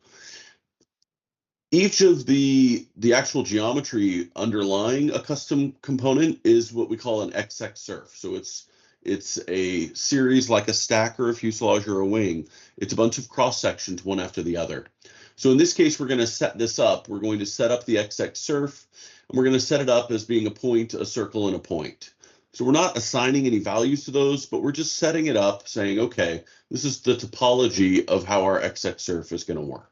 Each of the actual geometry underlying a custom component is what we call an XX surf. So it's a series like a stack or a fuselage or a wing. It's a bunch of cross sections, one after the other. So in this case, we're going to set this up. We're going to set up the XX surf, and we're going to set it up as being a point, a circle, and a point. So we're not assigning any values to those, but we're just setting it up, saying, okay, this is the topology of how our XX surf is going to work.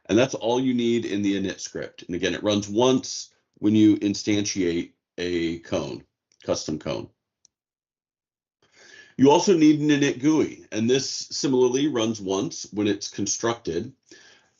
And that's all you need in the init script. And again, it runs once when you instantiate a cone, custom cone. You also need an init GUI, and this similarly runs once when it's constructed.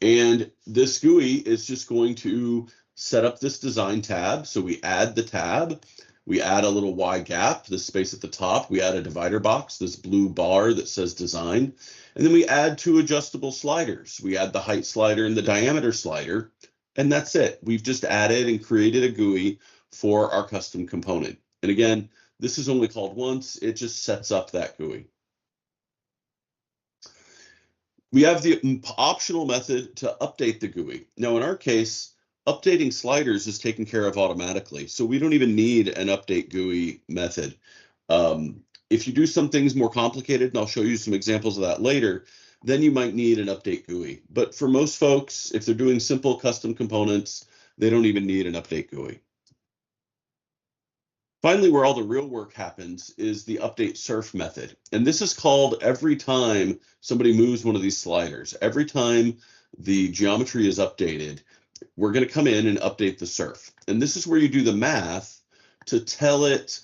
And this GUI is just going to set up this design tab. So we add the tab, we add a little Y gap, this space at the top, we add a divider box, this blue bar that says design, and then we add two adjustable sliders. We add the height slider and the diameter slider, and that's it. We've just added and created a GUI for our custom component. And again, this is only called once, it just sets up that GUI. We have the optional method to update the GUI. Now, in our case, updating sliders is taken care of automatically, so we don't even need an update GUI method. If you do some things more complicated, and I'll show you some examples of that later, then you might need an update GUI. But for most folks, if they're doing simple custom components, they don't even need an update GUI. Finally, where all the real work happens is the update surf method. And this is called every time somebody moves one of these sliders. Every time the geometry is updated, we're going to come in and update the surf. And this is where you do the math to tell it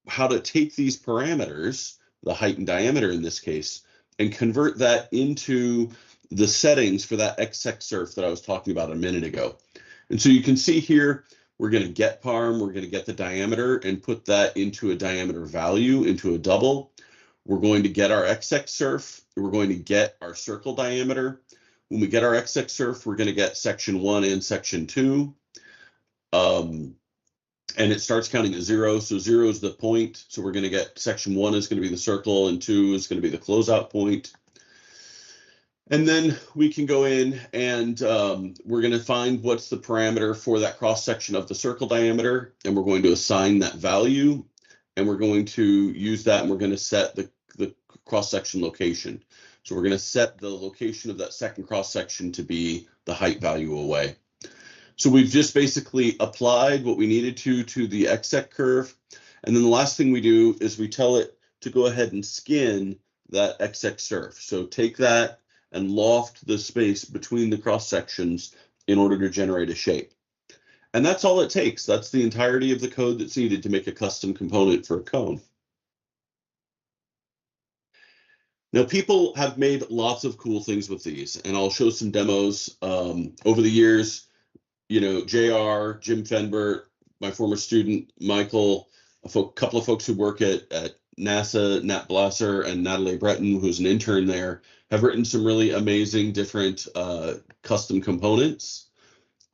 how to take these parameters, the height and diameter in this case, and convert that into the settings for that XX surf that I was talking about a minute ago. And so you can see here, we're going to get parm, we're going to get the diameter and put that into a diameter value, into a double. We're going to get our XX surf, we're going to get our circle diameter. When we get our XX surf, we're going to get section 1 and section 2. And it starts counting at 0. So 0 is the point. So we're going to get section 1 is going to be the circle and 2 is going to be the closeout point. And then we can go in and we're going to find what's the parameter for that cross section of the circle diameter. And we're going to assign that value. And we're going to use that and we're going to set the cross section location. So we're going to set the location of that second cross section to be the height value away. So we've just basically applied what we needed to the XX curve. And then the last thing we do is we tell it to go ahead and skin that XX surf. So take that and loft the space between the cross sections in order to generate a shape. And that's all it takes. That's the entirety of the code that's needed to make a custom component for a cone. Now, people have made lots of cool things with these, and I'll show some demos. Over the years, JR, Jim Fenbert, my former student, Michael, a couple of folks who work at NASA, Nat Blasser, and Natalie Breton, who's an intern there, have written some really amazing different custom components.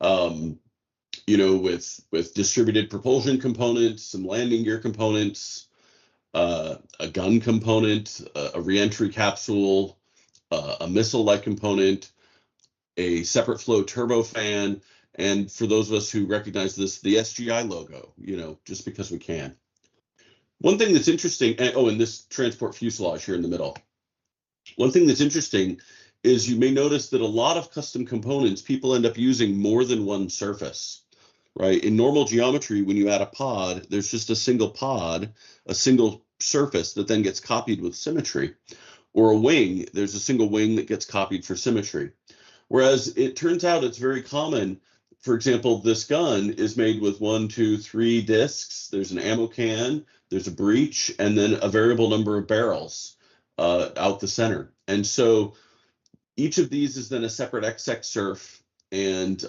With distributed propulsion components, some landing gear components, a gun component, a reentry capsule, a missile-like component, a separate flow turbofan, and for those of us who recognize this, the SGI logo, just because we can. One thing that's interesting, and this transport fuselage here in the middle. One thing that's interesting is you may notice that a lot of custom components, people end up using more than one surface. Right? In normal geometry, when you add a pod, there's just a single pod, a single surface that then gets copied with symmetry. Or a wing, there's a single wing that gets copied for symmetry. Whereas it turns out it's very common. For example, this gun is made with 1, 2, 3 discs. There's an ammo can, there's a breech, and then a variable number of barrels out the center. And so Each of these is then a separate XX surf, and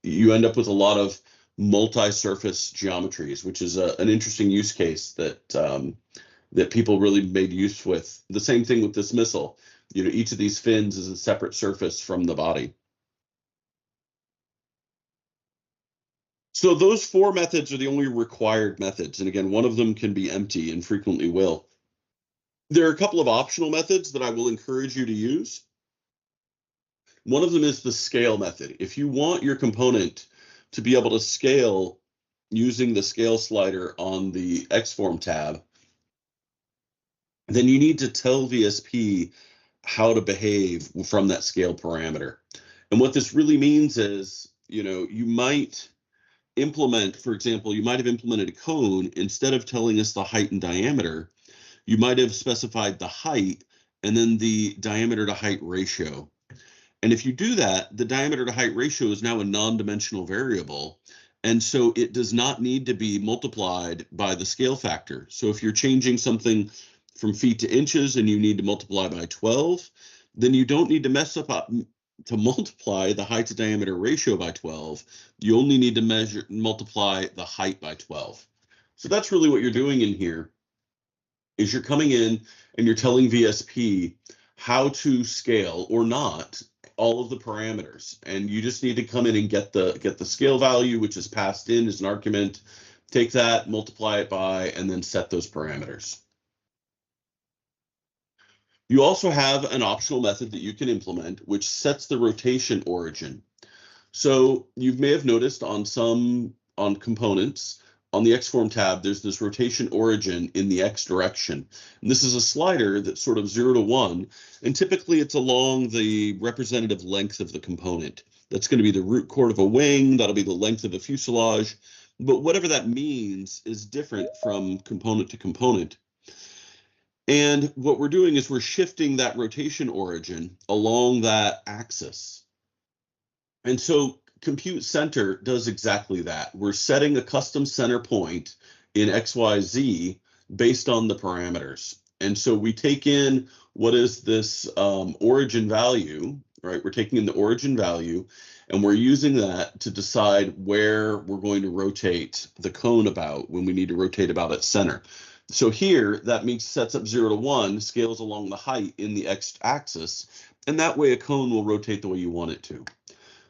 you end up with a lot of multi-surface geometries, which is an interesting use case that that people really made use with. The same thing with this missile. You know, each of these fins is a separate surface from the body. So those 4 methods are the only required methods. And again, one of them can be empty and frequently will. There are a couple of optional methods that I will encourage you to use. One of them is the scale method. If you want your component to be able to scale using the scale slider on the Xform tab, then you need to tell VSP how to behave from that scale parameter. And what this really means is, you know, you might implement, for example, you might have implemented a cone. Instead of telling us the height and diameter, you might have specified the height and then the diameter to height ratio. And if you do that, the diameter to height ratio is now a non-dimensional variable. And so it does not need to be multiplied by the scale factor. So if you're changing something from feet to inches and you need to multiply by 12, then you don't need to mess up to multiply the height to diameter ratio by 12. You only need to multiply the height by 12. So that's really what you're doing in here, is you're coming in and you're telling VSP how to scale or not all of the parameters. And you just need to come in and get the scale value, which is passed in as an argument, take that, multiply it by, and then set those parameters. You also have an optional method that you can implement, which sets the rotation origin. So you may have noticed on components, on the Xform tab, there's this rotation origin in the X direction. And this is a slider that's sort of 0 to 1, and typically it's along the representative length of the component. That's going to be the root chord of a wing, that'll be the length of a fuselage, but whatever that means is different from component to component. And what we're doing is we're shifting that rotation origin along that axis. And so Compute Center does exactly that. We're setting a custom center point in XYZ based on the parameters. And so we take in what is this origin value, right? We're taking in the origin value and we're using that to decide where we're going to rotate the cone about when we need to rotate about at center. So here, that means sets up 0 to 1, scales along the height in the X axis, and that way a cone will rotate the way you want it to.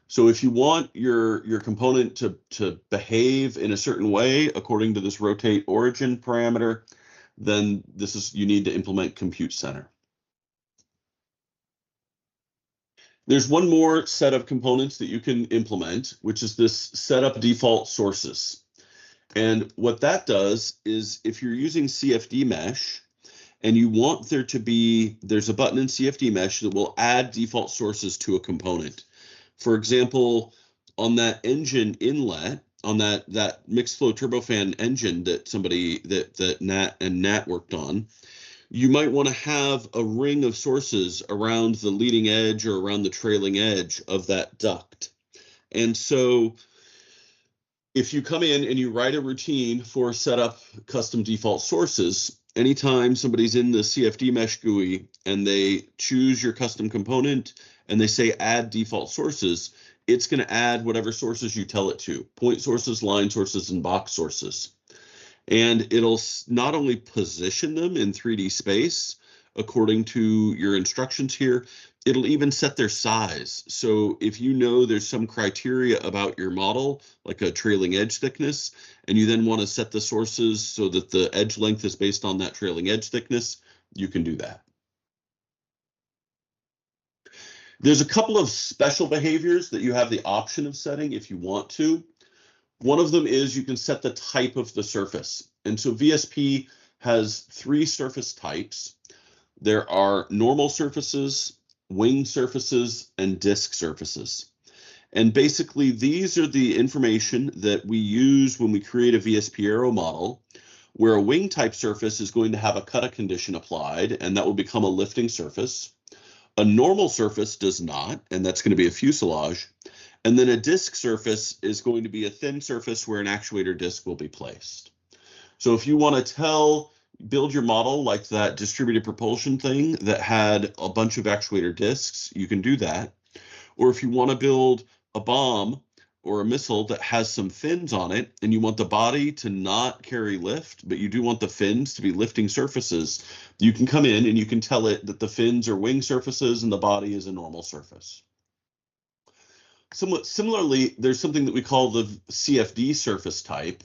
So if you want your component to behave in a certain way according to this rotate origin parameter, then you need to implement Compute Center. There's one more set of components that you can implement, which is this setup default sources. And what that does is if you're using CFD mesh and you want there's a button in CFD mesh that will add default sources to a component. For example, on that engine inlet, on that mixed flow turbofan engine that Nat worked on, you might want to have a ring of sources around the leading edge or around the trailing edge of that duct. And so if you come in and you write a routine for set up custom default sources, anytime somebody's in the CFD mesh GUI and they choose your custom component and they say add default sources, it's going to add whatever sources you tell it to, point sources, line sources, and box sources. And it'll not only position them in 3D space according to your instructions here, it'll even set their size. So if you know there's some criteria about your model, like a trailing edge thickness, and you then want to set the sources so that the edge length is based on that trailing edge thickness, you can do that. There's a couple of special behaviors that you have the option of setting if you want to. One of them is you can set the type of the surface. And so VSP has 3 surface types. There are normal surfaces, wing surfaces, and disc surfaces. And basically, these are the information that we use when we create a VSP Aero model, where a wing type surface is going to have a cutter condition applied, and that will become a lifting surface. A normal surface does not, and that's going to be a fuselage. And then a disc surface is going to be a thin surface where an actuator disc will be placed. So if you want to tell build your model like that distributed propulsion thing that had a bunch of actuator discs, you can do that. Or if you want to build a bomb or a missile that has some fins on it and you want the body to not carry lift, but you do want the fins to be lifting surfaces, you can come in and you can tell it that the fins are wing surfaces and the body is a normal surface. Somewhat similarly, there's something that we call the CFD surface type,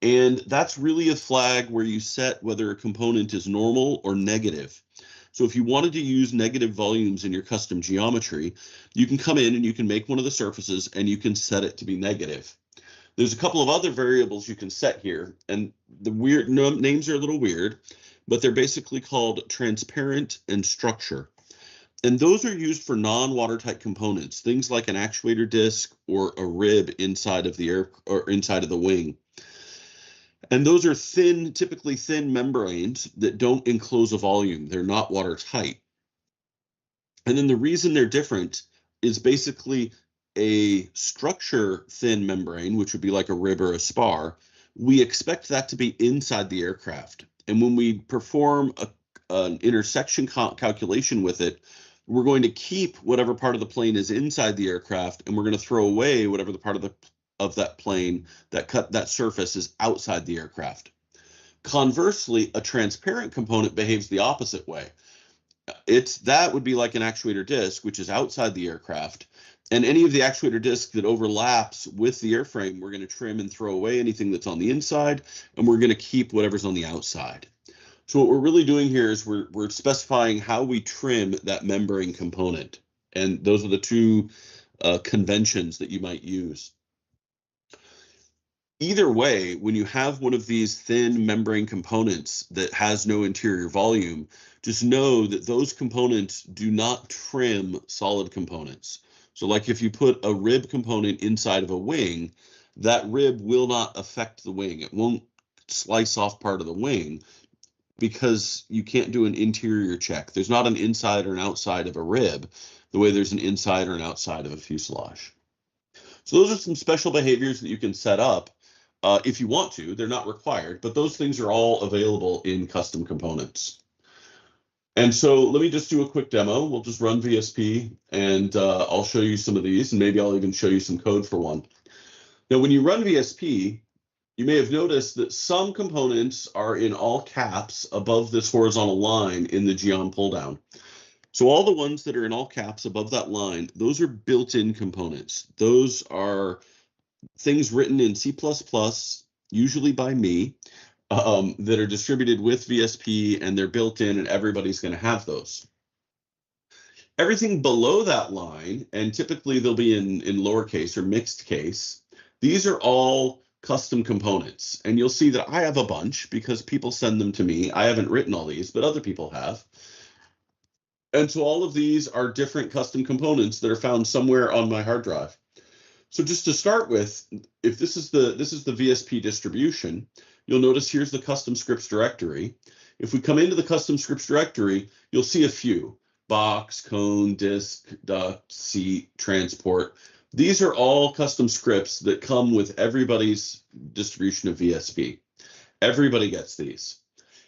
and that's really a flag where you set whether a component is normal or negative. So if you wanted to use negative volumes in your custom geometry, you can come in and you can make one of the surfaces and you can set it to be negative. There's a couple of other variables you can set here, and the weird names are a little weird, but they're basically called transparent and structure. And those are used for non-watertight components, things like an actuator disc or a rib inside of the air or inside of the wing. And those are thin, typically thin membranes that don't enclose a volume. They're not watertight. And then the reason they're different is basically a structure thin membrane, which would be like a rib or a spar. We expect that to be inside the aircraft. And when we perform an intersection calculation with it, we're going to keep whatever part of the plane is inside the aircraft, and we're going to throw away whatever the part of that plane that surface is outside the aircraft. Conversely, a transparent component behaves the opposite way. That would be like an actuator disc, which is outside the aircraft, and any of the actuator disc that overlaps with the airframe, we're going to trim and throw away anything that's on the inside, and we're going to keep whatever's on the outside. So what we're really doing here is we're specifying how we trim that membrane component, and those are the two conventions that you might use. Either way, when you have one of these thin membrane components that has no interior volume, just know that those components do not trim solid components. So like if you put a rib component inside of a wing, that rib will not affect the wing. It won't slice off part of the wing because you can't do an interior check. There's not an inside or an outside of a rib the way there's an inside or an outside of a fuselage. So those are some special behaviors that you can set up if you want to. They're not required, but those things are all available in custom components. And so let me just do a quick demo. We'll just run VSP and I'll show you some of these, and maybe I'll even show you some code for one. Now, when you run VSP, you may have noticed that some components are in all caps above this horizontal line in the geom pull down. So all the ones that are in all caps above that line, those are built-in components. Those are things written in C++, usually by me, that are distributed with VSP, and they're built in, and everybody's going to have those. Everything below that line, and typically they'll be in lowercase or mixed case, these are all custom components. And you'll see that I have a bunch because people send them to me. I haven't written all these, but other people have. And so all of these are different custom components that are found somewhere on my hard drive. So just to start with, if this is the VSP distribution, you'll notice here's the custom scripts directory. If we come into the custom scripts directory, you'll see a few: box, cone, disk, duct, seat, transport. These are all custom scripts that come with everybody's distribution of VSP. Everybody gets these.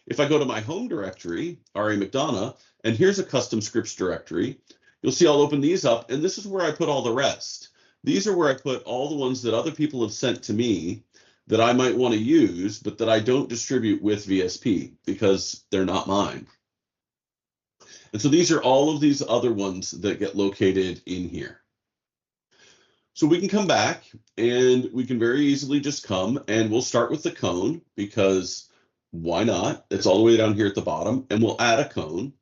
If I go to my home directory, R.A. McDonough, and here's a custom scripts directory, you'll see I'll open these up, and this is where I put all the rest. These are where I put all the ones that other people have sent to me that I might want to use, but that I don't distribute with VSP because they're not mine. And so these are all of these other ones that get located in here. So we can come back and we can very easily just come and we'll start with the cone, because why not? It's all the way down here at the bottom, and we'll add a cone,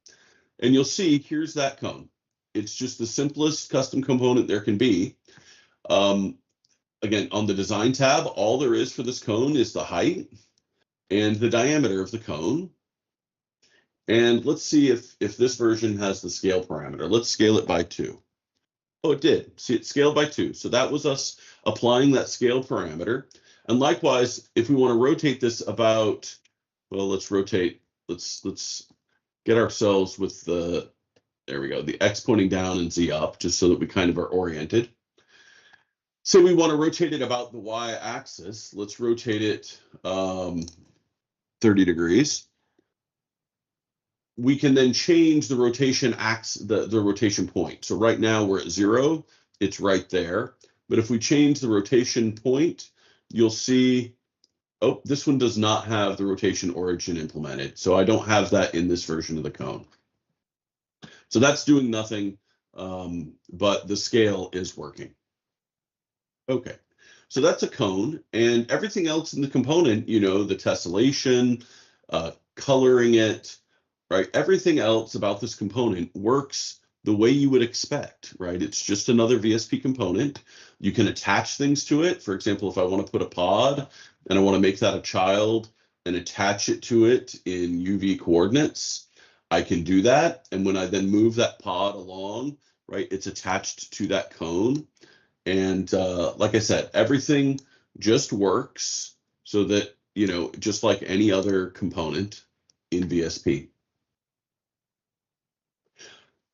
and you'll see here's that cone. It's just the simplest custom component there can be. Again, on the design tab, all there is for this cone is the height and the diameter of the cone. And let's see if this version has the scale parameter. Let's scale it by 2. Oh, it did. See, it scaled by 2. So that was us applying that scale parameter. And likewise, if we want to rotate this about, well, let's rotate. Let's get ourselves with the, there we go, the X pointing down and Z up, just so that we kind of are oriented. Say we want to rotate it about the Y axis. Let's rotate it 30 degrees. we can then change the rotation the rotation point. So right now we're at 0, it's right there. But if we change the rotation point, you'll see, oh, this one does not have the rotation origin implemented. So I don't have that in this version of the cone. So that's doing nothing, but the scale is working. Okay, so that's a cone, and everything else in the component, you know, the tessellation, coloring it, right? Everything else about this component works the way you would expect, right? It's just another VSP component. You can attach things to it. For example, if I want to put a pod and I want to make that a child and attach it to it in UV coordinates, I can do that. And when I then move that pod along, right, it's attached to that cone. And like I said, everything just works so that, you know, just like any other component in VSP.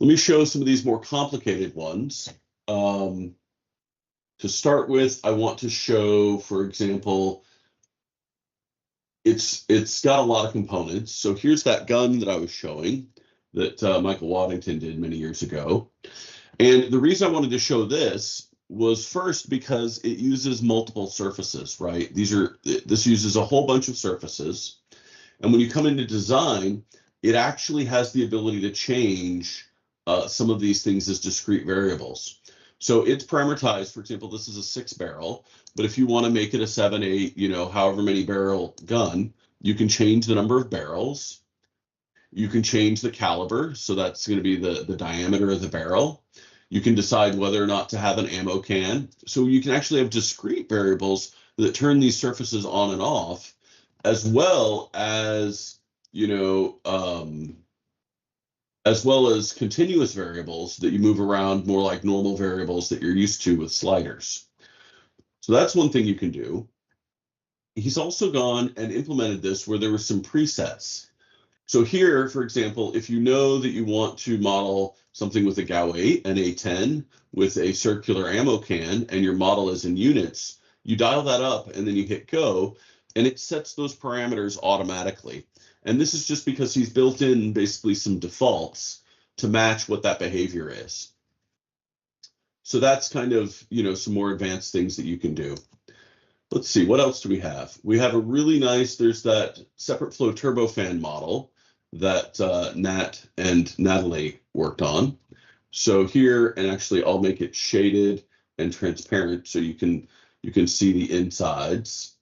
Let me show some of these more complicated ones. To start with, I want to show, for example, it's got a lot of components. So here's that gun that I was showing that Michael Waddington did many years ago. And the reason I wanted to show this was first because it uses multiple surfaces, right? This uses a whole bunch of surfaces. And when you come into design, it actually has the ability to change some of these things as discrete variables. So it's parameterized. For example, this is a 6 barrel, but if you want to make it a 7, 8, you know, however many barrel gun, you can change the number of barrels. You can change the caliber. So that's going to be the diameter of the barrel. You can decide whether or not to have an ammo can. So you can actually have discrete variables that turn these surfaces on and off, as well as, you know, as well as continuous variables that you move around, more like normal variables that you're used to with sliders. So that's one thing you can do. He's also gone and implemented this where there were some presets. So here, for example, if you know that you want to model something with a GAU-8 and A10 with a circular ammo can, and your model is in units, you dial that up and then you hit go, and it sets those parameters automatically. And this is just because he's built in basically some defaults to match what that behavior is. So that's kind of, you know, some more advanced things that you can do. Let's see, what else do we have? We have a really nice, there's that separate flow turbofan model that Nat and Natalie worked on. So here, and actually I'll make it shaded and transparent so you can see the insides.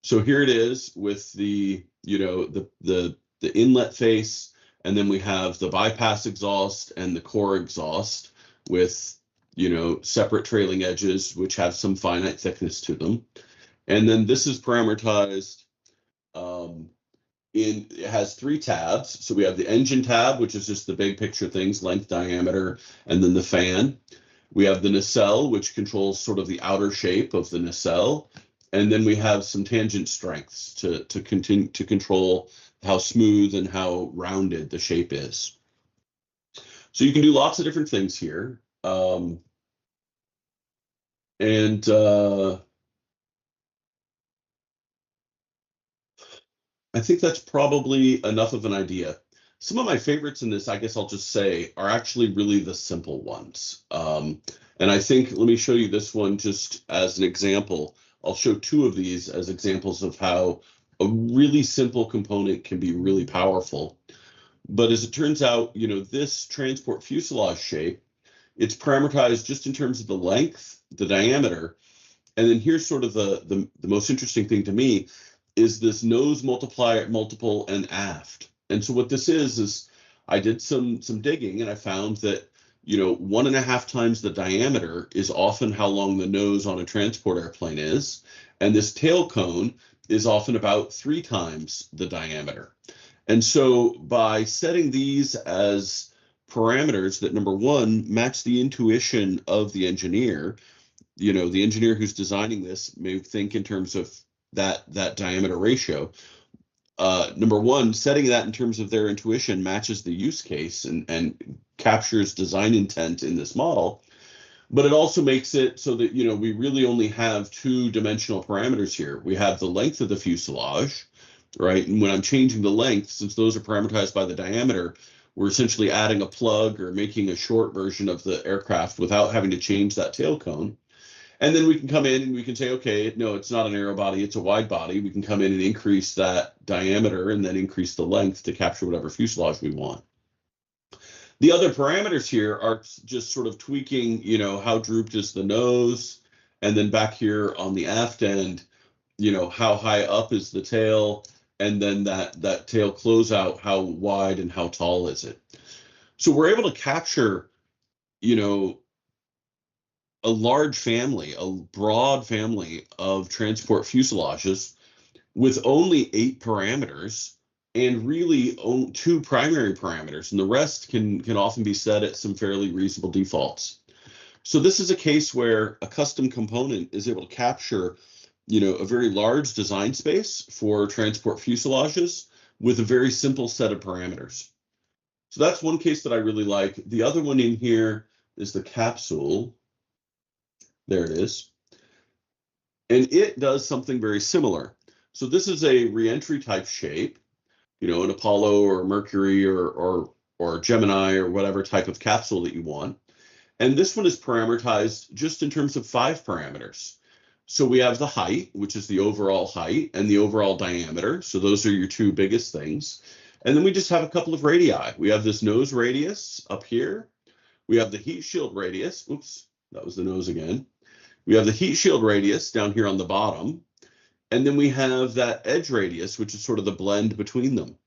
So here it is with the, you know, the inlet face, and then we have the bypass exhaust and the core exhaust with, you know, separate trailing edges, which have some finite thickness to them. And then this is parameterized. It has 3 tabs. So we have the engine tab, which is just the big picture things, length, diameter, and then the fan. We have the nacelle, which controls sort of the outer shape of the nacelle. And then we have some tangent strengths to continue to control how smooth and how rounded the shape is. So you can do lots of different things here. I think that's probably enough of an idea. Some of my favorites in this, I guess I'll just say, are actually really the simple ones. And I think, let me show you this one just as an example. I'll show 2 of these as examples of how a really simple component can be really powerful. But as it turns out, you know, this transport fuselage shape, it's parameterized just in terms of the length, the diameter. And then here's sort of the most interesting thing to me is this nose multiplier, multiple, and aft. And so what this is I did some digging, and I found that, you know, 1.5 times the diameter is often how long the nose on a transport airplane is. And this tail cone is often about 3 times the diameter. And so by setting these as parameters that, number one, match the intuition of the engineer, you know, the engineer who's designing this may think in terms of that diameter ratio. Number one, setting that in terms of their intuition matches the use case and captures design intent in this model. But it also makes it so that, you know, we really only have 2-dimensional parameters here. We have the length of the fuselage, right? And when I'm changing the length, since those are parameterized by the diameter, we're essentially adding a plug or making a short version of the aircraft without having to change that tail cone. And then we can come in and we can say, okay, no, it's not an aero body, it's a wide body. We can come in and increase that diameter and then increase the length to capture whatever fuselage we want. The other parameters here are just sort of tweaking, you know, how drooped is the nose, and then back here on the aft end, you know, how high up is the tail, and then that tail closeout, how wide and how tall is it. So we're able to capture, you know, a large family, a broad family of transport fuselages with only 8 parameters, and really 2 primary parameters, and the rest can often be set at some fairly reasonable defaults. So this is a case where a custom component is able to capture, you know, a very large design space for transport fuselages with a very simple set of parameters. So that's one case that I really like. The other one in here is the capsule. There it is. And it does something very similar. So this is a reentry type shape, you know, an Apollo or Mercury or Gemini or whatever type of capsule that you want. And this one is parameterized just in terms of 5 parameters. So we have the height, which is the overall height, and the overall diameter. So those are your 2 biggest things. And then we just have a couple of radii. We have this nose radius up here. We have the heat shield radius. Oops, that was the nose again. We have the heat shield radius down here on the bottom. And then we have that edge radius, which is sort of the blend between them.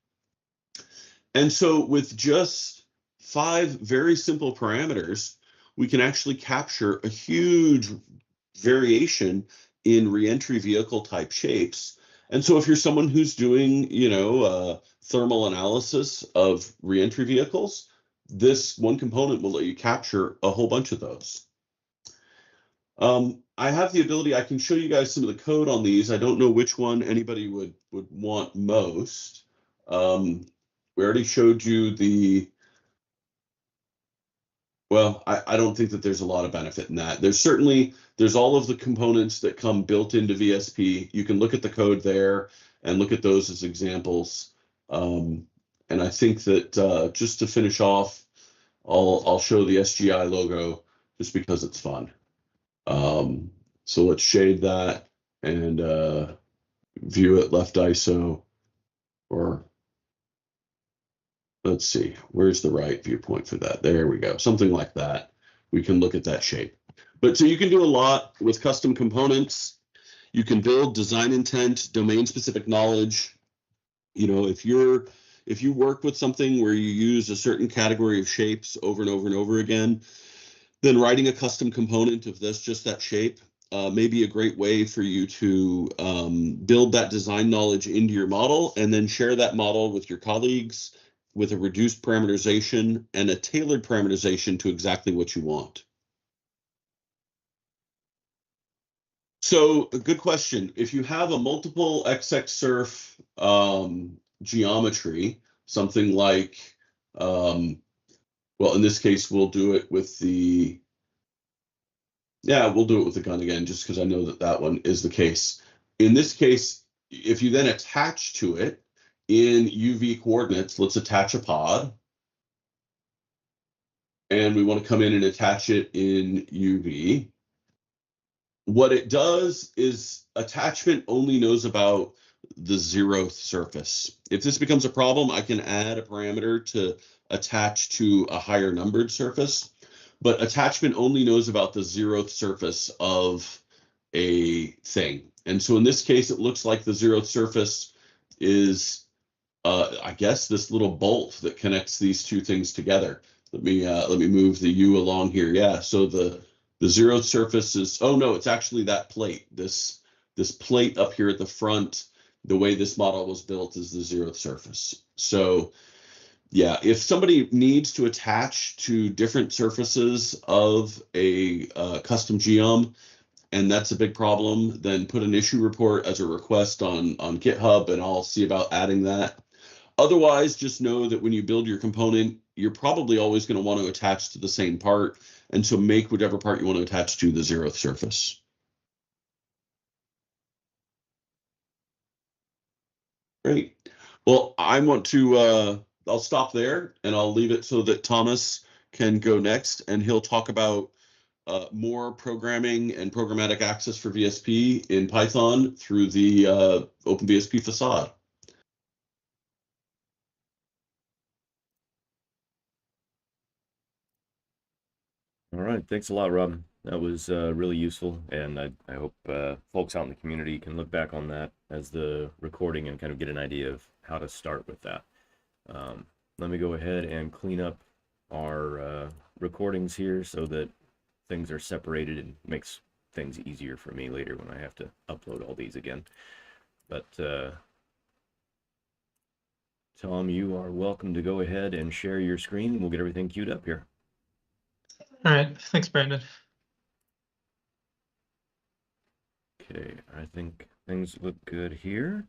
And so with just 5 very simple parameters, we can actually capture a huge variation in reentry vehicle type shapes. And so if you're someone who's doing, you know, thermal analysis of reentry vehicles, this one component will let you capture a whole bunch of those. I have the ability, I can show you guys some of the code on these. I don't know which one anybody would want most. We already showed you the, well, I don't think that there's a lot of benefit in that. There's all of the components that come built into VSP. You can look at the code there and look at those as examples. And I think that just to finish off, I'll show the SGI logo just because it's fun. So let's shade that and view it left ISO, or let's see, where's the right viewpoint for that? There we go, something like that. We can look at that shape. But so you can do a lot with custom components. You can build design intent, domain specific knowledge. You know, if you work with something where you use a certain category of shapes over and over and over again, then writing a custom component of this, just that shape, may be a great way for you to build that design knowledge into your model and then share that model with your colleagues with a reduced parameterization and a tailored parameterization to exactly what you want. So a good question. If you have a multiple XX surf geometry, something like, well, in this case, we'll do it with the, we'll do it with the gun again, just because I know that that one is the case. In this case, if you then attach to it in UV coordinates, let's attach a pod. And we want to come in and attach it in UV. What it does is attachment only knows about the 0th surface. If this becomes a problem, I can add a parameter to attach to a higher numbered surface, but attachment only knows about the 0th surface of a thing. And so in this case, it looks like the 0th surface is, I guess, this little bolt that connects these 2 things together. Let me move the U along here. Yeah, so the 0th surface is, oh no, it's actually that plate. This plate up here at the front, the way this model was built is the 0th surface. So yeah, if somebody needs to attach to different surfaces of a custom geom, and that's a big problem, then put an issue report as a request on GitHub, and I'll see about adding that. Otherwise, just know that when you build your component, you're probably always going to want to attach to the same part, and so make whatever part you want to attach to the 0th surface. Great. Well, I want to, I'll stop there and I'll leave it so that Thomas can go next, and he'll talk about more programming and programmatic access for VSP in Python through the OpenVSP Facade. All right, thanks a lot, Rob. That was really useful, and I hope folks out in the community can look back on that as the recording and kind of get an idea of how to start with that. Let me go ahead and clean up our recordings here so that things are separated and makes things easier for me later when I have to upload all these again. But Tom, you are welcome to go ahead and share your screen, and we'll get everything queued up here. All right, thanks, Brandon. Okay, I think things look good here.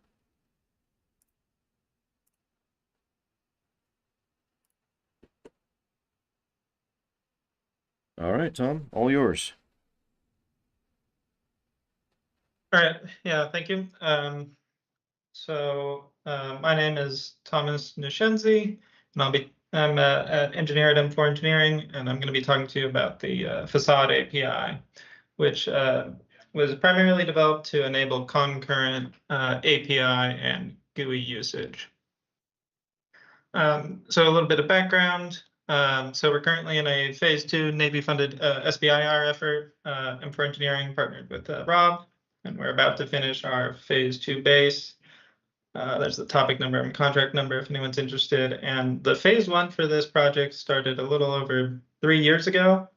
All right, Tom, all yours. All right, yeah, thank you. My name is Thomas Nishenzi, and I'm an engineer at M4 Engineering, and I'm going to be talking to you about the Facade API, which was primarily developed to enable concurrent API and GUI usage. So a little bit of background. So we're currently in a phase 2 Navy-funded SBIR effort. M4 Engineering partnered with Rob, and we're about to finish our phase 2 base. There's the topic number and contract number if anyone's interested. And the phase 1 for this project started a little over 3 years ago.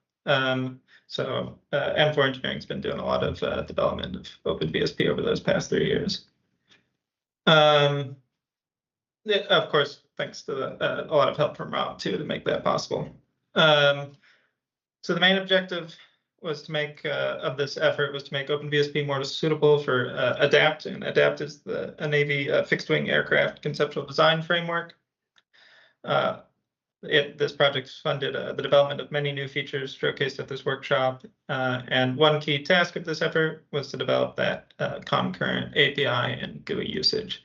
So M4 Engineering's been doing a lot of development of OpenVSP over those past 3 years. Of course, thanks to a lot of help from Rob too to make that possible. So the main objective was to make of this effort was to make OpenVSP more suitable for ADAPT, and ADAPT is a Navy fixed-wing aircraft conceptual design framework. This project funded the development of many new features showcased at this workshop, and one key task of this effort was to develop that concurrent API and GUI usage.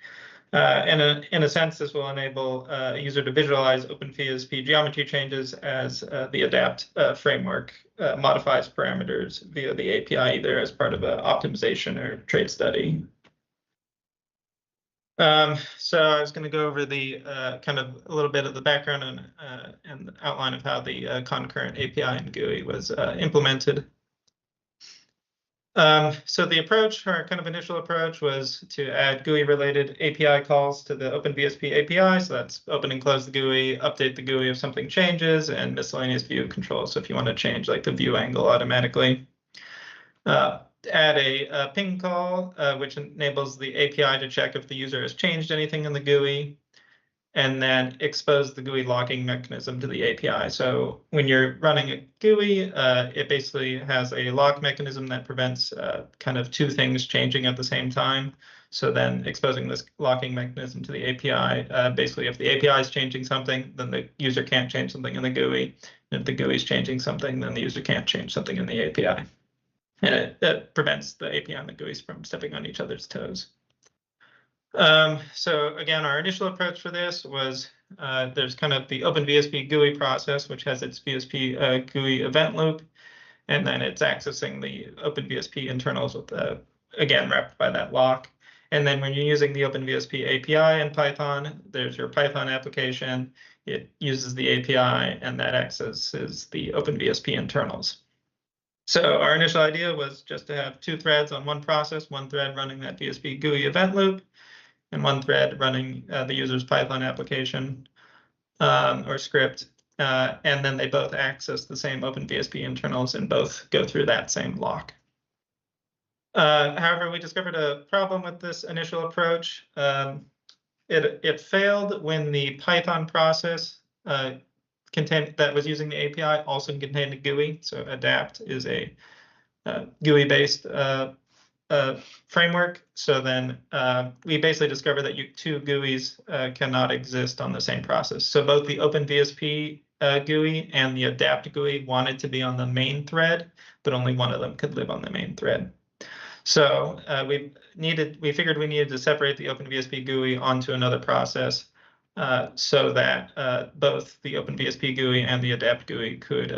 In a sense, this will enable a user to visualize OpenVSP geometry changes as the ADAPT framework modifies parameters via the API, either as part of an optimization or trade study. So I was going to go over the kind of a little bit of the background and outline of how the concurrent API and GUI was implemented. So the approach, our kind of initial approach, was to add GUI-related API calls to the OpenVSP API. So that's open and close the GUI, update the GUI if something changes, and miscellaneous view controls. So if you want to change like the view angle automatically. Add a ping call, which enables the API to check if the user has changed anything in the GUI, and then expose the GUI locking mechanism to the API. So when you're running a GUI, it basically has a lock mechanism that prevents kind of two things changing at the same time. So then exposing this locking mechanism to the API, basically if the API is changing something, then the user can't change something in the GUI. And if the GUI is changing something, then the user can't change something in the API. And it prevents the API and the GUIs from stepping on each other's toes. So again, our initial approach for this was there's kind of the OpenVSP GUI process, which has its VSP GUI event loop, and then it's accessing the OpenVSP internals with again wrapped by that lock. And then when you're using the OpenVSP API in Python, there's your Python application. It uses the API, and that accesses the OpenVSP internals. So our initial idea was just to have two threads on one process, one thread running that VSP GUI event loop, and one thread running the user's Python application or script. And then they both access the same OpenVSP internals and both go through that same lock. However, we discovered a problem with this initial approach. It failed when the Python process that was using the API also contained a GUI. So ADAPT is a GUI-based framework. So then we basically discovered that two GUIs cannot exist on the same process. So both the OpenVSP GUI and the ADAPT GUI wanted to be on the main thread, but only one of them could live on the main thread. So we figured we needed to separate the OpenVSP GUI onto another process so that both the OpenVSP GUI and the adapt GUI could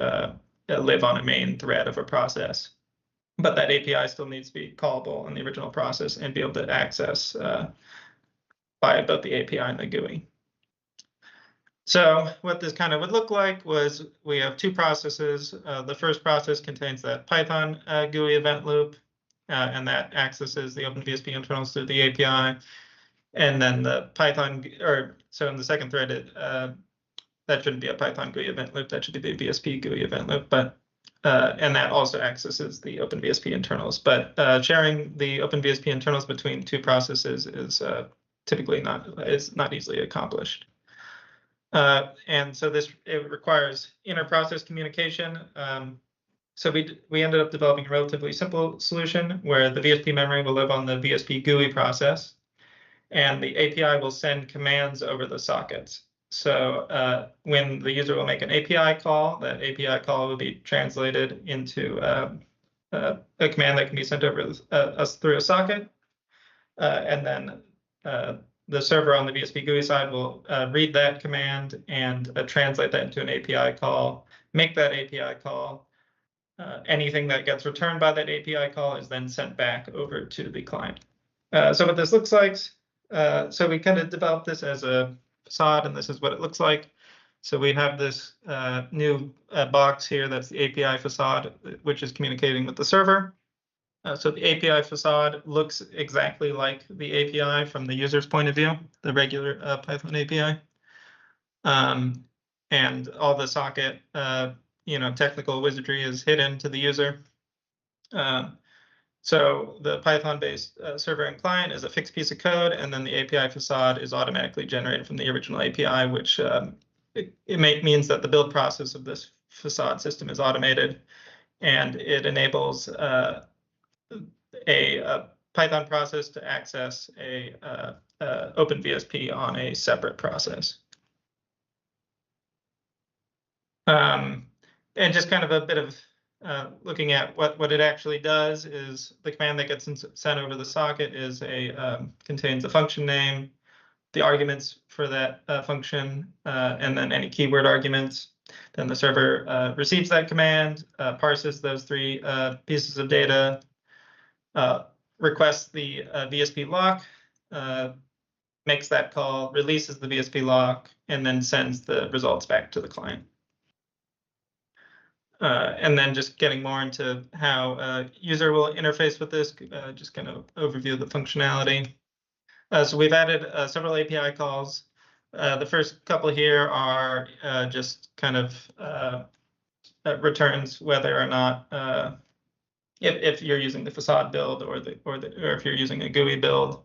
live on a main thread of a process. But that API still needs to be callable in the original process and be able to access by both the API and the GUI. So what this kind of would look like was we have two processes. The first process contains that Python GUI event loop, and that accesses the OpenVSP internals through the API. And then the Python, so in the second thread, that shouldn't be a Python GUI event loop. That should be the VSP GUI event loop. But and that also accesses the OpenVSP internals. But sharing the OpenVSP internals between two processes is typically not easily accomplished. And so it requires inter-process communication. So we ended up developing a relatively simple solution where the VSP memory will live on the VSP GUI process, and the API will send commands over the sockets. So when the user will make an API call, that API call will be translated into a command that can be sent over us through a socket, and then the server on the VSP GUI side will read that command and translate that into an API call, make that API call. Anything that gets returned by that API call is then sent back over to the client. So what this looks like, so we kind of developed this as a facade, and this is what it looks like. So we have this new box here that's the API facade, which is communicating with the server. So the API facade looks exactly like the API from the user's point of view, the regular Python API. And all the socket, technical wizardry is hidden to the user. So the Python-based server and client is a fixed piece of code, and then the API facade is automatically generated from the original API, which means that the build process of this facade system is automated, and it enables a Python process to access a OpenVSP on a separate process. And just kind of a bit of looking at what it actually does is the command that gets sent over the socket is contains a function name, the arguments for that function, and then any keyword arguments. Then the server receives that command, parses those three pieces of data, requests the VSP lock, makes that call, releases the VSP lock, and then sends the results back to the client. And then just getting more into how a user will interface with this, just kind of overview of the functionality. So we've added several API calls. The first couple here are just kind of returns whether or not if you're using the facade build or if you're using a GUI build.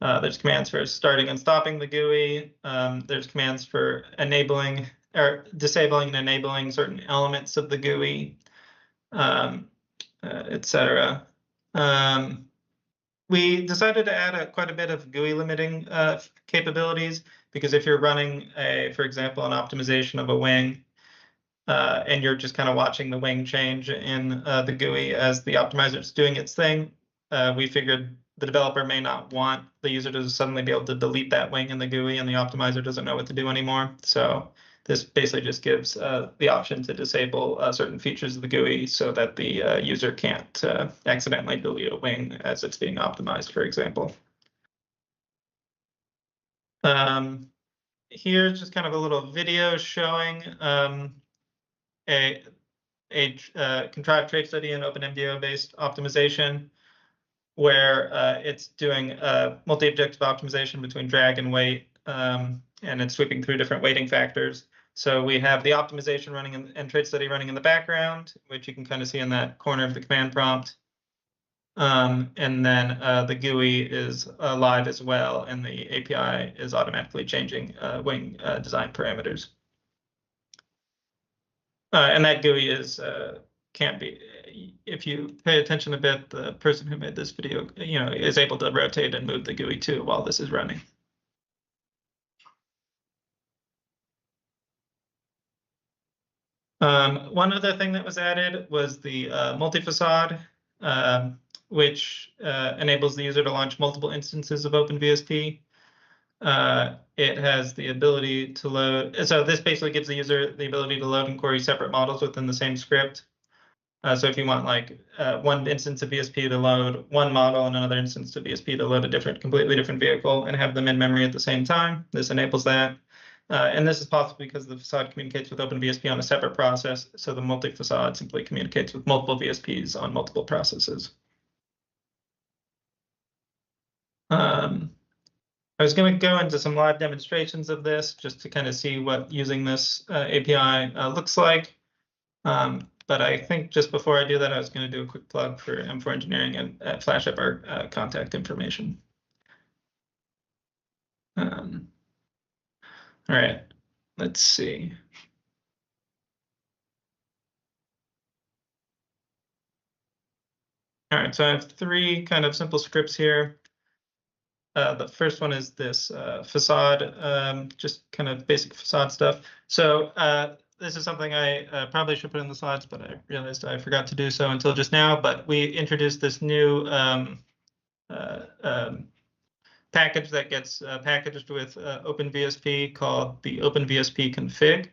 There's commands for starting and stopping the GUI. There's commands for enabling or disabling and enabling certain elements of the GUI, etc. We decided to add quite a bit of GUI limiting capabilities because if you're running for example, an optimization of a wing, and you're just kind of watching the wing change in the GUI as the optimizer is doing its thing, we figured the developer may not want the user to suddenly be able to delete that wing in the GUI and the optimizer doesn't know what to do anymore. So this basically just gives the option to disable certain features of the GUI so that the user can't accidentally delete a wing as it's being optimized, for example. Here's just kind of a little video showing a contrived trait study in OpenMDAO-based optimization, where it's doing multi-objective optimization between drag and weight, and it's sweeping through different weighting factors. So we have the optimization running and trait study running in the background, which you can kind of see in that corner of the command prompt. And then the GUI is live as well, and the API is automatically changing wing design parameters. And that GUI can't be, if you pay attention a bit, the person who made this video, is able to rotate and move the GUI too while this is running. One other thing that was added was the multi-facade. which enables the user to launch multiple instances of OpenVSP. It has the ability to load. So this basically gives the user the ability to load and query separate models within the same script. So if you want like one instance of VSP to load one model and another instance of VSP to load a completely different vehicle and have them in memory at the same time, this enables that. And this is possible because the facade communicates with OpenVSP on a separate process. So the multi-facade simply communicates with multiple VSPs on multiple processes. I was going to go into some live demonstrations of this just to kind of see what using this API looks like. But I think just before I do that, I was going to do a quick plug for M4 Engineering and flash up our contact information. All right, let's see. All right, so I have three kind of simple scripts here. The first one is this facade, just kind of basic facade stuff. So this is something I probably should put in the slides, but I realized I forgot to do so until just now. But we introduced this new package that gets packaged with OpenVSP called the OpenVSP config.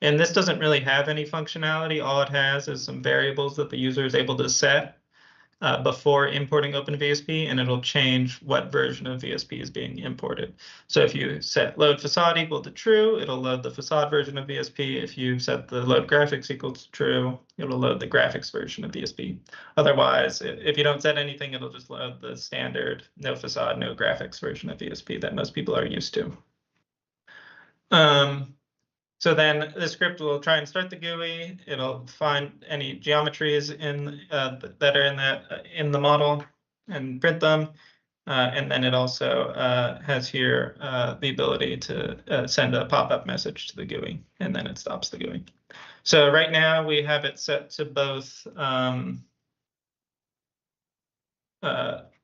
And this doesn't really have any functionality. All it has is some variables that the user is able to set before importing OpenVSP, and it'll change what version of VSP is being imported. So if you set load facade equal to true, it'll load the facade version of VSP. If you set the load graphics equal to true, it'll load the graphics version of VSP. Otherwise, if you don't set anything, it'll just load the standard no facade, no graphics version of VSP that most people are used to. So then the script will try and start the GUI. It'll find any geometries that are in the model and print them. And then it also has here the ability to send a pop-up message to the GUI, and then it stops the GUI. So right now we have it set to both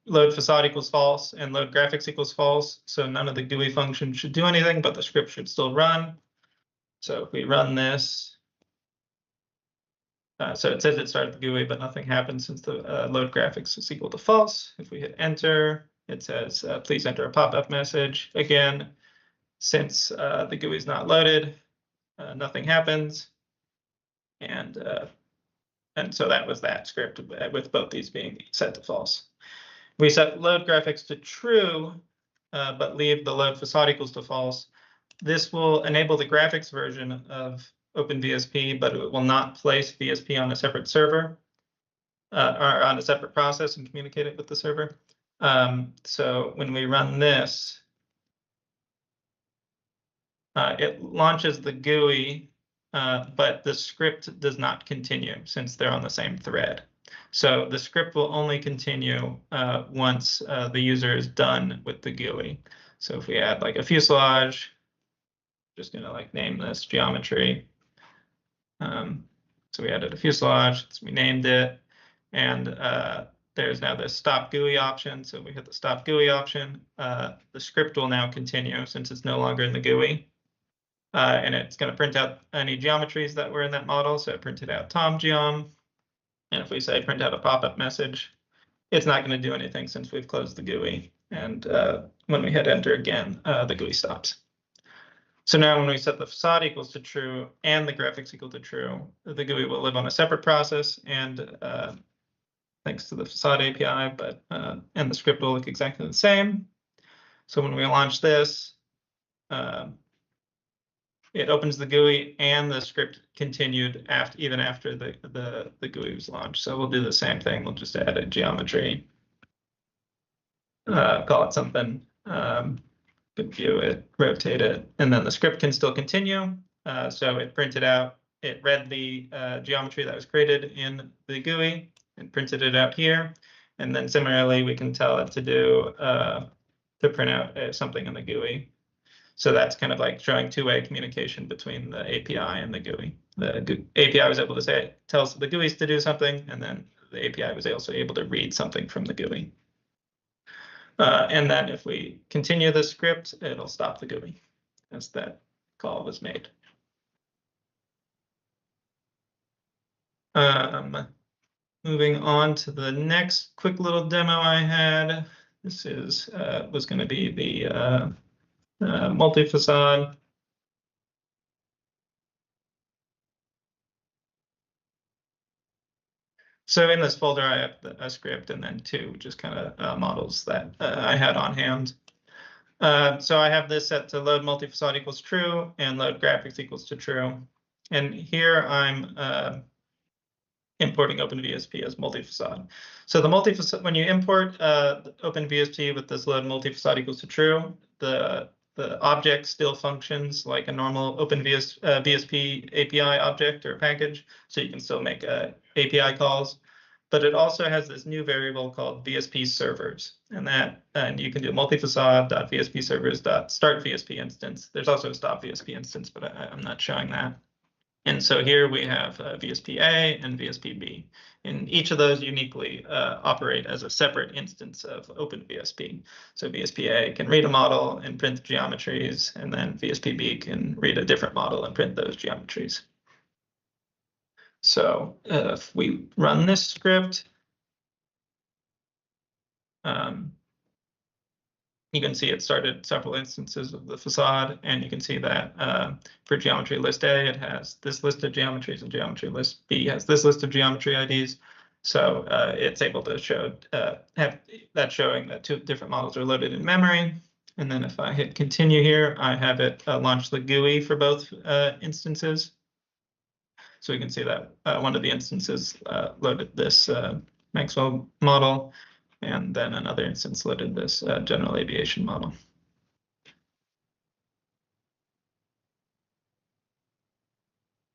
load facade equals false and load graphics equals false. So none of the GUI functions should do anything, but the script should still run. So if we run this, so it says it started the GUI, but nothing happens since the load graphics is equal to false. If we hit enter, it says, please enter a pop-up message. Again, since the GUI is not loaded, nothing happens. And so that was that script with both these being set to false. We set load graphics to true, but leave the load facade equals to false. This will enable the graphics version of OpenVSP, but it will not place VSP on a separate server or on a separate process and communicate it with the server. So when we run this, it launches the GUI, but the script does not continue since they're on the same thread. So the script will only continue once the user is done with the GUI. So if we add like a fuselage, just going to like name this geometry. So we added a fuselage, so we named it, and there's now the stop GUI option. So we hit the stop GUI option. The script will now continue since it's no longer in the GUI. And it's going to print out any geometries that were in that model. So it printed out Tom Geom. And if we say print out a pop-up message, it's not going to do anything since we've closed the GUI. And when we hit enter again, the GUI stops. So now when we set the facade equals to true and the graphics equal to true, the GUI will live on a separate process, and thanks to the facade API, but and the script will look exactly the same. So when we launch this, it opens the GUI and the script continued even after the GUI was launched. So we'll do the same thing. We'll just add a geometry, call it something. Could view it, rotate it, and then the script can still continue. So it printed out, it read the geometry that was created in the GUI and printed it out here. And then similarly, we can tell it to do to print out something in the GUI. So that's kind of like showing two-way communication between the API and the GUI. The API was able to say, tells the GUIs to do something, and then the API was also able to read something from the GUI. And then if we continue the script, it'll stop the GUI as that call was made. Moving on to the next quick little demo I had. This is was going to be the multi-facade. So in this folder, I have a script and then two just kind of models that I had on hand. So I have this set to load multi-facade equals true and load graphics equals to true. And here I'm importing OpenVSP as multi-facade. So the multi-facade, when you import OpenVSP with this load multi-facade equals to true, the object still functions like a normal OpenVSP API object or package. So you can still make API calls. But it also has this new variable called VSP servers, and you can do multi-facade.VSP servers.start VSP instance. There's also a stop VSP instance, but I'm not showing that. And so here we have VSP-A and VSP-B. And each of those uniquely operate as a separate instance of OpenVSP. So VSP-A can read a model and print the geometries, and then VSP-B can read a different model and print those geometries. So if we run this script, you can see it started several instances of the facade, and you can see that for geometry list A, it has this list of geometries, and geometry list B has this list of geometry IDs. So it's able to show have that showing that two different models are loaded in memory. And then if I hit continue here, I have it launch the GUI for both instances. So we can see that one of the instances loaded this Maxwell model, and then another instance loaded this general aviation model.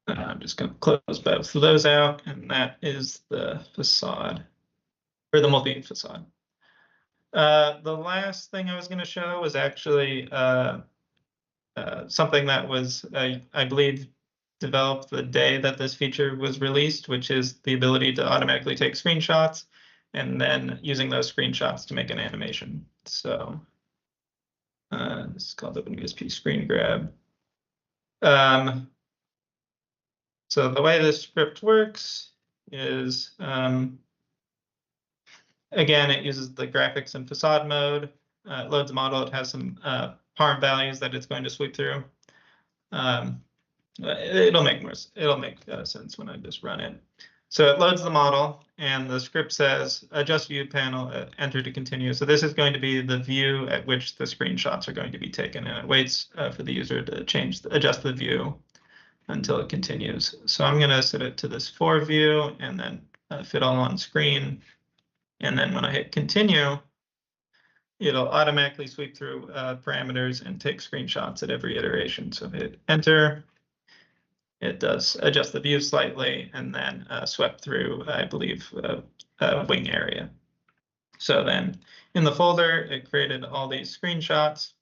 I'm just going to close both of those out, and that is the facade, or the multi-facade. The last thing I was going to show was actually something that was, I believe, developed the day that this feature was released, which is the ability to automatically take screenshots and then using those screenshots to make an animation. So this is called OpenVSP Screen Grab. So the way this script works is, again, it uses the graphics and facade mode. It loads a model. It has some parm values that it's going to sweep through. It'll make sense when I just run it. So it loads the model, and the script says adjust view panel, enter to continue. So this is going to be the view at which the screenshots are going to be taken, and it waits for the user to adjust the view until it continues. So I'm going to set it to this 4 view and then fit all on screen. And then when I hit continue, it'll automatically sweep through parameters and take screenshots at every iteration. So hit enter. It does adjust the view slightly and then swept through, I believe, wing area. So then in the folder, it created all these screenshots.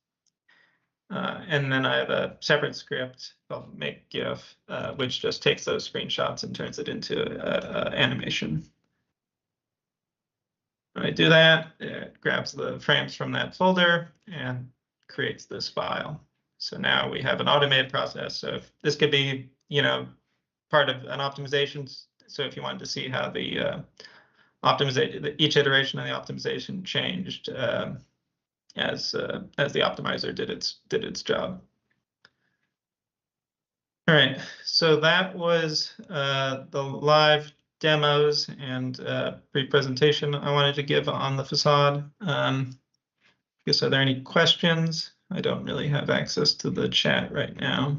And then I have a separate script called make GIF, which just takes those screenshots and turns it into animation. When I do that, it grabs the frames from that folder and creates this file. So now we have an automated process. So if this could be, part of an optimization. So if you wanted to see how the each iteration of the optimization changed as the optimizer did its job. All right, so that was the live demos and brief presentation I wanted to give on the facade. I guess, are there any questions? I don't really have access to the chat right now.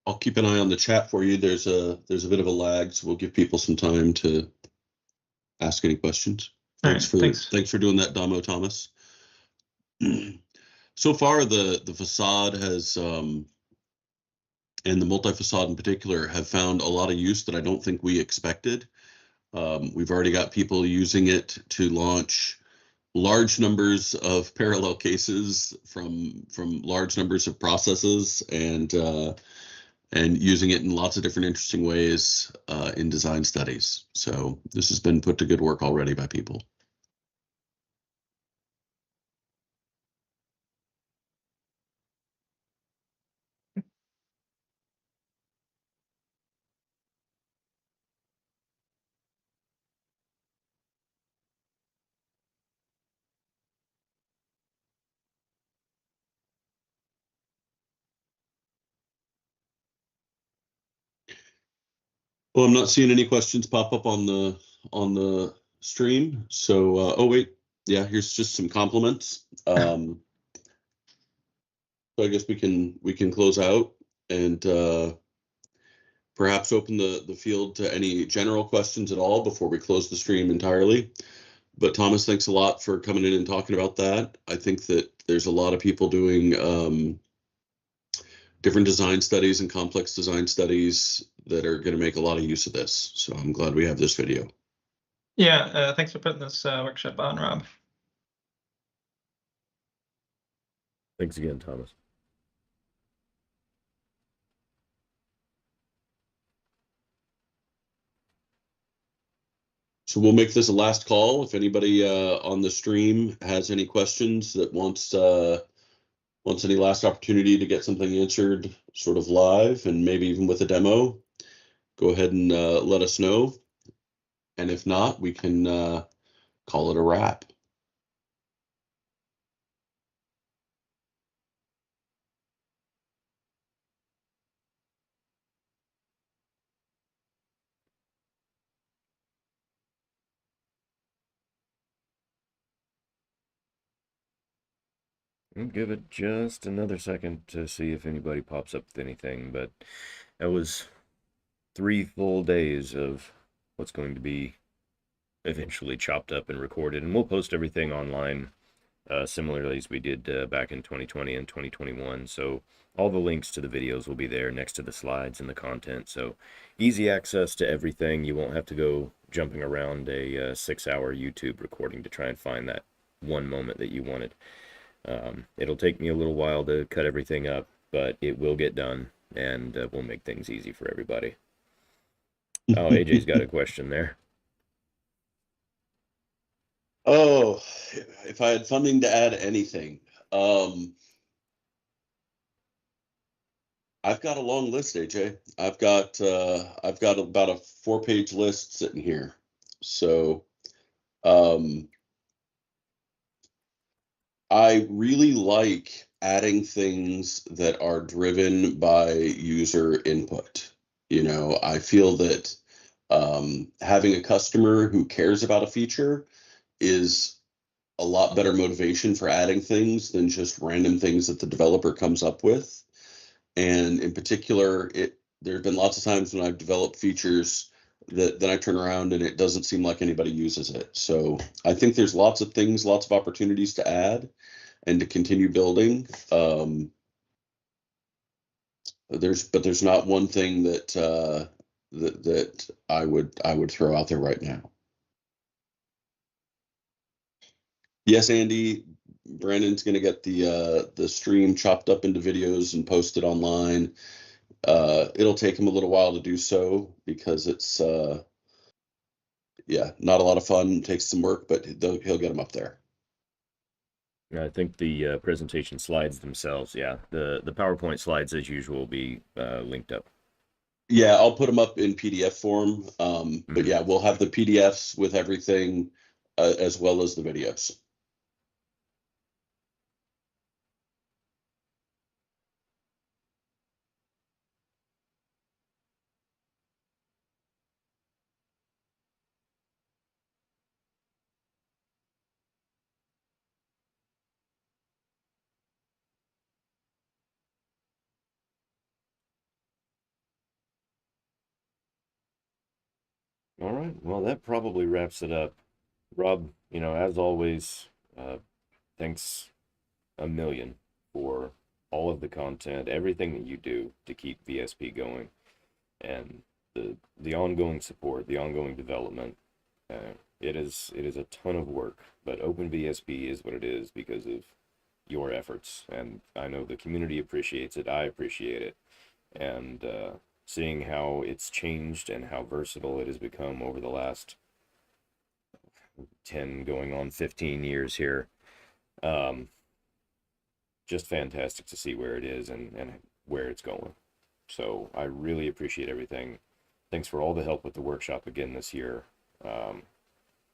I'll keep an eye on the chat for you. There's a bit of a lag, so we'll give people some time to ask any questions. Thanks for doing that demo, Thomas. So far, the facade has, and the multi-facade in particular, have found a lot of use that I don't think we expected. We've already got people using it to launch large numbers of parallel cases from large numbers of processes, and using it in lots of different interesting ways in design studies. So this has been put to good work already by people. Well, I'm not seeing any questions pop up on the stream. So, oh wait, yeah, here's just some compliments. So I guess we can close out and perhaps open the field to any general questions at all before we close the stream entirely. But Thomas, thanks a lot for coming in and talking about that. I think that there's a lot of people doing different design studies and complex design studies that are going to make a lot of use of this. So I'm glad we have this video. Yeah, thanks for putting this workshop on, Rob. Thanks again, Thomas. So we'll make this a last call. If anybody on the stream has any questions that wants any last opportunity to get something answered sort of live and maybe even with a demo, go ahead and let us know. And if not, we can call it a wrap. I'll give it just another second to see if anybody pops up with anything, but that was 3 full days of what's going to be eventually chopped up and recorded, and we'll post everything online similarly as we did back in 2020 and 2021. So all the links to the videos will be there next to the slides and the content. So easy access to everything. You won't have to go jumping around a 6-hour YouTube recording to try and find that one moment that you wanted. It'll take me a little while to cut everything up, but it will get done, and we'll make things easy for everybody. Oh, AJ's got a question there. Oh, if I had funding to add anything, I've got a long list, AJ. I've got about a 4-page list sitting here. So, I really like adding things that are driven by user input. You know, I feel that having a customer who cares about a feature is a lot better motivation for adding things than just random things that the developer comes up with. And in particular, there have been lots of times when I've developed features that then I turn around and it doesn't seem like anybody uses it. So I think there's lots of things, lots of opportunities to add and to continue building. There's not one thing that that I would throw out there right now. Yes, Andy, Brandon's going to get the stream chopped up into videos and posted online. It'll take him a little while to do so because it's yeah, not a lot of fun, takes some work, but he'll get them up there. I think the presentation slides themselves, yeah, the PowerPoint slides as usual will be linked up. Yeah, I'll put them up in PDF form. But yeah, we'll have the PDFs with everything as well as the videos. All right, well, that probably wraps it up. Rob, you know, as always, thanks a million for all of the content, everything that you do to keep VSP going, and the ongoing support, the ongoing development. It is a ton of work, but OpenVSP is what it is because of your efforts, and I know the community appreciates it. I appreciate it, and seeing how it's changed and how versatile it has become over the last 10 going on 15 years here. Just fantastic to see where it is and where it's going. So I really appreciate everything. Thanks for all the help with the workshop again this year.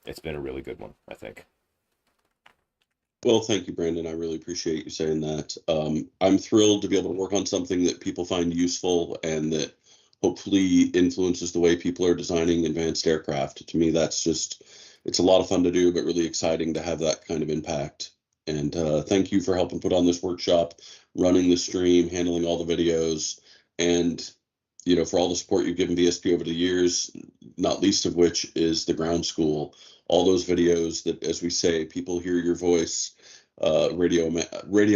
It's been a really good one, I think. Well, thank you, Brandon. I really appreciate you saying that. I'm thrilled to be able to work on something that people find useful and that hopefully influences the way people are designing advanced aircraft. To me, that's just, it's a lot of fun to do, but really exciting to have that kind of impact. And thank you for helping put on this workshop, running the stream, handling all the videos, and for all the support you've given VSP over the years, not least of which is the ground school. All those videos that, as we say, people hear your voice, radio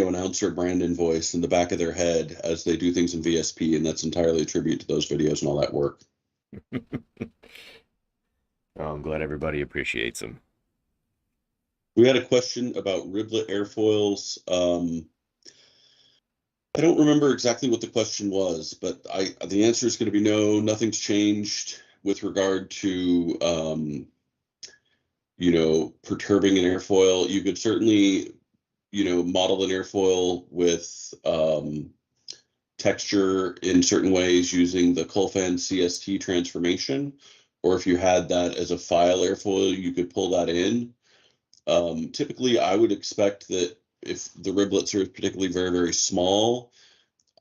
announcer Brandon voice in the back of their head as they do things in VSP, and that's entirely a tribute to those videos and all that work. I'm glad everybody appreciates them. We had a question about riblet airfoils. I don't remember exactly what the question was, but the answer is going to be no, nothing's changed with regard to perturbing an airfoil. You could certainly model an airfoil with texture in certain ways using the Colfan CST transformation, or if you had that as a file airfoil, you could pull that in. Typically, I would expect that if the riblets are particularly very, very small,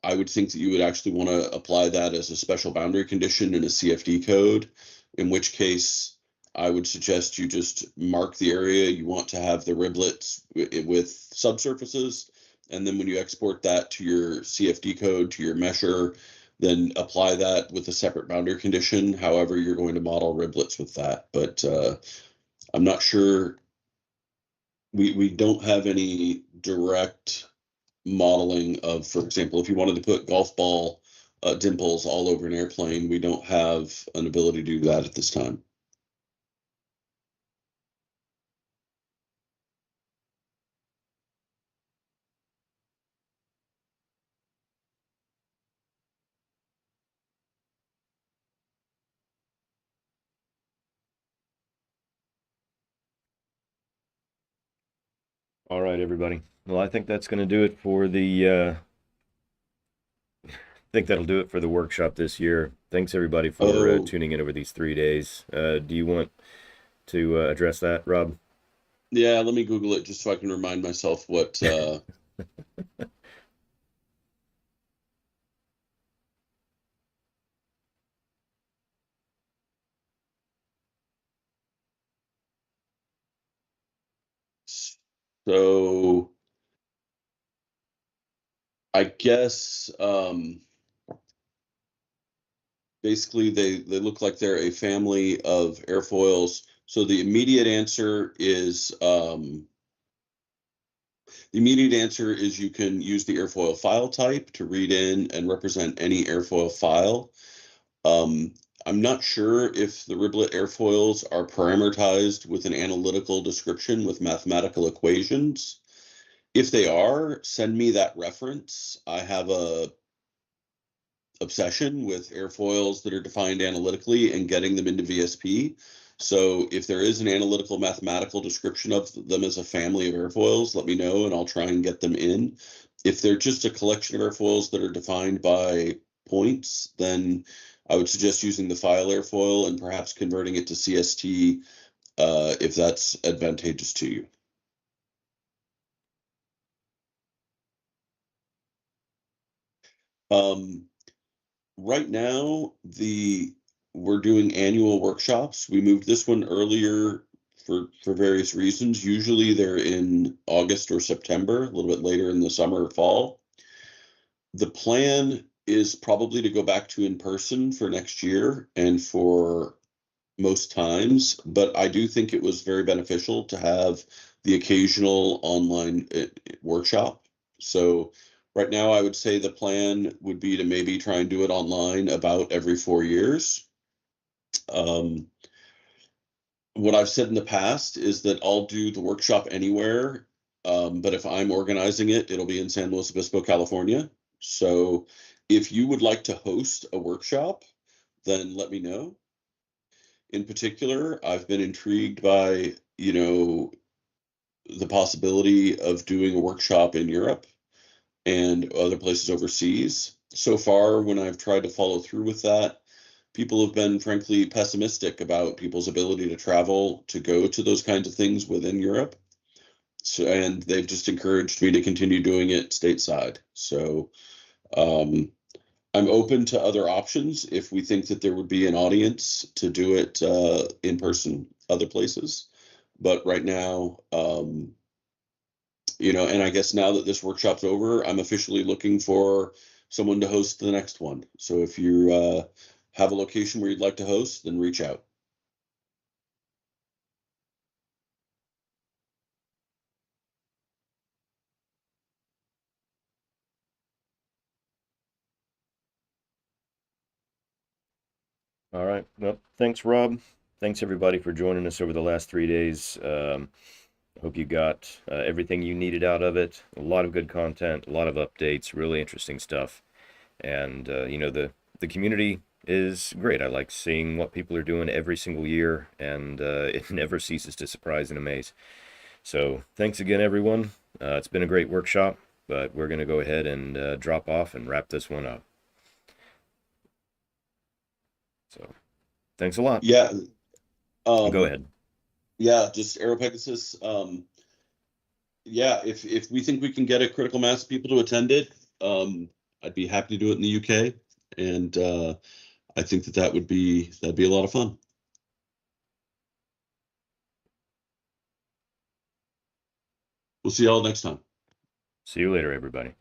I would think that you would actually want to apply that as a special boundary condition in a CFD code, in which case I would suggest you just mark the area you want to have the riblets with subsurfaces, and then when you export that to your CFD code, to your mesher, then apply that with a separate boundary condition, however you're going to model riblets with that. But I'm not sure. We don't have any direct modeling of, for example, if you wanted to put golf ball dimples all over an airplane, we don't have an ability to do that at this time. All right, everybody. Well, I think that's going to do it for the I think that'll do it for the workshop this year. Thanks everybody for tuning in over these 3 days. Do you want to address that, Rob? Yeah, let me Google it just so I can remind myself what. So I guess basically they look like they're a family of airfoils. So the immediate answer is you can use the airfoil file type to read in and represent any airfoil file. I'm not sure if the riblet airfoils are parameterized with an analytical description with mathematical equations. If they are, send me that reference. I have a obsession with airfoils that are defined analytically and getting them into VSP. So if there is an analytical mathematical description of them as a family of airfoils, let me know and I'll try and get them in. If they're just a collection of airfoils that are defined by points, then I would suggest using the file airfoil and perhaps converting it to CST if that's advantageous to you. Right now, we're doing annual workshops. We moved this one earlier for various reasons. Usually they're in August or September, a little bit later in the summer or fall. The plan is probably to go back to in person for next year and for most times, but I do think it was very beneficial to have the occasional online workshop. So right now, I would say the plan would be to maybe try and do it online about every 4 years. What I've said in the past is that I'll do the workshop anywhere, but if I'm organizing it, it'll be in San Luis Obispo, California. So if you would like to host a workshop, then let me know. In particular, I've been intrigued by, the possibility of doing a workshop in Europe and other places overseas. So far, when I've tried to follow through with that, people have been frankly pessimistic about people's ability to travel to go to those kinds of things within Europe. So, and they've just encouraged me to continue doing it stateside. So I'm open to other options if we think that there would be an audience to do it in person other places. But right now, you know, and I guess now that this workshop's over, I'm officially looking for someone to host the next one. So if you have a location where you'd like to host, then reach out. All right. Well, thanks, Rob. Thanks, everybody, for joining us over the last 3 days. Hope you got everything you needed out of it. A lot of good content, a lot of updates, really interesting stuff. And, you know, the community is great. I like seeing what people are doing every single year, and it never ceases to surprise and amaze. So thanks again, everyone. It's been a great workshop, but we're going to go ahead and drop off and wrap this one up. So thanks a lot. Yeah. Go ahead. Yeah, just Aero-Pegasus. Yeah, if we think we can get a critical mass of people to attend it, I'd be happy to do it in the UK, and I think that'd be a lot of fun. We'll see y'all next time. See you later, everybody.